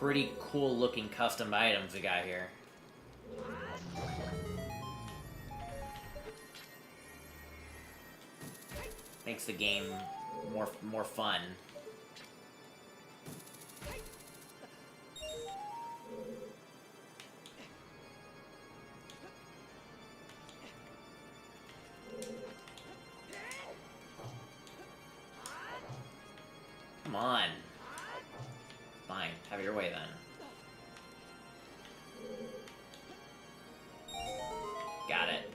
pretty cool looking custom items we got here. Makes the game more fun. Come on. Fine, have it your way then. Got it.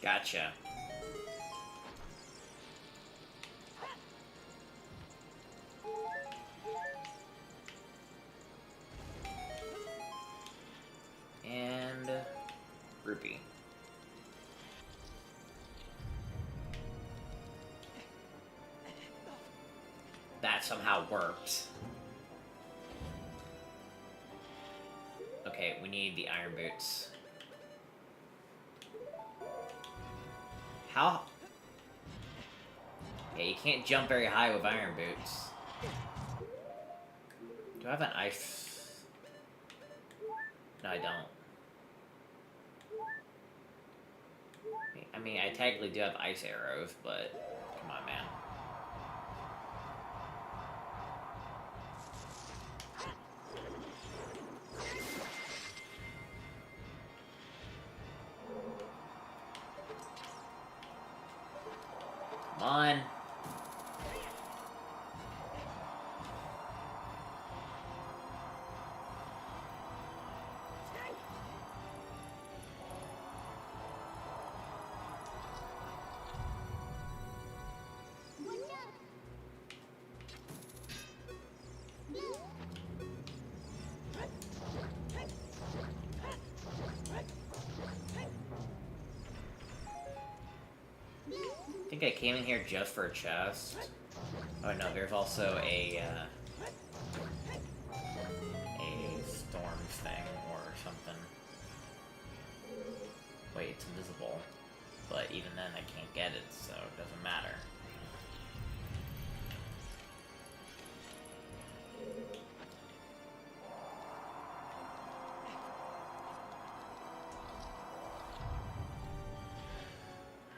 Gotcha. And rupee. That somehow worked. Okay, we need the iron boots. How? Yeah, you can't jump very high with iron boots. Do I have an ice? No, I don't. I mean, I technically do have ice arrows, but come on, man. Come on. I think I came in here just for a chest. Oh no, there's also a storm thing or something. Wait, it's invisible. But even then I can't get it, so it doesn't matter.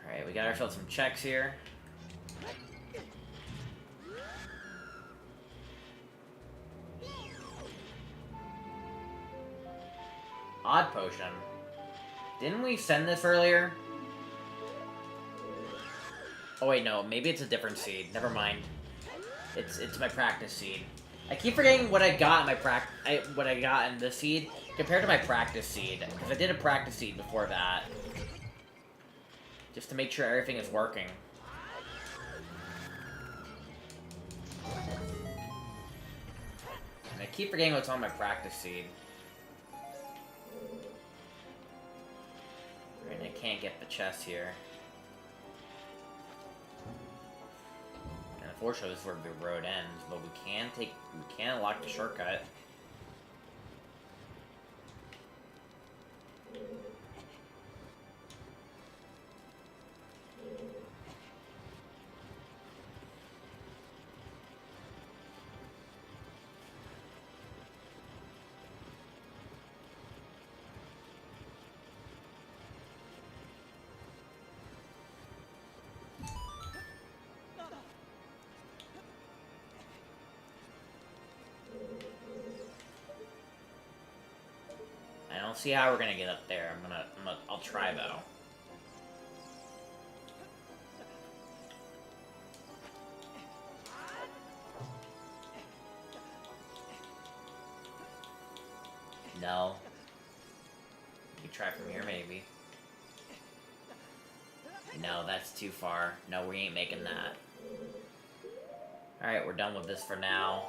Alright, we got ourselves some checks here. Odd potion. Didn't we send this earlier? Oh wait, no, maybe it's a different seed. Never mind. It's my practice seed. I keep forgetting what I got in my what I got in this seed compared to my practice seed, because I did a practice seed before that. Just to make sure everything is working. And I keep forgetting what's on my practice seed. And I can't get the chest here. And unfortunately, this is where the road ends, but we can unlock the shortcut. I don't see how we're gonna get up there. I'll try though. No. We can try from here maybe. No, that's too far. No, we ain't making that. Alright, we're done with this for now.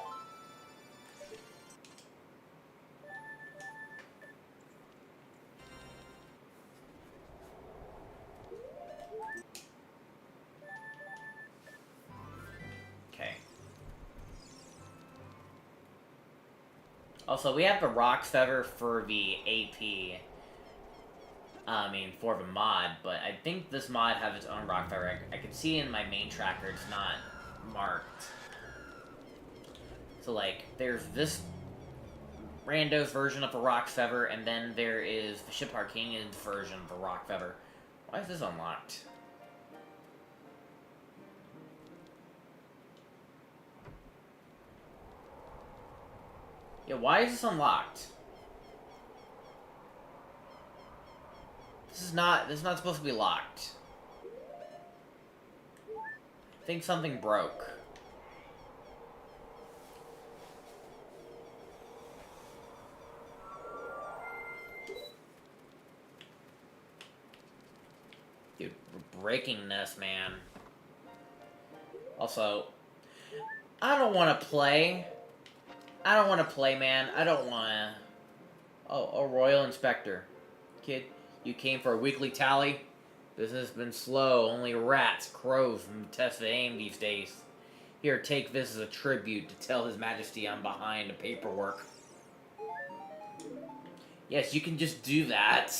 Also, we have the rock feather for the AP. For the mod, but I think this mod has its own rock feather. I can see in my main tracker it's not marked. So, like, there's this rando's version of the rock feather, and then there is the Ship Arcanian's version of the rock feather. Why is this unlocked? Yeah, why is this unlocked? This is not supposed to be locked. I think something broke. Dude, breaking this, man. Also, I don't want to play. I don't want to play, man. I don't want to. Oh, a royal inspector. Kid, you came for a weekly tally? This has been slow. Only rats, crows, and test aim these days. Here, take this as a tribute to tell His Majesty I'm behind the paperwork. Yes, you can just do that.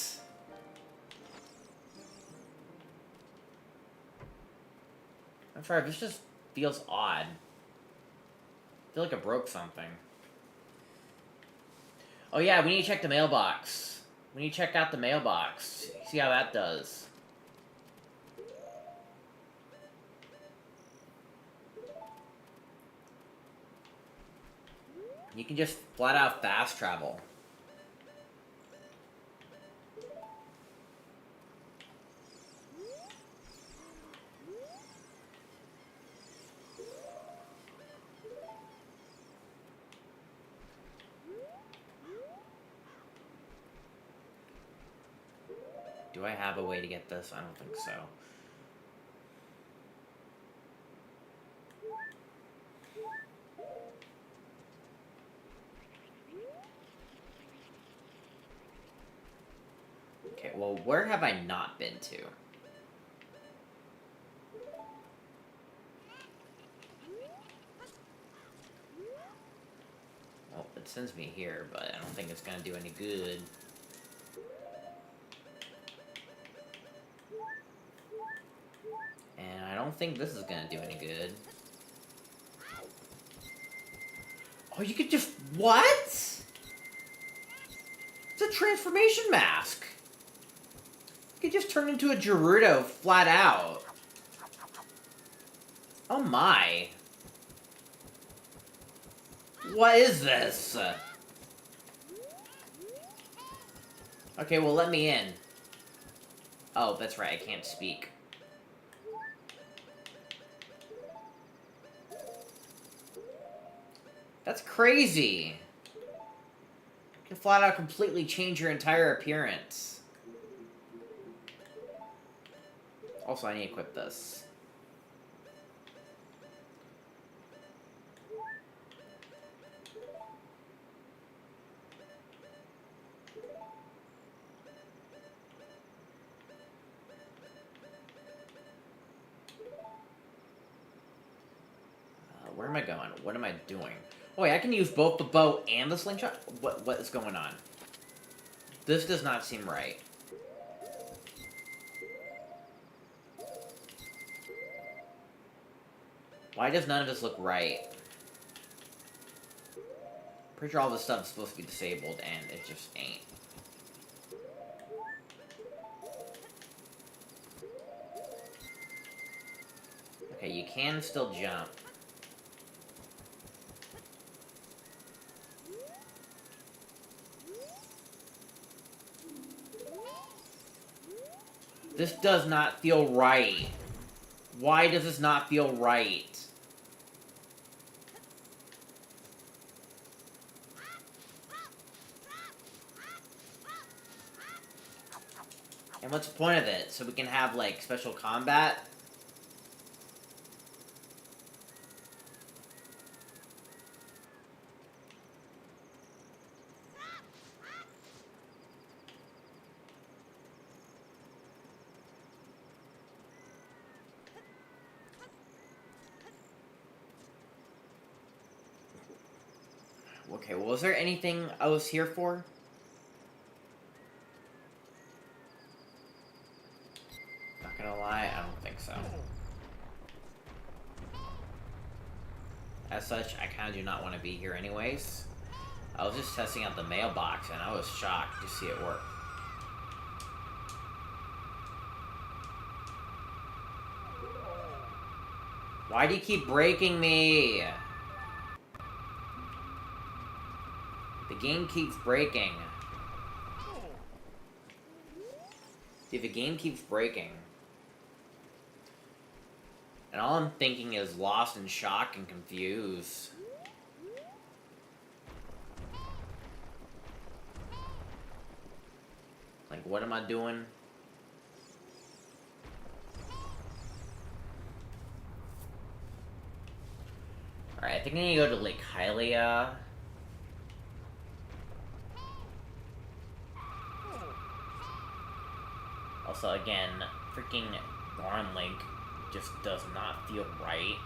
I'm sorry, this just feels odd. I feel like I broke something. Oh yeah, we need to check the mailbox. We need to check out the mailbox. See how that does. You can just flat out fast travel. Do I have a way to get this? I don't think so. Okay, well, where have I not been to? Well, it sends me here, but I don't think it's gonna do any good. And I don't think this is gonna do any good. Oh, you could just... What? It's a transformation mask! You could just turn into a Gerudo flat out. Oh my. What is this? Okay, well, let me in. Oh, that's right, I can't speak. That's crazy. You can flat out completely change your entire appearance. Also, I need to equip this. Where am I going? What am I doing? Oh wait, I can use both the bow and the slingshot? What is going on? This does not seem right. Why does none of this look right? Pretty sure all this stuff is supposed to be disabled, and it just ain't. Okay, you can still jump. This does not feel right. Why does this not feel right? And what's the point of it? So we can have, like, special combat? Okay, well, was there anything I was here for? Not gonna lie, I don't think so. As such, I kinda do not want to be here anyways. I was just testing out the mailbox, and I was shocked to see it work. Why do you keep breaking me? The game keeps breaking. Dude, the game keeps breaking. And all I'm thinking is lost in shock and confused. Like, what am I doing? Alright, I think I need to go to Lake Hylia. Also, again, freaking Barn Link just does not feel right.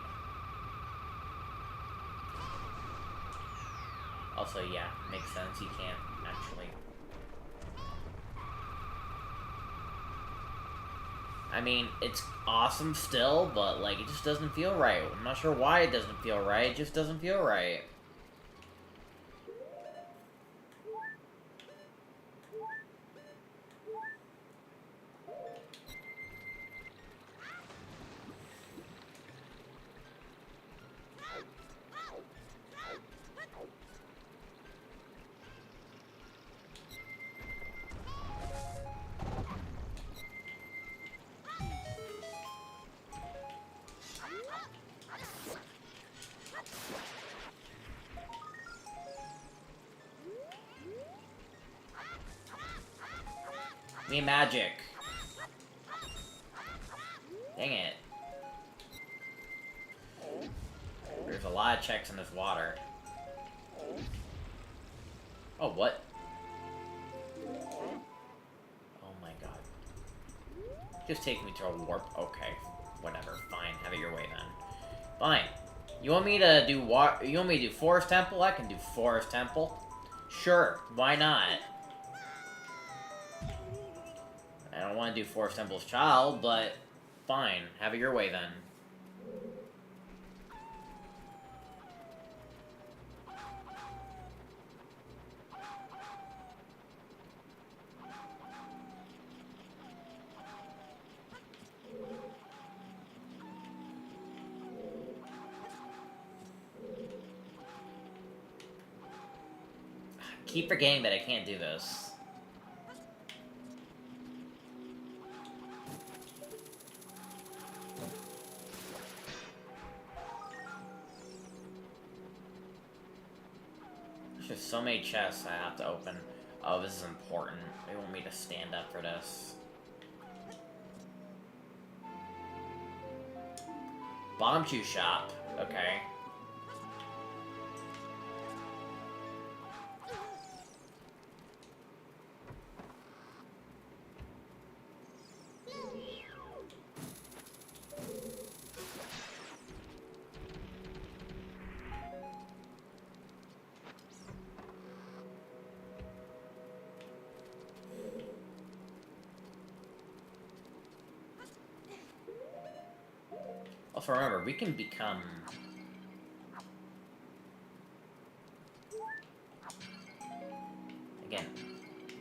Also, yeah, makes sense. You can't actually... I mean, it's awesome still, but, like, it just doesn't feel right. I'm not sure why it doesn't feel right. It just doesn't feel right. Me magic. Dang it. There's a lot of checks in this water. Oh, what? Oh my god. Just take me to a warp. Okay. Whatever. Fine. Have it your way then. Fine. You want me to do what? You want me to do Forest Temple? I can do Forest Temple. Sure. Why not? I don't want to do Forest Temple's Child, but fine. Have it your way then. Keep forgetting that I can't do this. There's just so many chests I have to open. Oh, this is important. They want me to stand up for this. Bomb Chew Shop. Okay. Also, remember, we can become... Again,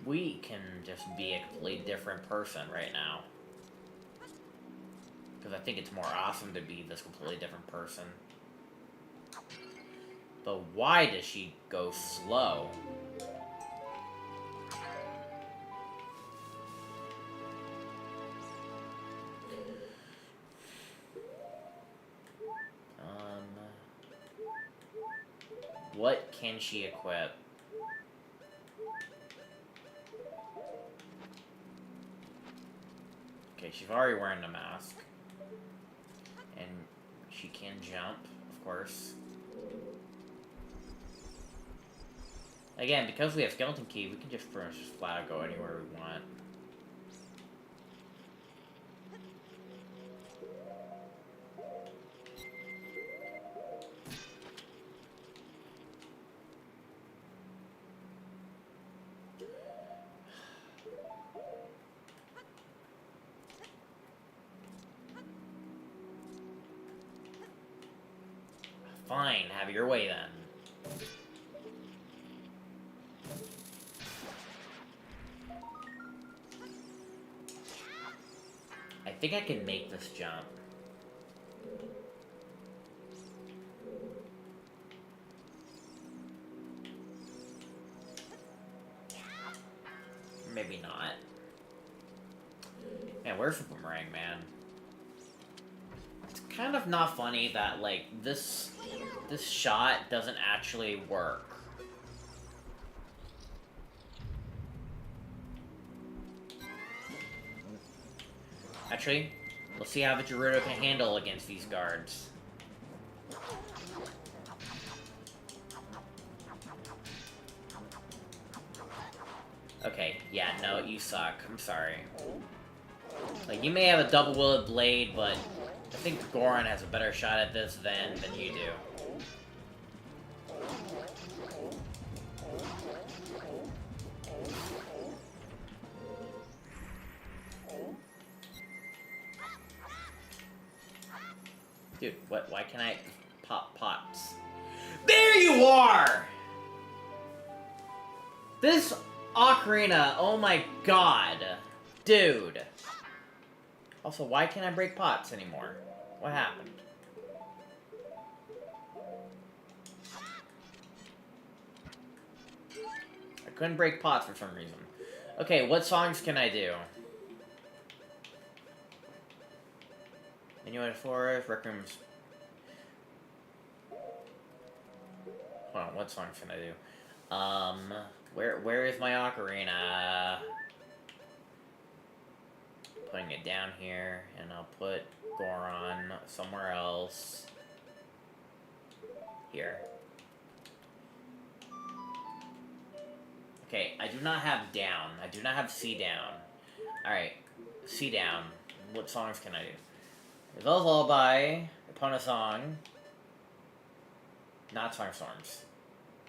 we can just be a completely different person right now. Because I think it's more awesome to be this completely different person. But why does she go slow? What can she equip? Okay, she's already wearing the mask. And she can jump, of course. Again, because we have Skeleton Key, we can just pretty much just flat out go anywhere we want. Fine, have it your way then. I think I can make this jump. Maybe not. Man, where's the boomerang, man? It's kind of not funny that, like, this shot doesn't actually work. Actually, let's see how the Gerudo can handle against these guards. Okay, yeah, no, you suck. I'm sorry. Like, you may have a double-wielded blade, but I think Goron has a better shot at this than you do. Dude, what? Why can't I pop pots? There you are! This Ocarina, oh my god. Dude. Also, why can't I break pots anymore? What happened? I couldn't break pots for some reason. Okay, what songs can I do? Minuet Forest, Rec Rooms. Hold on, what songs can I do? Where is my Ocarina? Putting it down here, and I'll put Goron somewhere else. Here. Okay, I do not have down. I do not have C down. Alright, C down. What songs can I do? Zelda's Lullaby, Epona Song. Not Song Storms.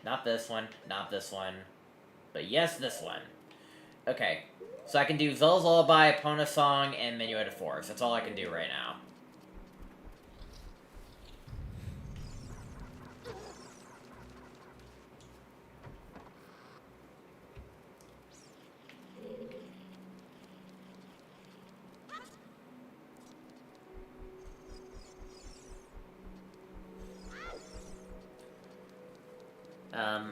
Not this one, not this one. But yes, this one. Okay, so I can do Zelda's Lullaby, Epona Song, and Minuet of Forest. That's all I can do right now.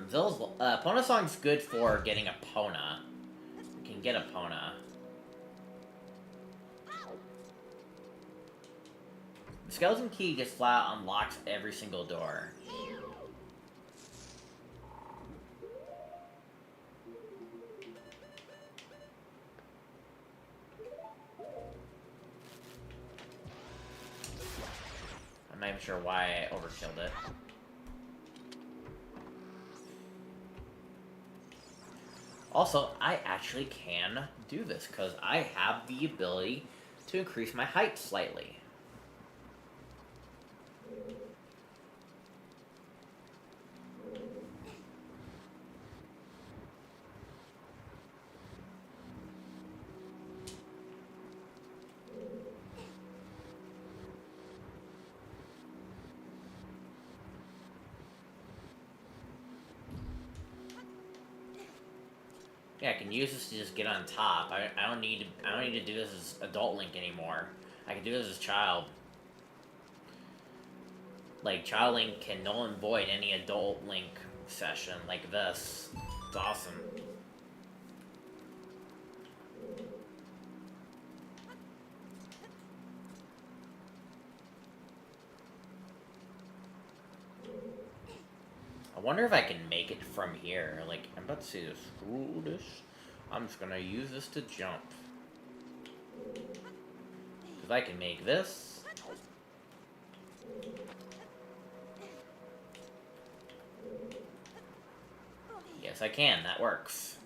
Zelda's Epona Song's good for getting Epona. You can get Epona. The skeleton key just flat unlocks every single door. I'm not even sure why I overkilled it. Also, I actually can do this, because I have the ability to increase my height slightly. Yeah, I can use this to just get on top. I don't need to do this as adult Link anymore. I can do this as child. Like, child Link can null and void any adult Link session like this. It's awesome. I wonder if I can make it from here. Like, I'm about to say this. Screw this. I'm just gonna use this to jump. Because I can make this. Yes, I can. That works.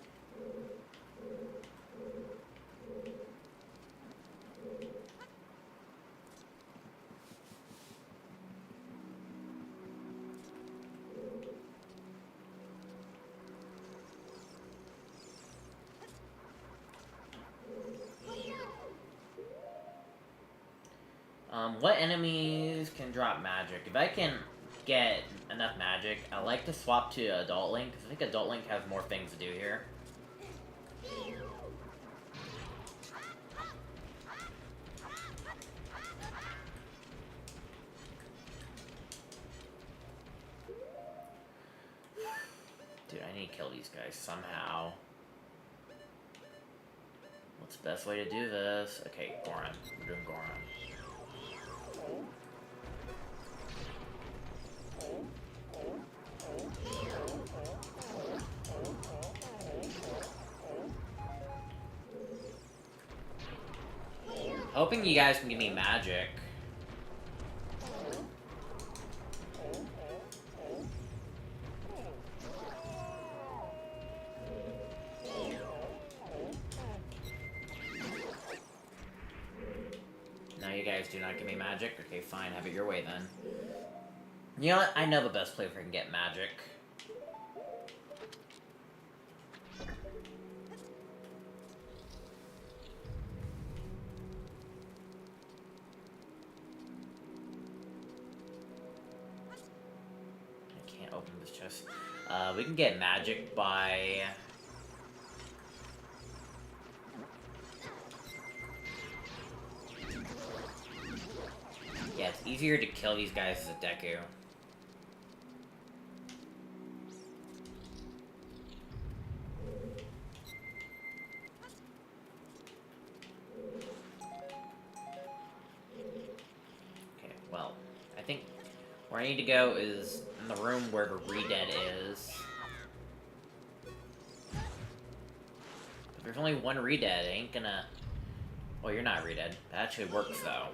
What enemies can drop magic? If I can get enough magic, I like to swap to Adult Link, because I think Adult Link has more things to do here. Dude, I need to kill these guys somehow. What's the best way to do this? Okay, Goron. We're doing Goron. Hoping you guys can give me magic. guys do not give me magic? Okay, fine, have it your way then. You know what? I know the best place where I can get magic. I can't open this chest. We can get magic by... Yeah, it's easier to kill these guys as a Deku. Okay, well, I think where I need to go is in the room where the Re-Dead is. If there's only one Re-Dead, it ain't gonna... Well, you're not Re-Dead. That actually works, though.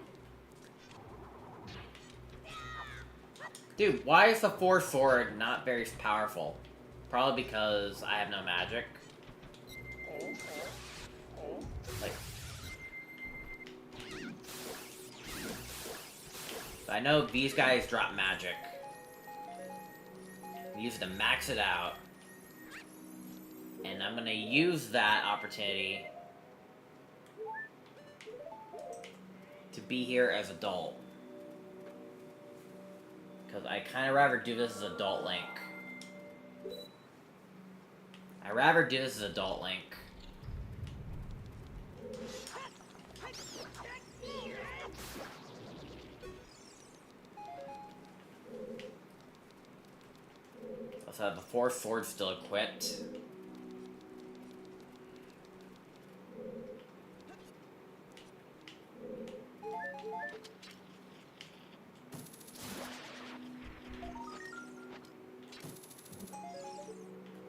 Dude, why is the Force Sword not very powerful? Probably because I have no magic. Like... I know these guys drop magic. Use it to max it out. And I'm gonna use that opportunity to be here as adult. Because I kind of rather do this as adult Link. I'd rather do this as adult Link. Also have the Force Sword still equipped.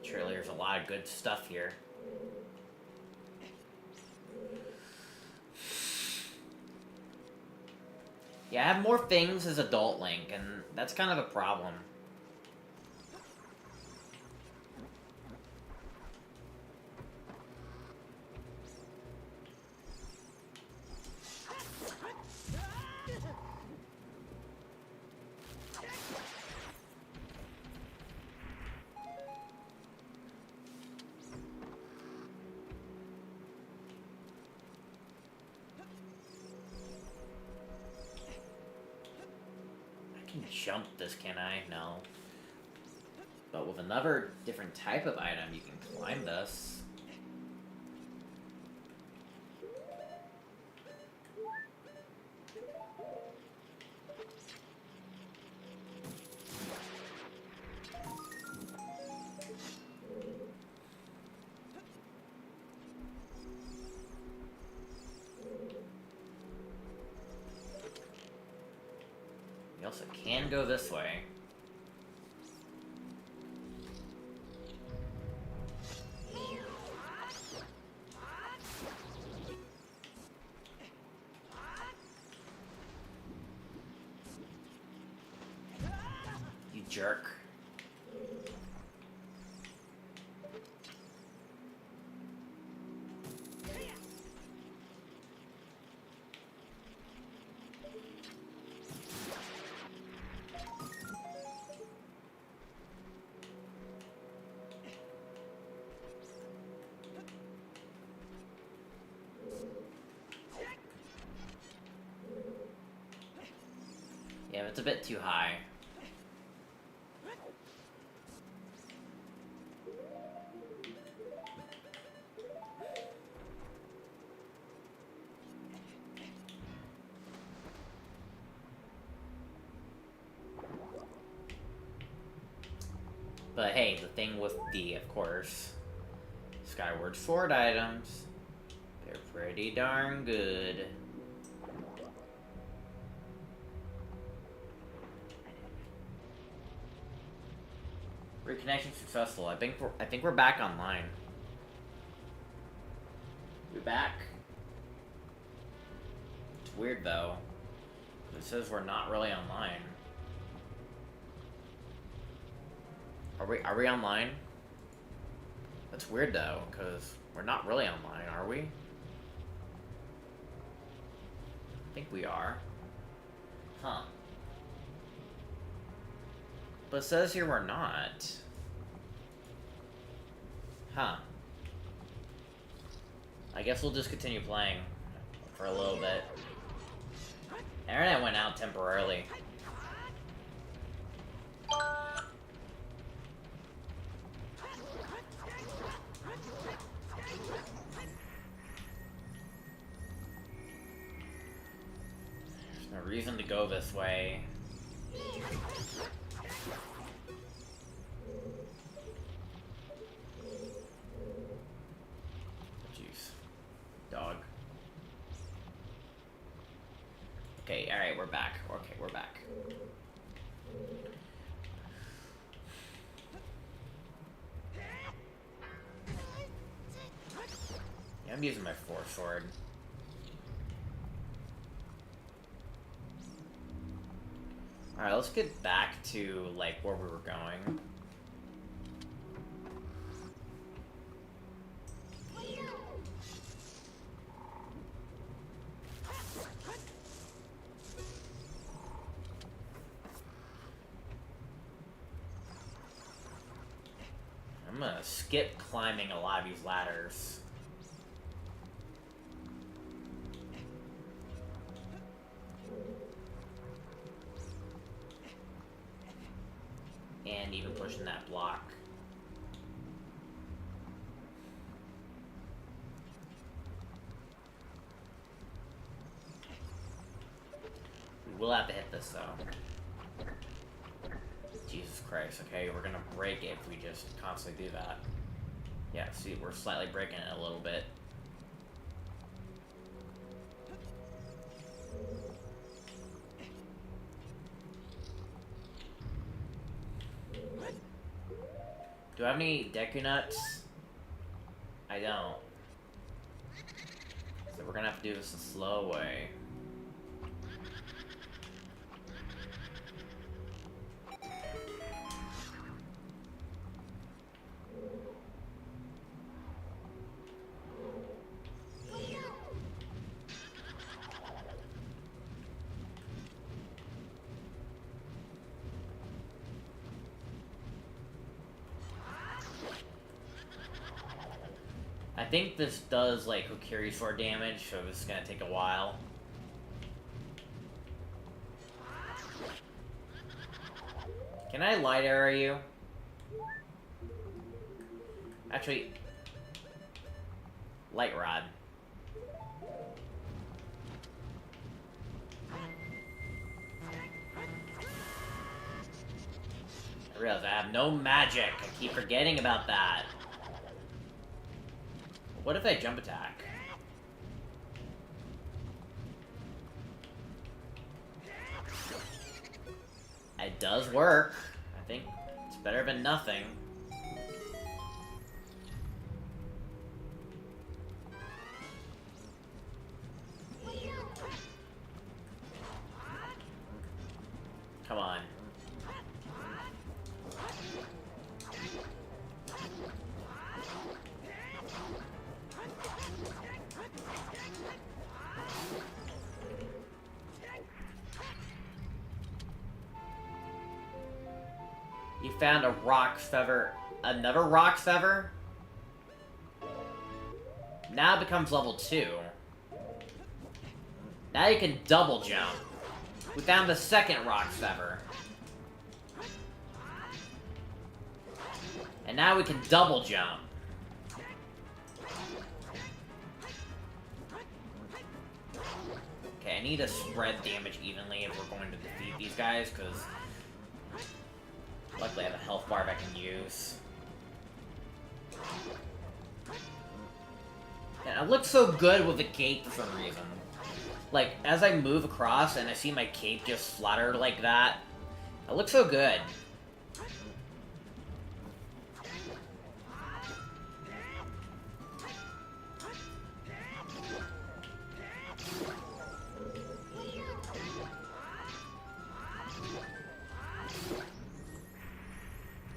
Surely there's a lot of good stuff here. Yeah, I have more things as adult Link, and that's kind of a problem. Jump this, can I? No. But with another different type of item, you can climb this. You also can go this way. You jerk. Yeah, it's a bit too high. But hey, the thing with the, of course, Skyward Sword items, they're pretty darn good. Reconnection successful. I think we're back online. We back? It's weird though. It says we're not really online. Are we online? That's weird though, because we're not really online, are we? think we are. Huh. But it says here we're not. Huh. I guess we'll just continue playing for a little bit. Internet went out temporarily. There's no reason to go this way. Jeez. Dog. Okay, alright, we're back. Okay, we're back. Yeah, I'm using my force sword. Alright, let's get back to, like, where we were going. I'm gonna skip climbing a lot of these ladders. And even pushing that block. We will have to hit this though. Jesus Christ, okay, we're gonna break it if we just constantly do that. Yeah, see, we're slightly breaking it a little bit. Do I have any Deku Nuts? I don't. So we're gonna have to do this the slow way. I think this does, like, Kokiri sword damage, so this is gonna take a while. Can I light arrow you? Actually, light rod. I realize I have no magic. I keep forgetting about that. What if I jump attack? It does work. I think it's better than nothing. Come on. You found a rock feather. Another rock feather? Now it becomes level 2. Now you can double jump. We found the second rock feather. And now we can double jump. Okay, I need to spread damage evenly if we're going to defeat these guys, because luckily I have a health bar I can use. And I look so good with the cape for some reason. Like, as I move across and I see my cape just flutter like that, it looks so good.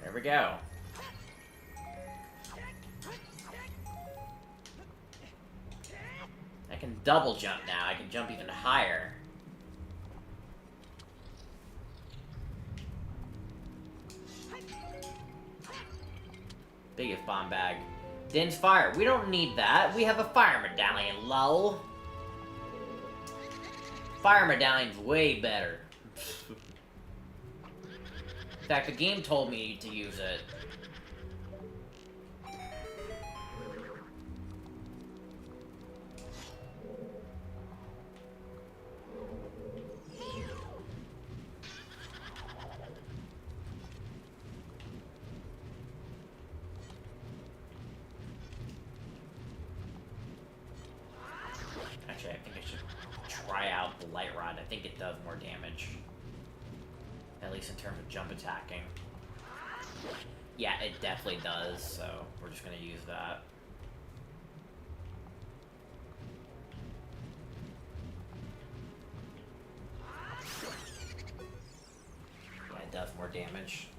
There we go. I I can double jump now. I can jump even higher. Biggest bomb bag. Din's fire. We don't need that. We have a fire medallion, lol. Fire medallion's way better. In fact, the game told me to use it. Actually, I think I should try out the light rod. I think it does more damage. At least in terms of jump attacking. Yeah, it definitely does, so we're just gonna use that. Yeah, it does more damage.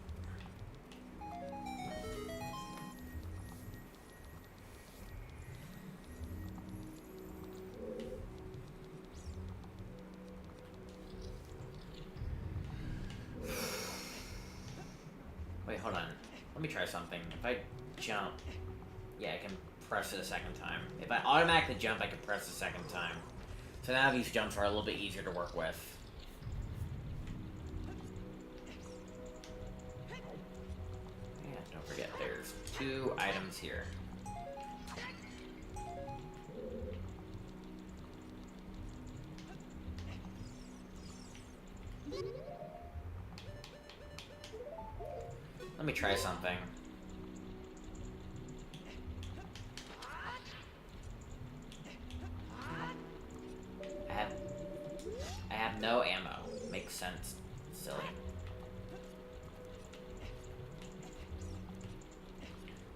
Wait, hold on. Let me try something. If I jump... Yeah, I can press it a second time. If I automatically jump, I can press a second time. So now these jumps are a little bit easier to work with. Yeah, don't forget, there's 2 items here. Let me try something. I have no ammo. Makes sense. Silly.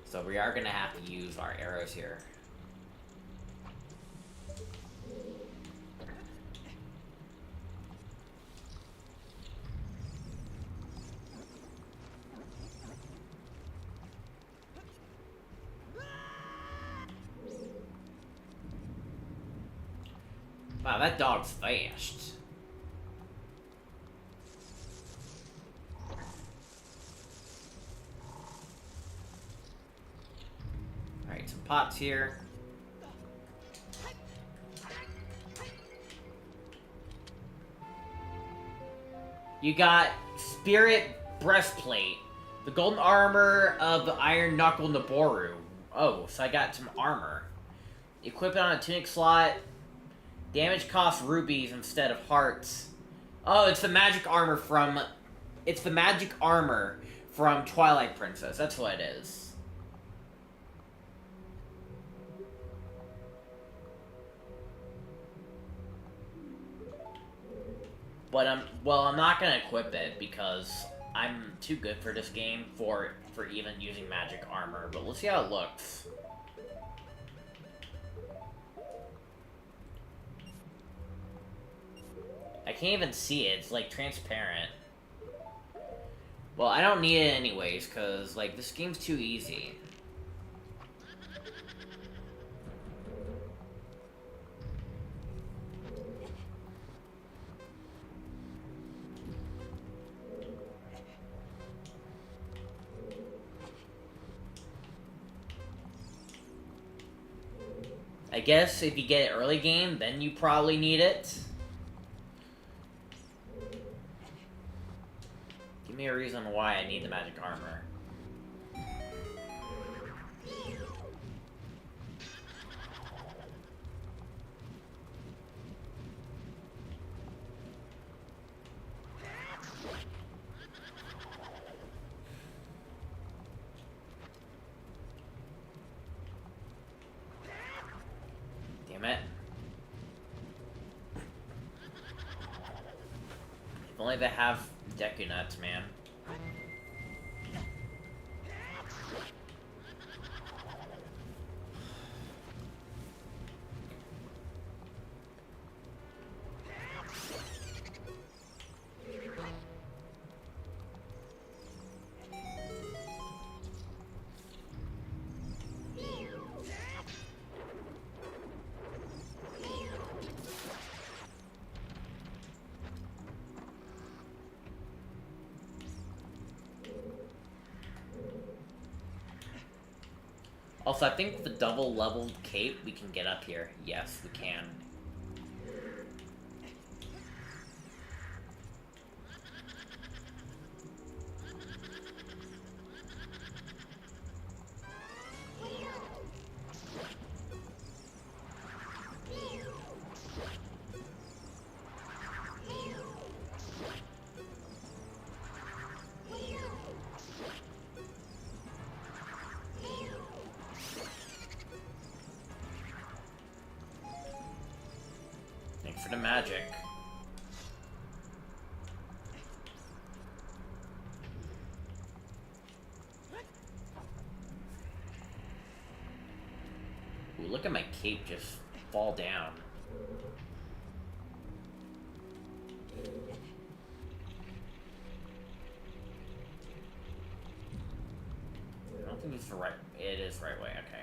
So we are gonna have to use our arrows here. Wow, that dog's fast. Alright, some pots here. You got Spirit Breastplate, the golden armor of the Iron Knuckle Naboru. Oh, so I got some armor. Equip it on a tunic slot. Damage costs rubies instead of hearts. Oh, it's the magic armor from... It's the magic armor from Twilight Princess. That's what it is. But I'm not gonna equip it because I'm too good for this game for even using magic armor. But let's see how it looks. I can't even see it. It's like transparent. Well, I don't need it anyways, cause like this game's too easy. I guess if you get it early game, then you probably need it. Give me a reason why I need the magic armor. Damn it. If only they have Deku Nuts, man. Also, I think with the double leveled cape, we can get up here. Yes, we can. For the magic. Ooh, look at my cape just fall down. I don't think it's the right... It is the right way, okay.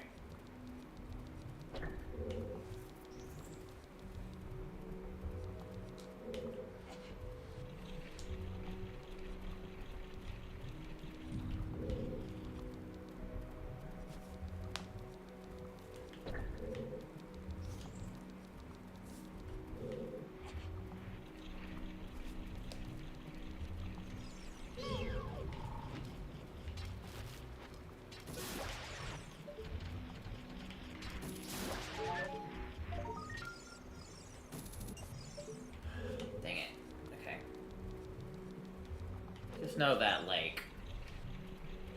Just know that, like,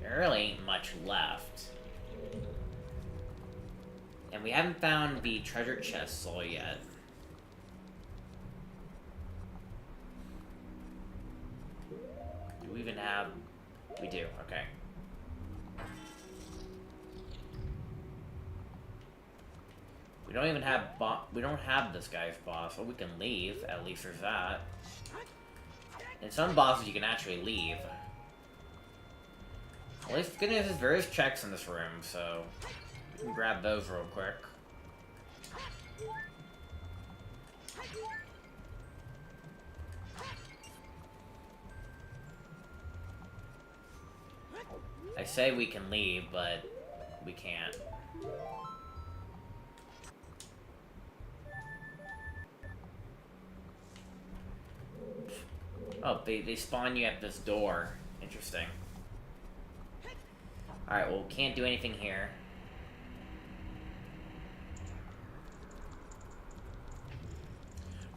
there really ain't much left. And we haven't found the treasure chest all yet. Do we even have... We do, okay. We don't even have we don't have this guy's boss, so we can leave. At least there's that. In some bosses, you can actually leave. At least the good news is there is checks in this room, so we can grab those real quick. I say we can leave, but we can't. Oh, they spawn you at this door. Interesting. Alright, well, can't do anything here.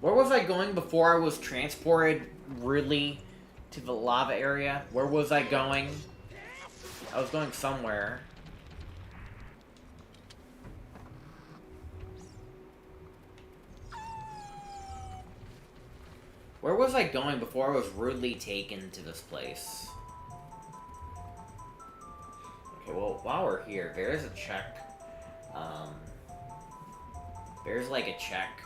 Where was I going before I was transported, really, to the lava area? Where was I going? I was going somewhere. Where was I going before I was rudely taken to this place? Okay, well, while we're here, there's a check. There's like a check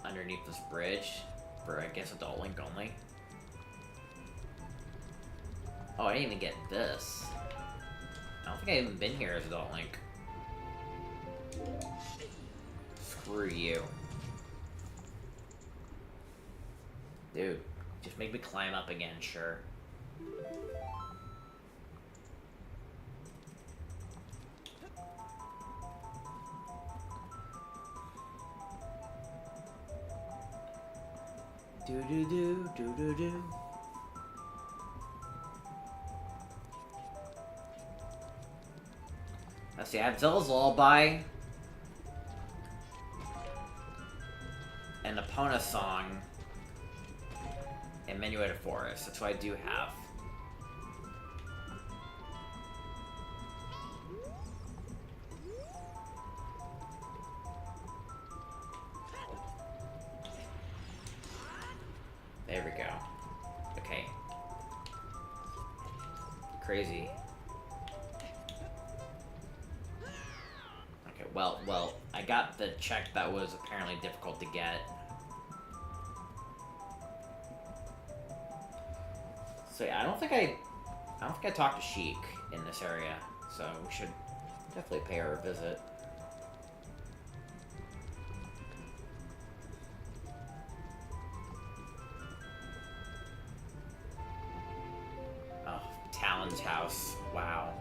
underneath this bridge for, I guess, adult link only. Oh, I didn't even get this. I don't think I've even been here as adult link. Screw you. Dude, just make me climb up again, sure. Do-do-do. Let's see, I have Zelda's Lullaby. And Epona Song. And Minuet of Forest. That's what I do have. There we go. Okay. Crazy. Okay, well, I got the check that was apparently difficult to get. So yeah, I don't think I talked to Sheik in this area, so we should definitely pay her a visit. Oh, Talon's house. Wow.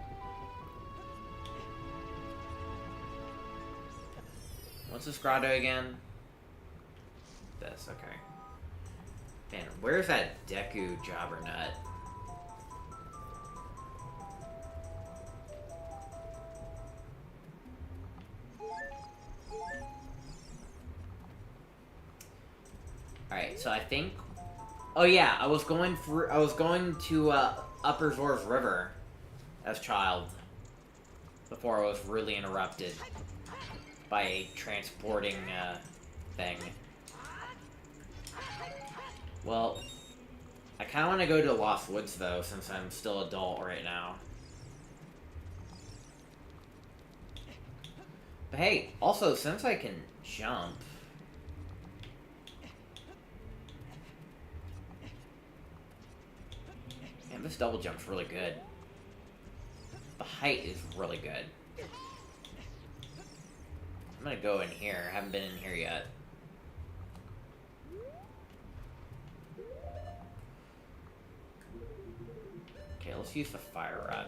What's this grotto again? This, okay. Man, where's that Deku Jobbernut? Alright, so I think... Oh yeah, I was going to, Upper Zora's River as a child. Before I was really interrupted by a transporting, thing. Well, I kinda wanna go to Lost Woods, though, since I'm still adult right now. But hey, also, since I can jump... Man, this double jump's really good. The height is really good. I'm gonna go in here. I haven't been in here yet. Okay, let's use the fire rod.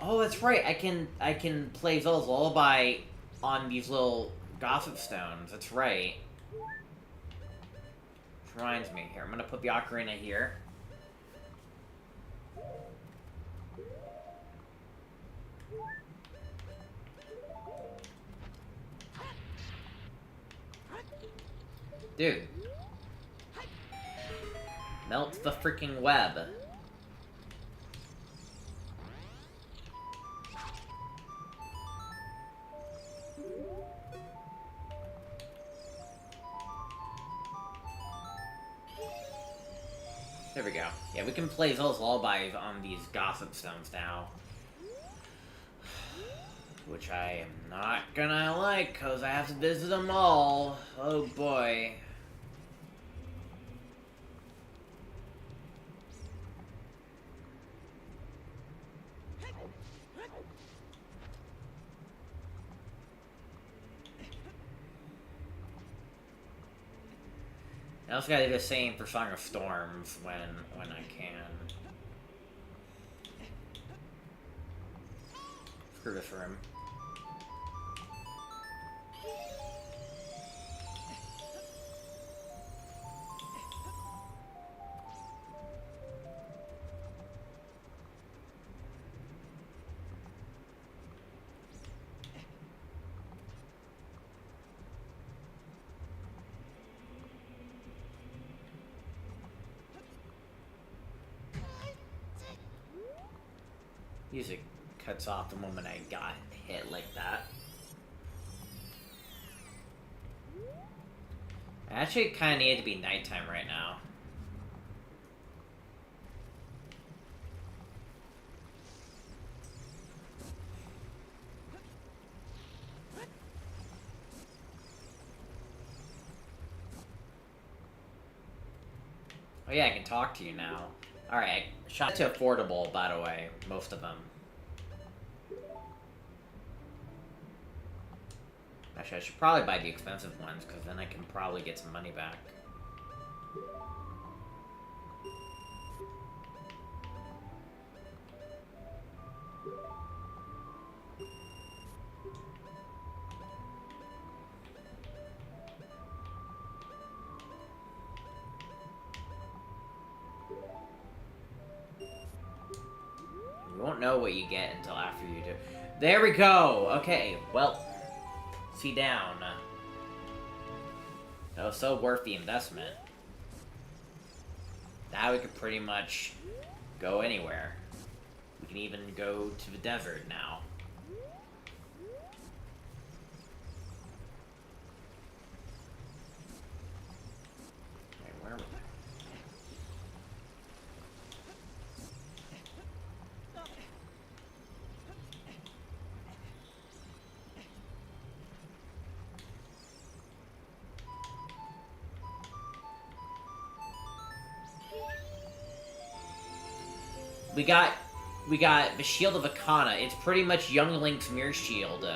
Oh, that's right. I can play Zelda's Lullaby on these little gossip stones. That's right. Which reminds me. Here, I'm gonna put the ocarina here. Dude. Melt the freaking web. There we go. Yeah, we can play Zelda's Lullabies on these gossip stones now. Which I am not gonna like, because I have to visit them all. Oh boy. I also gotta do the same for Song of Storms when I can. Screw this room. Music cuts off the moment I got hit like that. I actually kind of need it to be nighttime right now. Oh yeah, I can talk to you now. Alright, shot to affordable, by the way, most of them. Actually, I should probably buy the expensive ones, because then I can probably get some money back. You won't know what you get until after you do. There we go! Okay, well, see down. That was so worth the investment. Now we can pretty much go anywhere. We can even go to the desert now. Okay, where are we? We got We got the Shield of Akana. It's pretty much Young Link's Mirror Shield.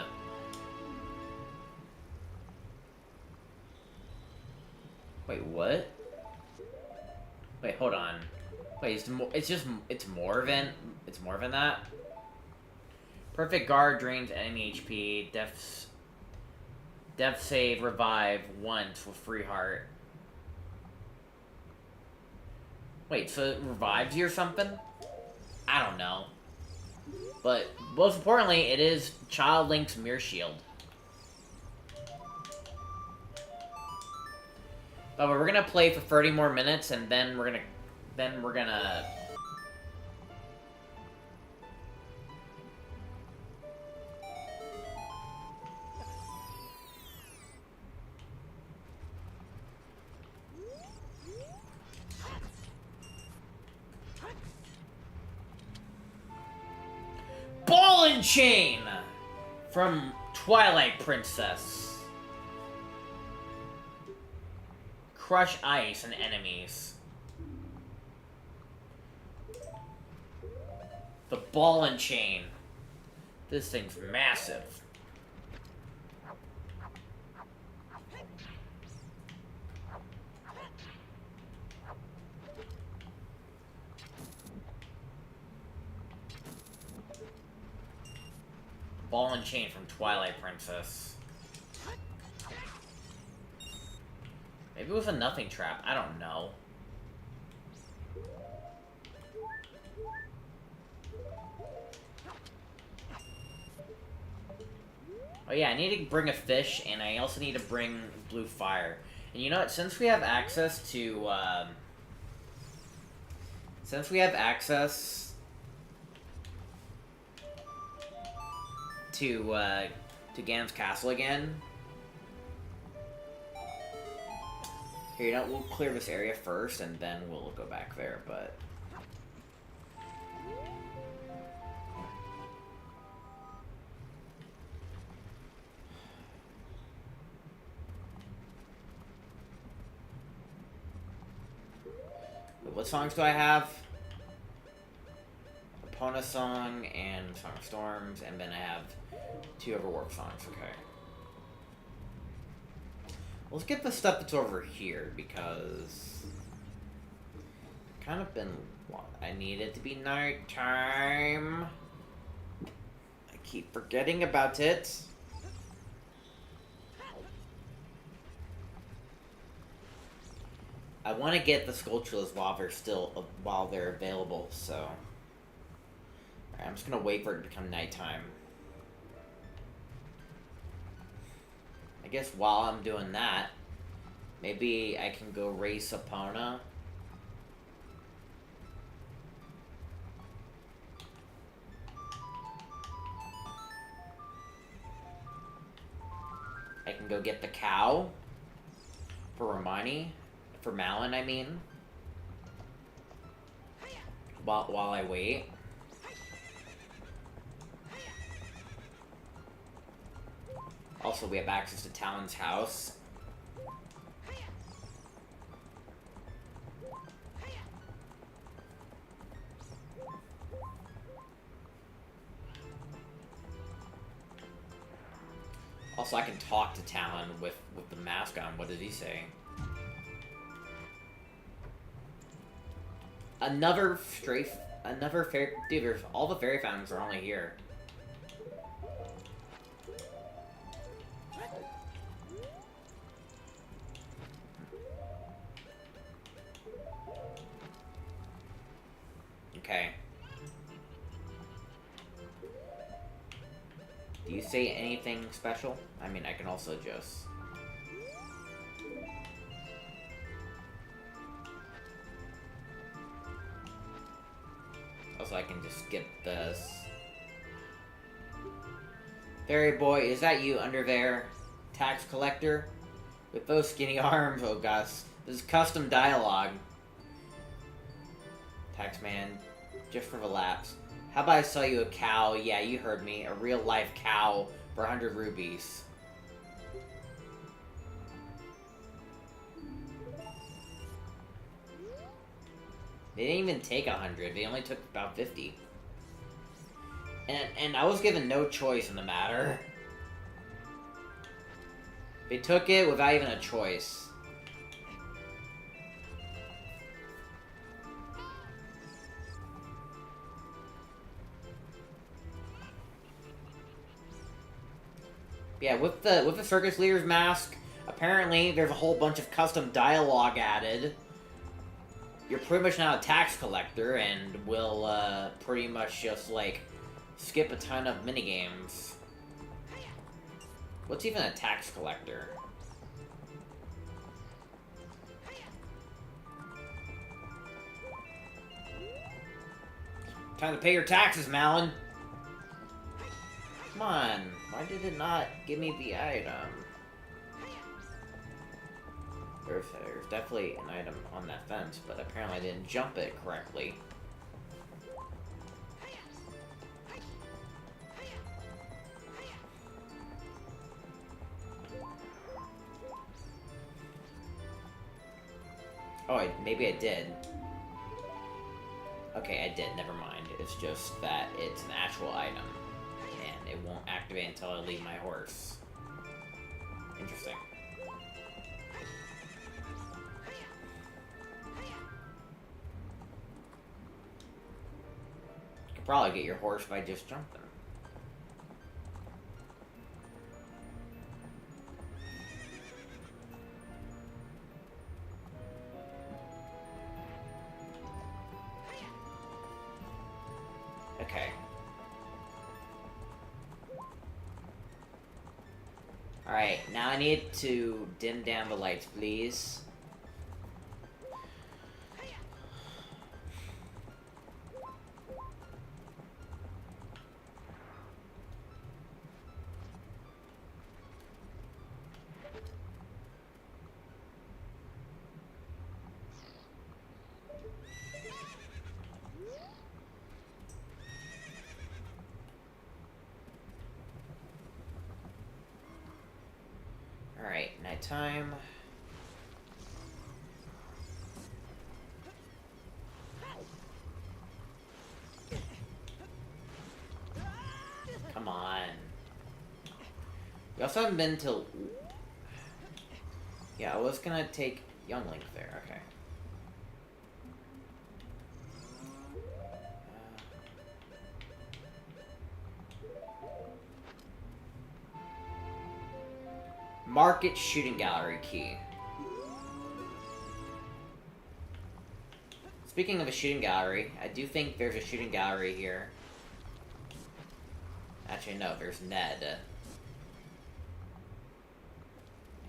Wait, what? Wait, hold on. Wait, it's more than that? Perfect Guard drains enemy HP. Death save, revive once with free heart. Wait, so it revives you or something? I don't know. But most importantly, it is Child Link's Mirror Shield. But we're gonna play for 30 more minutes, and then we're gonna. Ball and Chain from Twilight Princess. Crush ice and enemies. The Ball and Chain. This thing's massive. Ball and Chain from Twilight Princess. Maybe it was a nothing trap. I don't know. Oh yeah, I need to bring a fish, and I also need to bring blue fire. And you know what? Since we have access to, to Ganon's castle again. Here, you know, we'll clear this area first, and then we'll go back there, but... What songs do I have? Epona song and Song of Storms, and then I have 2 Overworked songs, okay. Let's get the stuff that's over here, because... I've kind of been... I need it to be nighttime. I keep forgetting about it. I want to get the Skulltulas while they're available, so... Alright, I'm just gonna wait for it to become nighttime. I guess while I'm doing that, maybe I can go race Epona. I can go get the cow for Romani. For Malin, I mean. While I wait. Also, we have access to Talon's house. Also, I can talk to Talon with the mask on. What did he say? Another fairy... Dude, all the fairy fountains are only here. Okay. Do you say anything special? I mean, I can also just... Also, I can just skip this. Fairy boy, is that you under there? Tax collector? With those skinny arms, oh gosh. This is custom dialogue. Taxman, just for the laughs. How about I sell you a cow? Yeah, you heard me. A real life cow for 100 rubies. They didn't even take 100. They only took about 50. And I was given no choice in the matter. They took it without even a choice. Yeah, with the circus leader's mask, apparently there's a whole bunch of custom dialogue added. You're pretty much now a tax collector and will pretty much just like skip a ton of minigames. What's even a tax collector? Time to pay your taxes, Malin. Come on, why did it not give me the item? There's definitely an item on that fence, but apparently I didn't jump it correctly. Oh, maybe I did. Okay, I did, never mind. It's just that it's an actual item, and it won't activate until I leave my horse. Interesting. You could probably get your horse by just jumping. Okay. Alright, now I need to dim down the lights, please. Alright, nighttime. Come on. We also haven't been to... Yeah, I was gonna take Young Link there, okay. Market Shooting Gallery key. Speaking of a shooting gallery, I do think there's a shooting gallery here. Actually, no, there's Ned.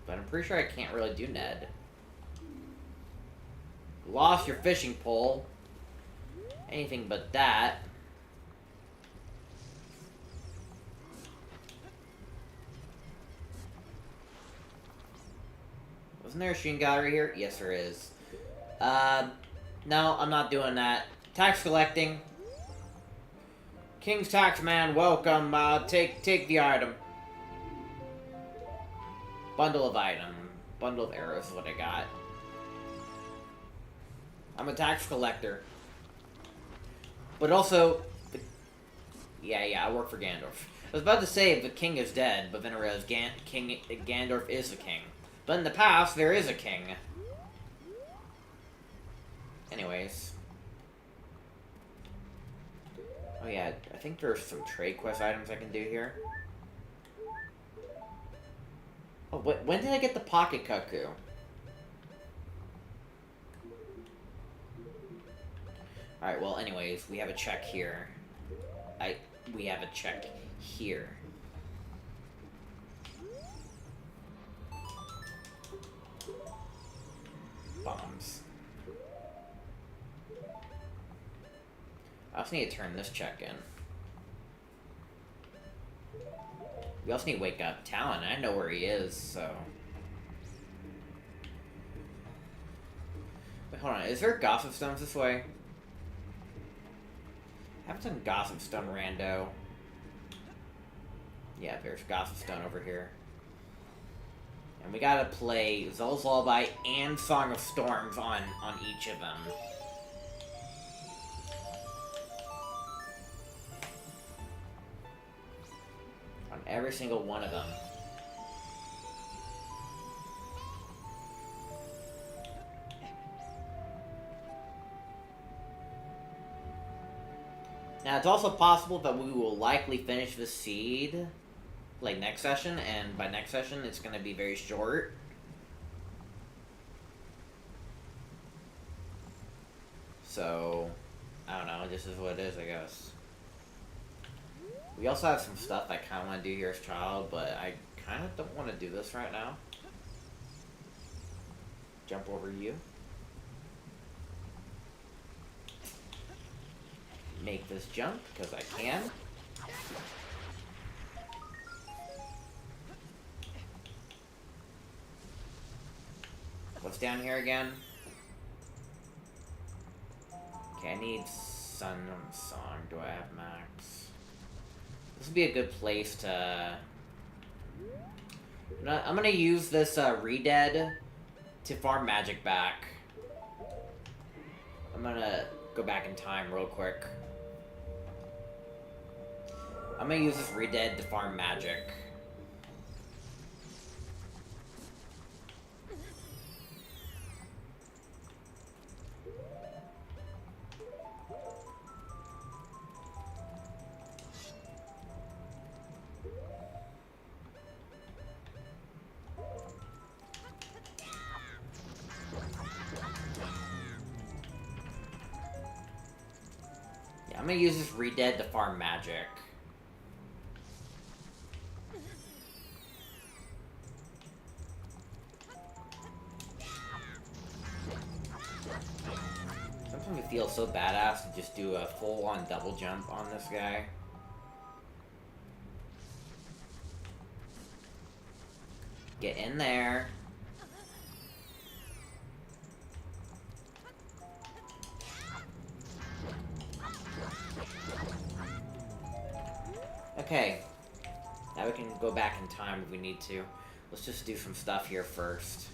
But I'm pretty sure I can't really do Ned. Lost your fishing pole. Anything but that. Wasn't there a shooting gallery here? Yes, there is. No, I'm not doing that. Tax collecting. King's Taxman, welcome. Take the item. Bundle of item. Bundle of arrows is what I got. I'm a tax collector. But also... Yeah, I work for Gandalf. I was about to say the king is dead, but then I realized Gandalf is the king. But in the past, there is a king. Anyways. Oh yeah, I think there's some trade quest items I can do here. Oh, when did I get the pocket cuckoo? Alright, well anyways, we have a check here. We have a check here. Bombs. I also need to turn this check in. We also need to wake up Talon. I know where he is, so... Wait, hold on. Is there Gossip Stones this way? I haven't done Gossip Stone rando. Yeah, there's Gossip Stone over here. And we gotta play Zelda's Lullaby and Song of Storms on each of them. Every single one of them. Now, it's also possible that we will likely finish the seed, like, next session, and by next session, it's going to be very short. So, I don't know, this is what it is, I guess. We also have some stuff I kind of want to do here as child, but I kind of don't want to do this right now. Jump over you. Make this jump, because I can. What's down here again? Okay, I need Sun Song. Do I have max? This would be a good place to... I'm gonna use this Redead to farm magic back. I'm gonna go back in time real quick. I'm gonna use this Redead to farm magic. Yeah, I'm gonna use this Redead to farm magic. Sometimes it feels so badass to just do a full-on double jump on this guy. Get in there. Okay. Now we can go back in time if we need to. Let's just do some stuff here first.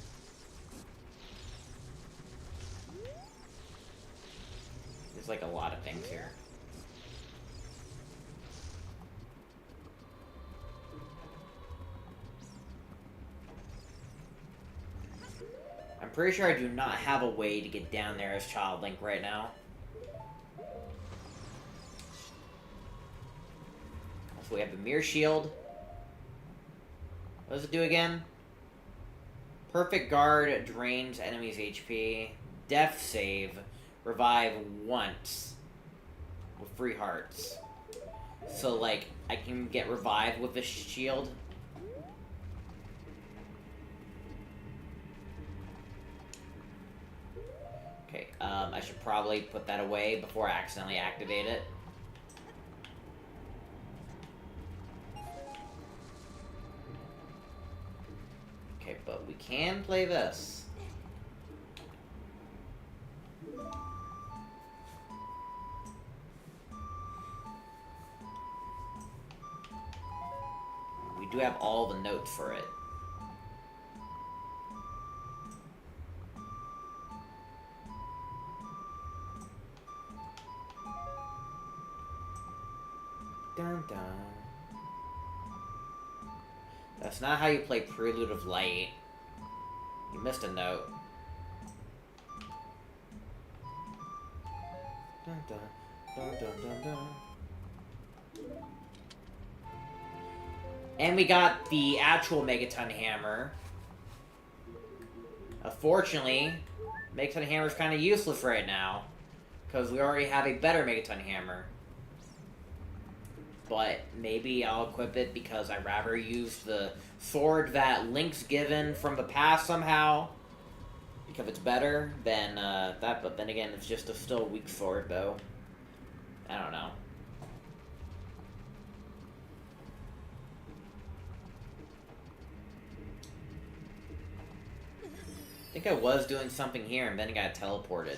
There's like a lot of things here. I'm pretty sure I do not have a way to get down there as Child Link right now. So we have the Mirror Shield. What does it do again? Perfect Guard drains enemies' HP. Death Save. Revive once. With 3 hearts. So, like, I can get revived with this shield. Okay, I should probably put that away before I accidentally activate it. Okay, but we can play this. We do have all the notes for it. Dun dun. That's not how you play Prelude of Light. You missed a note. Dun dun dun dun dun dun. And we got the actual Megaton Hammer. Unfortunately, Megaton Hammer is kind of useless right now, because we already have a better Megaton Hammer. But maybe I'll equip it because I'd rather use the sword that Link's given from the past somehow, because it's better than that. But then again, it's just a still weak sword, though. I don't know. I think I was doing something here and then I got teleported.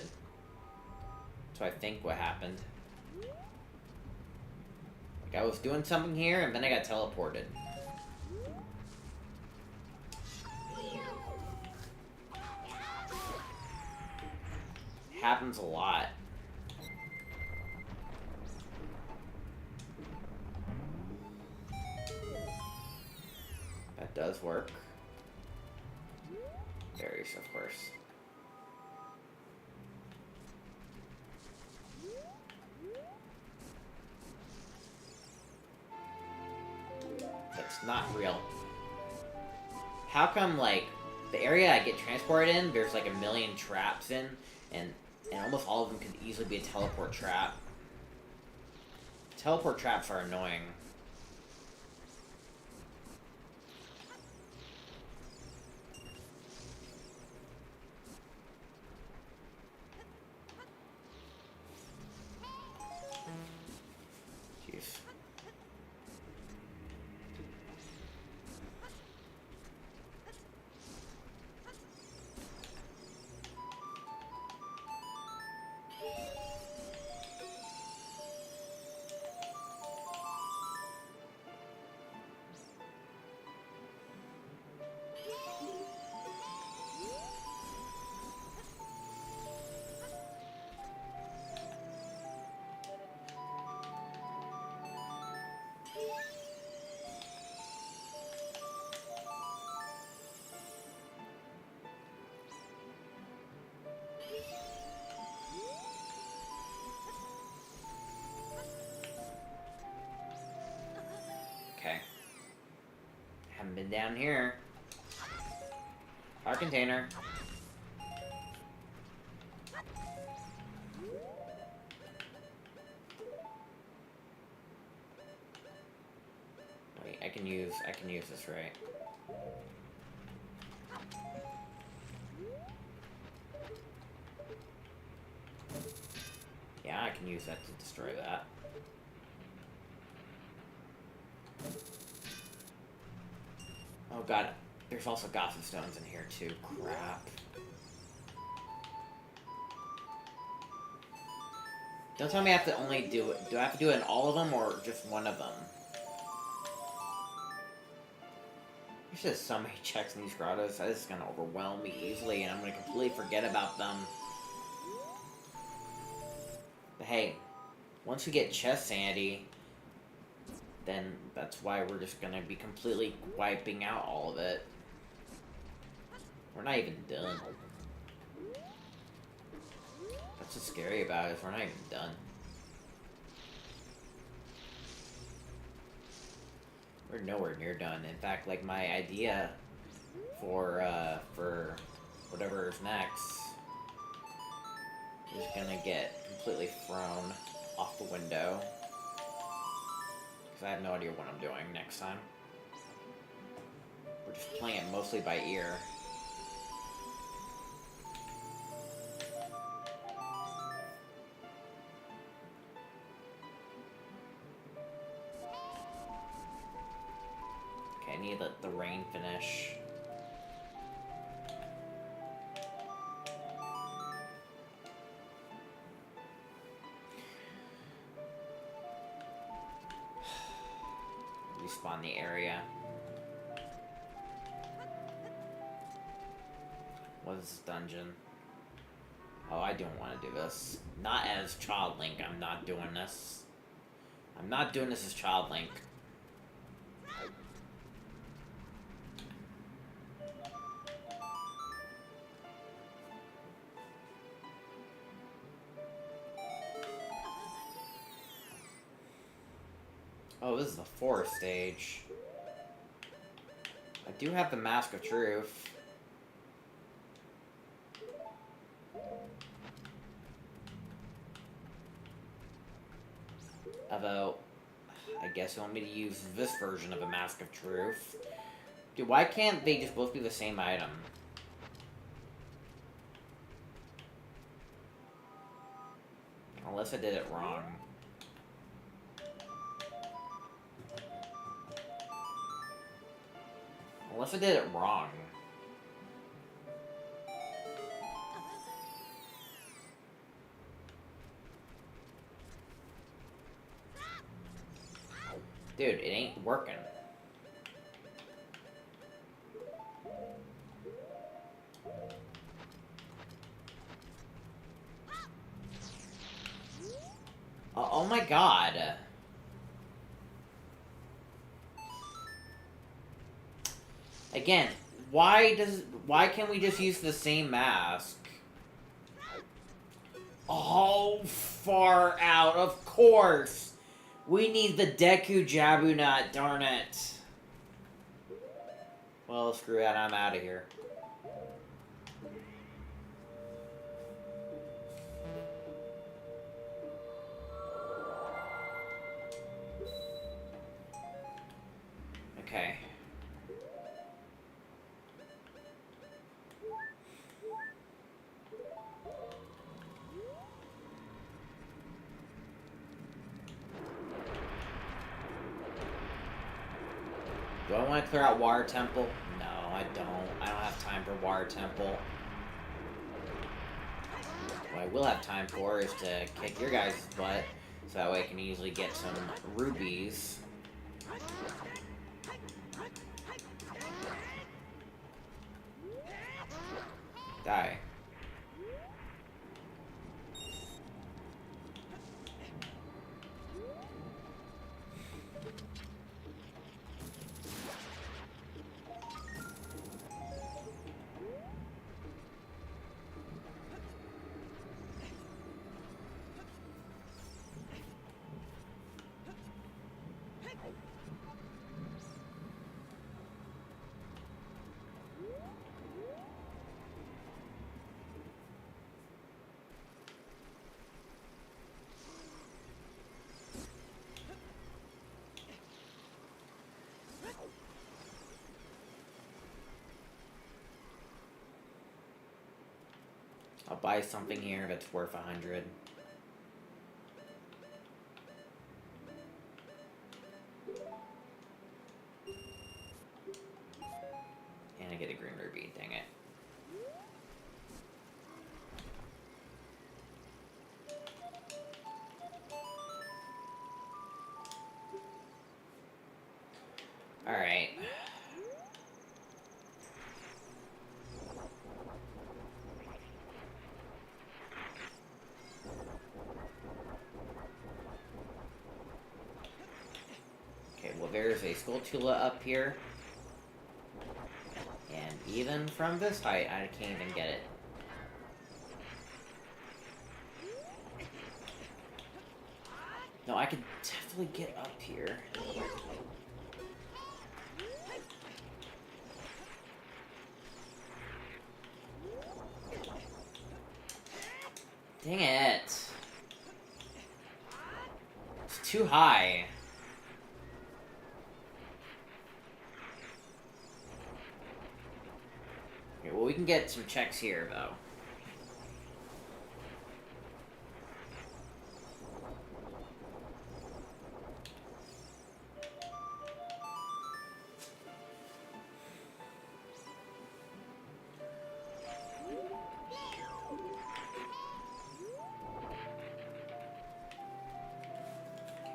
So I think what happened. Like I was doing something here and then I got teleported. Happens a lot. that does work. Berries, of course. That's not real. How come, like, the area I get transported in, there's like a million traps in, and almost all of them could easily be a teleport trap. Teleport traps are annoying. Jeez. Okay. Haven't been down here. Our container. Wait, I can use this, right? Yeah, I can use that to destroy that. Oh god, there's also gossip stones in here too. Crap. Don't tell me I have to only do it. Do I have to do it in all of them or just one of them? There's just so many checks in these grottos. This is gonna overwhelm me easily and I'm gonna completely forget about them. But hey, once we get chest sanity, then that's why we're just gonna be completely wiping out all of it. We're not even done. That's what's scary about it, is we're not even done. We're nowhere near done. In fact, like, my idea for whatever is next is gonna get completely thrown off the window. I have no idea what I'm doing next time. We're just playing it mostly by ear. Okay, I need to let the rain finish. Respawn the area. What is this dungeon? Oh, I don't want to do this. Not as Child Link, I'm not doing this. I'm not doing this as Child Link. Oh, this is the forest stage. I do have the Mask of Truth. Although, I guess you want me to use this version of a Mask of Truth. Dude, why can't they just both be the same item? Unless I did it wrong. Unless I did it wrong. Dude, it ain't working. Oh my god. Again, why can't we just use the same mask? Oh, far out, of course! We need the Deku Jabu Nut, darn it. Well, screw that, I'm out of here. Okay. Do I want to clear out Water Temple? No, I don't. I don't have time for Water Temple. What I will have time for is to kick your guys' butt, so that way I can easily get some rubies. Die. I'll buy something here that's worth 100. And I get a green ruby, dang it. Alright. Okay, well there's a Skulltula up here. And even from this height, I can't even get it. No, I could definitely get up here. Dang it. It's too high. Okay, well, we can get some checks here, though.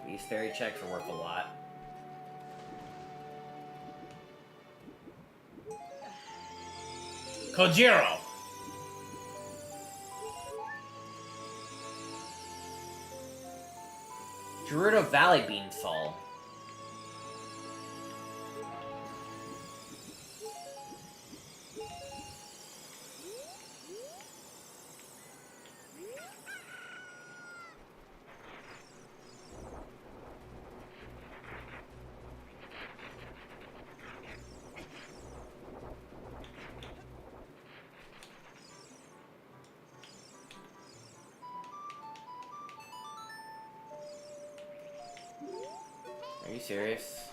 These fairy checks are worth a lot. Kojiro! Gerudo Valley Bean Fall. Are you serious?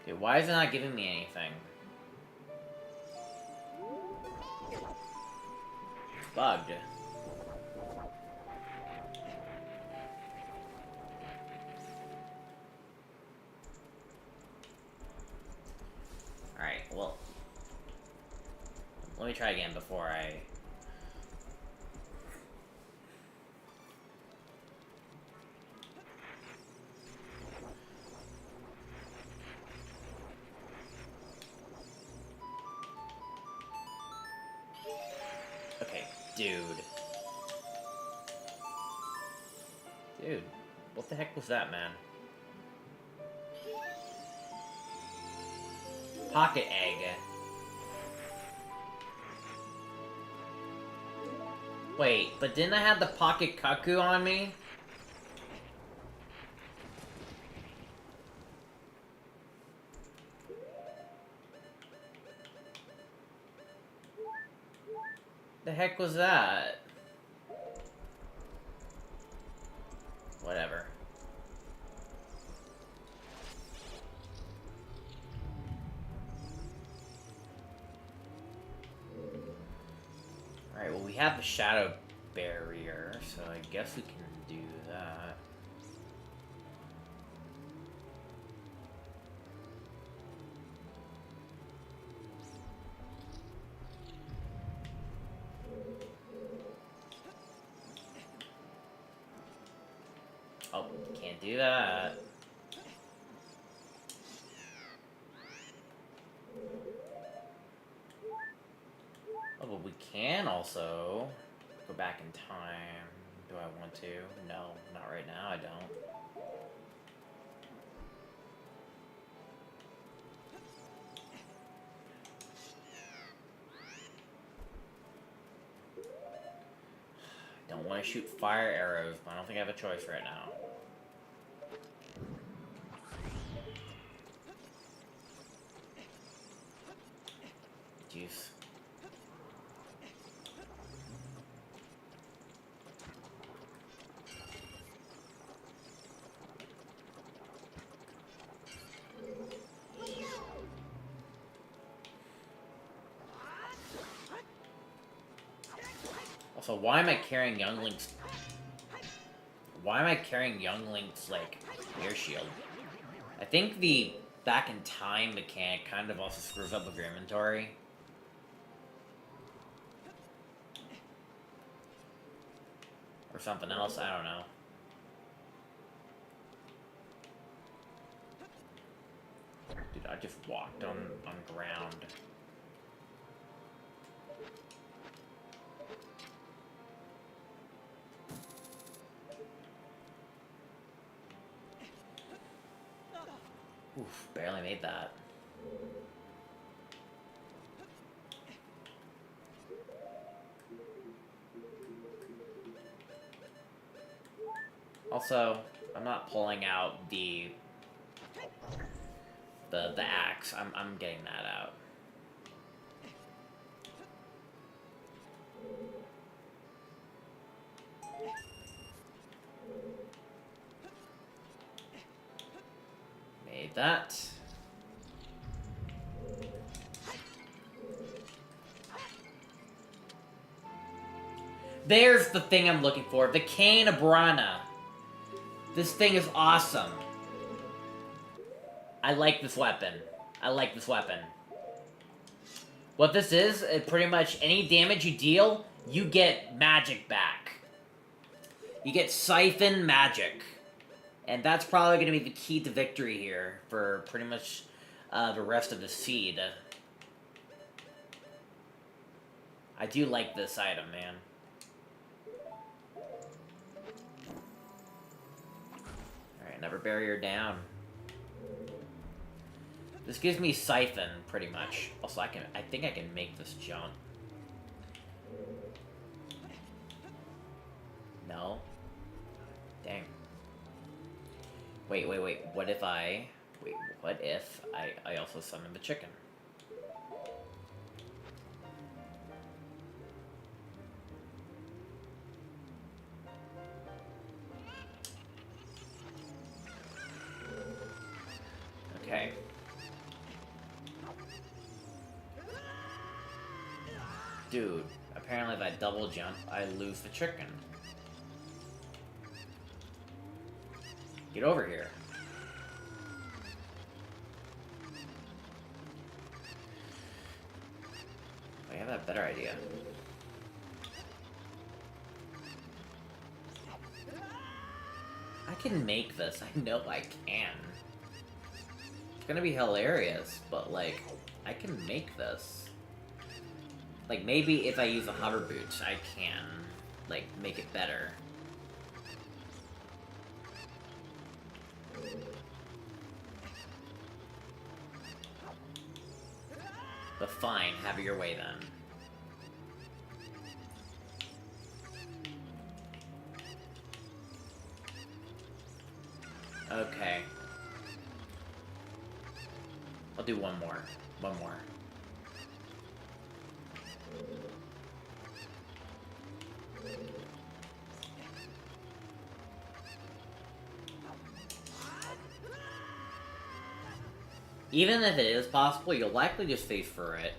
Okay, why is it not giving me anything? It's bugged. Alright, well... let me try again before I... Okay, dude. Dude, what the heck was that, man? Pocket egg. Wait, but didn't I have the pocket cuckoo on me? The heck was that? Whatever. Alright, well we have the shadow barrier, so I guess we can do that. Oh, can't do that. Oh, but we can also go back in time. Do I want to? No, not right now, I don't. I don't want to shoot fire arrows, but I don't think I have a choice right now. Jeez. Also, why am I carrying Young Link's... Why am I carrying Young Link's, like, air shield? I think the back in time mechanic kind of also screws up with your inventory. Or something else, I don't know. Dude, I just walked on ground. Oof, barely made that. Also, I'm not pulling out the axe. I'm getting that out. Made that. There's the thing I'm looking for. The Cane of Brana. This thing is awesome. I like this weapon. I like this weapon. What this is pretty much any damage you deal, you get magic back. You get siphon magic. And that's probably going to be the key to victory here for pretty much the rest of the seed. I do like this item, man. Alright, another barrier down. This gives me siphon, pretty much. Also, I think I can make this jump. No? Dang. Wait. What if I... Wait, what if I also summon the chicken? Okay. Dude, apparently if I double jump, I lose the chicken. Get over here. I have a better idea. I can make this. I know I can. It's gonna be hilarious, but like, I can make this. Like, maybe if I use the hover boots, I can, like, make it better. But fine, have it your way then. Okay. I'll do one more. One more. Even if it is possible, you'll likely just face for it.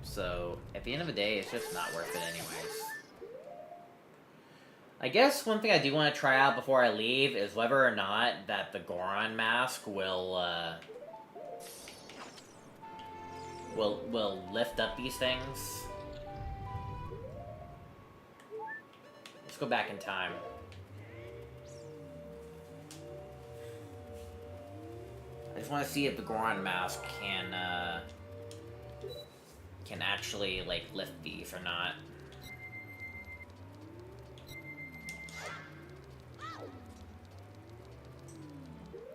So, at the end of the day, it's just not worth it anyways. I guess one thing I do want to try out before I leave is whether or not that the Goron mask will lift up these things. Let's go back in time. I just want to see if the Goron mask can actually, like, lift these or not.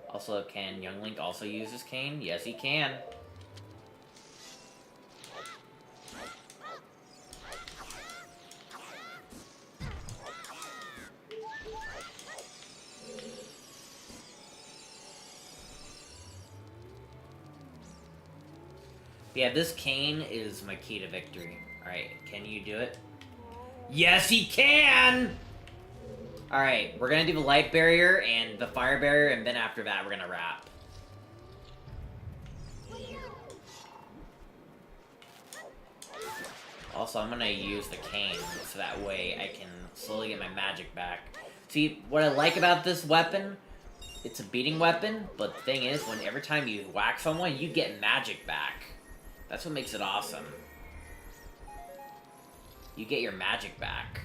Also, can Young Link also use his cane? Yes, he can. Yeah, this cane is my key to victory. Alright, can you do it? Yes, he can! Alright, we're gonna do the light barrier and the fire barrier, and then after that we're gonna wrap. Also, I'm gonna use the cane, so that way I can slowly get my magic back. See, what I like about this weapon, it's a beating weapon, but the thing is, every time you whack someone, you get magic back. That's what makes it awesome. You get your magic back.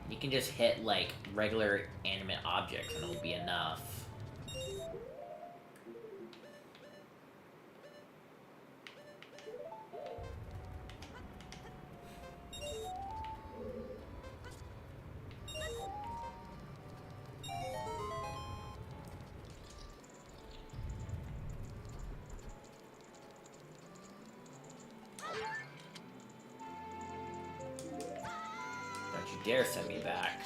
You can just hit, like, regular animate objects and it'll be enough. Don't you dare send me back.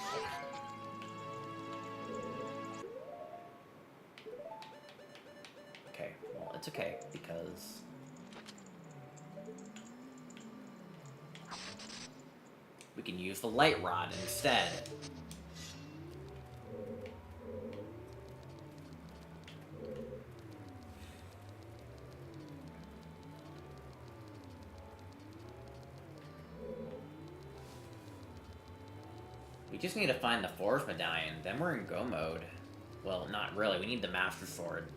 Okay, well, it's okay, because we can use the light rod instead. We just need to find the Forge Medallion, then we're in go mode. Well, not really, we need the Master Sword.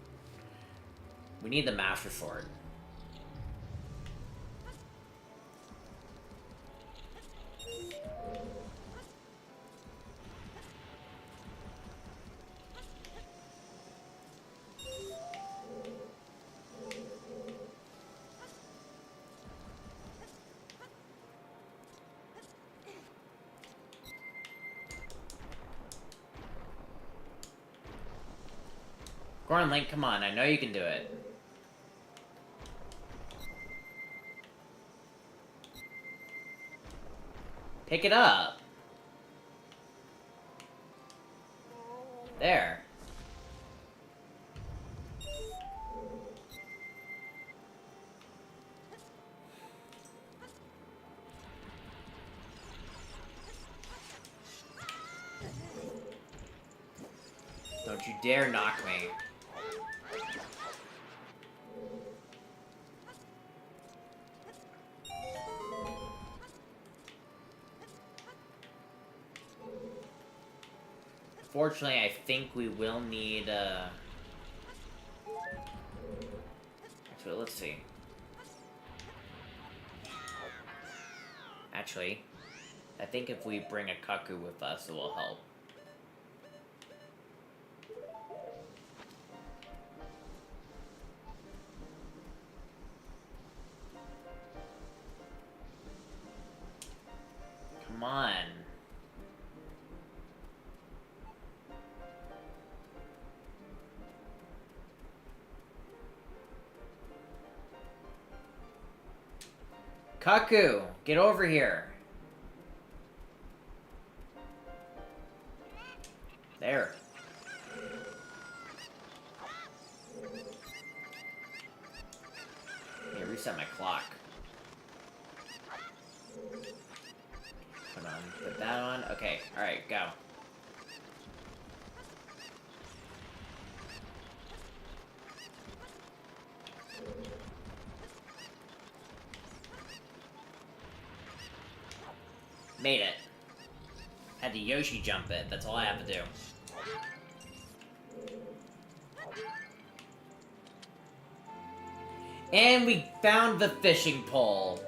We need the Master Sword. Goron Link, come on, I know you can do it. Pick it up. There. Don't you dare knock me. Fortunately, I think we will need, Actually, let's see. Actually, I think if we bring a Kaku with us, it will help. Come on. Kaku, get over here. There. Let me reset my clock. Put that on. Okay, alright, go. Made it. Had to Yoshi jump it. That's all I have to do. And we found the fishing pole.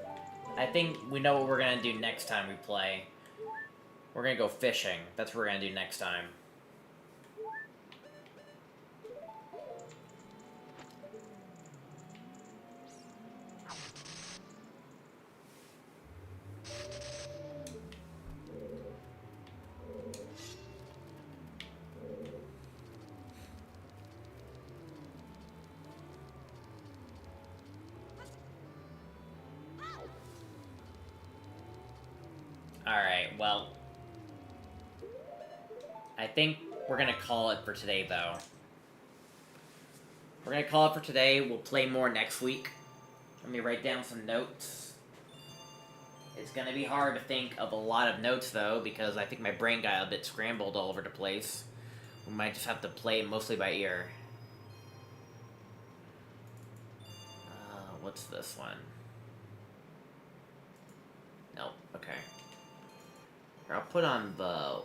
I think we know what we're gonna do next time we play. We're gonna go fishing. That's what we're gonna do next time. Alright, well... I think we're gonna call it for today, though. We're gonna call it for today. We'll play more next week. Let me write down some notes. It's gonna be hard to think of a lot of notes, though, because I think my brain got a bit scrambled all over the place. We might just have to play mostly by ear. What's this one? Nope, okay. Here, I'll put on the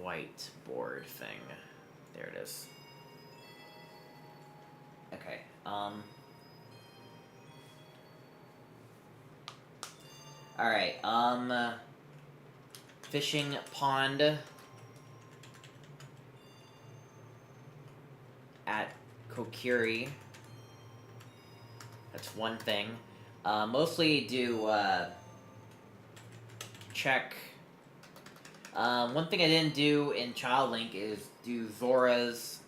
whiteboard thing. There it is. Okay, alright, fishing pond at Kokiri. That's one thing. Mostly do, check. One thing I didn't do in Child Link is do Zora's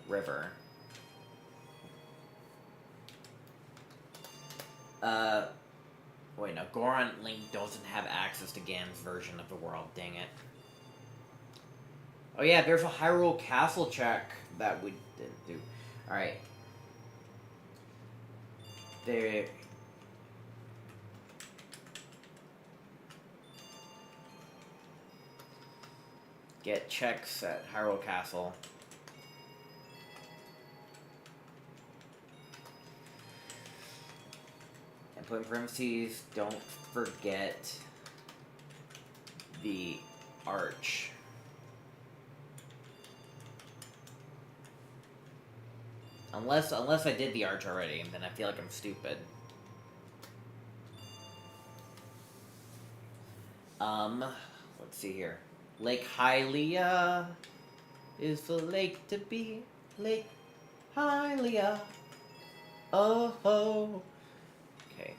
River. Wait, no, Goron Link doesn't have access to Ganon's version of the world, dang it. Oh yeah, there's a Hyrule Castle check that we didn't do. Alright. There... Get checks at Hyrule Castle. And put in parentheses, don't forget the arch. Unless I did the arch already, then I feel like I'm stupid. Let's see here. Lake Hylia is the lake to be. Lake Hylia. Oh ho. Okay.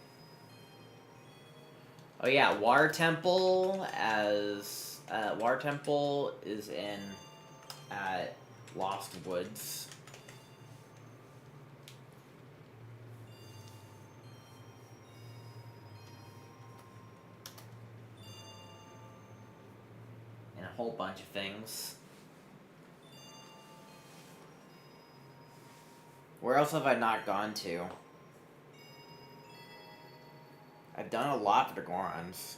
Oh yeah, Water Temple Water Temple is in at Lost Woods. Whole bunch of things. Where else have I not gone to? I've done a lot for the Gorons.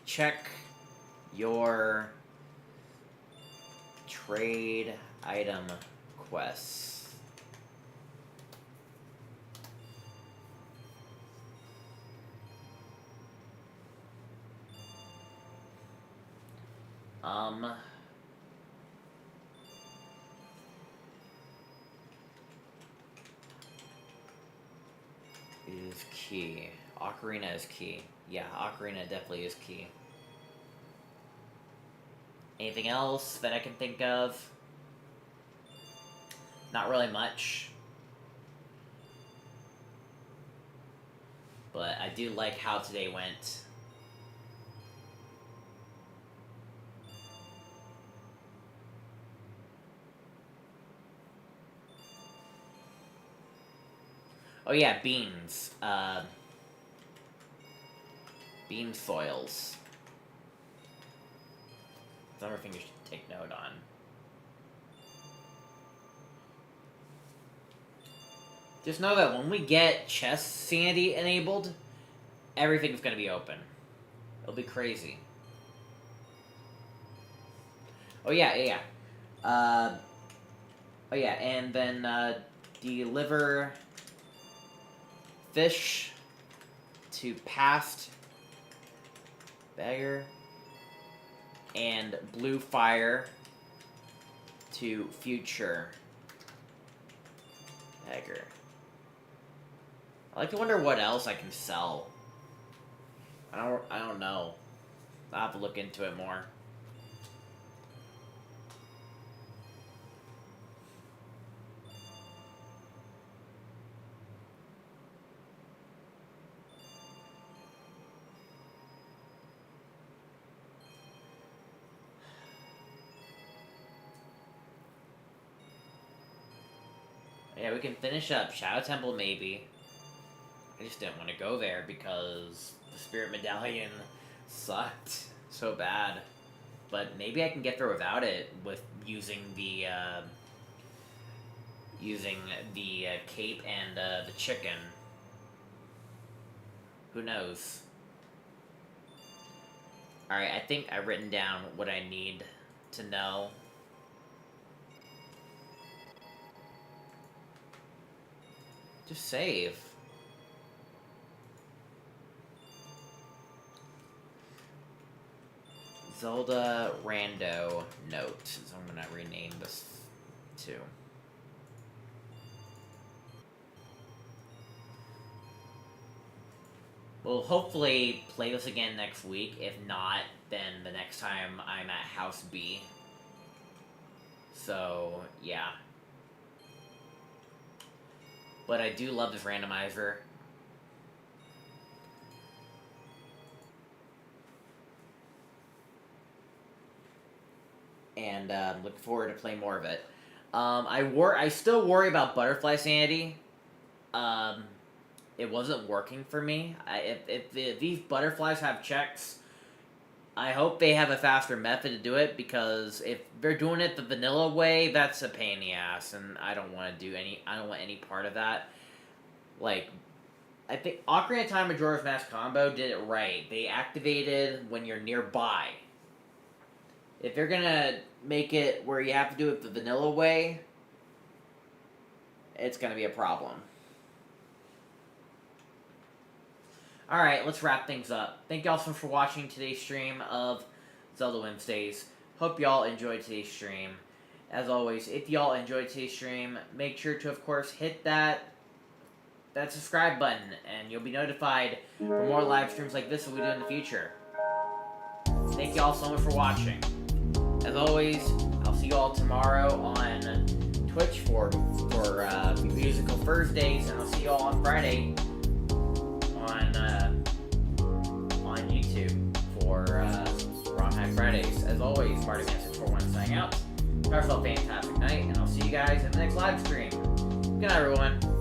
Check your trade item quests. Is key. Ocarina is key. Yeah, Ocarina definitely is key. Anything else that I can think of? Not really much. But I do like how today went. Oh yeah, beans. Bean soils. Another thing you should take note on. Just know that when we get chest sanity enabled, everything's gonna be open. It'll be crazy. Oh yeah. Oh yeah, and then deliver fish to past beggar and blue fire to future beggar. I like to wonder what else I can sell. I don't know. I'll have to look into it more. Yeah, we can finish up Shadow Temple maybe. I just didn't want to go there because the Spirit Medallion sucked so bad. But maybe I can get there without it with using the cape and the chicken. Who knows? Alright, I think I've written down what I need to know. Just save. Zelda Rando Note. So I'm gonna rename this too. We'll hopefully play this again next week. If not, then the next time I'm at House B. So, yeah. But I do love this randomizer. And look forward to playing more of it. I still worry about butterfly sanity. It wasn't working for me. If these butterflies have checks, I hope they have a faster method to do it, because if they're doing it the vanilla way, that's a pain in the ass, and I don't want any part of that. Like, I think Ocarina of Time Majora's Mask combo did it right. They activated when you're nearby. If they're gonna make it where you have to do it the vanilla way, it's gonna be a problem. Alright, let's wrap things up. Thank y'all so much for watching today's stream of Zelda Wednesdays. Hope y'all enjoyed today's stream. As always, if y'all enjoyed today's stream, make sure to, of course, hit that subscribe button, and you'll be notified for more live streams like this that we do in the future. Thank y'all so much for watching. As always, I'll see y'all tomorrow on Twitch for Musical Thursdays, and I'll see y'all on Friday on YouTube for Wrong High Fridays. As always, Mardiman641 signing out. Have yourself a fantastic night, and I'll see you guys in the next live stream. Good night, everyone.